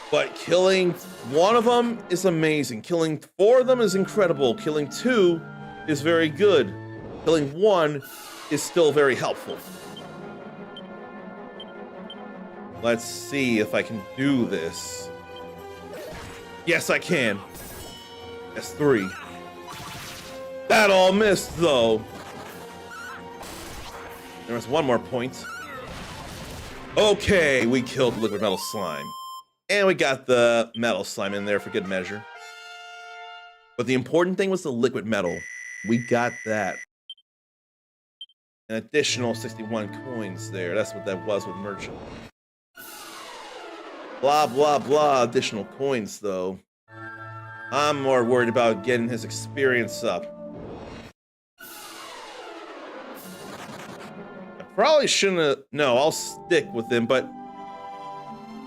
But killing 1 of them is amazing. Killing 4 of them is incredible. Killing 2 is very good. Killing 1 is still very helpful. Let's see if I can do this. Yes, I can. That's 3. That all missed, though. There was 1 more point. Okay, we killed liquid metal slime. And we got the metal slime in there for good measure. But the important thing was the liquid metal. We got that. An additional 61 coins there. That's what that was with merchant. Blah, blah, blah. Additional coins, though. I'm more worried about getting his experience up. I probably shouldn't have... No, I'll stick with him, but...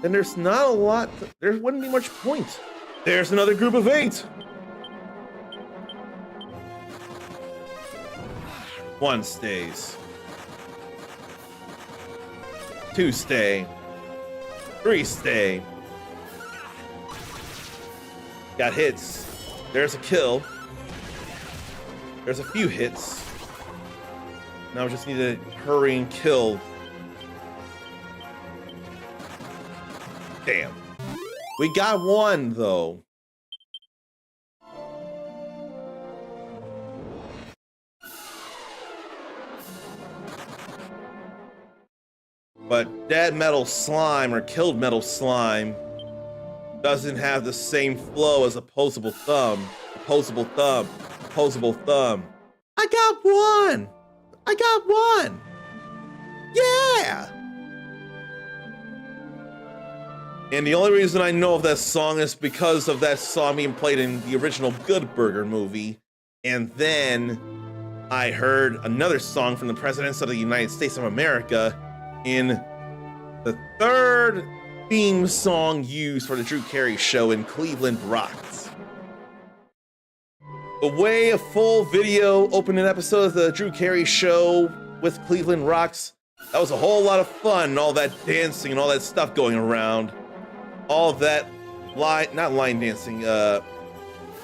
then there's not a lot... there wouldn't be much point. There's another group of 8! 1 stays. 2 stay. 3 stay. Got hits. There's a kill. There's a few hits. Now we just need to hurry and kill. Damn. We got 1, though. dead metal slime or killed metal slime doesn't have the same flow as opposable thumb. Opposable thumb. Opposable thumb. I got one! I got one! Yeah! And the only reason I know of that song is because of that song being played in the original Good Burger movie. And then I heard another song from the Presidents of the United States of America in the third theme song used for the Drew Carey Show in Cleveland Rocks. The way a full video opening episode of the Drew Carey Show with Cleveland Rocks, that was a whole lot of fun, all that dancing and all that stuff going around. All that not line dancing,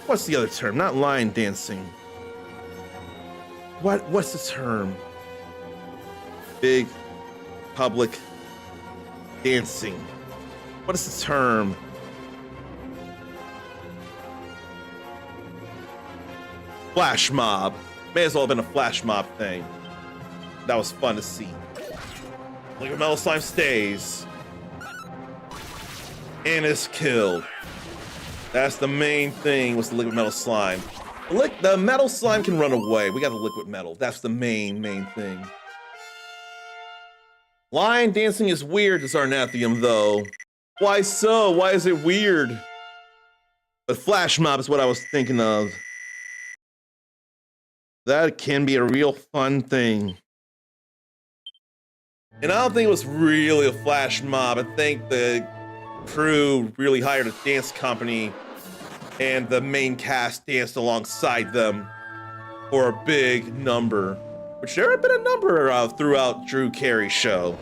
what's the other term? Not line dancing. What's the term? Big public dancing. What is the term? Flash mob. May as well have been a flash mob thing. That was fun to see. Liquid Metal Slime stays. And is killed. That's the main thing with the Liquid Metal Slime. The metal slime can run away. We got the liquid metal. That's the main thing. Line dancing is weird to Sarnathium, though. Why so? Why is it weird? But flash mob is what I was thinking of. That can be a real fun thing. And I don't think it was really a flash mob. I think the crew really hired a dance company and the main cast danced alongside them for a big number, which there have been a number of throughout Drew Carey's show,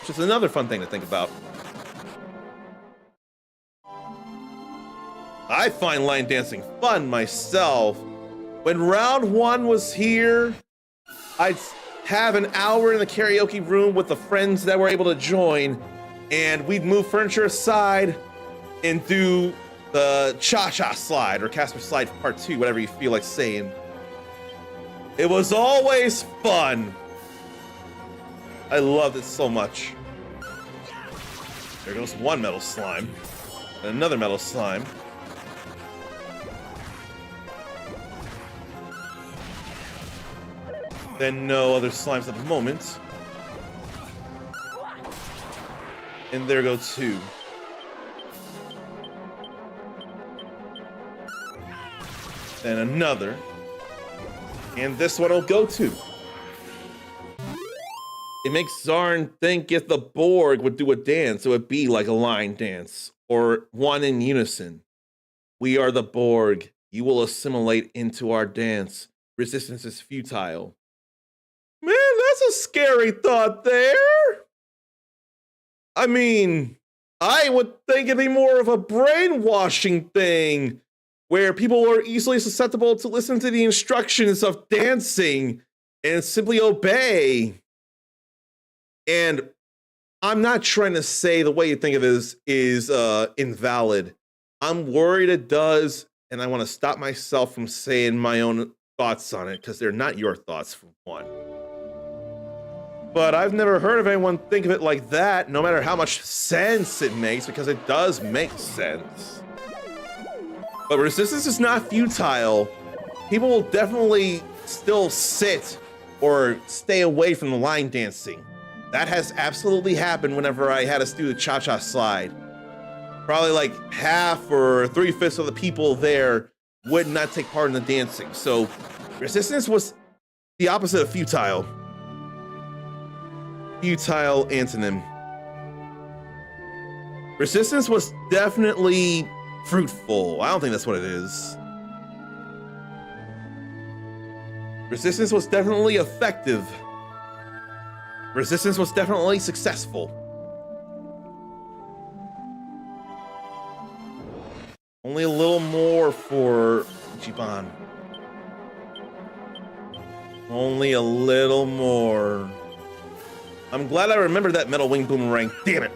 which is another fun thing to think about. I find line dancing fun myself. When round one was here, I'd have an hour in the karaoke room with the friends that were able to join, and we'd move furniture aside and do the cha-cha slide or Casper slide part 2, whatever you feel like saying. It was always fun. I loved it so much. There goes one metal slime and another metal slime. Then no other slimes at the moment. And there go two. Then another. And this one will go to. It makes Zarn think if the Borg would do a dance, it would be like a line dance, or one in unison. We are the Borg. You will assimilate into our dance. Resistance is futile. Man, that's a scary thought there. I mean, I would think it'd be more of a brainwashing thing where people are easily susceptible to listen to the instructions of dancing and simply obey. And I'm not trying to say the way you think of it is invalid. I'm worried it does, and I want to stop myself from saying my own thoughts on it because they're not your thoughts, for one. But I've never heard of anyone think of it like that, no matter how much sense it makes, because it does make sense. But resistance is not futile. People will definitely still sit or stay away from the line dancing. That has absolutely happened whenever I had us do the cha-cha slide. Probably like half or 3/5 of the people there would not take part in the dancing. So resistance was the opposite of futile. Futile antonym. Resistance was definitely fruitful. I don't think that's what it is. Resistance was definitely effective. Resistance was definitely successful. Only a little more for Ichiban. Only a little more. I'm glad I remembered that metal wing boomerang. Damn it.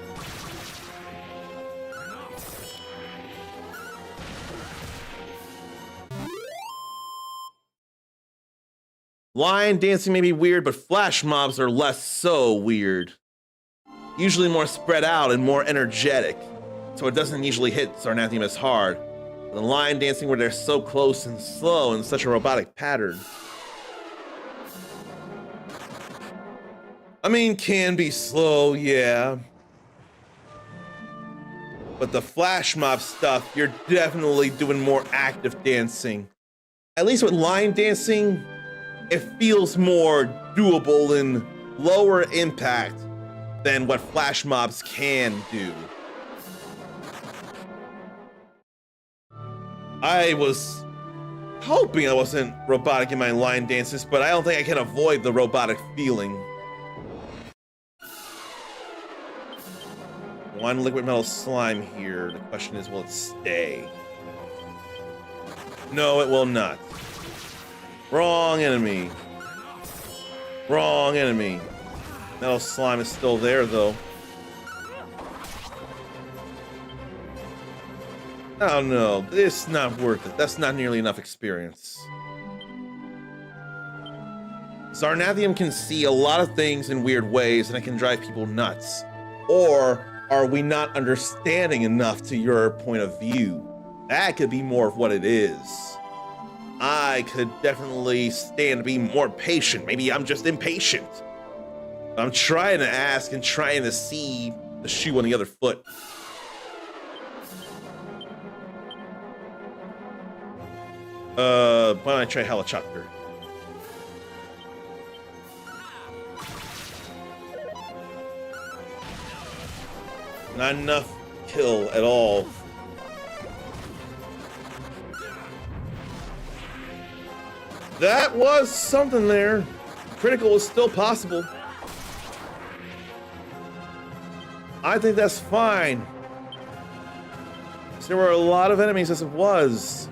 Line dancing may be weird, but flash mobs are less so weird. usually more spread out and more energetic, so it doesn't usually hit Sarnathium as hard. The line dancing where they're so close and slow in such a robotic pattern. I mean, can be slow, yeah. But the flash mob stuff, you're definitely doing more active dancing. At least with line dancing, it feels more doable and lower impact than what flash mobs can do. I was hoping I wasn't robotic in my line dances, but I don't think I can avoid the robotic feeling. One liquid metal slime here. The question is, will it stay? No, it will not. Wrong enemy. Wrong enemy. Metal slime is still there, though. Oh no, it's not worth it. That's not nearly enough experience. Sarnathium can see a lot of things in weird ways, and it can drive people nuts. Or are we not understanding enough to your point of view? That could be more of what it is. I could definitely stand to be more patient. Maybe I'm just impatient. I'm trying to ask and trying to see the shoe on the other foot. Why don't I try helicopter? Not enough kill at all. That was something there. Critical is still possible. I think that's fine. There were a lot of enemies as it was.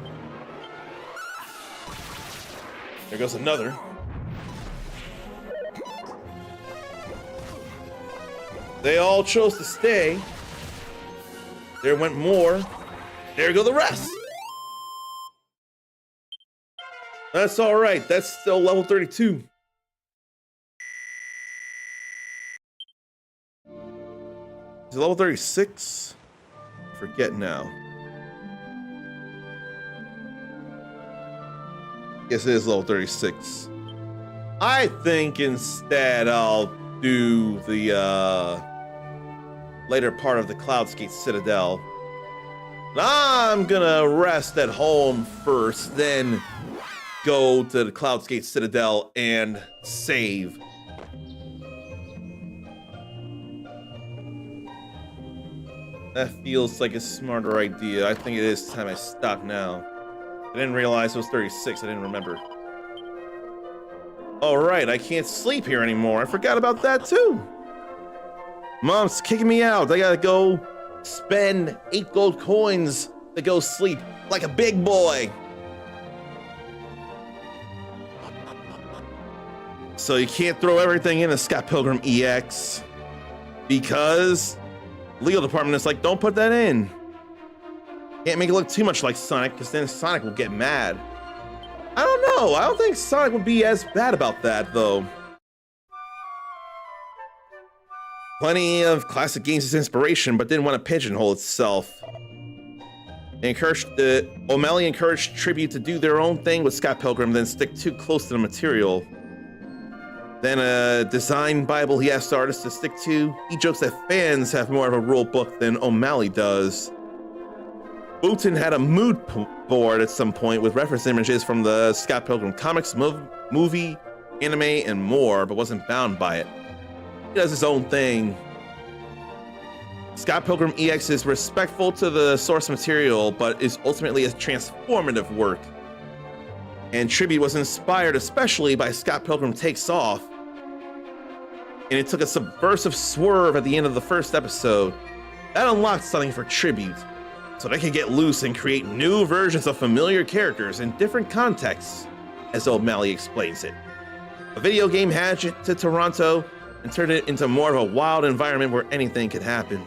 There goes another. They all chose to stay. There went more. There go the rest. That's all right. That's still level 32. Is it level 36? Forget now. Yes, it is level 36. I think instead I'll do the later part of the Cloudscape Citadel. I'm gonna rest at home first, then go to the Cloudscape Citadel and save. That feels like a smarter idea. I think it is time I stop now. I didn't realize it was 36. I didn't remember. All right, I can't sleep here anymore. I forgot about that too. Mom's kicking me out. I gotta go spend 8 gold coins to go sleep like a big boy. So you can't throw everything in a Scott Pilgrim EX because legal department is like, don't put that in. Can't make it look too much like Sonic because then Sonic will get mad. I don't know. I don't think Sonic would be as bad about that though. Plenty of classic games as inspiration, but didn't want to pigeonhole itself. O'Malley encouraged Tribute to do their own thing with Scott Pilgrim, then stick too close to the material. Then a design Bible he asked artists to stick to. He jokes that fans have more of a rule book than O'Malley does. Booten had a mood board at some point with reference images from the Scott Pilgrim comics, movie, anime, and more, but wasn't bound by it. He does his own thing. Scott Pilgrim EX is respectful to the source material, but is ultimately a transformative work. And Tribute was inspired especially by Scott Pilgrim Takes Off, and it took a subversive swerve at the end of the first episode. That unlocked something for Tribute, so they can get loose and create new versions of familiar characters in different contexts, as O'Malley explains it. A video game hatched it to Toronto and turned it into more of a wild environment where anything could happen.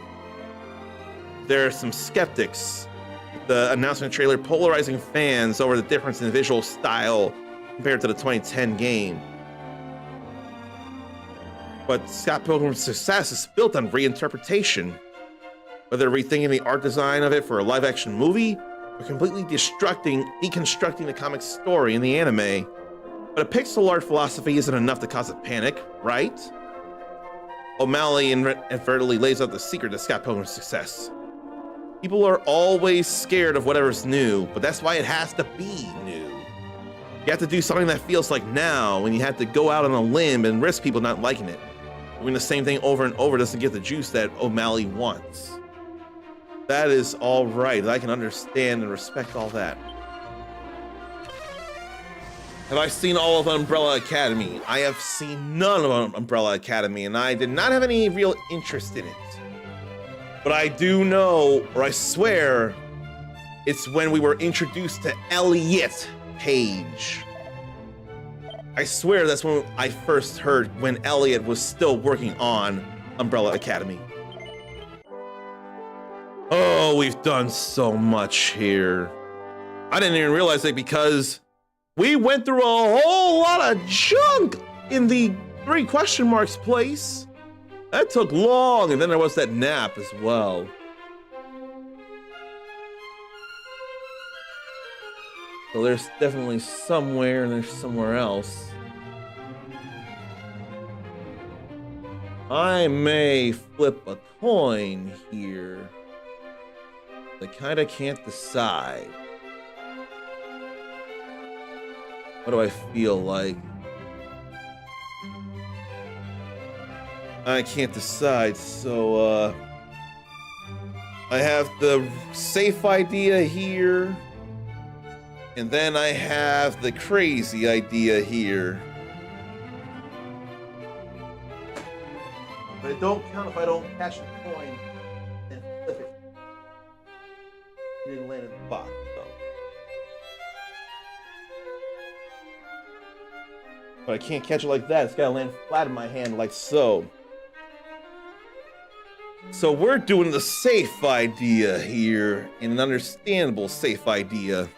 There are some skeptics. The announcement trailer polarizing fans over the difference in visual style compared to the 2010 game. But Scott Pilgrim's success is built on reinterpretation. Whether rethinking the art design of it for a live-action movie, or completely deconstructing the comic story in the anime. But a pixel art philosophy isn't enough to cause a panic, right? O'Malley inadvertently lays out the secret to Scott Pilgrim's success. People are always scared of whatever's new, but that's why it has to be new. You have to do something that feels like now, and you have to go out on a limb and risk people not liking it. Doing the same thing over and over doesn't get the juice that O'Malley wants. That is all right. I can understand and respect all that. Have I seen all of Umbrella Academy? I have seen none of Umbrella Academy, and I did not have any real interest in it. But I do know, or I swear, it's when we were introduced to Elliot Page. I swear that's when I first heard when Elliot was still working on Umbrella Academy. Oh, we've done so much here. I didn't even realize it because we went through a whole lot of junk in the 3 question marks place. That took long, and then there was that nap as well. So there's definitely somewhere and there's somewhere else. I may flip a coin here. I kinda can't decide. What do I feel like? I can't decide, so I have the safe idea here, and then I have the crazy idea here. But it don't count if I don't catch the coin and flip it. It didn't land in the box, though. But I can't catch it like that. It's gotta land flat in my hand like so. So we're doing the safe idea here, an understandable safe idea.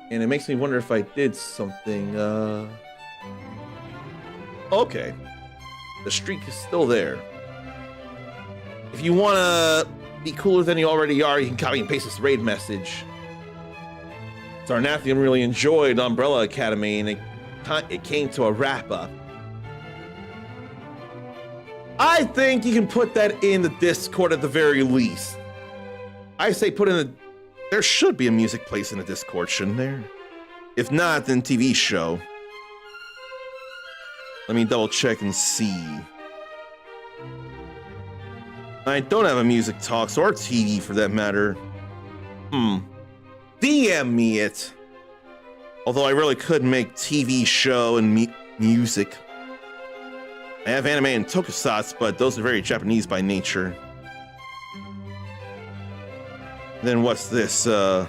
And it makes me wonder if I did something, okay. The streak is still there. If you wanna be cooler than you already are, you can copy and paste this raid message. Sarnathian really enjoyed Umbrella Academy, and it came to a wrap-up. I think you can put that in the Discord at the very least. I say put in the... There should be a music place in the Discord, shouldn't there? If not, then TV show. Let me double check and see. I don't have a music talks or TV for that matter. DM me it. Although I really could make TV show and music. I have anime and tokusatsu, but those are very Japanese by nature. Then what's this? Oh,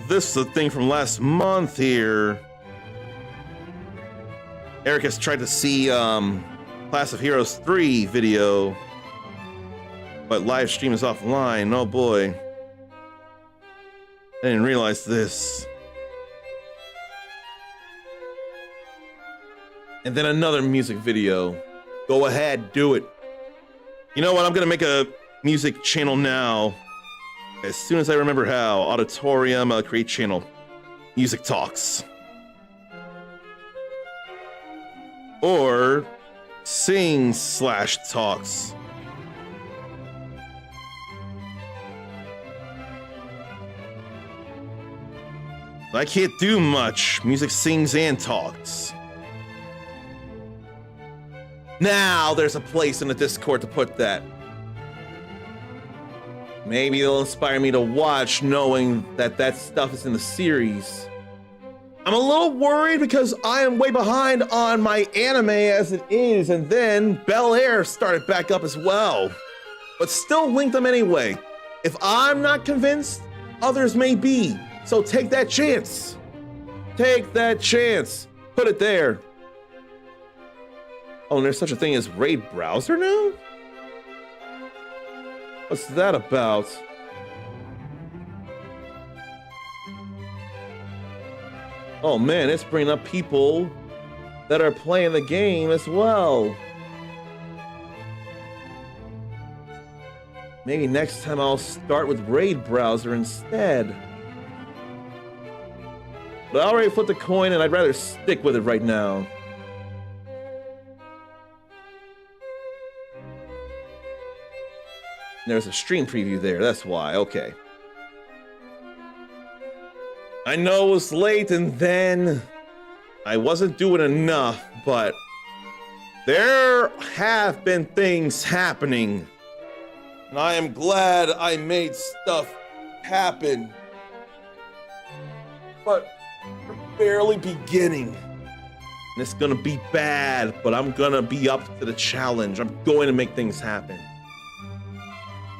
this is the thing from last month here. Eric has tried to see Class of Heroes 3 video, but live stream is offline. Oh boy. I didn't realize this. And then another music video. Go ahead, do it. You know what? I'm gonna make a music channel now. As soon as I remember how. Auditorium, create channel. Music Talks. Or sing/talks. I can't do much. Music sings and talks. Now there's a place in the Discord to put that. Maybe it'll inspire me to watch knowing that that stuff is in the series. I'm a little worried because I am way behind on my anime as it is, and then Bel Air started back up as well. But still link them anyway. If I'm not convinced, others may be. So take that chance. Take that chance. Put it there. Oh, and there's such a thing as Raid Browser now? What's that about? Oh man, it's bringing up people that are playing the game as well. Maybe next time I'll start with Raid Browser instead. But I already flipped the coin and I'd rather stick with it right now. There's a stream preview there, that's why, okay. I know it was late and then I wasn't doing enough, but there have been things happening. And I am glad I made stuff happen. But we're barely beginning. And it's gonna be bad, but I'm gonna be up to the challenge. I'm going to make things happen.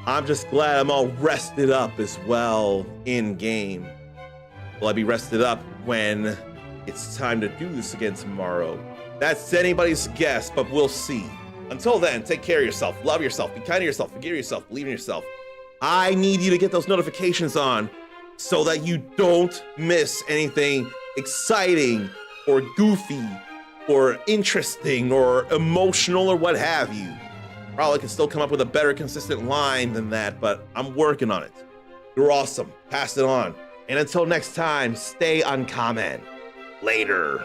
I'm just glad I'm all rested up as well in game. Will I be rested up when it's time to do this again tomorrow? That's anybody's guess, but we'll see. Until then, take care of yourself, love yourself, be kind to yourself, forgive yourself, believe in yourself. I need you to get those notifications on so that you don't miss anything exciting or goofy or interesting or emotional or what have you. Probably can still come up with a better consistent line than that, but I'm working on it. You're awesome. Pass it on. And until next time, stay uncommon. Later.